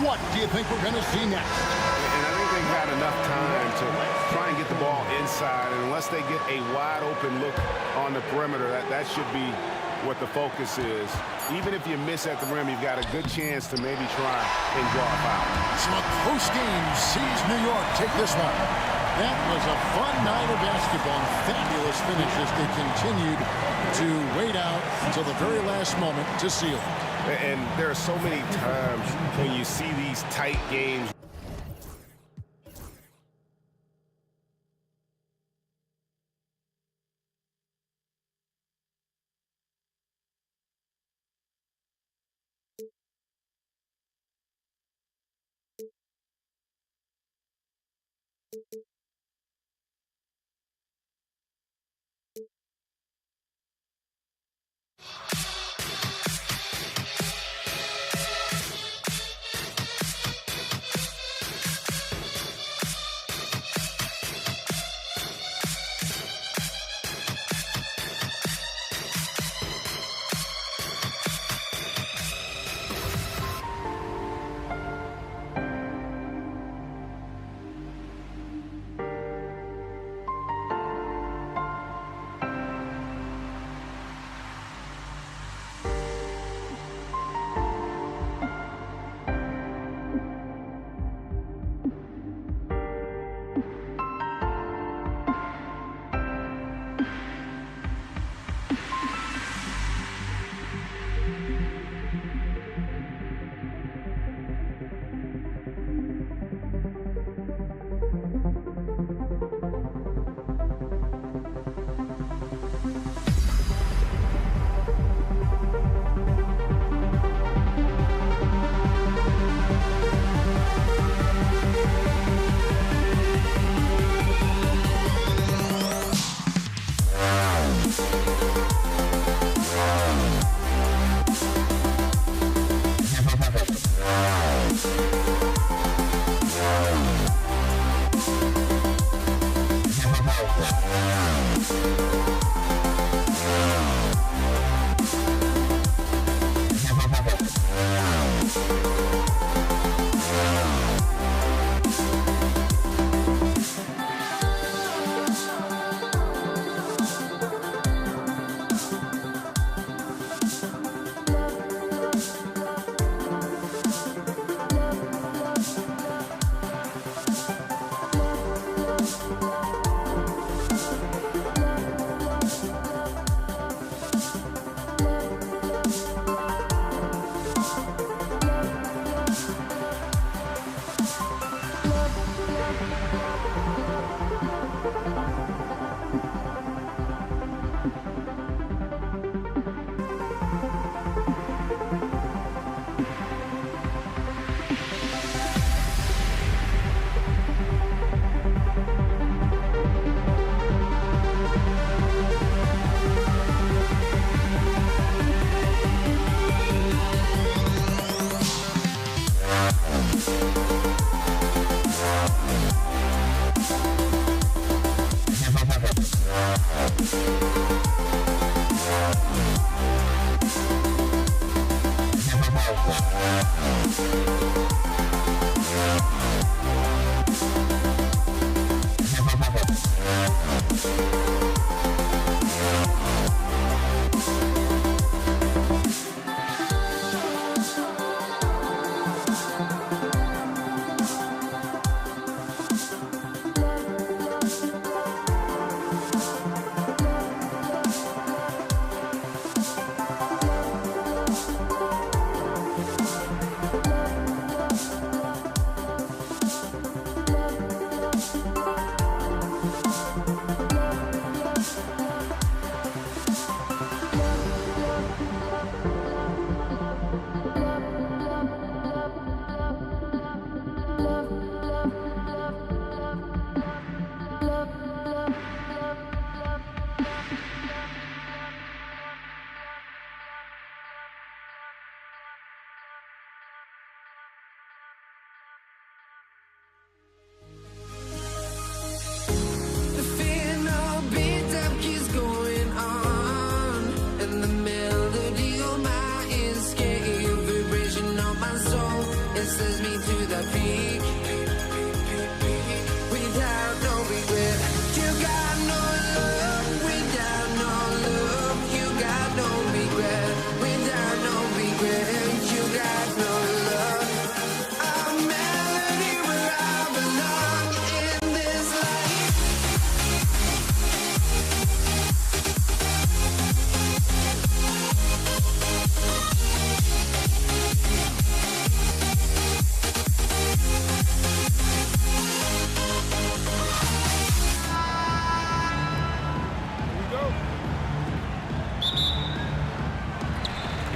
What do you think we're going to see next? And I think they've got enough time to try and get the ball inside. And unless they get a wide-open look on the perimeter, that should be what the focus is. Even if you miss at the rim, you've got a good chance to maybe try and draw a foul. So a close game sees New York take this one. That was a fun night of basketball. Fabulous finish as they continued to wait out until the very last moment to seal it. And there are so many times when you see these tight games.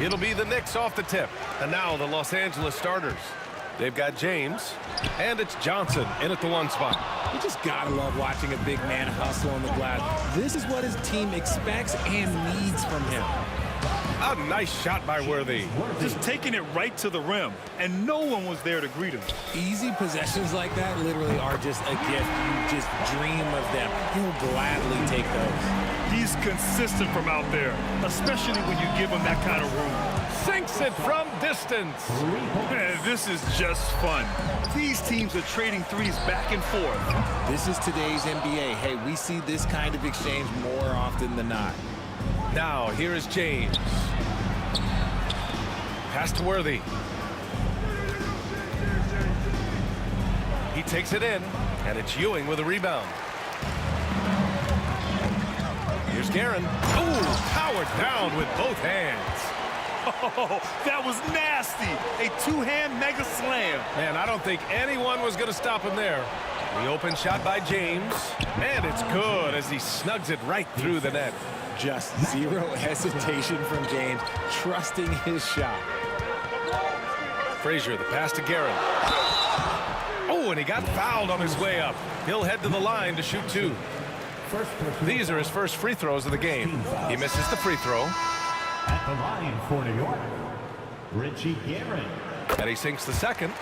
It'll be the Knicks off the tip. And now the Los Angeles starters. They've got James, and it's Johnson in at the 1 spot. You just gotta love watching a big man hustle on the glass. This is what his team expects and needs from him. A nice shot by Worthy. Just taking it right to the rim, and no one was there to greet him. Easy possessions like that literally are just a gift. You just dream of them. He'll gladly take those. He's consistent from out there, especially when you give him that kind of room. Sinks it from distance. Man, this is just fun. These teams are trading threes back and forth. This is today's NBA. Hey, we see this kind of exchange more often than not. Now, here is James. Pass to Worthy. He takes it in, and it's Ewing with a rebound. Here's Guerin. Oh, powered down with both hands. Oh, that was nasty. A two-hand mega slam. Man, I don't think anyone was going to stop him there. The open shot by James, and it's good as he snugs it right through the net. Just zero hesitation from James, trusting his shot. Frazier, the pass to Guerin. Oh, and he got fouled on his way up. He'll head to the line to shoot 2. These are his first free throws of the game. He misses the free throw. At the line for New York, Richie Guerin. And he sinks the second.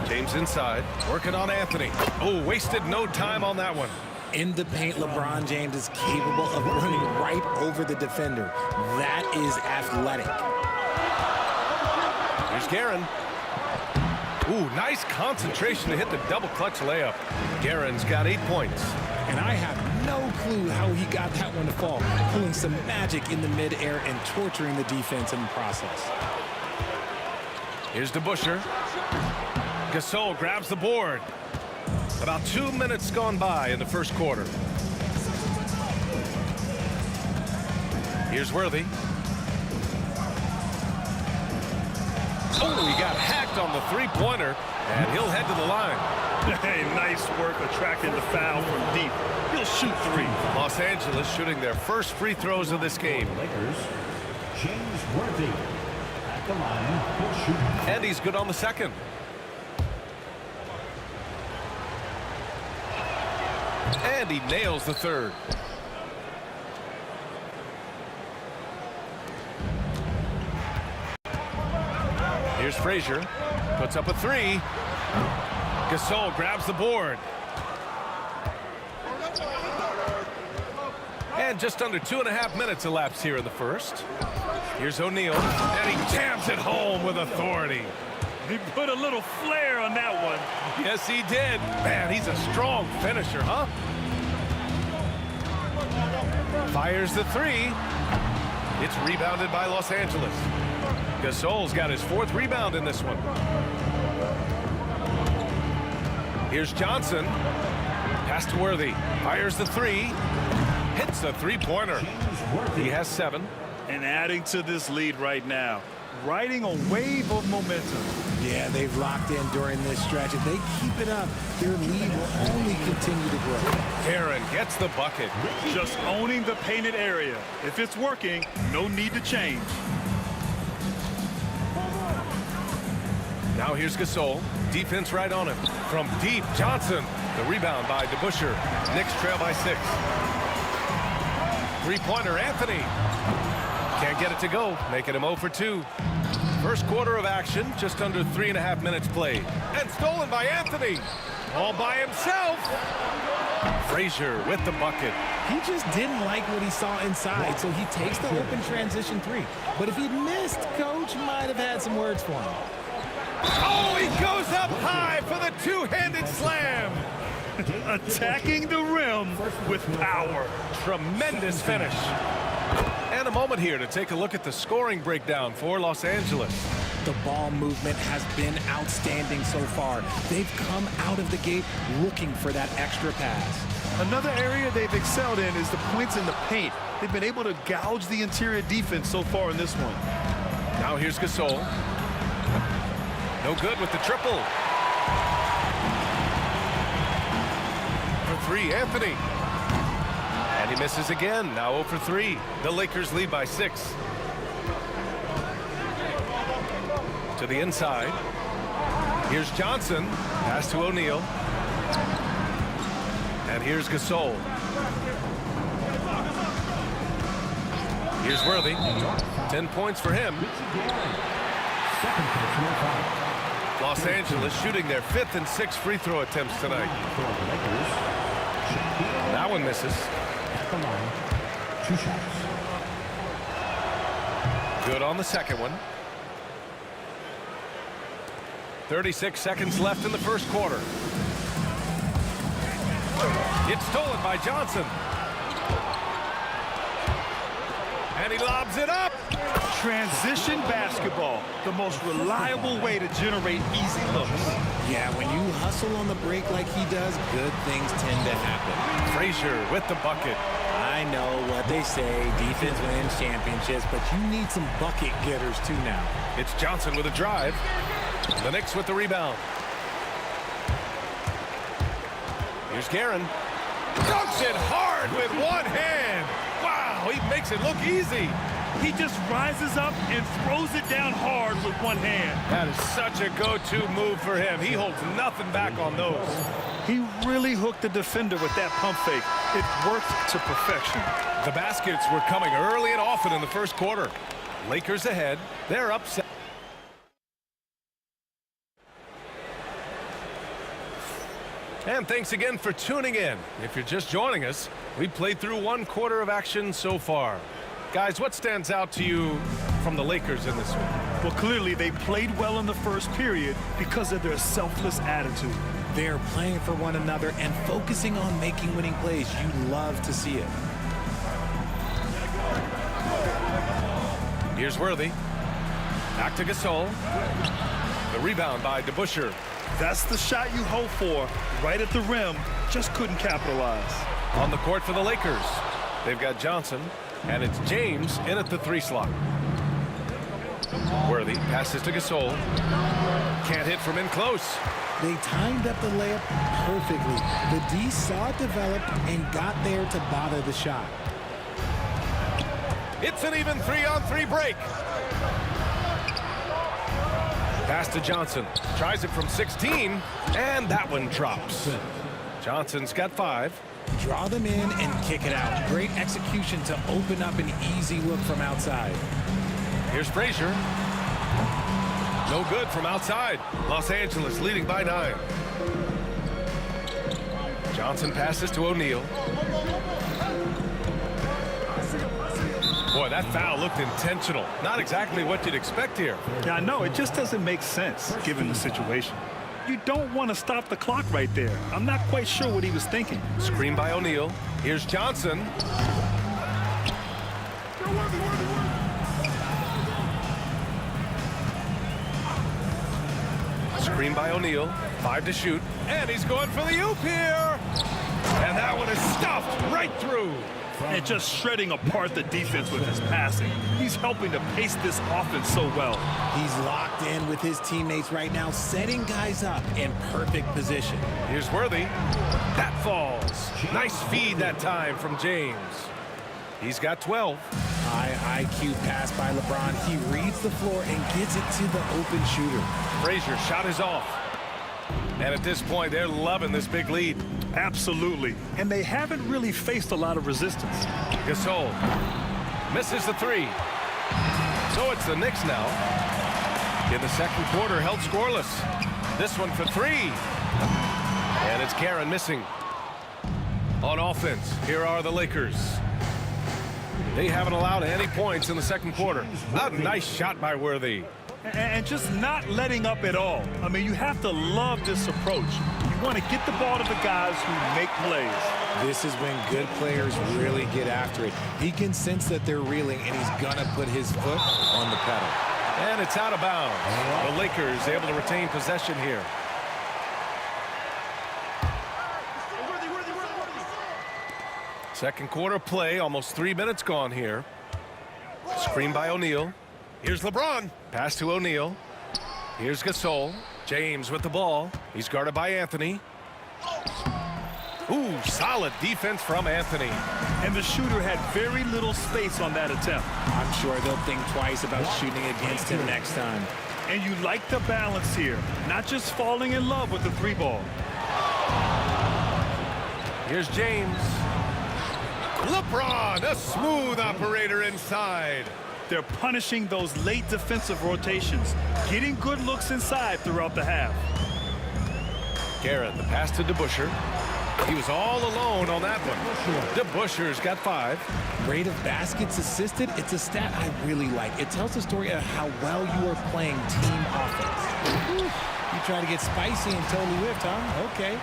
James inside, working on Anthony. Oh, wasted no time on that one. In the paint, LeBron James is capable of running right over the defender. That is athletic. Here's Guerin. Ooh, nice concentration to hit the double clutch layup. Guerin's got 8 points. And I have no clue how he got that one to fall, pulling some magic in the midair and torturing the defense in the process. Here's DeBusschere. Gasol grabs the board. About 2 minutes gone by in the first quarter. Here's Worthy. Oh, he got hacked on the three-pointer, and he'll head to the line. Hey, nice work attracting the foul from deep. He'll shoot 3. Los Angeles shooting their first free throws of this game. Lakers, James Worthy. At the line, he'll shoot. And he's good on the second. And he nails the third. Here's Frazier. Puts up a 3. Gasol grabs the board. And just under 2.5 minutes elapsed here in the first. Here's O'Neal. And he jams it home with authority. He put a little flair on that one. Yes, he did. Man, he's a strong finisher, huh? Fires the 3. It's rebounded by Los Angeles. Gasol's got his 4th rebound in this one. Here's Johnson. Pass to Worthy. Fires the 3. Hits the three-pointer. He has 7. And adding to this lead right now. Riding a wave of momentum. Yeah, they've locked in during this stretch. If they keep it up, their lead will only continue to grow. Guerin gets the bucket. Just owning the painted area. If it's working, no need to change. Now here's Gasol. Defense right on him. From deep, Johnson. The rebound by DeBusschere. Knicks trail by 6. Three-pointer, Anthony. Can't get it to go, making him 0 for 2. First quarter of action, just under 3.5 minutes played. And stolen by Anthony. All by himself. Frazier with the bucket. He just didn't like what he saw inside, so he takes the open transition 3. But if he'd missed, Coach might have had some words for him. Oh, he goes up high for the two-handed slam. Attacking the rim with power. Tremendous finish. And a moment here to take a look at the scoring breakdown for Los Angeles. The ball movement has been outstanding so far. They've come out of the gate looking for that extra pass. Another area they've excelled in is the points in the paint. They've been able to gouge the interior defense so far in this one. Now here's Gasol. No good with the triple. three, Anthony. And he misses again, now 0 for 3. The Lakers lead by 6. To the inside. Here's Johnson, pass to O'Neal. And here's Gasol. Here's Worthy. 10 points for him. Los Angeles shooting their 5th and 6th free throw attempts tonight. That one misses. 2 shots. Good on the second one. 36 seconds left in the first quarter. It's stolen by Johnson. And he lobs it up. Transition basketball, the most reliable way to generate easy looks. Yeah, when you hustle on the break like he does, good things tend to happen. Frazier with the bucket. I know what they say, defense wins championships, but you need some bucket getters too now. It's Johnson with a drive. The Knicks with the rebound. Here's Guerin. Dunks it hard with one hand. Wow, he makes it look easy. He just rises up and throws it down hard with one hand. That is such a go-to move for him. He holds nothing back on those. He really hooked the defender with that pump fake. It worked to perfection. The baskets were coming early and often in the first quarter. Lakers ahead. They're up 7. And thanks again for tuning in. If you're just joining us, we played through 1 quarter of action so far. Guys, what stands out to you from the Lakers in this one? Well, clearly they played well in the first period because of their selfless attitude. They're playing for one another and focusing on making winning plays. You love to see it. Here's Worthy. Back to Gasol. The rebound by DeBusschere. That's the shot you hope for. Right at the rim, just couldn't capitalize. On the court for the Lakers. They've got Johnson, and it's James in at the 3 slot. Worthy passes to Gasol. Can't hit from in close. They timed up the layup perfectly. The D saw it develop and got there to bother the shot. It's an even 3-on-3 break. Pass to Johnson. Tries it from 16, and that one drops. Johnson's got 5. Draw them in and kick it out. Great execution to open up an easy look from outside. Here's Frazier. No good from outside. Los Angeles leading by 9. Johnson passes to O'Neal. Boy, that foul looked intentional. Not exactly what you'd expect here. Yeah, I know. It just doesn't make sense given the situation. You don't want to stop the clock right there. I'm not quite sure what he was thinking. Screen by O'Neal. Here's Johnson. Screen by O'Neal. 5 to shoot. And he's going for the oop here. And that one is stuffed right through. And just shredding apart the defense with his passing. He's helping to pace this offense so well. He's locked in with his teammates right now, setting guys up in perfect position. Here's Worthy. That falls. Nice feed that time from James. He's got 12. High IQ pass by LeBron. He reads the floor and gets it to the open shooter. Frazier shot is off. And at this point, they're loving this big lead. Absolutely. And they haven't really faced a lot of resistance. Gasol misses the 3. So it's the Knicks now. In the second quarter, held scoreless. This one for 3. And it's Guerin missing. On offense, here are the Lakers. They haven't allowed any points in the second quarter. A nice shot by Worthy. And just not letting up at all. I mean, you have to love this approach. You want to get the ball to the guys who make plays. This is when good players really get after it. He can sense that they're reeling, and he's going to put his foot on the pedal. And it's out of bounds. The Lakers able to retain possession here. Second quarter play, almost 3 minutes gone here. Screen by O'Neal. Here's LeBron. Pass to O'Neal. Here's Gasol. James with the ball. He's guarded by Anthony. Ooh, solid defense from Anthony. And the shooter had very little space on that attempt. I'm sure they'll think twice about shooting against him next time. And you like the balance here, not just falling in love with the three ball. Here's James. LeBron, a smooth operator inside. They're punishing those late defensive rotations, getting good looks inside throughout the half. Garrett, the pass to DeBuscher. He was all alone on that one. DeBuscher's got 5. Rate of baskets assisted, it's a stat I really like. It tells the story of how well you are playing team offense. You try to get spicy and totally whiffed, huh? Okay.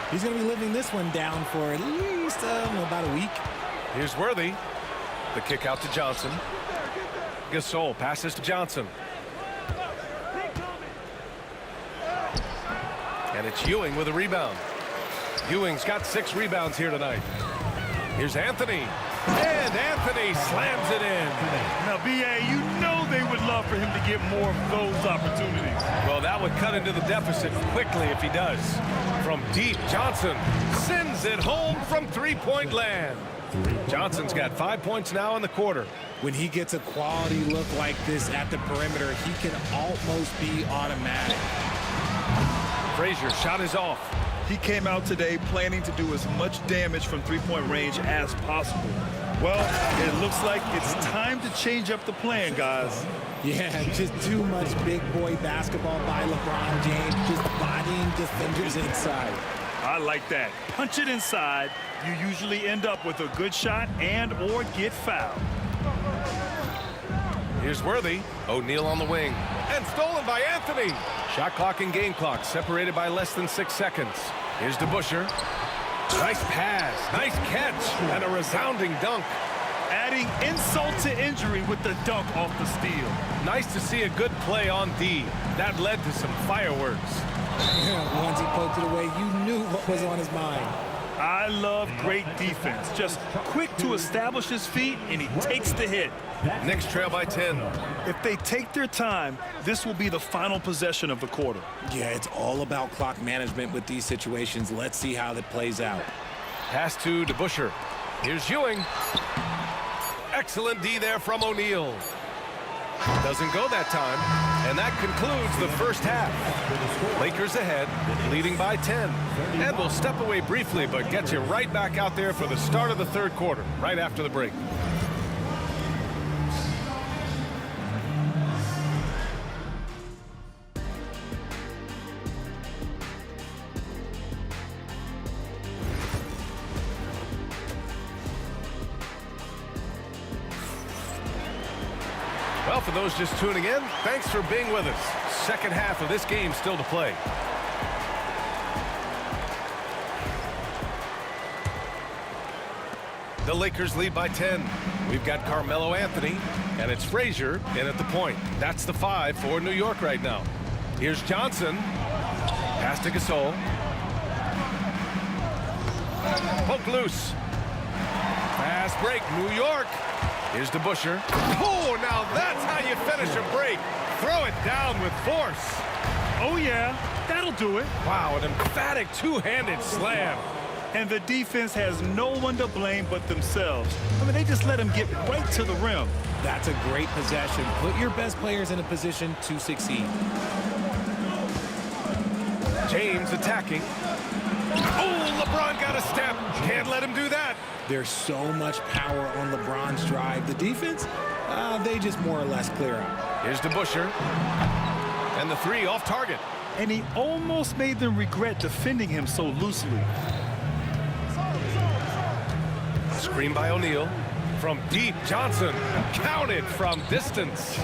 He's going to be living this one down for at least about a week. Here's Worthy. The kick out to Johnson. Gasol passes to Johnson. And it's Ewing with a rebound. Ewing's got 6 rebounds here tonight. Here's Anthony. And Anthony slams it in. Now, B.A., you know they would love for him to get more of those opportunities. Well, that would cut into the deficit quickly if he does. From deep, Johnson sends it home from three-point land. Johnson's got 5 points now in the quarter. When he gets a quality look like this at the perimeter, he can almost be automatic. Frazier's shot is off. He came out today planning to do as much damage from three-point range as possible. Well, it looks like it's time to change up the plan, guys. Yeah, just too much big boy basketball by LeBron James, just bodying defenders inside. I like that. Punch it inside. You usually end up with a good shot and or get fouled. Here's Worthy. O'Neal on the wing. And stolen by Anthony. Shot clock and game clock separated by less than 6 seconds. Here's DeBuscher. Nice pass. Nice catch. And a resounding dunk. Adding insult to injury with the dunk off the steal. Nice to see a good play on D. That led to some fireworks. Once he poked it away, you knew what was on his mind. I love great defense. Just quick to establish his feet, and he takes the hit. Knicks trail by 10. If they take their time, this will be the final possession of the quarter. Yeah, it's all about clock management with these situations. Let's see how that plays out. Pass to DeBuscher. Here's Ewing. Excellent D there from O'Neal. Doesn't go that time. And that concludes the first half. Lakers ahead, leading by 10. And we'll step away briefly, but get you right back out there for the start of the third quarter, right after the break. Well, for those just tuning in, thanks for being with us. Second half of this game still to play. The Lakers lead by 10. We've got Carmelo Anthony, and it's Frazier in at the point. That's the 5 for New York right now. Here's Johnson. Pass to Gasol. Poke loose. Fast break, New York. Here's DeBuscher. Oh, now that's how you finish a break. Throw it down with force. Oh, yeah, that'll do it. Wow, an emphatic two-handed slam. And the defense has no one to blame but themselves. I mean, they just let him get right to the rim. That's a great possession. Put your best players in a position to succeed. James attacking. Oh, LeBron got a step. Can't let him do that. There's so much power on LeBron's drive. The defense, they just more or less clear out. Here's DeBuscher. And the 3 off target. And he almost made them regret defending him so loosely. Screen by O'Neal. From deep, Johnson. Counted from distance.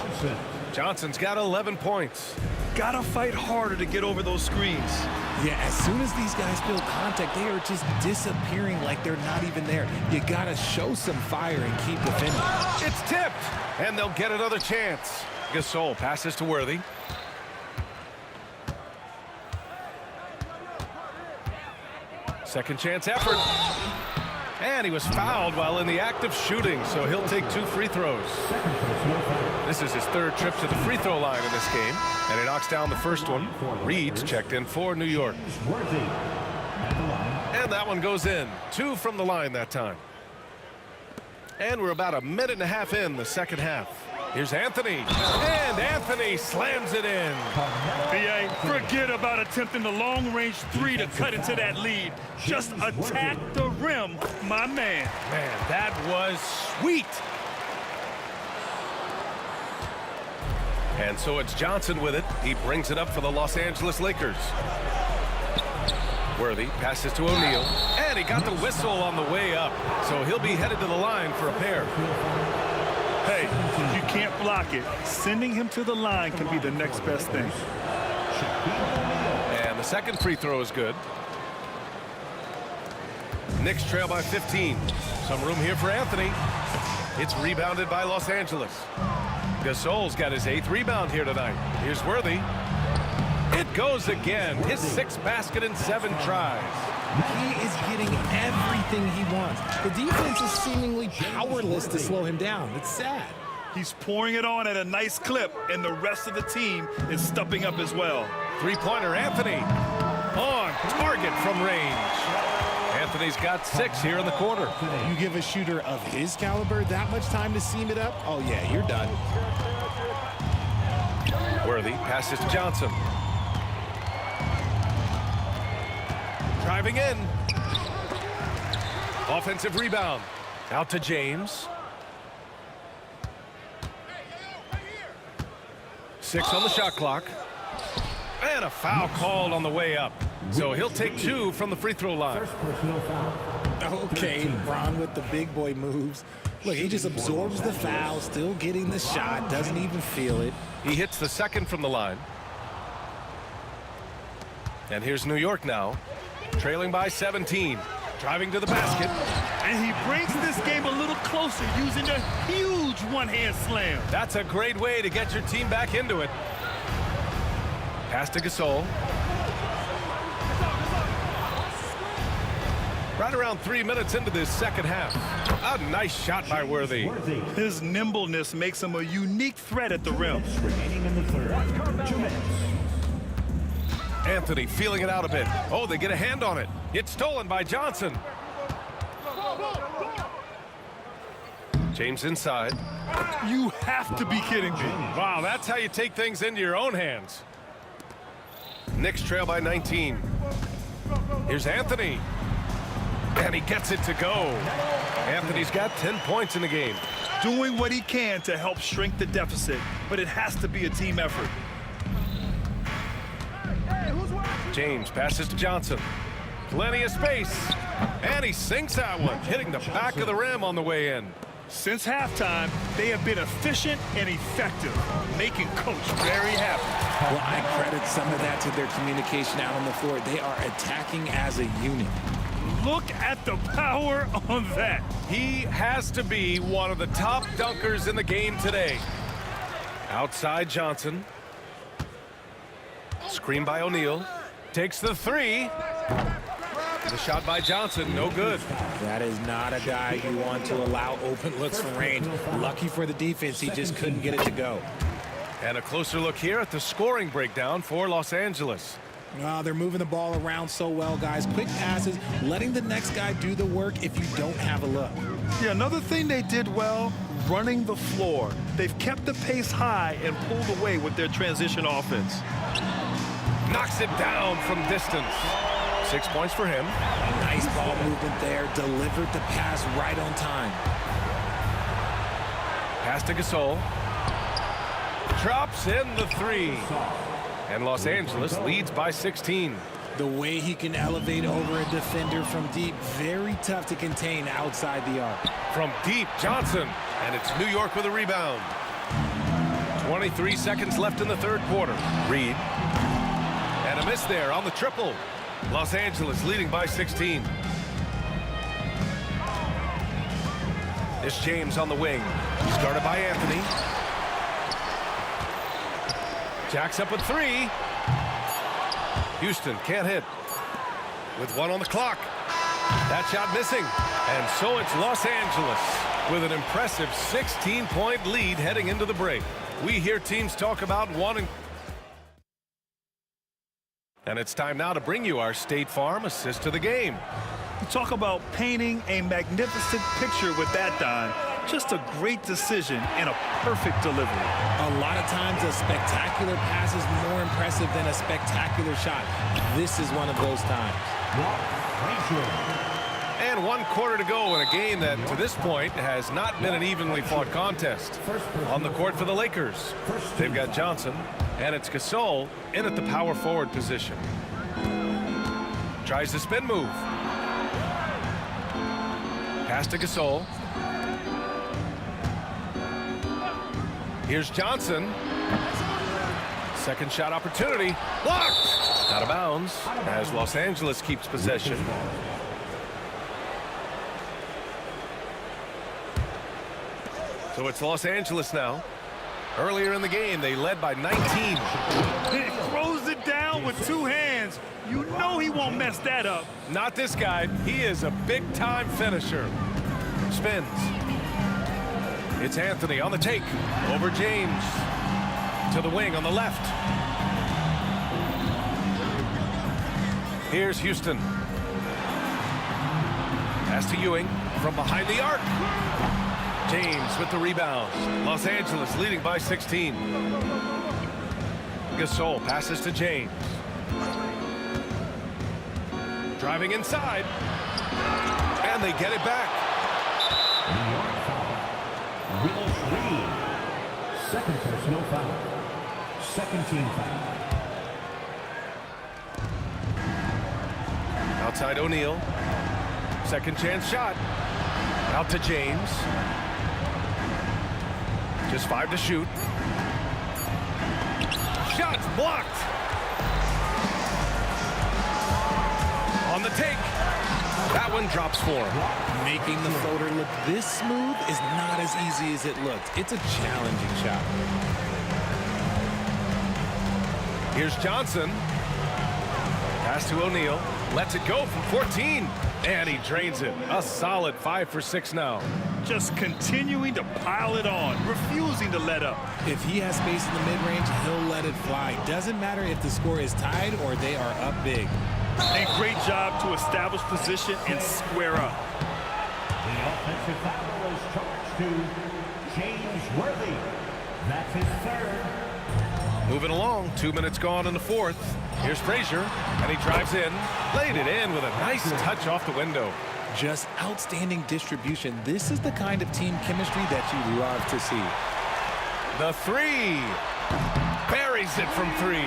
Johnson's got 11 points. Gotta fight harder to get over those screens. Yeah, as soon as these guys feel contact, they are just disappearing like they're not even there. You gotta show some fire and keep defending. It's tipped, and they'll get another chance. Gasol passes to Worthy. Second chance effort. And he was fouled while in the act of shooting, so he'll take 2 free throws. This is his 3rd trip to the free throw line in this game, and he knocks down the first one. Reed's checked in for New York. Worthy at the line. And that one goes in. 2 from the line that time. And we're about a minute and a half in the second half. Here's Anthony. And Anthony slams it in. B.A., forget about attempting the long-range 3 to cut into that lead. Just attack the rim, my man. Man, that was sweet. And so it's Johnson with it. He brings it up for the Los Angeles Lakers. Worthy passes to O'Neal. And he got the whistle on the way up. So he'll be headed to the line for a pair. Hey, you can't block it. Sending him to the line can be the next best thing. And the second free throw is good. Knicks trail by 15. Some room here for Anthony. It's rebounded by Los Angeles. Gasol's got his 8th rebound here tonight. Here's Worthy. It goes again. His 6th basket in 7 tries. He is getting everything he wants. The defense is seemingly powerless to slow him down. It's sad. He's pouring it on at a nice clip, and the rest of the team is stepping up as well. Three-pointer Anthony on target from range. Anthony's got 6 here in the quarter. You give a shooter of his caliber that much time to seam it up? Oh, yeah, you're done. Worthy passes to Johnson. Driving in. Offensive rebound. Out to James. 6 on the shot clock. And a foul called on the way up. So he'll take 2 from the free throw line. Okay, Bron with the big boy moves. Look, he just absorbs the foul, still getting the shot, doesn't even feel it. He hits the second from the line. And here's New York now, trailing by 17. Driving to the basket. And he brings this game a little closer using a huge one-hand slam. That's a great way to get your team back into it. Pass to Gasol. Right around 3 minutes into this second half. A nice shot by Worthy. His nimbleness makes him a unique threat at the rim. Remaining in the third. 2 minutes. Anthony feeling it out a bit. Oh, they get a hand on it. It's stolen by Johnson. James inside. You have to be kidding me. Wow, that's how you take things into your own hands. Knicks trail by 19. Here's Anthony. And he gets it to go. Anthony's got 10 points in the game. Doing what he can to help shrink the deficit, but it has to be a team effort. James passes to Johnson. Plenty of space. And he sinks that one, hitting the back of the rim on the way in. Since halftime, they have been efficient and effective, making Coach very happy. Well, I credit some of that to their communication out on the floor. They are attacking as a unit. Look at the power on that. He has to be one of the top dunkers in the game today. Outside Johnson. Screen by O'Neal. Takes the 3. The shot by Johnson, no good. That is not a guy you want to allow open looks from range. Lucky for the defense, he just couldn't get it to go. And a closer look here at the scoring breakdown for Los Angeles. They're moving the ball around so well, guys. Quick passes, letting the next guy do the work if you don't have a look. Yeah, another thing they did well, running the floor. They've kept the pace high and pulled away with their transition offense. Knocks it down from distance. 6 points for him. Nice ball movement there. Delivered the pass right on time. Pass to Gasol. Drops in the 3. And Los Angeles leads by 16. The way he can elevate over a defender from deep, very tough to contain outside the arc. From deep, Johnson. And it's New York with a rebound. 23 seconds left in the third quarter. Reed. And a miss there on the triple. Los Angeles leading by 16. It's James on the wing. He's guarded by Anthony. Jacks up with 3. Houston can't hit. With 1 on the clock. That shot missing. And so it's Los Angeles with an impressive 16-point lead heading into the break. We hear teams talk about wanting... And it's time now to bring you our State Farm assist to the game. You talk about painting a magnificent picture with that, Don. Just a great decision and a perfect delivery. A lot of times a spectacular pass is more impressive than a spectacular shot. This is one of those times. And 1 quarter to go in a game that, to this point, has not been an evenly fought contest. On the court for the Lakers, they've got Johnson, and it's Gasol in at the power forward position. Tries the spin move. Pass to Gasol. Here's Johnson. Second shot opportunity. Blocked! Out of bounds as Los Angeles keeps possession. So it's Los Angeles now. Earlier in the game, they led by 19. He throws it down with 2 hands. You know he won't mess that up. Not this guy. He is a big-time finisher. Spins. It's Anthony on the take. Over James. To the wing on the left. Here's Houston. Pass to Ewing from behind the arc. James with the rebound. Los Angeles leading by 16. Gasol passes to James. Driving inside. And they get it back. Second personal foul. Second team foul. Outside O'Neal. Second chance shot. Out to James. Just 5 to shoot. Shots blocked. On the take. That one drops for him. Making the floater look this smooth is not as easy as it looks. It's a challenging shot. Here's Johnson. Pass to O'Neal. Lets it go from 14. And he drains it. A solid 5 for 6 now. Just continuing to pile it on, refusing to let up. If he has space in the mid-range, he'll let it fly. Doesn't matter if the score is tied or they are up big. A great job to establish position and square up. The offensive foul is charged to James Worthy. That's his 3rd. Moving along. 2 minutes gone in the 4th. Here's Frazier, and he drives in. Laid it in with a nice touch off the window. Just outstanding distribution. This is the kind of team chemistry that you love to see. The 3. Buries it from 3.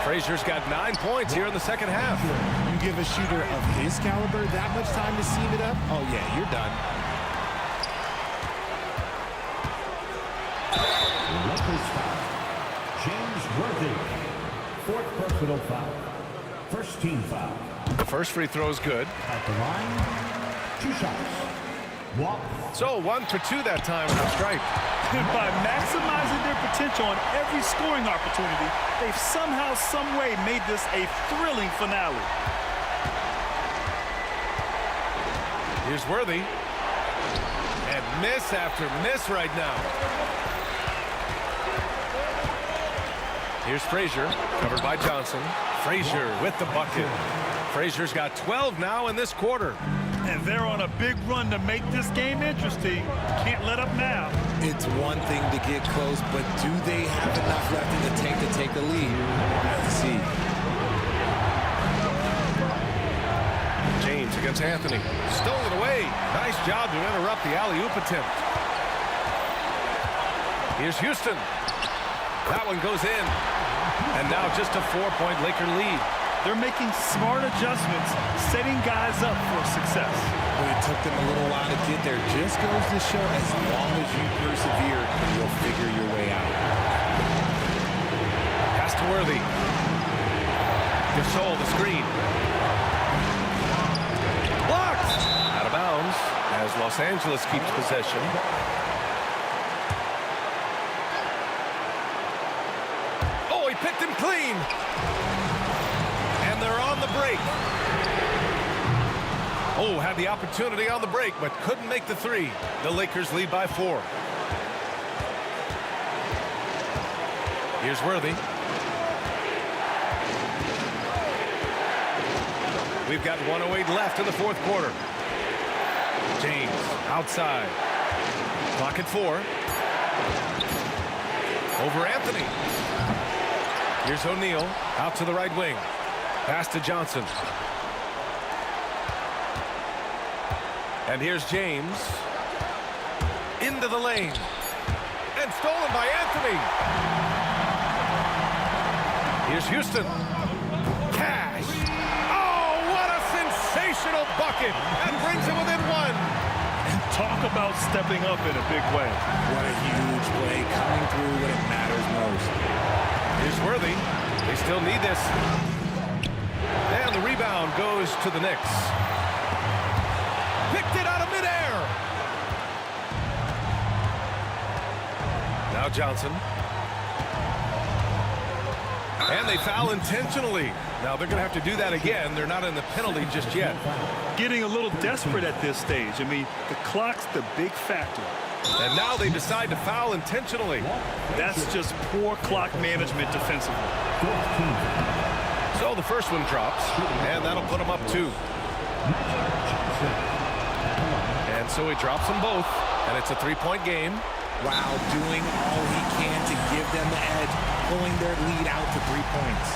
Frazier's got 9 points here in the second half. You give a shooter of his caliber that much time to seam it up, oh yeah, you're done. Lakers foul. James Worthy. 4th personal foul. First team foul. The first free throw is good. At the line, 2 shots. Walk. So 1 for 2 that time with a strike. By maximizing their potential on every scoring opportunity, they've somehow, some way made this a thrilling finale. Here's Worthy. And miss after miss right now. Here's Frazier, covered by Johnson. Frazier with the bucket. Frazier's got 12 now in this quarter. And they're on a big run to make this game interesting. Can't let up now. It's one thing to get close, but do they have enough left in the tank to take a lead? We'll have to see. James against Anthony. Stolen away. Nice job to interrupt the alley-oop attempt. Here's Houston. That one goes in. And now just a 4-point Laker lead. They're making smart adjustments, setting guys up for success. But it took them a little while to get there. Just goes to show as long as you persevere, you'll figure your way out. Pass to Worthy. Gasol the screen. Blocked! Out of bounds as Los Angeles keeps possession. Oh, he picked him clean! And they're on the break. Oh, had the opportunity on the break, but couldn't make the 3. The Lakers lead by 4. Here's Worthy. We've got 1:08 left in the fourth quarter. James outside. Clock at 4. Over Anthony. Here's O'Neal out to the right wing. Pass to Johnson. And here's James. Into the lane. And stolen by Anthony. Here's Houston. Cash. Oh, what a sensational bucket. And brings him within 1. And talk about stepping up in a big way. What a huge play, coming through when it matters most. Here's Worthy. They still need this. And the rebound goes to the Knicks. Picked it out of midair. Now Johnson. And they foul intentionally. Now they're going to have to do that again. They're not in the penalty just yet. Getting a little desperate at this stage. I mean, the clock's the big factor. And now they decide to foul intentionally. That's just poor clock management defensively. So the first one drops, and that'll put them up 2. And so he drops them both, and it's a 3-point game. Wow, doing all he can to give them the edge, pulling their lead out to 3 points.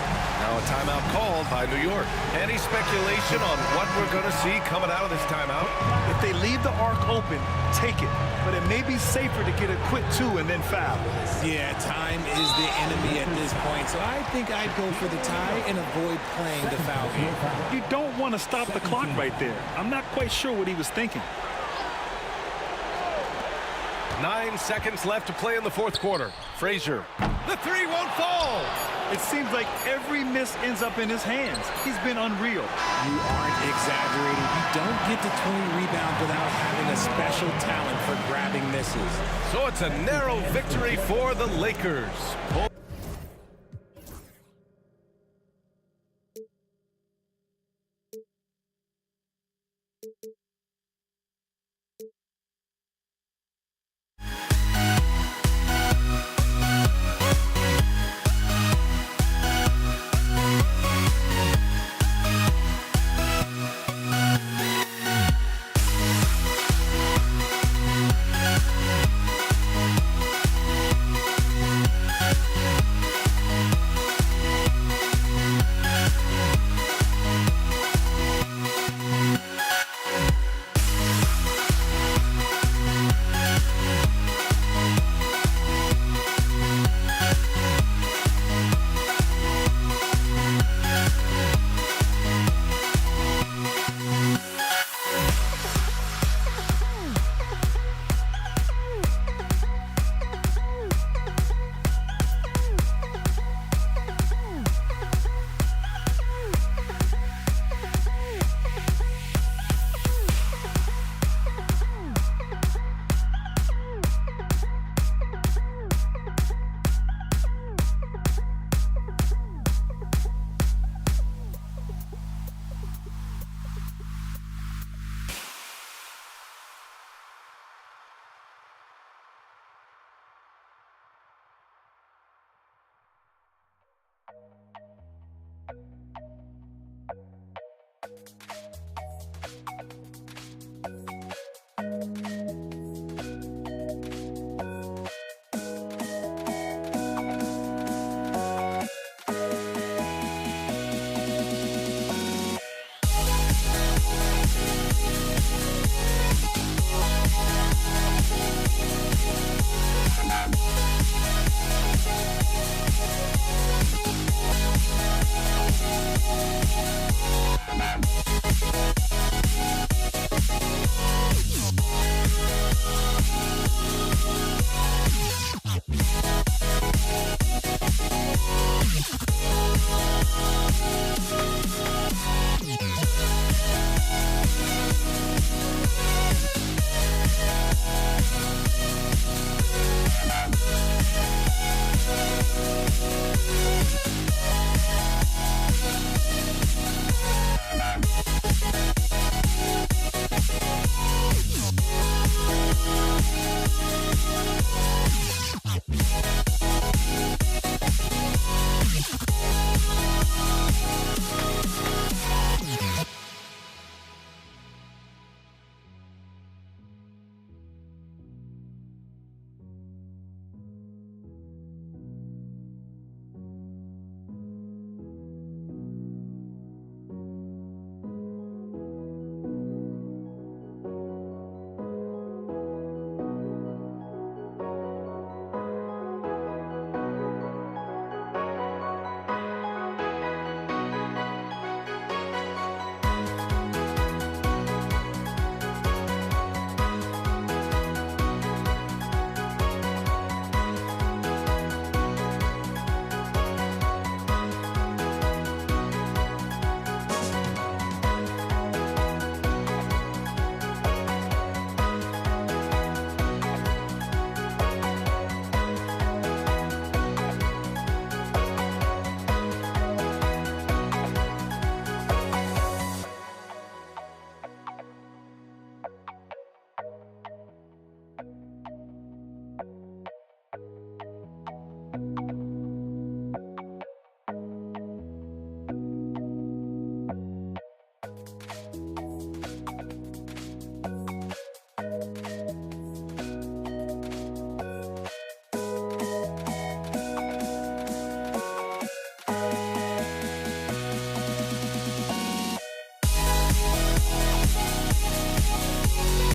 Now a timeout called by New York. Any speculation on what we're going to see coming out of this timeout? If they leave the arc open, take it. But it may be safer to get a quick 2 and then foul. Yeah, time is the enemy at this point, so I think I'd go for the tie and avoid playing the foul game. You don't want to stop the clock right there. I'm not quite sure what he was thinking. 9 seconds left to play in the fourth quarter. Frazier. The 3 won't fall. It seems like every miss ends up in his hands. He's been unreal. You aren't exaggerating. You don't get to 20 rebounds without having a special talent for grabbing misses. So it's a narrow victory for the Lakers.